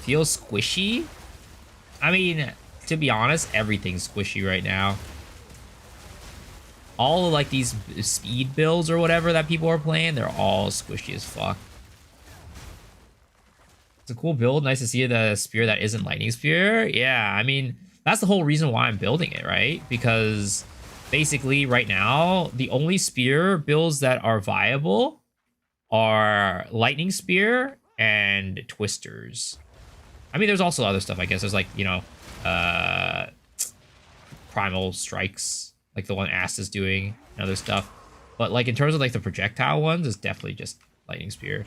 [SPEAKER 1] Feels squishy. I mean, to be honest, everything's squishy right now. All of like these speed builds or whatever that people are playing, they're all squishy as fuck. It's a cool build. Nice to see the spear that isn't lightning spear. Yeah, I mean, that's the whole reason why I'm building it, right? Because basically right now, the only spear builds that are viable are lightning spear and twisters. I mean, there's also other stuff, I guess. There's like, you know, primal strikes, like the one Ast is doing, and other stuff. But like in terms of like the projectile ones, it's definitely just lightning spear.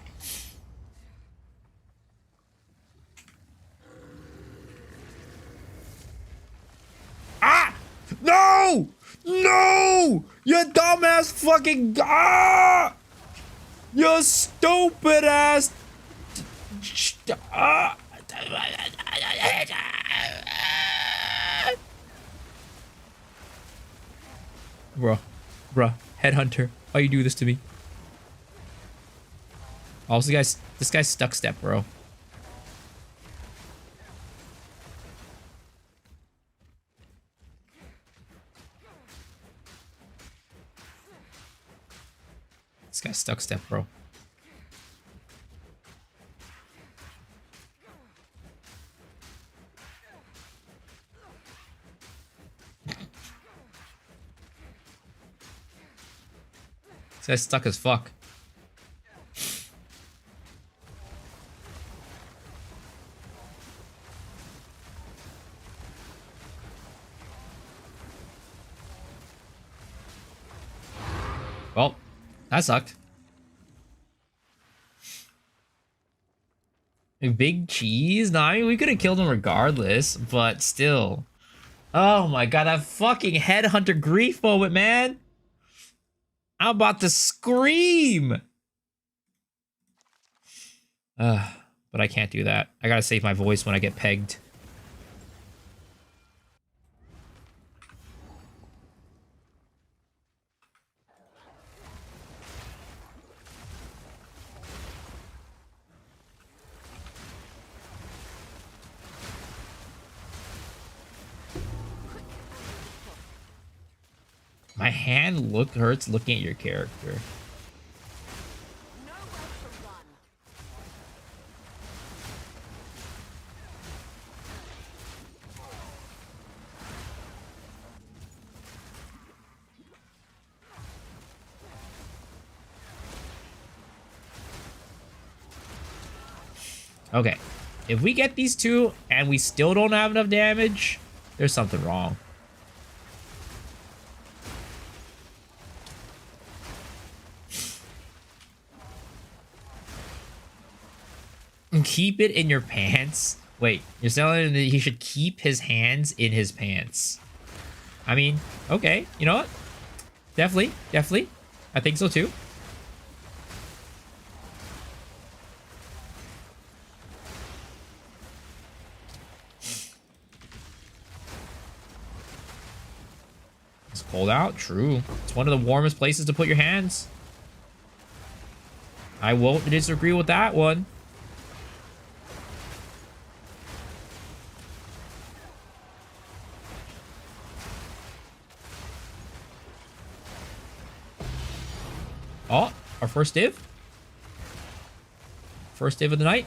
[SPEAKER 1] Ah! No! No! You dumbass fucking... Ah! You stupid ass... Ah! Bruh, headhunter, why you do this to me? Also, this guy's stuck step, bro. This guy's stuck step, bro. This guy's stuck as fuck. Well, that sucked. Big cheese? Nah, I mean, we could have killed him regardless, but still. Oh my god, that fucking headhunter grief moment, man. I'm about to scream. But I can't do that. I gotta save my voice when I get pegged. My hand hurts looking at your character. Okay, if we get these two and we still don't have enough damage, there's something wrong. Keep it in your pants. Wait, you're telling him that he should keep his hands in his pants. I mean, okay, you know what? Definitely. I think so too. It's cold out, true. It's one of the warmest places to put your hands. I won't disagree with that one. Oh, our first div. First div of the night.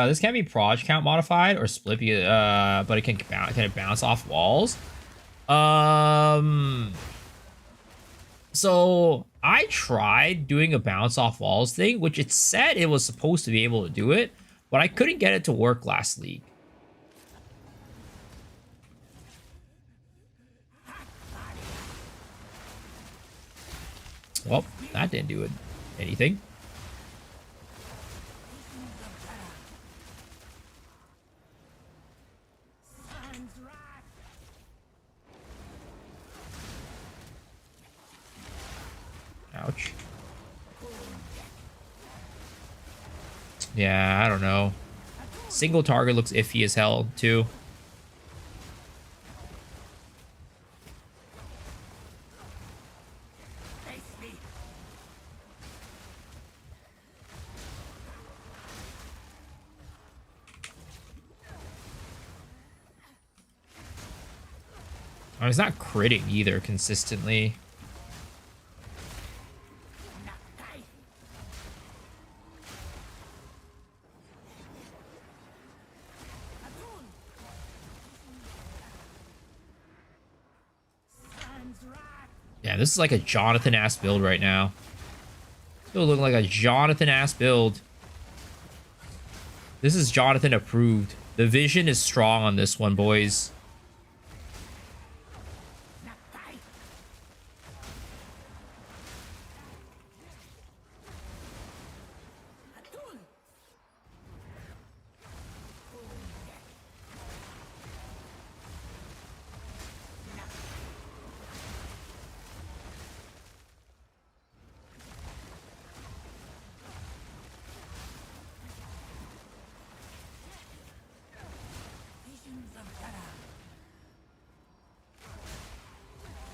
[SPEAKER 1] This can't be proj count modified or split, but can it bounce off walls? So I tried doing a bounce off walls thing, which it said it was supposed to be able to do it, but I couldn't get it to work last league. Well, that didn't do anything. Ouch. Yeah, I don't know. Single target looks iffy as hell, too. Oh, he's not critting either consistently. Yeah, this is like a Jonathan-ass build right now. Still looking like a Jonathan-ass build. This is Jonathan approved. The vision is strong on this one, boys.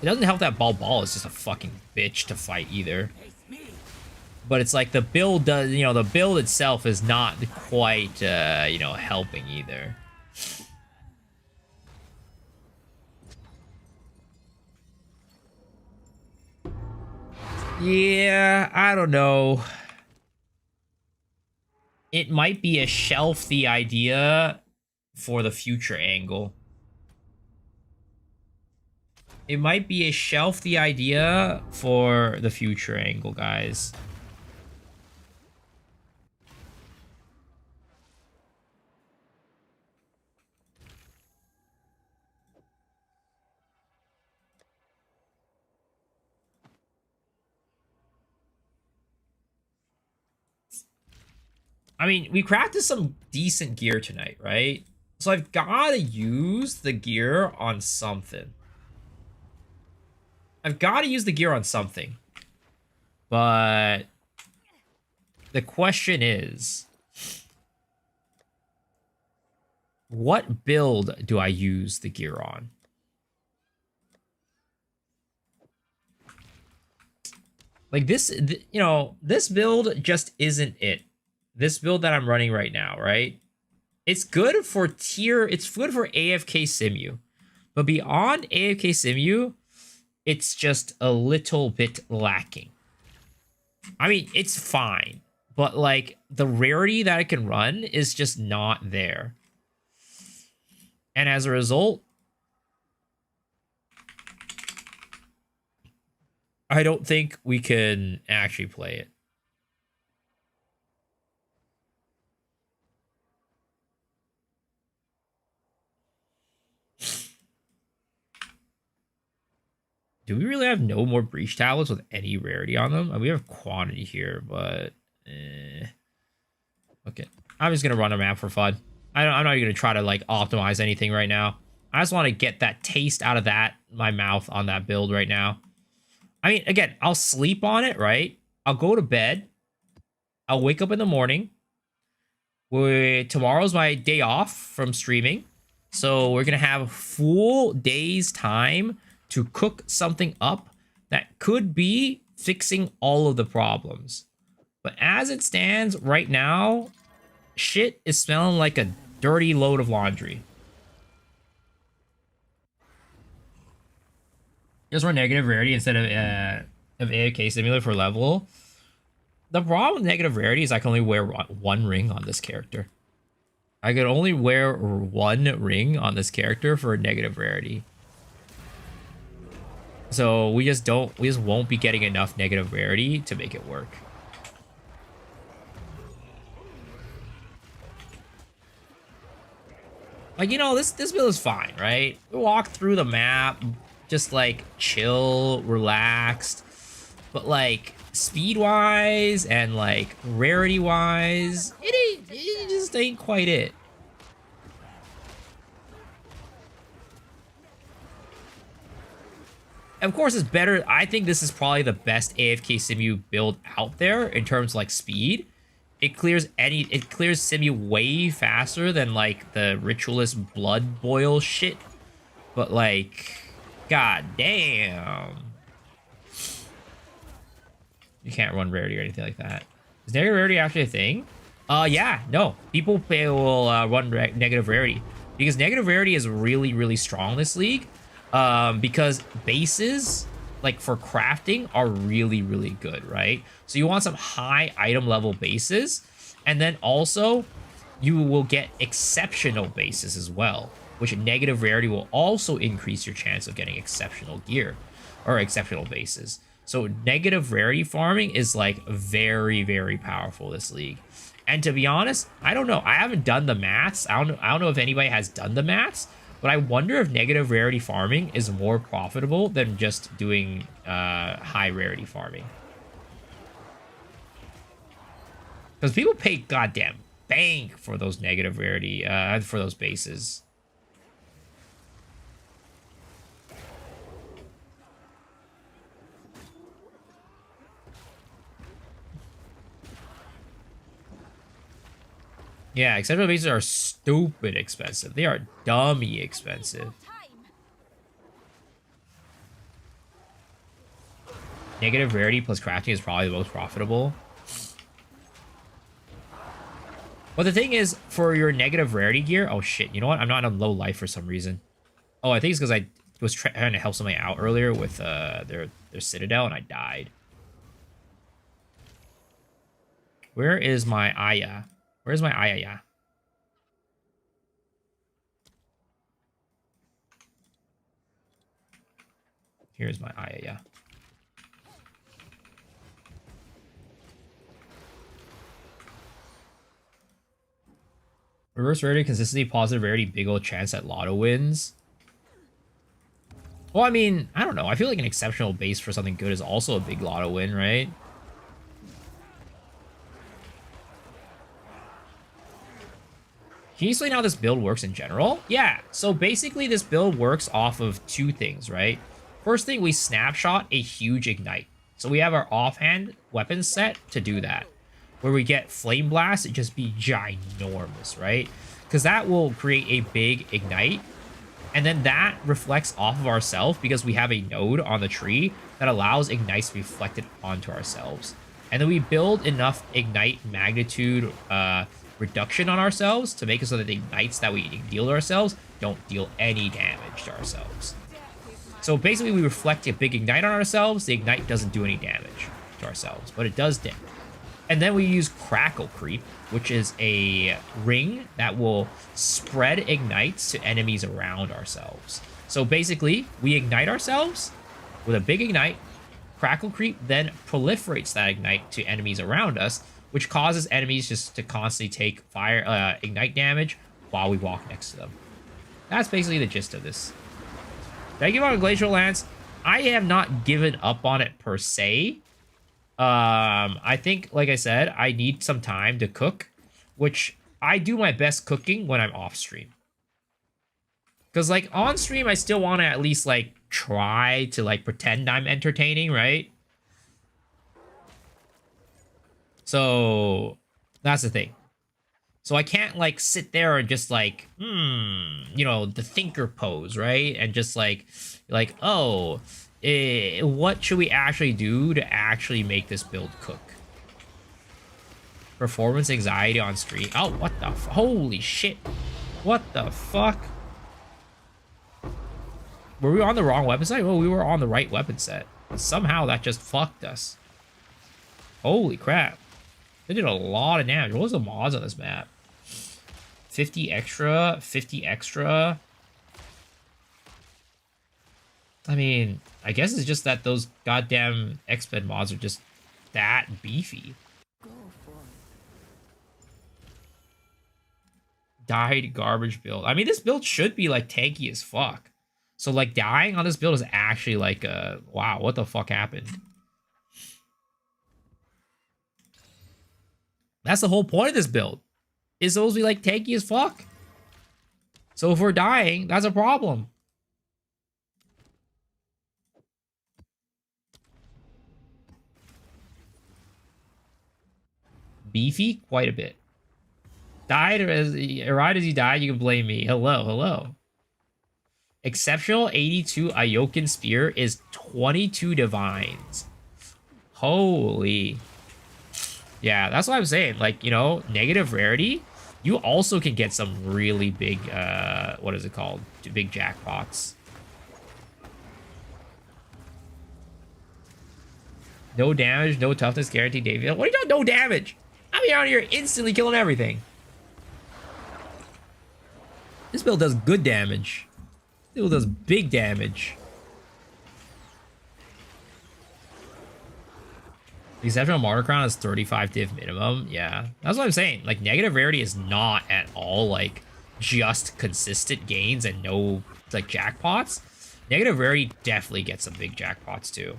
[SPEAKER 1] It doesn't help that Ball is just a fucking bitch to fight either. But it's like the build does, you know, the build itself is not quite, you know, helping either. Yeah, I don't know. It might be a shelf the idea for the future angle. It might be a shelf the idea for the future angle, guys. I mean, we crafted some decent gear tonight, right? So I've got to use the gear on something. I've got to use the gear on something. But the question is, what build do I use the gear on? Like this, you know, this build just isn't it. This build that I'm running right now, right? It's good for it's good for AFK Simu. But beyond AFK Simu, it's just a little bit lacking. I mean, it's fine. But like, the rarity that it can run is just not there. And as a result, I don't think we can actually play it. Do we really have no more breach tablets with any rarity on them? We have quantity here, but okay. I'm just gonna run a map for fun. I'm not even gonna try to like optimize anything right now. I just want to get that taste out of my mouth on that build right now. I mean, again, I'll sleep on it, right? I'll go to bed. I'll wake up in the morning. Tomorrow's my day off from streaming, so we're gonna have a full day's time to cook something up that could be fixing all of the problems. But as it stands right now, shit is smelling like a dirty load of laundry. Just run negative rarity instead of AFK Simulator for level. The problem with negative rarity is I can only wear one ring on this character. I could only wear one ring on this character for negative rarity. So we just won't be getting enough negative rarity to make it work. Like, you know, this build is fine, right? We walk through the map, just like chill, relaxed. But like speed-wise and like rarity-wise, it just ain't quite it. Of course, it's better. I think this is probably the best AFK Simu build out there in terms of like speed. It clears Simu way faster than like the ritualist blood boil shit. But like, god damn. You can't run rarity or anything like that. Is negative rarity actually a thing? Yeah, no. People will run negative rarity. Because negative rarity is really, really strong in this league. Because bases, like for crafting, are really, really good, right? So you want some high item level bases, and then also you will get exceptional bases as well, which negative rarity will also increase your chance of getting exceptional gear or exceptional bases. So negative rarity farming is like very, very powerful this league. And to be honest, I don't know. I haven't done the maths. I don't know if anybody has done the maths. But I wonder if negative rarity farming is more profitable than just doing high rarity farming. Because people pay goddamn bank for those negative rarity, for those bases. Yeah, exceptional bases are stupid expensive. They are dummy expensive. negative rarity plus crafting is probably the most profitable. But the thing is, for your negative rarity gear... Oh, shit. You know what? I'm not on low life for some reason. Oh, I think it's because I was trying to help somebody out earlier with their citadel, and I died. Where is my Aya? Where's my Aya? Yeah. Here's my Aya. Yeah. Reverse rarity, consistency, positive rarity, big old chance at lotto wins. Well, I mean, I don't know. I feel like an exceptional base for something good is also a big lotto win, right? Can you explain how this build works in general? Yeah, so basically this build works off of two things, right? First thing, we snapshot a huge ignite. So we have our offhand weapons set to do that. Where we get Flame Blast, it just be ginormous, right? Because that will create a big ignite. And then that reflects off of ourselves because we have a node on the tree that allows ignites to be reflected onto ourselves. And then we build enough ignite magnitude reduction on ourselves to make it so that the ignites that we deal to ourselves don't deal any damage to ourselves. So basically we reflect a big ignite on ourselves. The ignite doesn't do any damage to ourselves, but it does damage. And then we use Crackle Creep, which is a ring that will spread ignites to enemies around ourselves. So basically, we ignite ourselves with a big ignite. Crackle Creep then proliferates that ignite to enemies around us, which causes enemies just to constantly take fire ignite damage while we walk next to them. That's basically the gist of this. Did I give out a Glacial Lance? I have not given up on it per se. I think, like I said, I need some time to cook, which I do my best cooking when I'm off stream. Because, like, on stream, I still want to at least, like, try to, like, pretend I'm entertaining, right? So, that's the thing. So I can't, like, sit there and just, like, you know, the thinker pose, right? And just, like, oh... what should we actually do to actually make this build cook? Performance anxiety on stream. Oh, what the holy shit. What the fuck? Were we on the wrong weapon set? Oh, we were on the right weapon set. Somehow that just fucked us. Holy crap. They did a lot of damage. What was the mods on this map? 50 extra, 50 extra. I mean, I guess it's just that those goddamn Exped mods are just that beefy. Died garbage build. I mean, this build should be, like, tanky as fuck. So, like, dying on this build is actually, like, wow, what the fuck happened? That's the whole point of this build. It's supposed to be, like, tanky as fuck. So if we're dying, that's a problem. Beefy? Quite a bit. Died right as he died, you can blame me. Hello, hello. Exceptional 82 Ioken Spear is 22 divines. Holy. Yeah, that's what I'm saying. Like, you know, negative rarity, you also can get some really big, what is it called? Big jackpots. No damage, no toughness, guaranteed David. What are you doing? No damage? I'm out here instantly killing everything. This build does good damage. This build does big damage. The exceptional martyr crown is 35 div minimum. Yeah, that's what I'm saying. Like, negative rarity is not at all, like, just consistent gains and no, like, jackpots. Negative rarity definitely gets some big jackpots, too.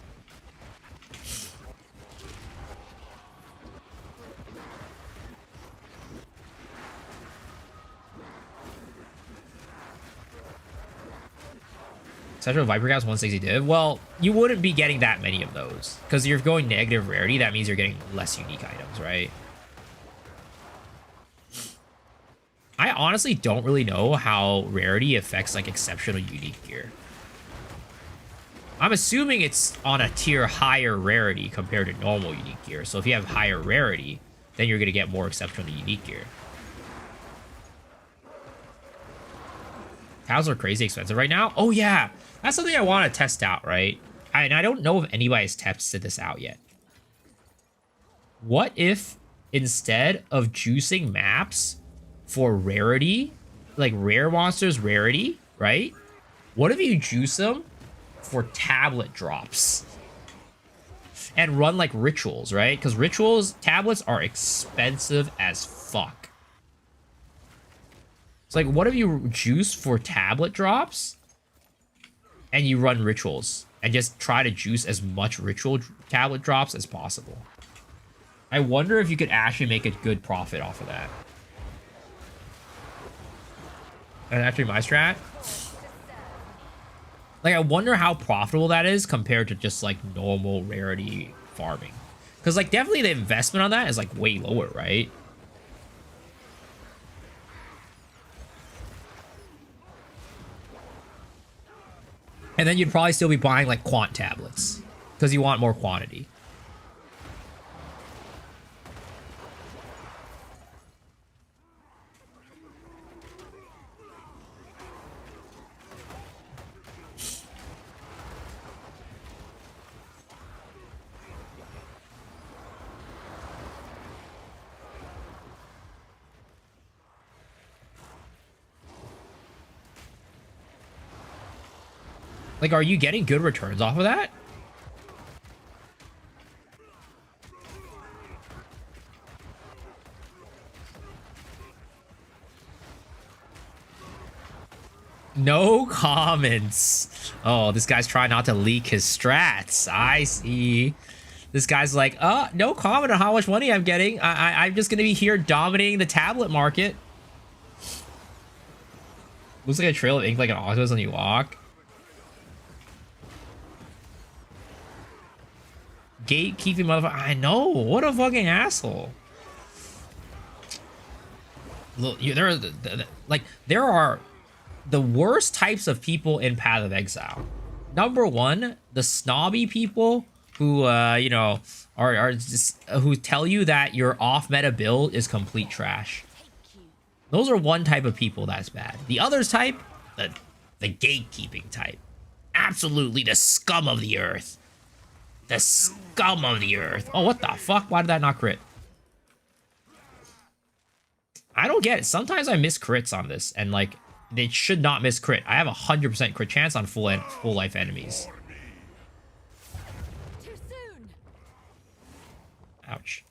[SPEAKER 1] Central Viper Caps 160 div. Well, you wouldn't be getting that many of those. Because you're going negative rarity, that means you're getting less unique items, right? I honestly don't really know how rarity affects, like, exceptional unique gear. I'm assuming it's on a tier higher rarity compared to normal unique gear. So if you have higher rarity, then you're going to get more exceptional unique gear. Cows are crazy expensive right now. Oh, yeah. That's something I want to test out, right? And I don't know if anybody's tested this out yet. What if instead of juicing maps for rarity, like rare monsters rarity, right? What if you juice them for tablet drops? And run like rituals, right? Because rituals, tablets are expensive as fuck. It's like, what if you juice for tablet drops and you run rituals and just try to juice as much ritual tablet drops as possible? I wonder if you could actually make a good profit off of that. And actually my strat. Like, I wonder how profitable that is compared to just, like, normal rarity farming. Because, like, definitely the investment on that is, like, way lower, right? And then you'd probably still be buying, like, quant tablets. Because you want more quantity. Like, are you getting good returns off of that? No comments. Oh, this guy's trying not to leak his strats. I see. This guy's like, no comment on how much money I'm getting. I'm just going to be here dominating the tablet market. Looks like a trail of ink like an octopus when you walk. Gatekeeping motherfucker. I know. What a fucking asshole. Look, there are the worst types of people in Path of Exile. Number one, the snobby people who, you know, are just who tell you that your off-meta build is complete trash. Those are one type of people that's bad. The other's type, the gatekeeping type. Absolutely the scum of the earth. The scum of the earth. Oh, what the fuck? Why did that not crit? I don't get it. Sometimes I miss crits on this, and like, they should not miss crit. I have a 100% crit chance on full life enemies.
[SPEAKER 3] Too soon.
[SPEAKER 1] Ouch.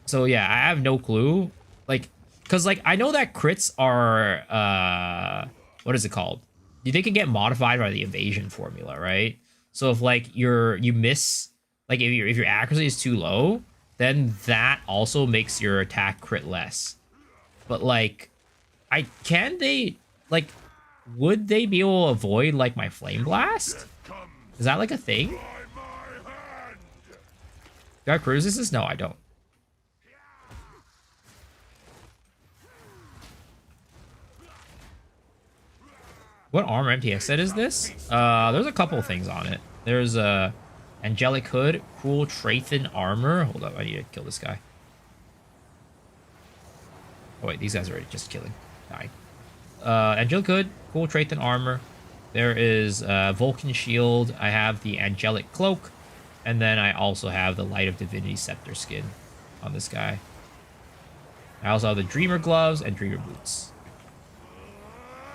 [SPEAKER 1] So yeah, I have no clue. Like, cause like I know that crits are what is it called? They can get modified by the evasion formula, right? So if like you miss, like if your accuracy is too low, then that also makes your attack crit less. But like, would they be able to avoid like my flame blast? Is that like a thing? Do I cruise this? No, I don't. What armor MTX set is this? There's a couple of things on it. There's Angelic Hood, Cruel Trathan armor. Hold up, I need to kill this guy. Oh wait, these guys are already just killing. Dying. Angelic Hood, Cruel Trathan armor. There is Vulcan Shield. I have the Angelic Cloak. And then I also have the Light of Divinity Scepter skin on this guy. I also have the Dreamer Gloves and Dreamer Boots.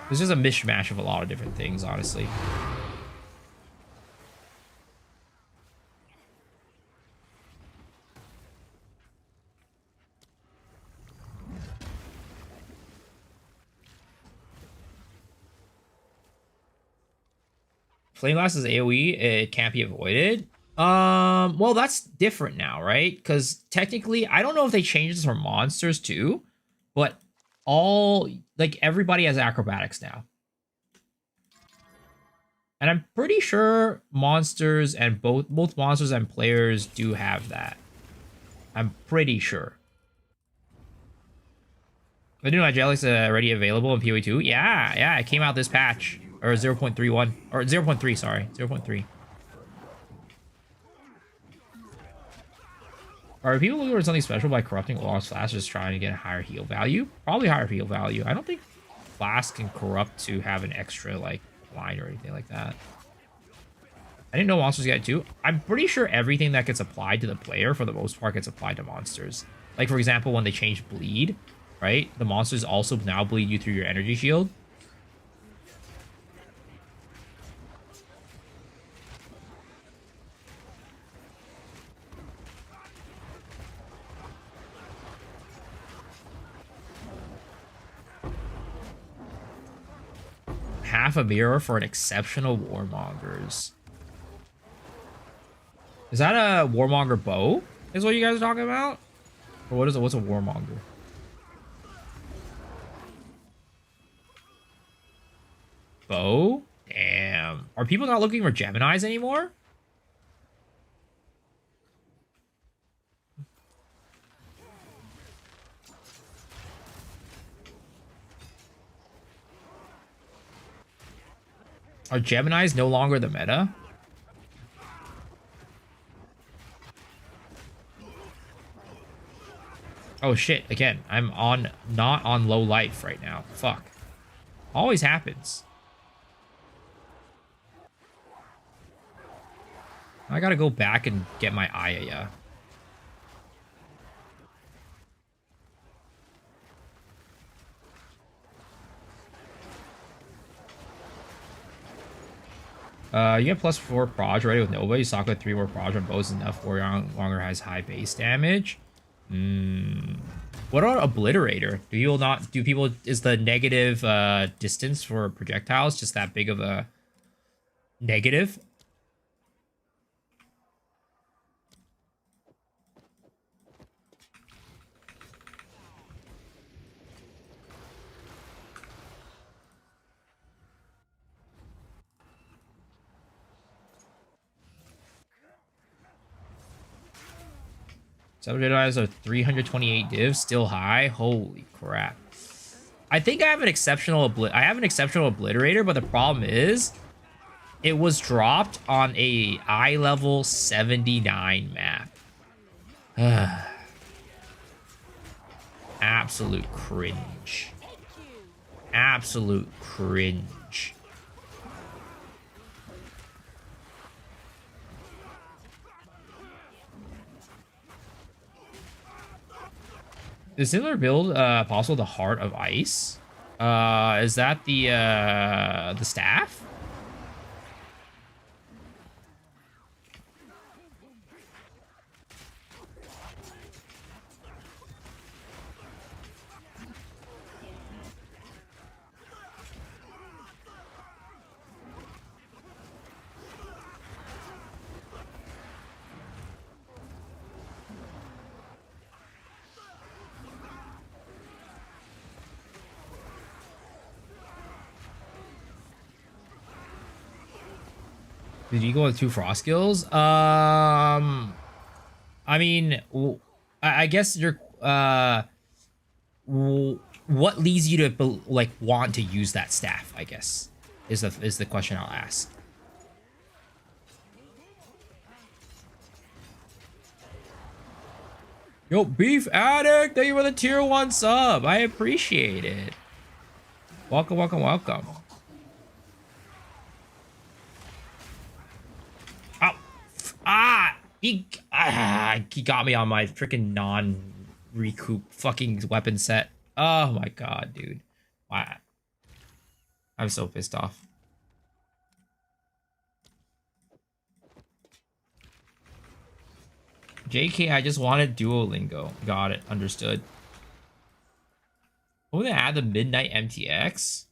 [SPEAKER 1] This is a mishmash of a lot of different things, honestly. Flame Blast is AoE, it can't be avoided. Well, that's different now, right? Because technically, I don't know if they changed this for monsters too, but everybody has acrobatics now. And I'm pretty sure monsters and both monsters and players do have that. I'm pretty sure. The new Angelic's already available in PoE2? Yeah, it came out this patch. Or 0.31. Or 0.3, sorry. 0.3. Are people looking for something special by corrupting Lost Flask, just trying to get a higher heal value? Probably higher heal value. I don't think Flask can corrupt to have an extra, like, line or anything like that. I didn't know monsters get it too. I'm pretty sure everything that gets applied to the player, for the most part, gets applied to monsters. Like, for example, when they change bleed, right? The monsters also now bleed you through your energy shield. Half a mirror for an exceptional warmongers. Is that a warmonger bow? Is what you guys are talking about? Or what is it? What's a warmonger? Bow? Damn. Are people not looking for Geminis anymore? Are Geminis no longer the meta? Oh shit, again, I'm on not on low life right now. Fuck. Always happens. I gotta go back and get my Aya. You get +4 proj already with Nova. You sock with 3 more proj on bows enough. Warmonger has high base damage. What about Obliterator? Do people is the negative distance for projectiles just that big of a negative? Some Jedi's are 328 divs, still high. Holy crap! I think I have an exceptional obliterator, but the problem is, it was dropped on a eye level 79 map. Absolute cringe. Absolute cringe. Is similar build possible the Heart of Ice? Is that the staff? Did you go with 2 frost skills? I mean, I guess you're. What leads you to like want to use that staff? I guess is the question I'll ask. Yo, Beef Addict, thank you for the tier 1 sub. I appreciate it. Welcome, welcome, welcome. He got me on my freaking non-recoup fucking weapon set. Oh my god, dude. Wow. I'm so pissed off. JK, I just wanted Duolingo. Got it. Understood. I'm gonna add the Midnight MTX.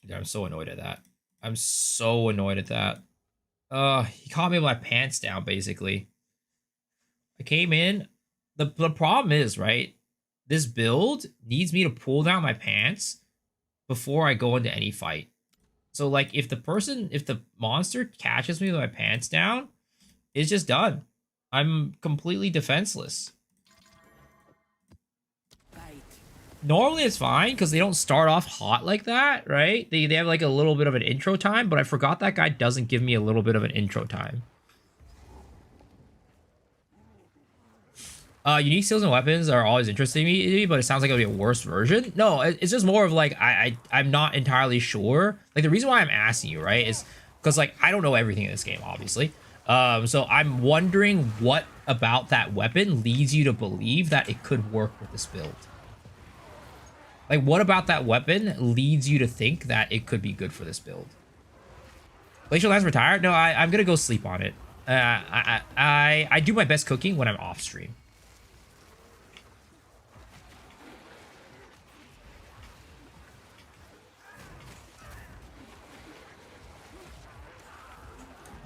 [SPEAKER 1] Dude, I'm so annoyed at that. I'm so annoyed at that. He caught me with my pants down, basically. I came in. The problem is, right? This build needs me to pull down my pants before I go into any fight. So, like, if the monster catches me with my pants down, it's just done. I'm completely defenseless.
[SPEAKER 2] Fight
[SPEAKER 1] Normally it's fine because they don't start off hot like that, right? They have like a little bit of an intro time, but I forgot that guy doesn't give me a little bit of an intro time. Unique skills and weapons are always interesting to me, but it sounds like it'll be a worse version. No, it's just more of like I'm not entirely sure. Like the reason why I'm asking you, right, is because like I don't know everything in this game, obviously. So I'm wondering what about that weapon leads you to believe that it could work with this build. Like what about that weapon leads you to think that it could be good for this build? Glacial Lance retired? No, I'm gonna go sleep on it. I do my best cooking when I'm off stream.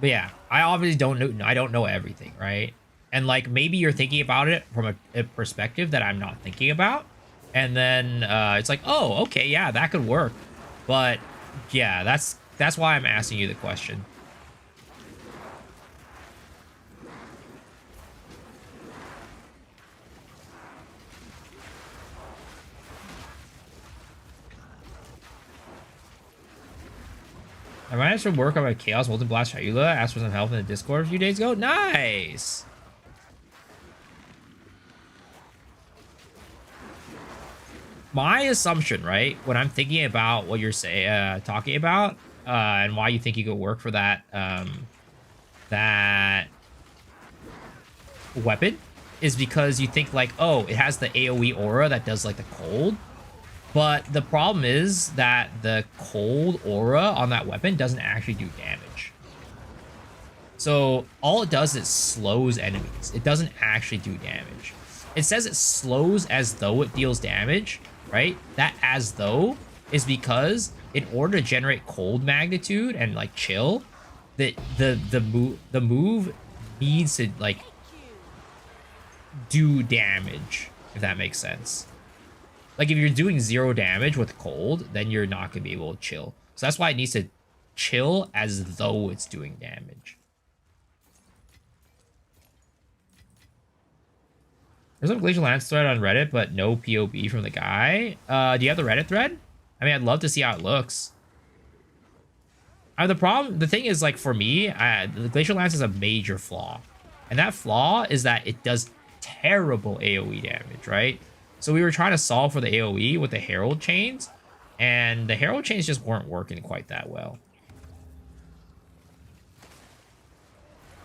[SPEAKER 1] But yeah, I obviously don't know everything, right? And like maybe you're thinking about it from a perspective that I'm not thinking about, and then it's like, oh, okay, yeah, that could work. But yeah, that's why I'm asking you the question. I managed to work on my Chaos Molten Blast Hyula. Asked for some help in the Discord a few days ago. Nice! My assumption, right, when I'm thinking about what you're talking about, and why you think you could work for that, that weapon, is because you think like, oh, it has the AoE aura that does like the cold. But the problem is that the cold aura on that weapon doesn't actually do damage. So all it does is slows enemies. It doesn't actually do damage. It says it slows as though it deals damage, right? That as though is because in order to generate cold magnitude and like chill, the move needs to like do damage, if that makes sense. Like if you're doing 0 damage with cold, then you're not gonna be able to chill. So that's why it needs to chill as though it's doing damage. There's a Glacial Lance thread on Reddit, but no POB from the guy. Do you have the Reddit thread? I mean, I'd love to see how it looks. The thing is, like, for me, the Glacial Lance is a major flaw. And that flaw is that it does terrible AoE damage, right? So we were trying to solve for the AoE with the Herald Chains, and the Herald Chains just weren't working quite that well.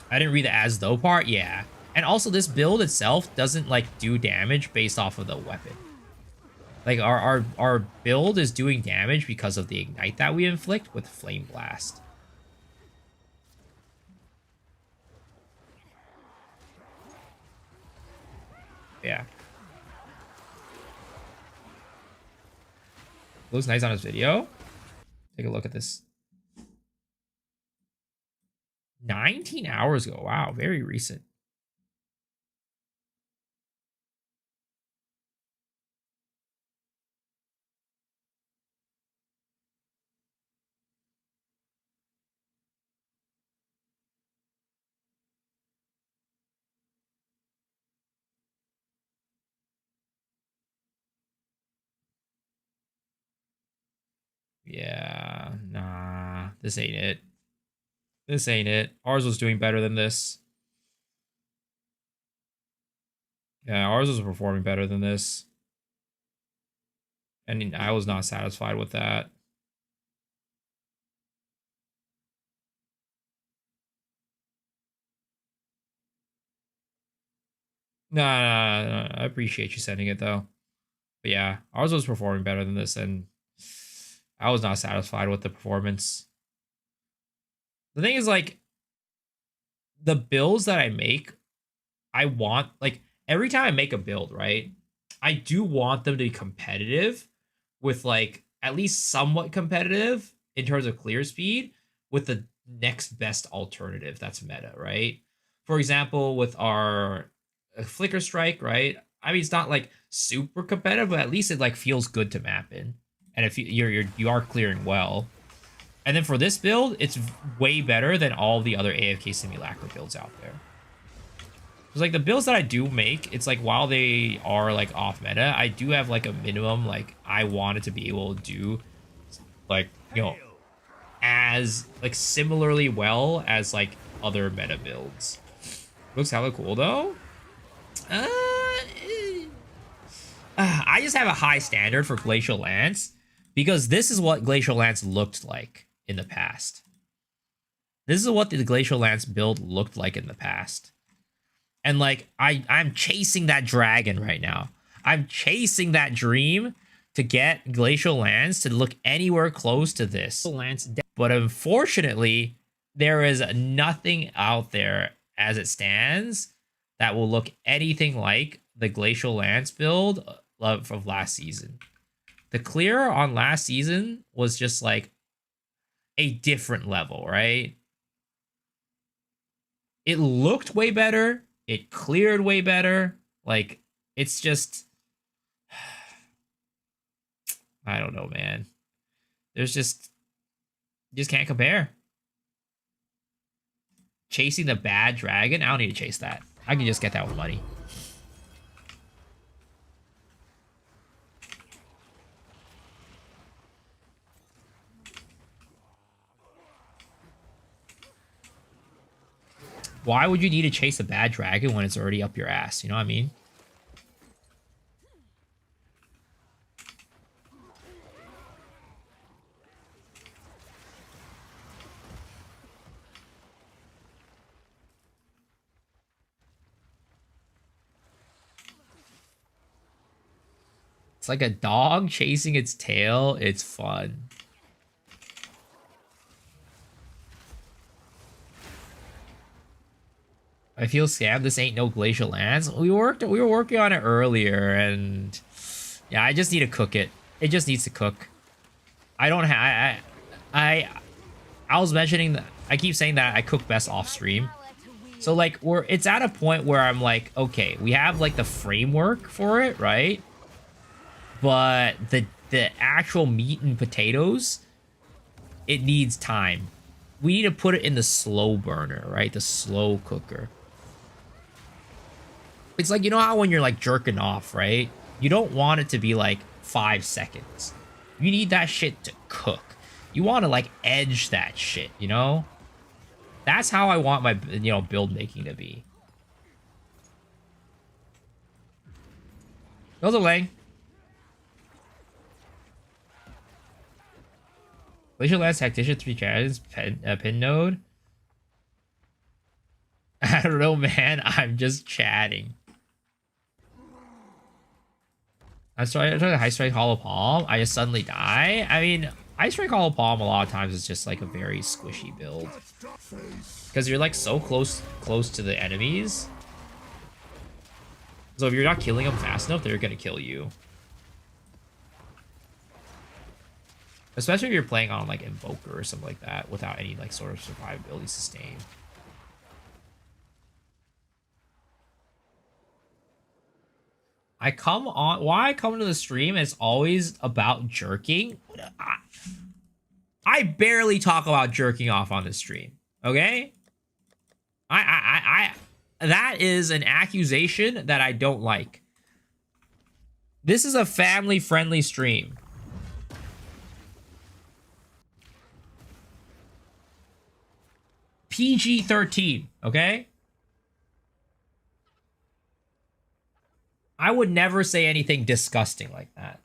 [SPEAKER 1] I didn't read the as though part, yeah. And also this build itself doesn't like do damage based off of the weapon. Like our build is doing damage because of the ignite that we inflict with Flame Blast. Yeah. Looks nice on his video. Take a look at this. 19 hours ago. Wow, very recent. Yeah, nah, this ain't it. This ain't it. Ours was doing better than this. Yeah, ours was performing better than this. And I was not satisfied with that. Nah, I appreciate you sending it though. But yeah, ours was performing better than this, and I was not satisfied with the performance. The thing is, like, the builds that I make, I want, like, every time I make a build, right, I do want them to be competitive with, like, at least somewhat competitive in terms of clear speed with the next best alternative that's meta, right? For example, with our Flicker Strike, right? I mean, it's not, like, super competitive, but at least it, like, feels good to map in. And if you are clearing well. And then for this build, it's way better than all the other AFK Simulacra builds out there. Because like the builds that I do make, it's like while they are like off meta, I do have like a minimum like I wanted to be able to do like, you know, as like similarly well as like other meta builds. Looks hella cool though. I just have a high standard for Glacial Lance because this is what Glacial Lance looked like in the past. This is what the Glacial Lance build looked like in the past. And like I'm chasing that dragon right now. I'm chasing that dream to get Glacial Lance to look anywhere close to this. But unfortunately, there is nothing out there as it stands that will look anything like the Glacial Lance build of last season. The clear on last season was just like a different level, right? It looked way better. It cleared way better. Like, it's just... I don't know, man. There's just... You just can't compare. Chasing the bad dragon? I don't need to chase that. I can just get that with money. Why would you need to chase a bad dragon when it's already up your ass? You know what I mean? It's like a dog chasing its tail. It's fun. I feel scammed. This ain't no Glacial Lance. We were working on it earlier, and yeah, I just need to cook it. It just needs to cook. I don't have. I was mentioning that I keep saying that I cook best off stream. So like it's at a point where I'm like, okay, we have like the framework for it, right? But the actual meat and potatoes, it needs time. We need to put it in the slow burner, right? The slow cooker. It's like, you know how when you're like jerking off, right? You don't want it to be like 5 seconds. You need that shit to cook. You want to like edge that shit, you know? That's how I want my, you know, build making to be. Those are Lang. Glacial Lance Tactician 3 challenges pin node. I don't know, man. I'm just chatting. I'm trying to High Strike Hollow Palm. I just suddenly die. I mean, High Strike Hollow Palm a lot of times is just like a very squishy build. Because you're like so close to the enemies. So if you're not killing them fast enough, they're gonna kill you. Especially if you're playing on like Invoker or something like that without any like sort of survivability sustain. Why I come into the stream is always about jerking. I barely talk about jerking off on the stream. Okay? That is an accusation that I don't like. This is a family-friendly stream. PG-13, okay? I would never say anything disgusting like that.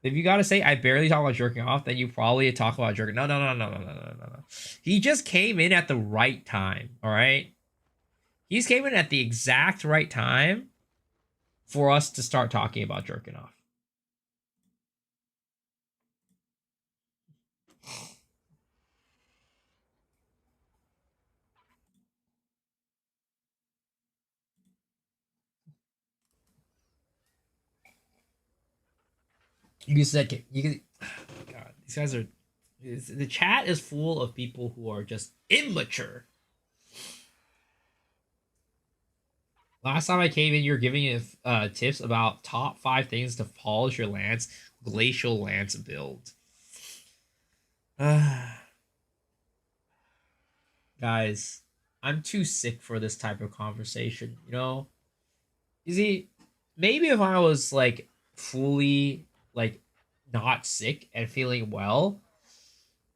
[SPEAKER 1] If you gotta say I barely talk about jerking off, then you probably talk about jerking. No. He just came in at the right time, all right? He's came in at the exact right time for us to start talking about jerking off. You said you can. God, these guys are. The chat is full of people who are just immature. Last time I came in, you were giving tips about top 5 things to polish your lance, Glacial Lance build. Guys, I'm too sick for this type of conversation, you know? You see, maybe if I was like fully like not sick and feeling well,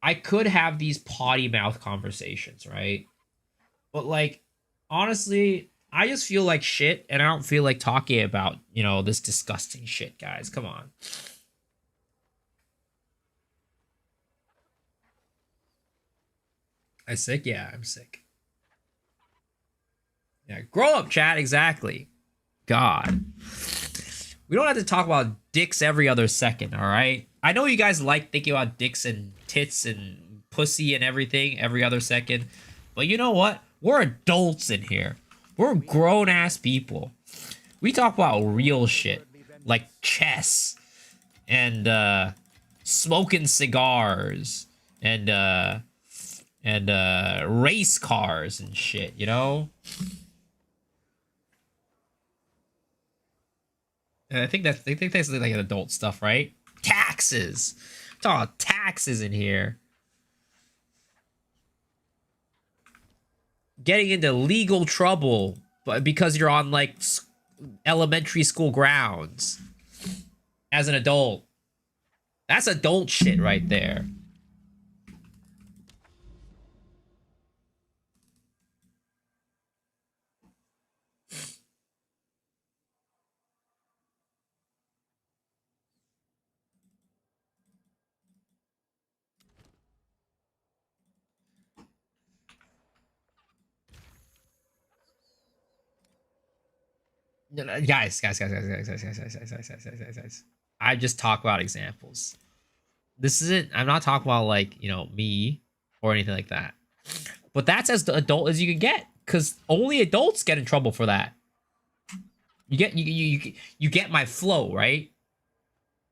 [SPEAKER 1] I could have these potty mouth conversations, right? But like honestly, I just feel like shit and I don't feel like talking about, you know, this disgusting shit, guys. Come on. I sick? Yeah, I'm sick. Yeah, grow up, chat, exactly. God. We don't have to talk about dicks every other second, all right? I know you guys like thinking about dicks and tits and pussy and everything every other second, but you know what? We're adults in here. We're grown-ass people. We talk about real shit, like chess and smoking cigars and race cars and shit, you know? And I think that's like adult stuff, right? Taxes. Talk about taxes in here. Getting into legal trouble, but because you're on like elementary school grounds as an adult. That's adult shit right there. No, no, guys. I just talk about examples. This isn't. I'm not talking about like, you know, me or anything like that. But that's as adult as you can get, because only adults get in trouble for that. You get my flow, right?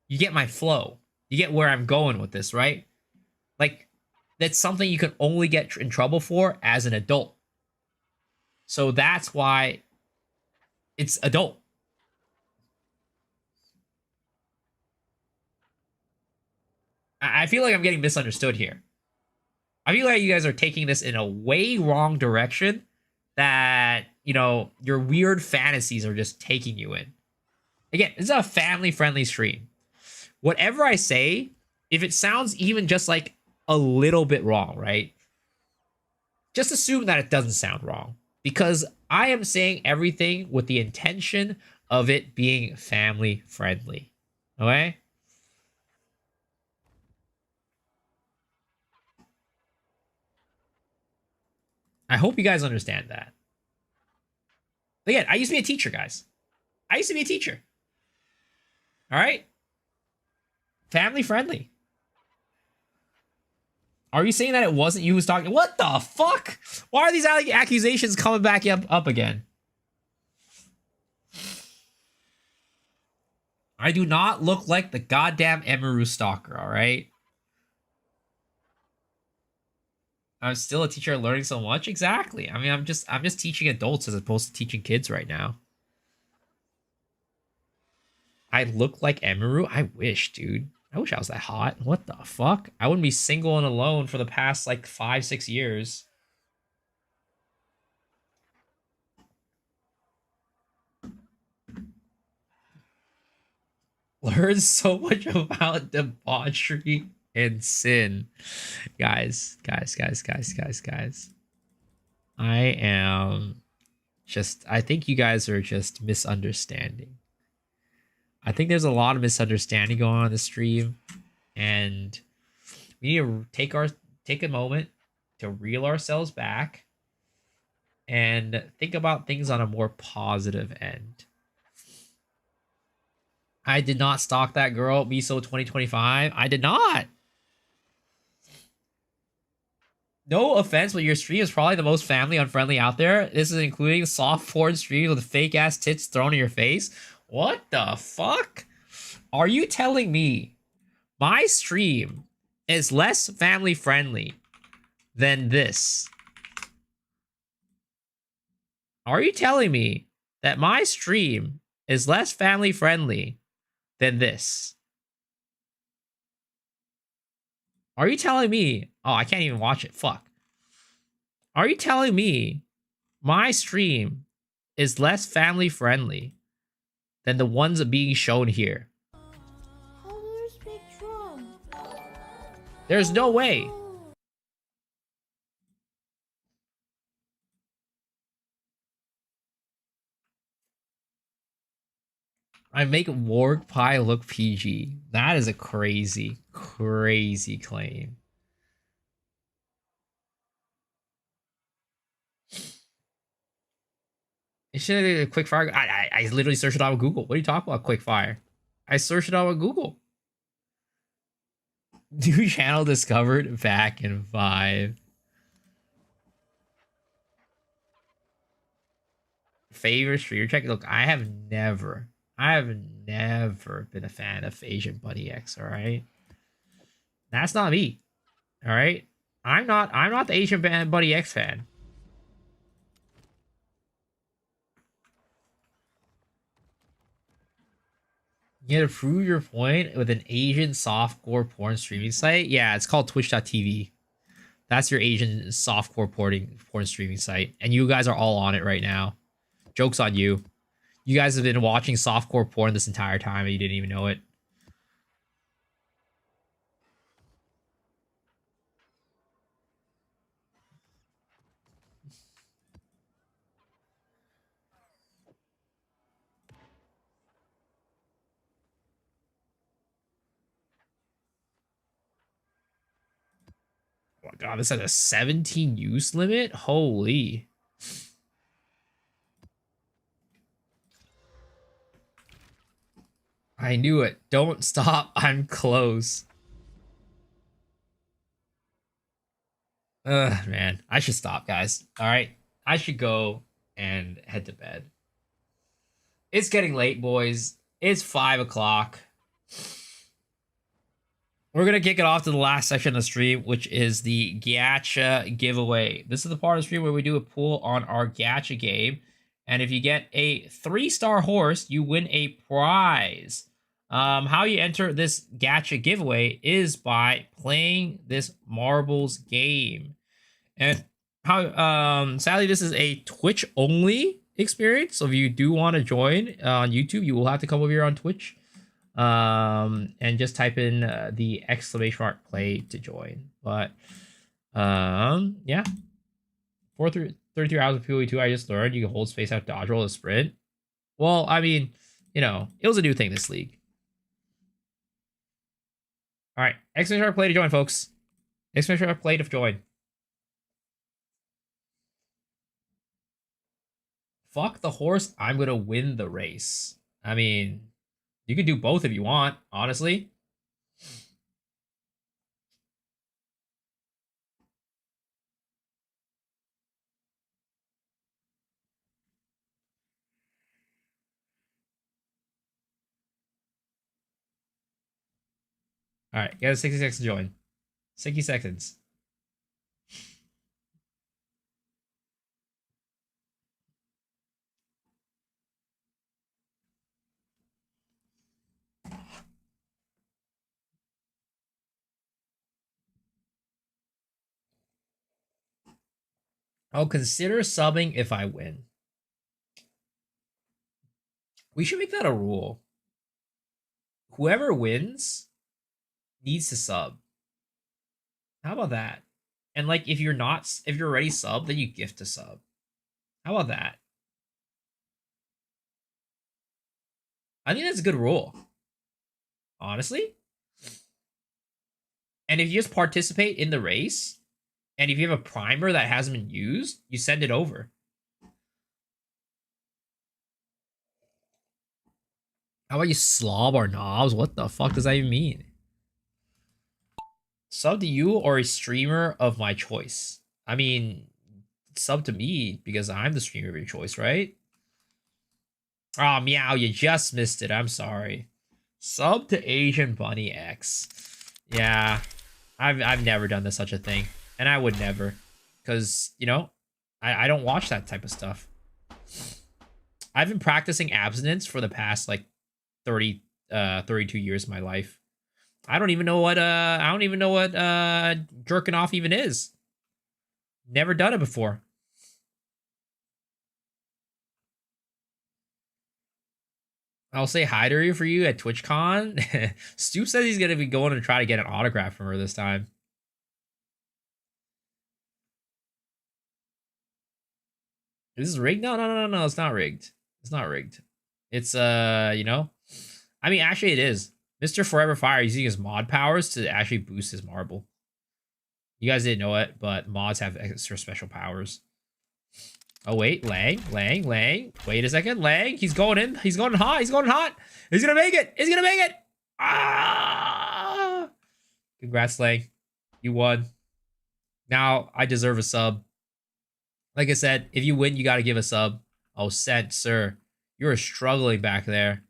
[SPEAKER 1] You get my flow. You get where I'm going with this, right? Like, that's something you can only get in trouble for as an adult. So that's why it's adult. I feel like I'm getting misunderstood here. I feel like you guys are taking this in a way wrong direction that, you know, your weird fantasies are just taking you in. Again, this is a family-friendly stream. Whatever I say, if it sounds even just like a little bit wrong, right? Just assume that it doesn't sound wrong, because I am saying everything with the intention of it being family-friendly. Okay? I hope you guys understand that. Again, I used to be a teacher, guys. I used to be a teacher. All right? Family friendly. Are you saying that it wasn't you who's talking? What the fuck? Why are these accusations coming back up again? I do not look like the goddamn Emiru stalker, all right? I'm still a teacher learning so much. Exactly. I mean, I'm just teaching adults as opposed to teaching kids right now. I look like Emiru? I wish, dude. I wish I was that hot. What the fuck? I wouldn't be single and alone for the past, like, 5-6 years. Learn so much about debauchery and sin. Guys. I am just... I think you guys are just misunderstanding. I think there's a lot of misunderstanding going on in the stream, and we need to take a moment to reel ourselves back and think about things on a more positive end. I did not stalk that girl, Miso 2025. I did not. No offense, but your stream is probably the most family unfriendly out there. This is including soft porn streams with fake ass tits thrown in your face. What the fuck? Are you telling me my stream is less family friendly than this? Are you telling me that my stream is less family friendly than this? Are you telling me? Oh, I can't even watch it. Fuck. Are you telling me my stream is less family friendly than the ones being shown here?
[SPEAKER 9] How do you speak drum?
[SPEAKER 1] There's no way. I make Warg Pie look PG. That is a crazy, crazy claim. It should have a quick fire. I literally searched it out with Google. What are you talking about, quick fire? I searched it out with Google. New channel discovered back in 5. Favorite streamer check. Look, I have never been a fan of Asian Buddy X. All right, that's not me. All right, I'm not the Asian Buddy X fan. You gotta prove your point with an Asian softcore porn streaming site. Yeah, it's called Twitch.tv. That's your Asian softcore porn streaming site, and you guys are all on it right now. Joke's on you. You guys have been watching softcore porn this entire time and you didn't even know it. Oh my god, this has a 17 use limit? Holy. I knew it. Don't stop. I'm close. Ugh, man. I should stop, guys. All right. I should go and head to bed. It's getting late, boys. It's 5 o'clock. We're going to kick it off to the last section of the stream, which is the gacha giveaway. This is the part of the stream where we do a pool on our gacha game. And if you get a 3-star horse, you win a prize. How you enter this gacha giveaway is by playing this marbles game. And how sadly this is a Twitch only experience. So if you do want to join on YouTube, you will have to come over here on Twitch. And just type in the ! play to join. But yeah. 33 hours of PoE2, I just learned you can hold space out, dodge roll, a sprint. Well, I mean, you know, it was a new thing this league. All right, ! play to join, folks. ! play to join. Fuck the horse. I'm gonna win the race. I mean, you can do both if you want, honestly. All right, you got 60 seconds to join. 60 seconds. I'll consider subbing if I win. We should make that a rule. Whoever wins needs to sub. How about that? And like, if you're already sub, then you gift a sub. How about that? I think that's a good rule. Honestly. And if you just participate in the race, and if you have a primer that hasn't been used, you send it over. How about you slob our knobs? What the fuck does that even mean? Sub to you or a streamer of my choice. I mean, sub to me because I'm the streamer of your choice, right? Oh, meow, you just missed it. I'm sorry. Sub to Asian Bunny X. Yeah, I've never done such a thing. And I would never. Because, you know, I don't watch that type of stuff. I've been practicing abstinence for the past, like, 32 years of my life. I don't even know what jerking off even is. Never done it before. I'll say hi to her for you at TwitchCon. Stu says he's gonna be going to try to get an autograph from her this time. Is this rigged? No, it's not rigged. It's not rigged. It's you know, I mean, actually it is. Mr. Forever Fire using his mod powers to actually boost his marble. You guys didn't know it, but mods have extra special powers. Oh wait, Lang. Wait a second, Lang. He's going in. He's going hot. He's going hot. He's gonna make it. He's gonna make it. Ah! Congrats, Lang. You won. Now I deserve a sub. Like I said, if you win, you gotta give a sub. Oh, Sent, sir. You're struggling back there.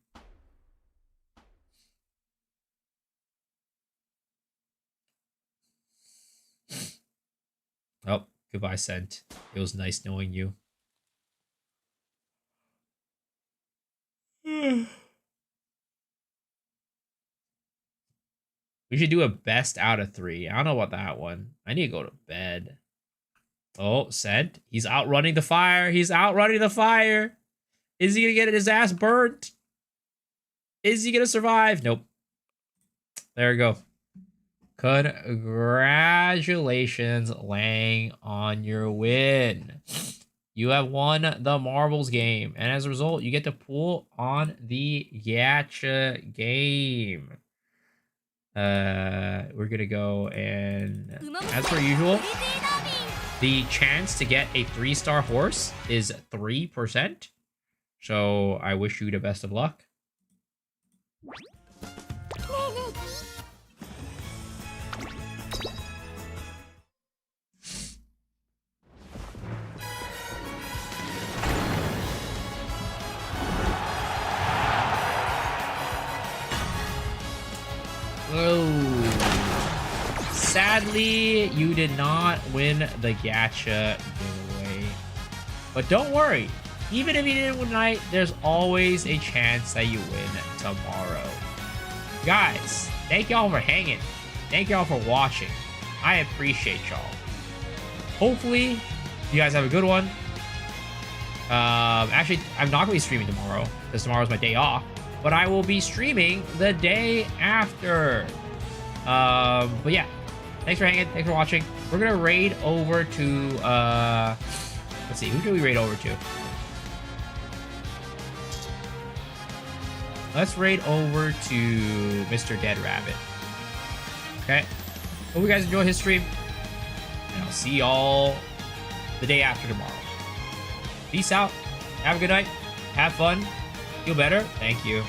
[SPEAKER 1] Oh, goodbye, Sent. It was nice knowing you. We should do a best out of 3. I don't know about that one. I need to go to bed. Oh, Sent. He's outrunning the fire. He's outrunning the fire. Is he going to get his ass burnt? Is he going to survive? Nope. There we go. Congratulations, Lang, on your win. You have won the marbles game, and as a result, you get to pull on the gacha game. We're gonna go and, as per usual, the chance to get a 3-star horse is 3%. So I wish you the best of luck. Oh, sadly, you did not win the gacha giveaway. But don't worry, even if you didn't win tonight, there's always a chance that you win tomorrow. Guys, thank y'all for hanging. Thank y'all for watching. I appreciate y'all. Hopefully, you guys have a good one. Actually, I'm not gonna be streaming tomorrow because tomorrow's my day off. But I will be streaming the day after. But yeah, thanks for hanging. Thanks for watching. We're gonna raid over to let's see, who do we raid over to? Let's raid over to Mr. Dead Rabbit. Okay. Hope you guys enjoy his stream, and I'll see y'all the day after tomorrow. Peace out. Have a good night. Have fun. Feel better. Thank you.